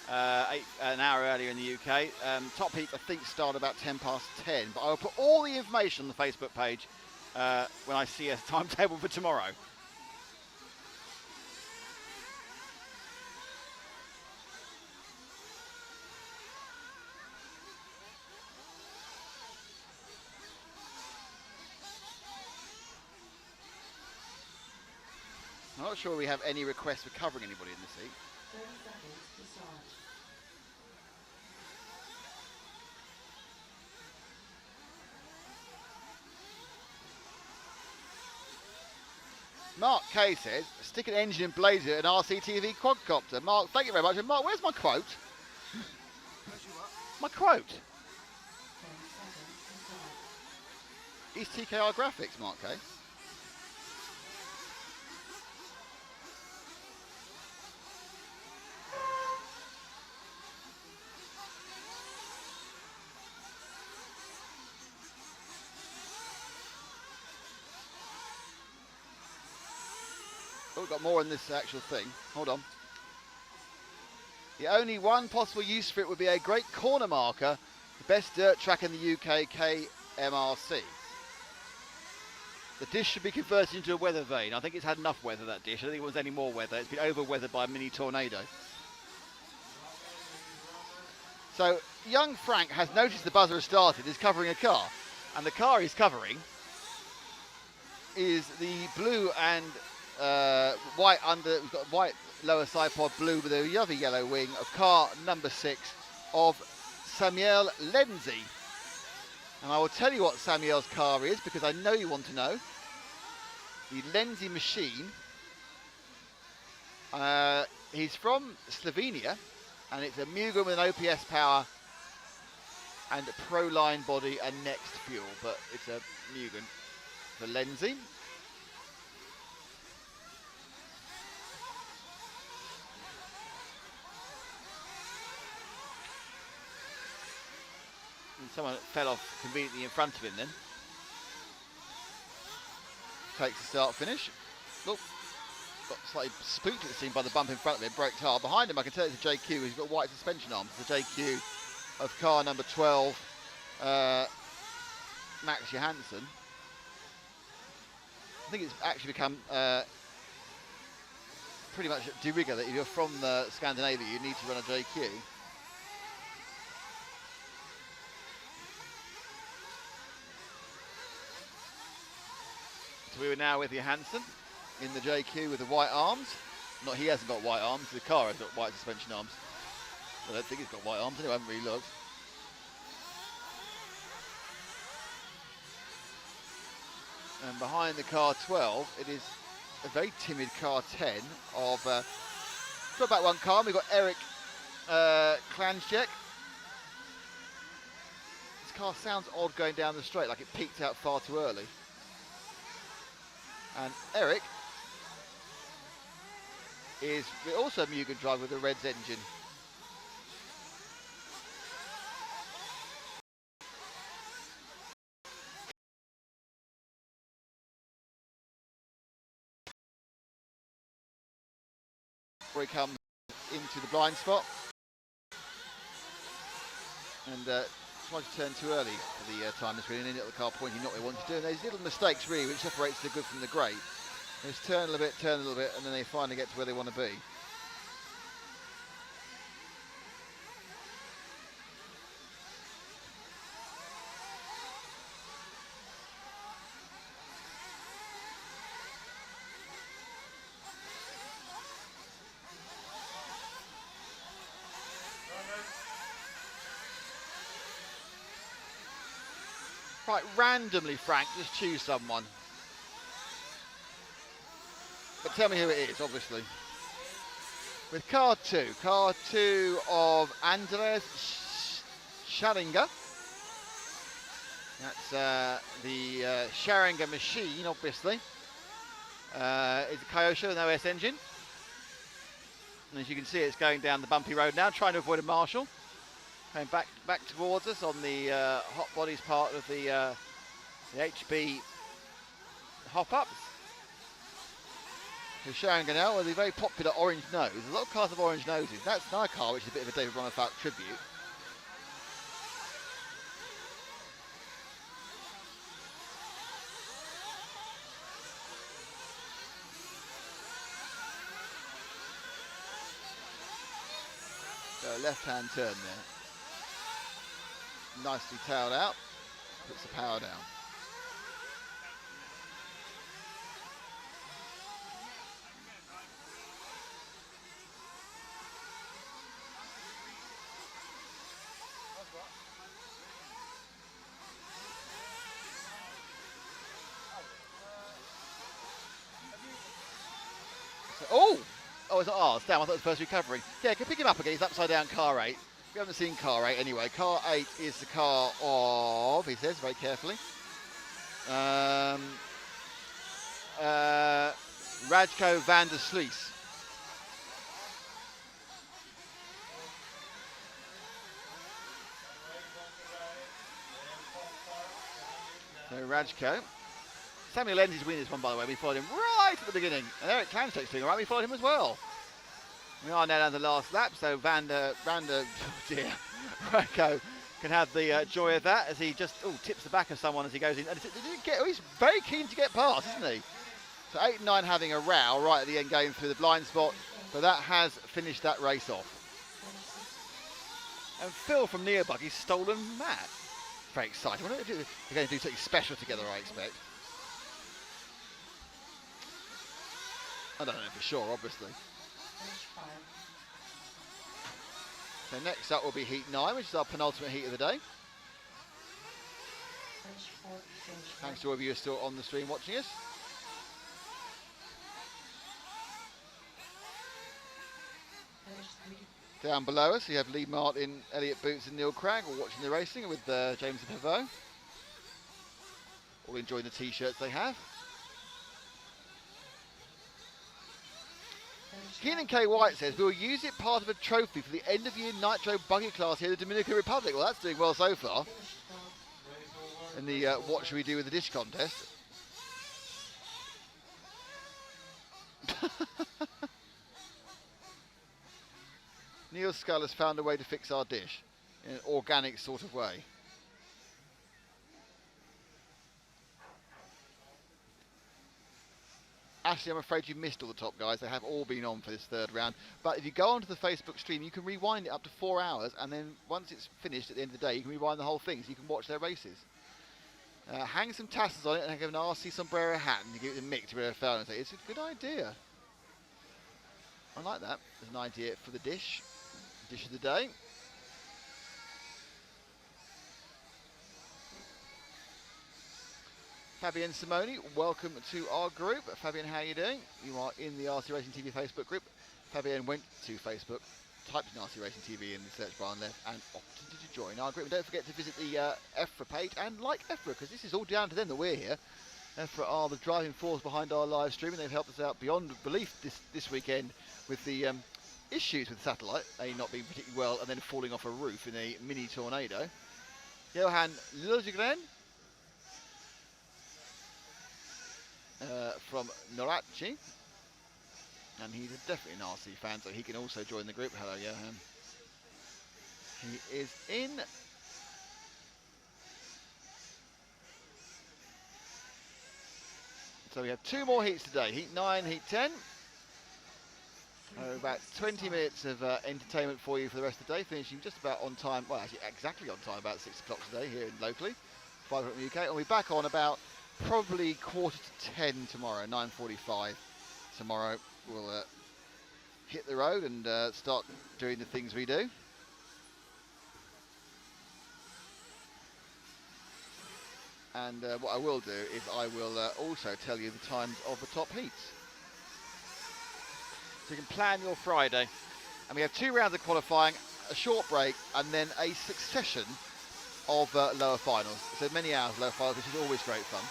an hour earlier in the UK. Top heat I think start about 10:10. But I will put all the information on the Facebook page when I see a timetable for tomorrow. I'm not sure we have any requests for covering anybody in this heat. 30 seconds to start. Mark K says, stick an engine and blazer an RCTV quadcopter. Mark, thank you very much. And Mark, where's my quote? My quote. 10 seconds to start. He's TKR Graphics, Mark K. Oh, we've got more in this actual thing. Hold on. The only one possible use for it would be a great corner marker, the best dirt track in the UK, KMRC. The dish should be converted into a weather vane. I think it's had enough weather, that dish. I don't think it wants any more weather. It's been over-weathered by a mini tornado. So, young Frank has noticed the buzzer has started, is covering a car. And the car he's covering is the blue and white under, we've got white lower side pod, blue with a other yellow wing of car number 6, of Samuel Lenzi. And I will tell you what Samuel's car is because I know you want to know. The Lenzi machine. He's from Slovenia, and it's a Mugen with an OPS power and a Pro-Line body and next fuel, but it's a Mugen for Lenzi. And someone fell off conveniently in front of him then. Takes the start finish. Oh, got slightly spooked at the scene by the bump in front of him, braked hard. Behind him I can tell it's a JQ, he's got white suspension arms. It's a JQ of car number 12, Max Johansson. I think it's actually become pretty much de rigueur that if you're from Scandinavia you need to run a JQ. So we were now with Johansson in the JQ with the white arms. Not he hasn't got white arms, the car has got white suspension arms. I don't think he's got white arms anyway, I haven't really looked. And behind the car 12, it is a very timid car 10 of, got back one car, and we've got Eric Klanjek. This car sounds odd going down the straight, like it peaked out far too early. And Eric is also a Mugen driver with a Reds engine. Where he comes into the blind spot and tried to turn too early for the time screen and ended up the car pointing not what they wanted to do. And there's little mistakes really which separates the good from the great. They just turn a little bit, and then they finally get to where they want to be. Right, randomly, Frank, just choose someone. But tell me who it is, obviously. With car 2 of Andres Scharinger. That's the Scharinger machine, obviously. It's a Kyosho with an OS engine. And as you can see, it's going down the bumpy road now, trying to avoid a marshal. Coming back towards us on the hot bodies part of the HB hop-ups. So Sharon Ganell with a very popular orange nose. There's a lot of cars have orange noses. That's my car, which is a bit of a David Ronafalk tribute. So a left-hand turn there. Nicely tailed out, puts the power down. So, oh, it's not ours. Damn, I thought it was first recovery. Yeah, can pick him up again. He's upside down car 8. We haven't seen car 8 anyway. Car 8 is the car of, he says very carefully, Radko van der Sluis. So Radko. Samuel Lenzi's winning this one, by the way. We followed him right at the beginning. And Eric Klanjek's doing all right. We followed him as well. We are now down the last lap, so Radko can have the joy of that as he just tips the back of someone as he goes in. And he's very keen to get past, isn't he? So 8 and 9 having a row right at the end, going through the blind spot, but that has finished that race off. And Phil from Neobug, he's stolen Matt. Very exciting. They're going to do something special together, I expect. I don't know for sure, obviously. So next up will be heat 9, which is our penultimate heat of the day. Finish 4, finish 4. Thanks to all of you who are still on the stream watching us. Finish 3, Down below us, you have Lee Martin, Elliot Boots and Neil Cragg all watching the racing with James and Pavot. All enjoying the t-shirts they have. finish Keenan 9, K. White finish says, 2. we'll use it part of a trophy for the end of year Nitro buggy class here in the Dominican Republic. Well, that's doing well so far Finish 12. in the what should we do with the dish contest. Neil Scull has found a way to fix our dish in an organic sort of way. Ashley, I'm afraid you missed all the top guys. They have all been on for this third round. But if you go onto the Facebook stream, you can rewind it up to 4 hours, and then once it's finished at the end of the day, you can rewind the whole thing so you can watch their races. Hang some tassels on it and have an RC sombrero hat and you give it a Mick to RFL and say, it's a good idea. I like that as an idea for the dish. Dish of the day. Fabian Simoni, welcome to our group. Fabian, how are you doing? You are in the RC Racing TV Facebook group. Fabian went to Facebook, typed in RC Racing TV in the search bar on left and opted to join our group. And don't forget to visit the EFRA page and like EFRA, because this is all down to them that we're here. EFRA are the driving force behind our live stream, and they've helped us out beyond belief this weekend with the issues with satellite, not being particularly well and then falling off a roof in a mini tornado. Johan Luzigren from Norachi, and he's definitely an RC fan, so he can also join the group. Hello Johan. He is in. So we have 2 more heats today, heat 9, heat 10. About 20 minutes of entertainment for you for the rest of the day, finishing just about on time, well actually exactly on time, about 6 o'clock today here locally, 5 o'clock in the UK. And we'll be back on about probably 9:45 tomorrow, 9:45 tomorrow. We'll hit the road and start doing the things we do. And what I will do is I will also tell you the times of the top heats. So you can plan your Friday. And we have 2 rounds of qualifying, a short break, and then a succession of lower finals. So many hours of lower finals, which is always great fun.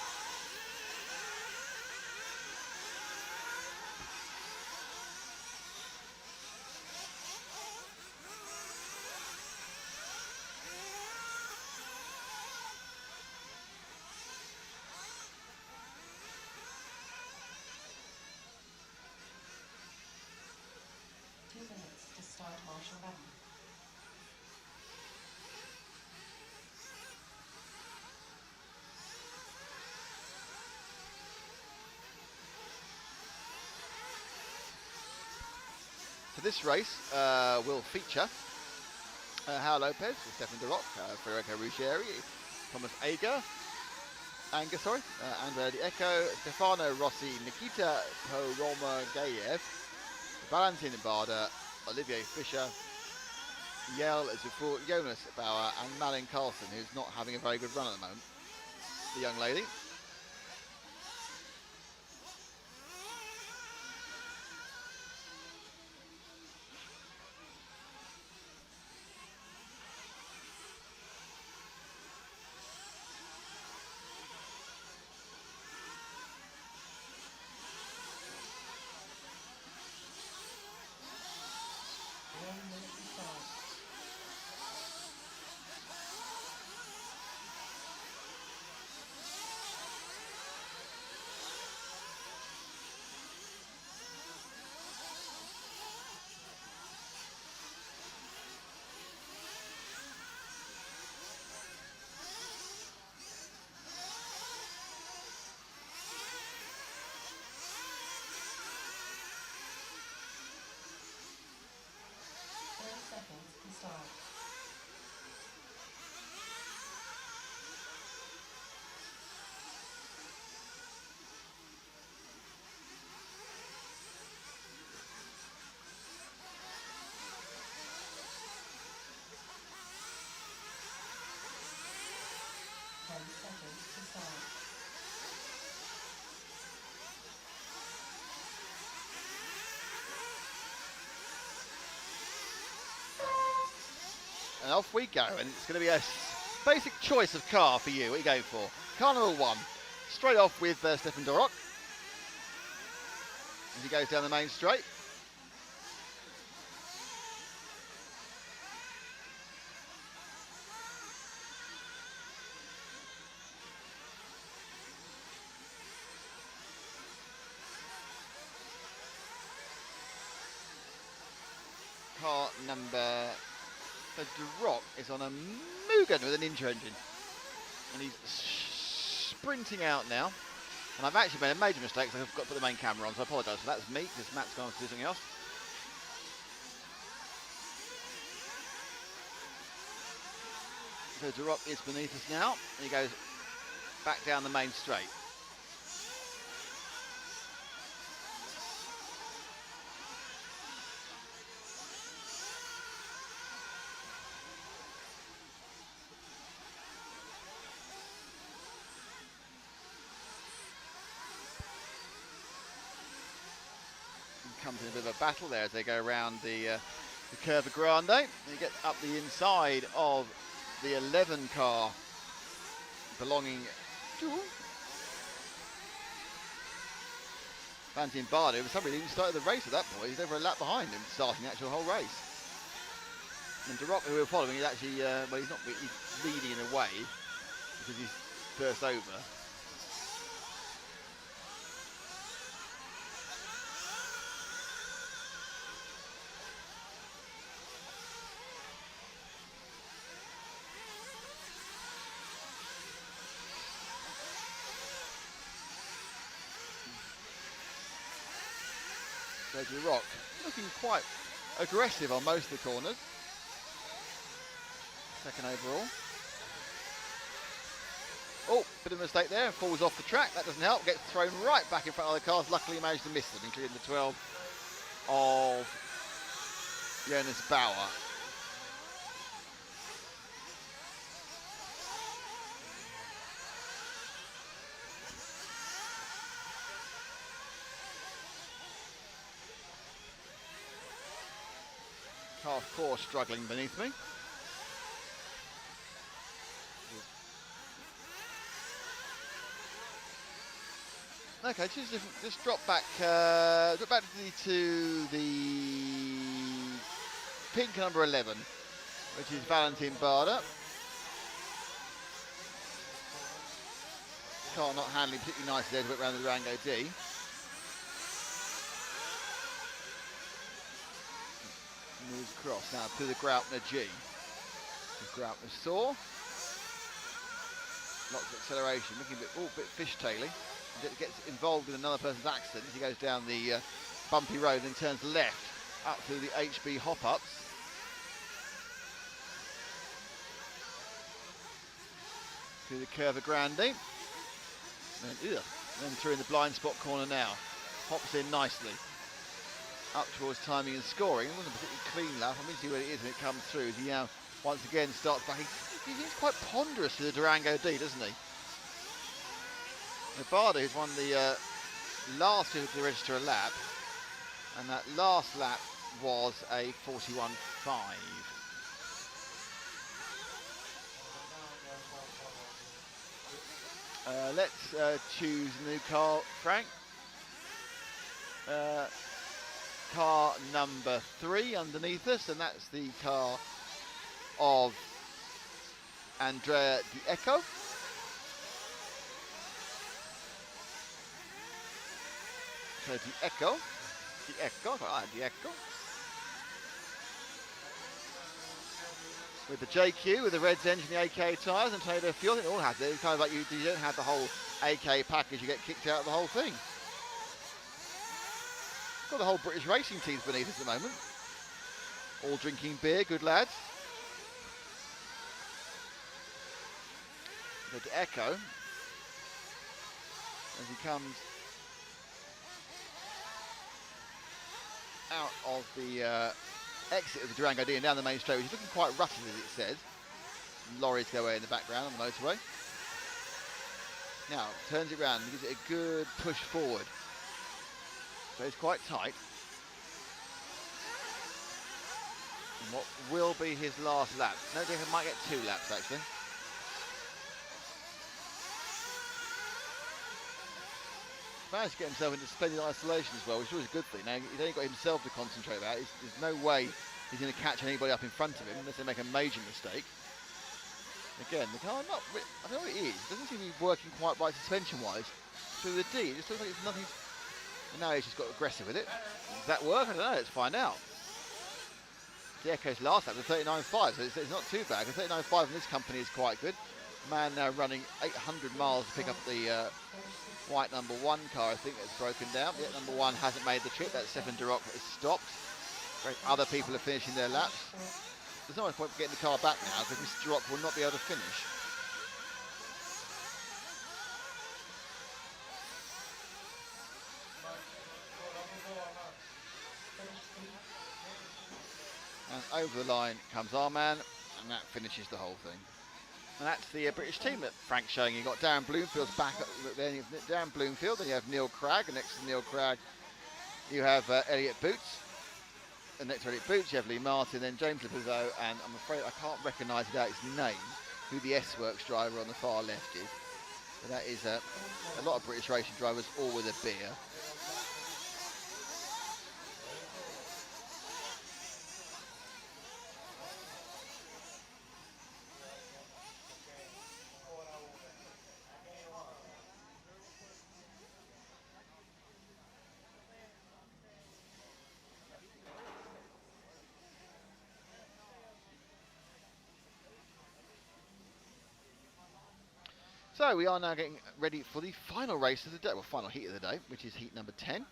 Marshall Button. So this race will feature Hal Lopez, Stefan De Rock, Federico Ruggieri, Thomas Andrea Di Eco, Stefano Rossi, Nikita Poromogayev, Valentin Barda, Olivier Fischer, Yael Zufour, Jonas Bauer, and Malin Carlson, who's not having a very good run at the moment, the young lady. inside. And off we go, and it's going to be a basic choice of car for you. What are you going for? Car number 1, straight off with Stefan Dorok. As he goes down the main straight. Car number Dorok is on a Mugen with an Ninja engine. And he's sprinting out now. And I've actually made a major mistake, so I've got to put the main camera on, so I apologise for that. That's me, because Matt's gone to do something else. So Dorok is beneath us now, and he goes back down the main straight. Comes in a bit of a battle there as they go around the Curva Grande. And he gets up the inside of the 11 car belonging to Valentin Bardo. For some reason, he started the race at that point. He's over a lap behind him, starting the actual whole race. And Dorok, who we're following, is actually, well, he's leading in a way because he's first over. Dorok looking quite aggressive on most of the corners. Second overall. Oh, bit of a mistake there, falls off the track. That doesn't help, gets thrown right back in front of the cars. Luckily managed to miss them, including the 12 of Jonas Bauer. Car 4 struggling beneath me. Okay, just drop back to the pink number 11, which is Valentin Barda. Car not handling particularly nicely there to whip around the Durango D. Moves across now to the Graupner G. The Graupner saw. Lots of acceleration, looking a bit fishtailing. Gets involved in another person's accident as he goes down the bumpy road and turns left up through the HB hop-ups. Through the Curva Grande. Then through in the blind spot corner now. Hops in nicely. Up towards timing and scoring. It wasn't a particularly clean lap. I'm going to see what it is when it comes through. As he now once again starts back. He seems quite ponderous to the Durango D, doesn't he? Barda, who's won the last to register a lap, and that last lap was a 41.5. Let's choose a new car, Frank. Car number 3 underneath us, and that's the car of Andrea Di Eco. So Di Eco, with the JQ, with the Reds engine, the AK tyres, and Toyota fuel. I think it all has it. It's kind of like you don't have the whole AK package, you get kicked out of the whole thing. Got the whole British racing teams beneath us at the moment. All drinking beer, good lads. So Di Eco, as he comes out of the exit of the Durango D and down the main straight, which is looking quite rutted as it says. Lorries go away in the background on the motorway. Now, turns it round and gives it a good push forward. So it's quite tight. And what will be his last lap? No, he might get 2 laps actually. Managed to get himself into splendid isolation as well, which is always a good thing. Now, he's only got himself to concentrate about. There's no way he's going to catch anybody up in front of him unless they make a major mistake. Again, the car not. I don't know what it is. It doesn't seem to be working quite right suspension-wise through the D. It just looks like it's nothing. And now he's just got aggressive with it. Does that work? I don't know. Let's find out. The Echo's last lap was 39.5, so it's not too bad. The 39.5 in this company is quite good. Man now running 800 miles to pick up the white number 1 car, I think, that's broken down. The number 1 hasn't made the trip. That Stefan Duroc has stopped. Other people are finishing their laps. There's no point getting the car back now because Mr. Duroc will not be able to finish. And over the line comes our man, and that finishes the whole thing. And that's the British team that Frank's showing. You've got Darren Bloomfield's back up, then Darren Bloomfield, then you have Neil Cragg, and next to Neil Cragg you have Elliot Boots. And next to Elliot Boots you have Lee Martin, then James Lepizo, and I'm afraid I can't recognise without his name who the S-Works driver on the far left is. But that is a lot of British racing drivers, all with a beer. So we are now getting ready for the final race of the day, well, final heat of the day, which is heat number 10.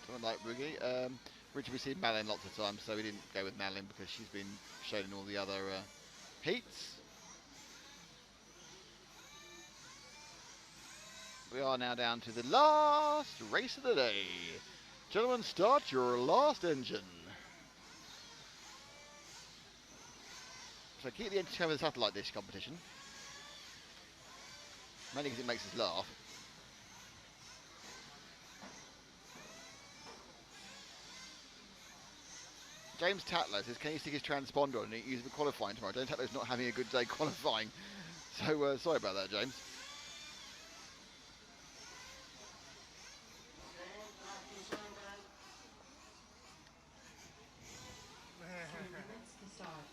Someone like Ruggie. Richard, we've seen Malin lots of times, so we didn't go with Malin because she's been shown in all the other heats. We are now down to the last race of the day. Gentlemen, start your last engine. So keep the engine coming with the satellite dish competition. Mainly because it makes us laugh. James Tatlow says, can you stick his transponder on and use it for qualifying tomorrow? James Tatlow's not having a good day qualifying. So sorry about that, James.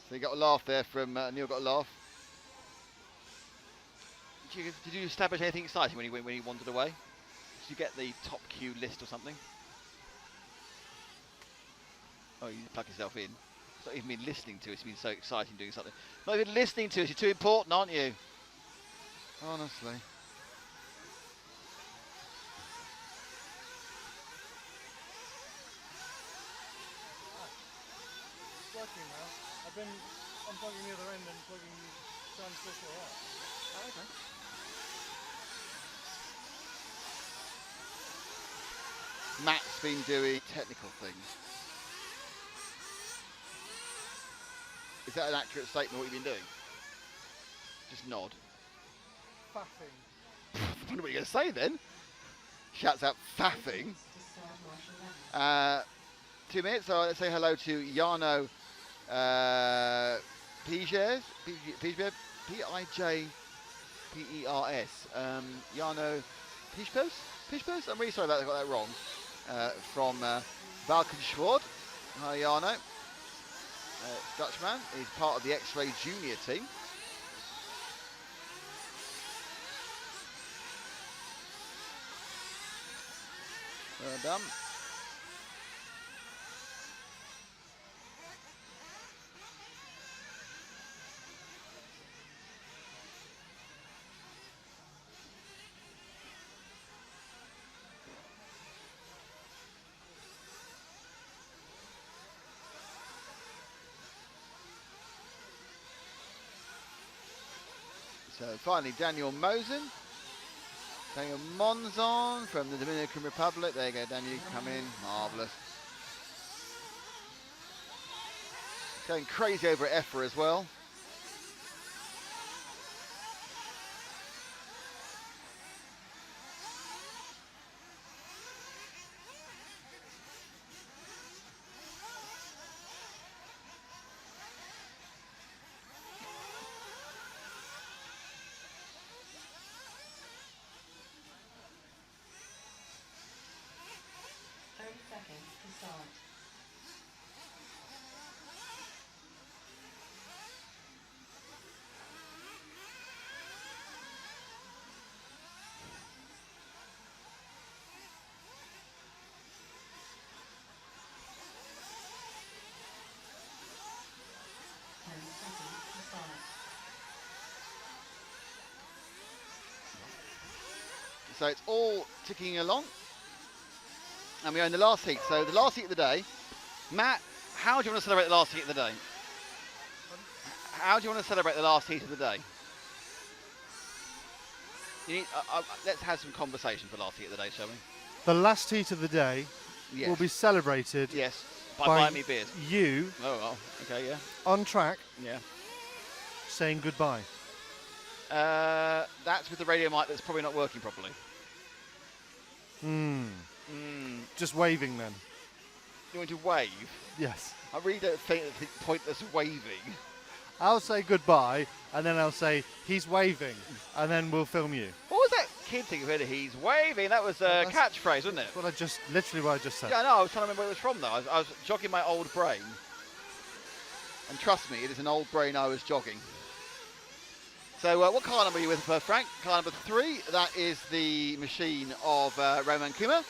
So you got a laugh there from Neil. Got a laugh. Did you establish anything exciting when he wandered away? Did you get the top queue list or something? Oh, you plug yourself in. It's not even been listening to us. It's been so exciting doing something. Not even listening to us. You're too important, aren't you? Honestly. It's working now. I've been unplugging the other end and plugging the transistor out. Oh, okay. Matt's been doing technical things. Is that an accurate statement, what you've been doing? Just nod. Faffing. I wonder what you're going to say then. Shouts out faffing. 2 minutes, so let's say hello to Jarno Pijers. P-I-J-P-E-R-S. Jarno Pijpers? I'm really sorry about that, I got that wrong. From Valkenschwad. Hi Jarno. Dutchman. He's part of the X-Ray Junior team. Well done. So finally, Daniel Mosen Daniel Monzon from the Dominican Republic. There you go, Daniel, you come in. Marvellous. Going crazy over at EFRA as well. Seconds to start. So it's all ticking along. And we're in the last heat. So the last heat of the day. Matt, how do you want to celebrate the last heat of the day? How do you want to celebrate the last heat of the day? You need, let's have some conversation for the last heat of the day, shall we? The last heat of the day Yes. will be celebrated Yes. By by buying me beers. you Oh, well. Okay, yeah. on track Yeah. saying goodbye. That's with the radio mic that's probably not working properly. Just waving then. You want to wave? Yes. I really don't think pointless waving. I'll say goodbye, and then I'll say he's waving, and then we'll film you. What was that kid thing you heard? He's waving. That was a That's- catchphrase, wasn't it? That's what I just, literally what I just said. Yeah, I know. I was trying to remember where it was from, though. I was jogging my old brain. And trust me, it is an old brain I was jogging. So what car number are you with, Frank? Car number 3. That is the machine of Roman Kuma.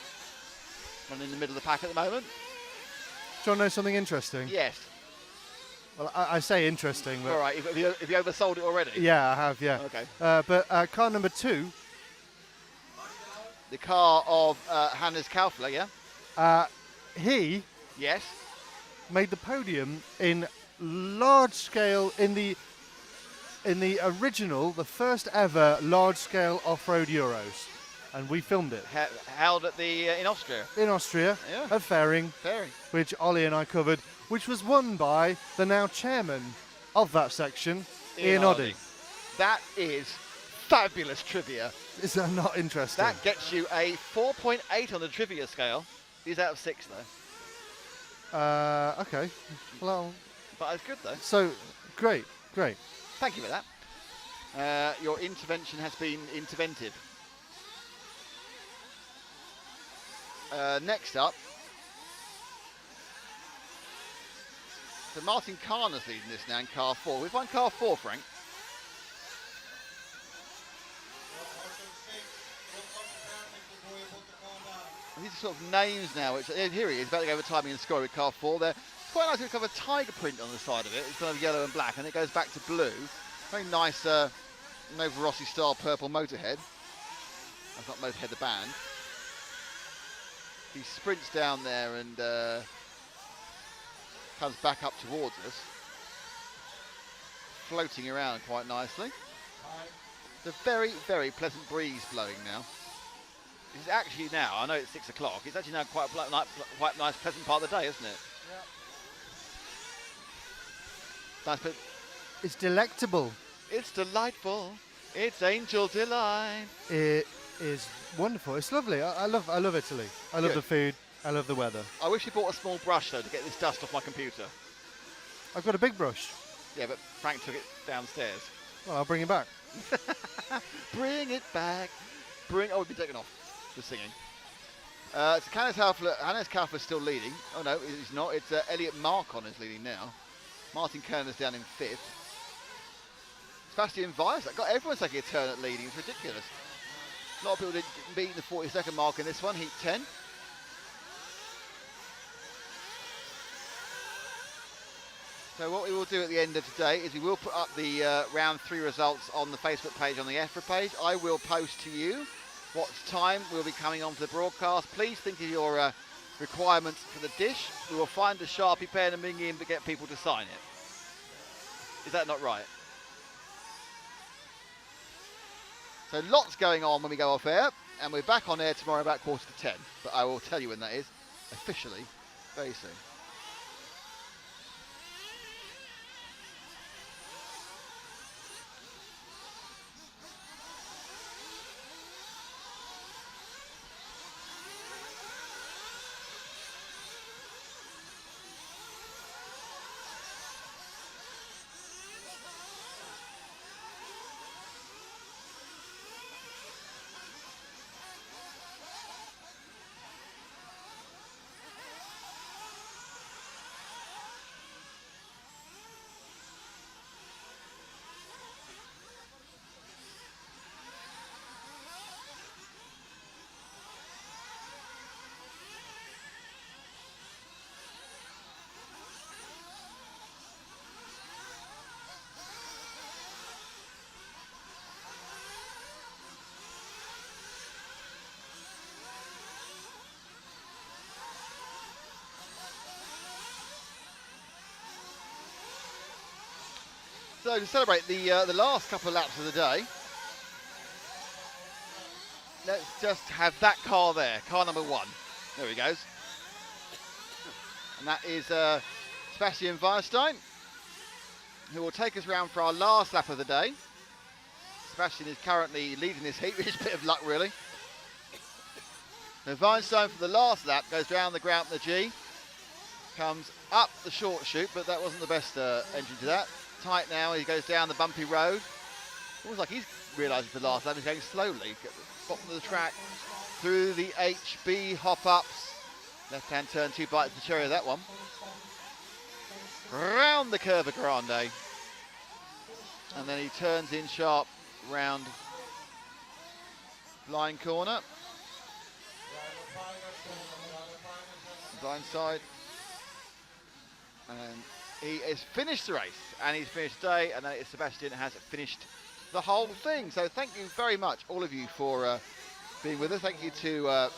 Running in the middle of the pack at the moment. Do you want to know something interesting? Yes. Well, I say interesting, but All right. If you oversold it already? yeah, I have, yeah. Okay. But car number 2, The car of Hannes Kaufler, yeah? he Yes. made the podium in large scale, in the original, the first ever large scale off-road Euros, and we filmed it Held at the in Austria. in Austria Yeah. at Fairing, Very. which Ollie and I covered, which was won by the now chairman of that section, Ian Oddy. That is fabulous trivia. Is that not interesting? That gets you a 4.8 on the trivia scale. He's out of 6 though. Okay. Well, But it's good though. so great. Thank you for that. Your intervention has been interventive. Next up, so Martin Karner's leading this now in car 4. We find car 4, Frank. These are sort of names now. Which here he is, about to go over timing and score with car 4. There, quite nice to have a tiger print on the side of it. It's kind of yellow and black, and it goes back to blue. Very nice Nova Rossi style purple motorhead. That's not Motorhead the band. He sprints down there and comes back up towards us, floating around quite nicely. It's a very, very pleasant breeze blowing now. It's actually now, I know it's 6 o'clock, it's actually now quite a nice, pleasant part of the day, isn't it? Yeah. Nice, but It's delectable. it's delightful. It's angel delight. It is wonderful. It's lovely. I love Italy. I love Good. the food. I love the weather. I wish you bought a small brush though to get this dust off my computer. I've got a big brush. Yeah, but Frank took it downstairs. Well, I'll bring it back. Bring it back. Oh, we've been taken off. Just singing. So Hannes Kaufler's still leading. Oh no, he's not. It's Elliot Marcon is leading now. Martin Kerner's down in 5th. Sebastian Weiss, God, everyone's taking a turn at leading. It's ridiculous. A lot of people didn't beat the 40-second mark in this one, heat 10. So what we will do at the end of today is we will put up the round 3 results on the Facebook page, on the EFRA page. I will post to you what time we'll be coming on for the broadcast. Please think of your requirements for the dish. We will find a Sharpie pen and bring in to get people to sign it. Is that not right? So lots going on when we go off air, and we're back on air tomorrow about 9:45, but I will tell you when that is, officially, very soon. So to celebrate the last couple of laps of the day, let's just have that car there, car number 1. There he goes. And that is Sebastian Weierstein, who will take us round for our last lap of the day. Sebastian is currently leading this heat, which is a bit of luck really. So Weierstein for the last lap goes round the ground the G, comes up the short chute, but that wasn't the best entry to that. Tight now, he goes down the bumpy road. Almost like he's realised it's the last lap, he's going slowly. Bottom of the track, through the HB hop-ups. Left-hand turn, 2 bites of the cherry of that one. Round the Curva Grande. And then he turns in sharp round blind corner. Blind side. And he has finished the race, and he's finished today, and then Sebastian has finished the whole thing. So thank you very much, all of you, for being with us. Thank you to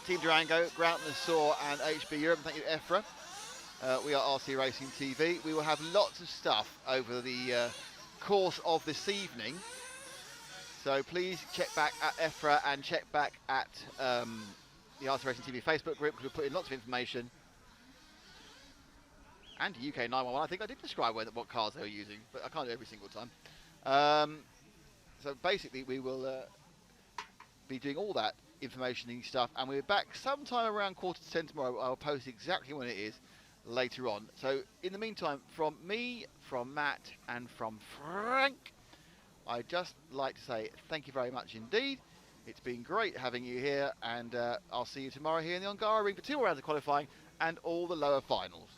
Team Durango, Grant and Saw, and HB Europe. Thank you to EFRA. We are RC Racing TV. We will have lots of stuff over the course of this evening. So please check back at EFRA and check back at the RC Racing TV Facebook group, because we'll put in lots of information. And UK 911, I think I did describe what cars they were using, but I can't do it every single time. So basically we will be doing all that information stuff, and we're back sometime around 9:45 tomorrow. I'll post exactly when it is later on. So in the meantime, from me, from Matt, and from Frank, I'd just like to say thank you very much indeed. It's been great having you here, and I'll see you tomorrow here in the Ongara ring for 2 more rounds of qualifying and all the lower finals.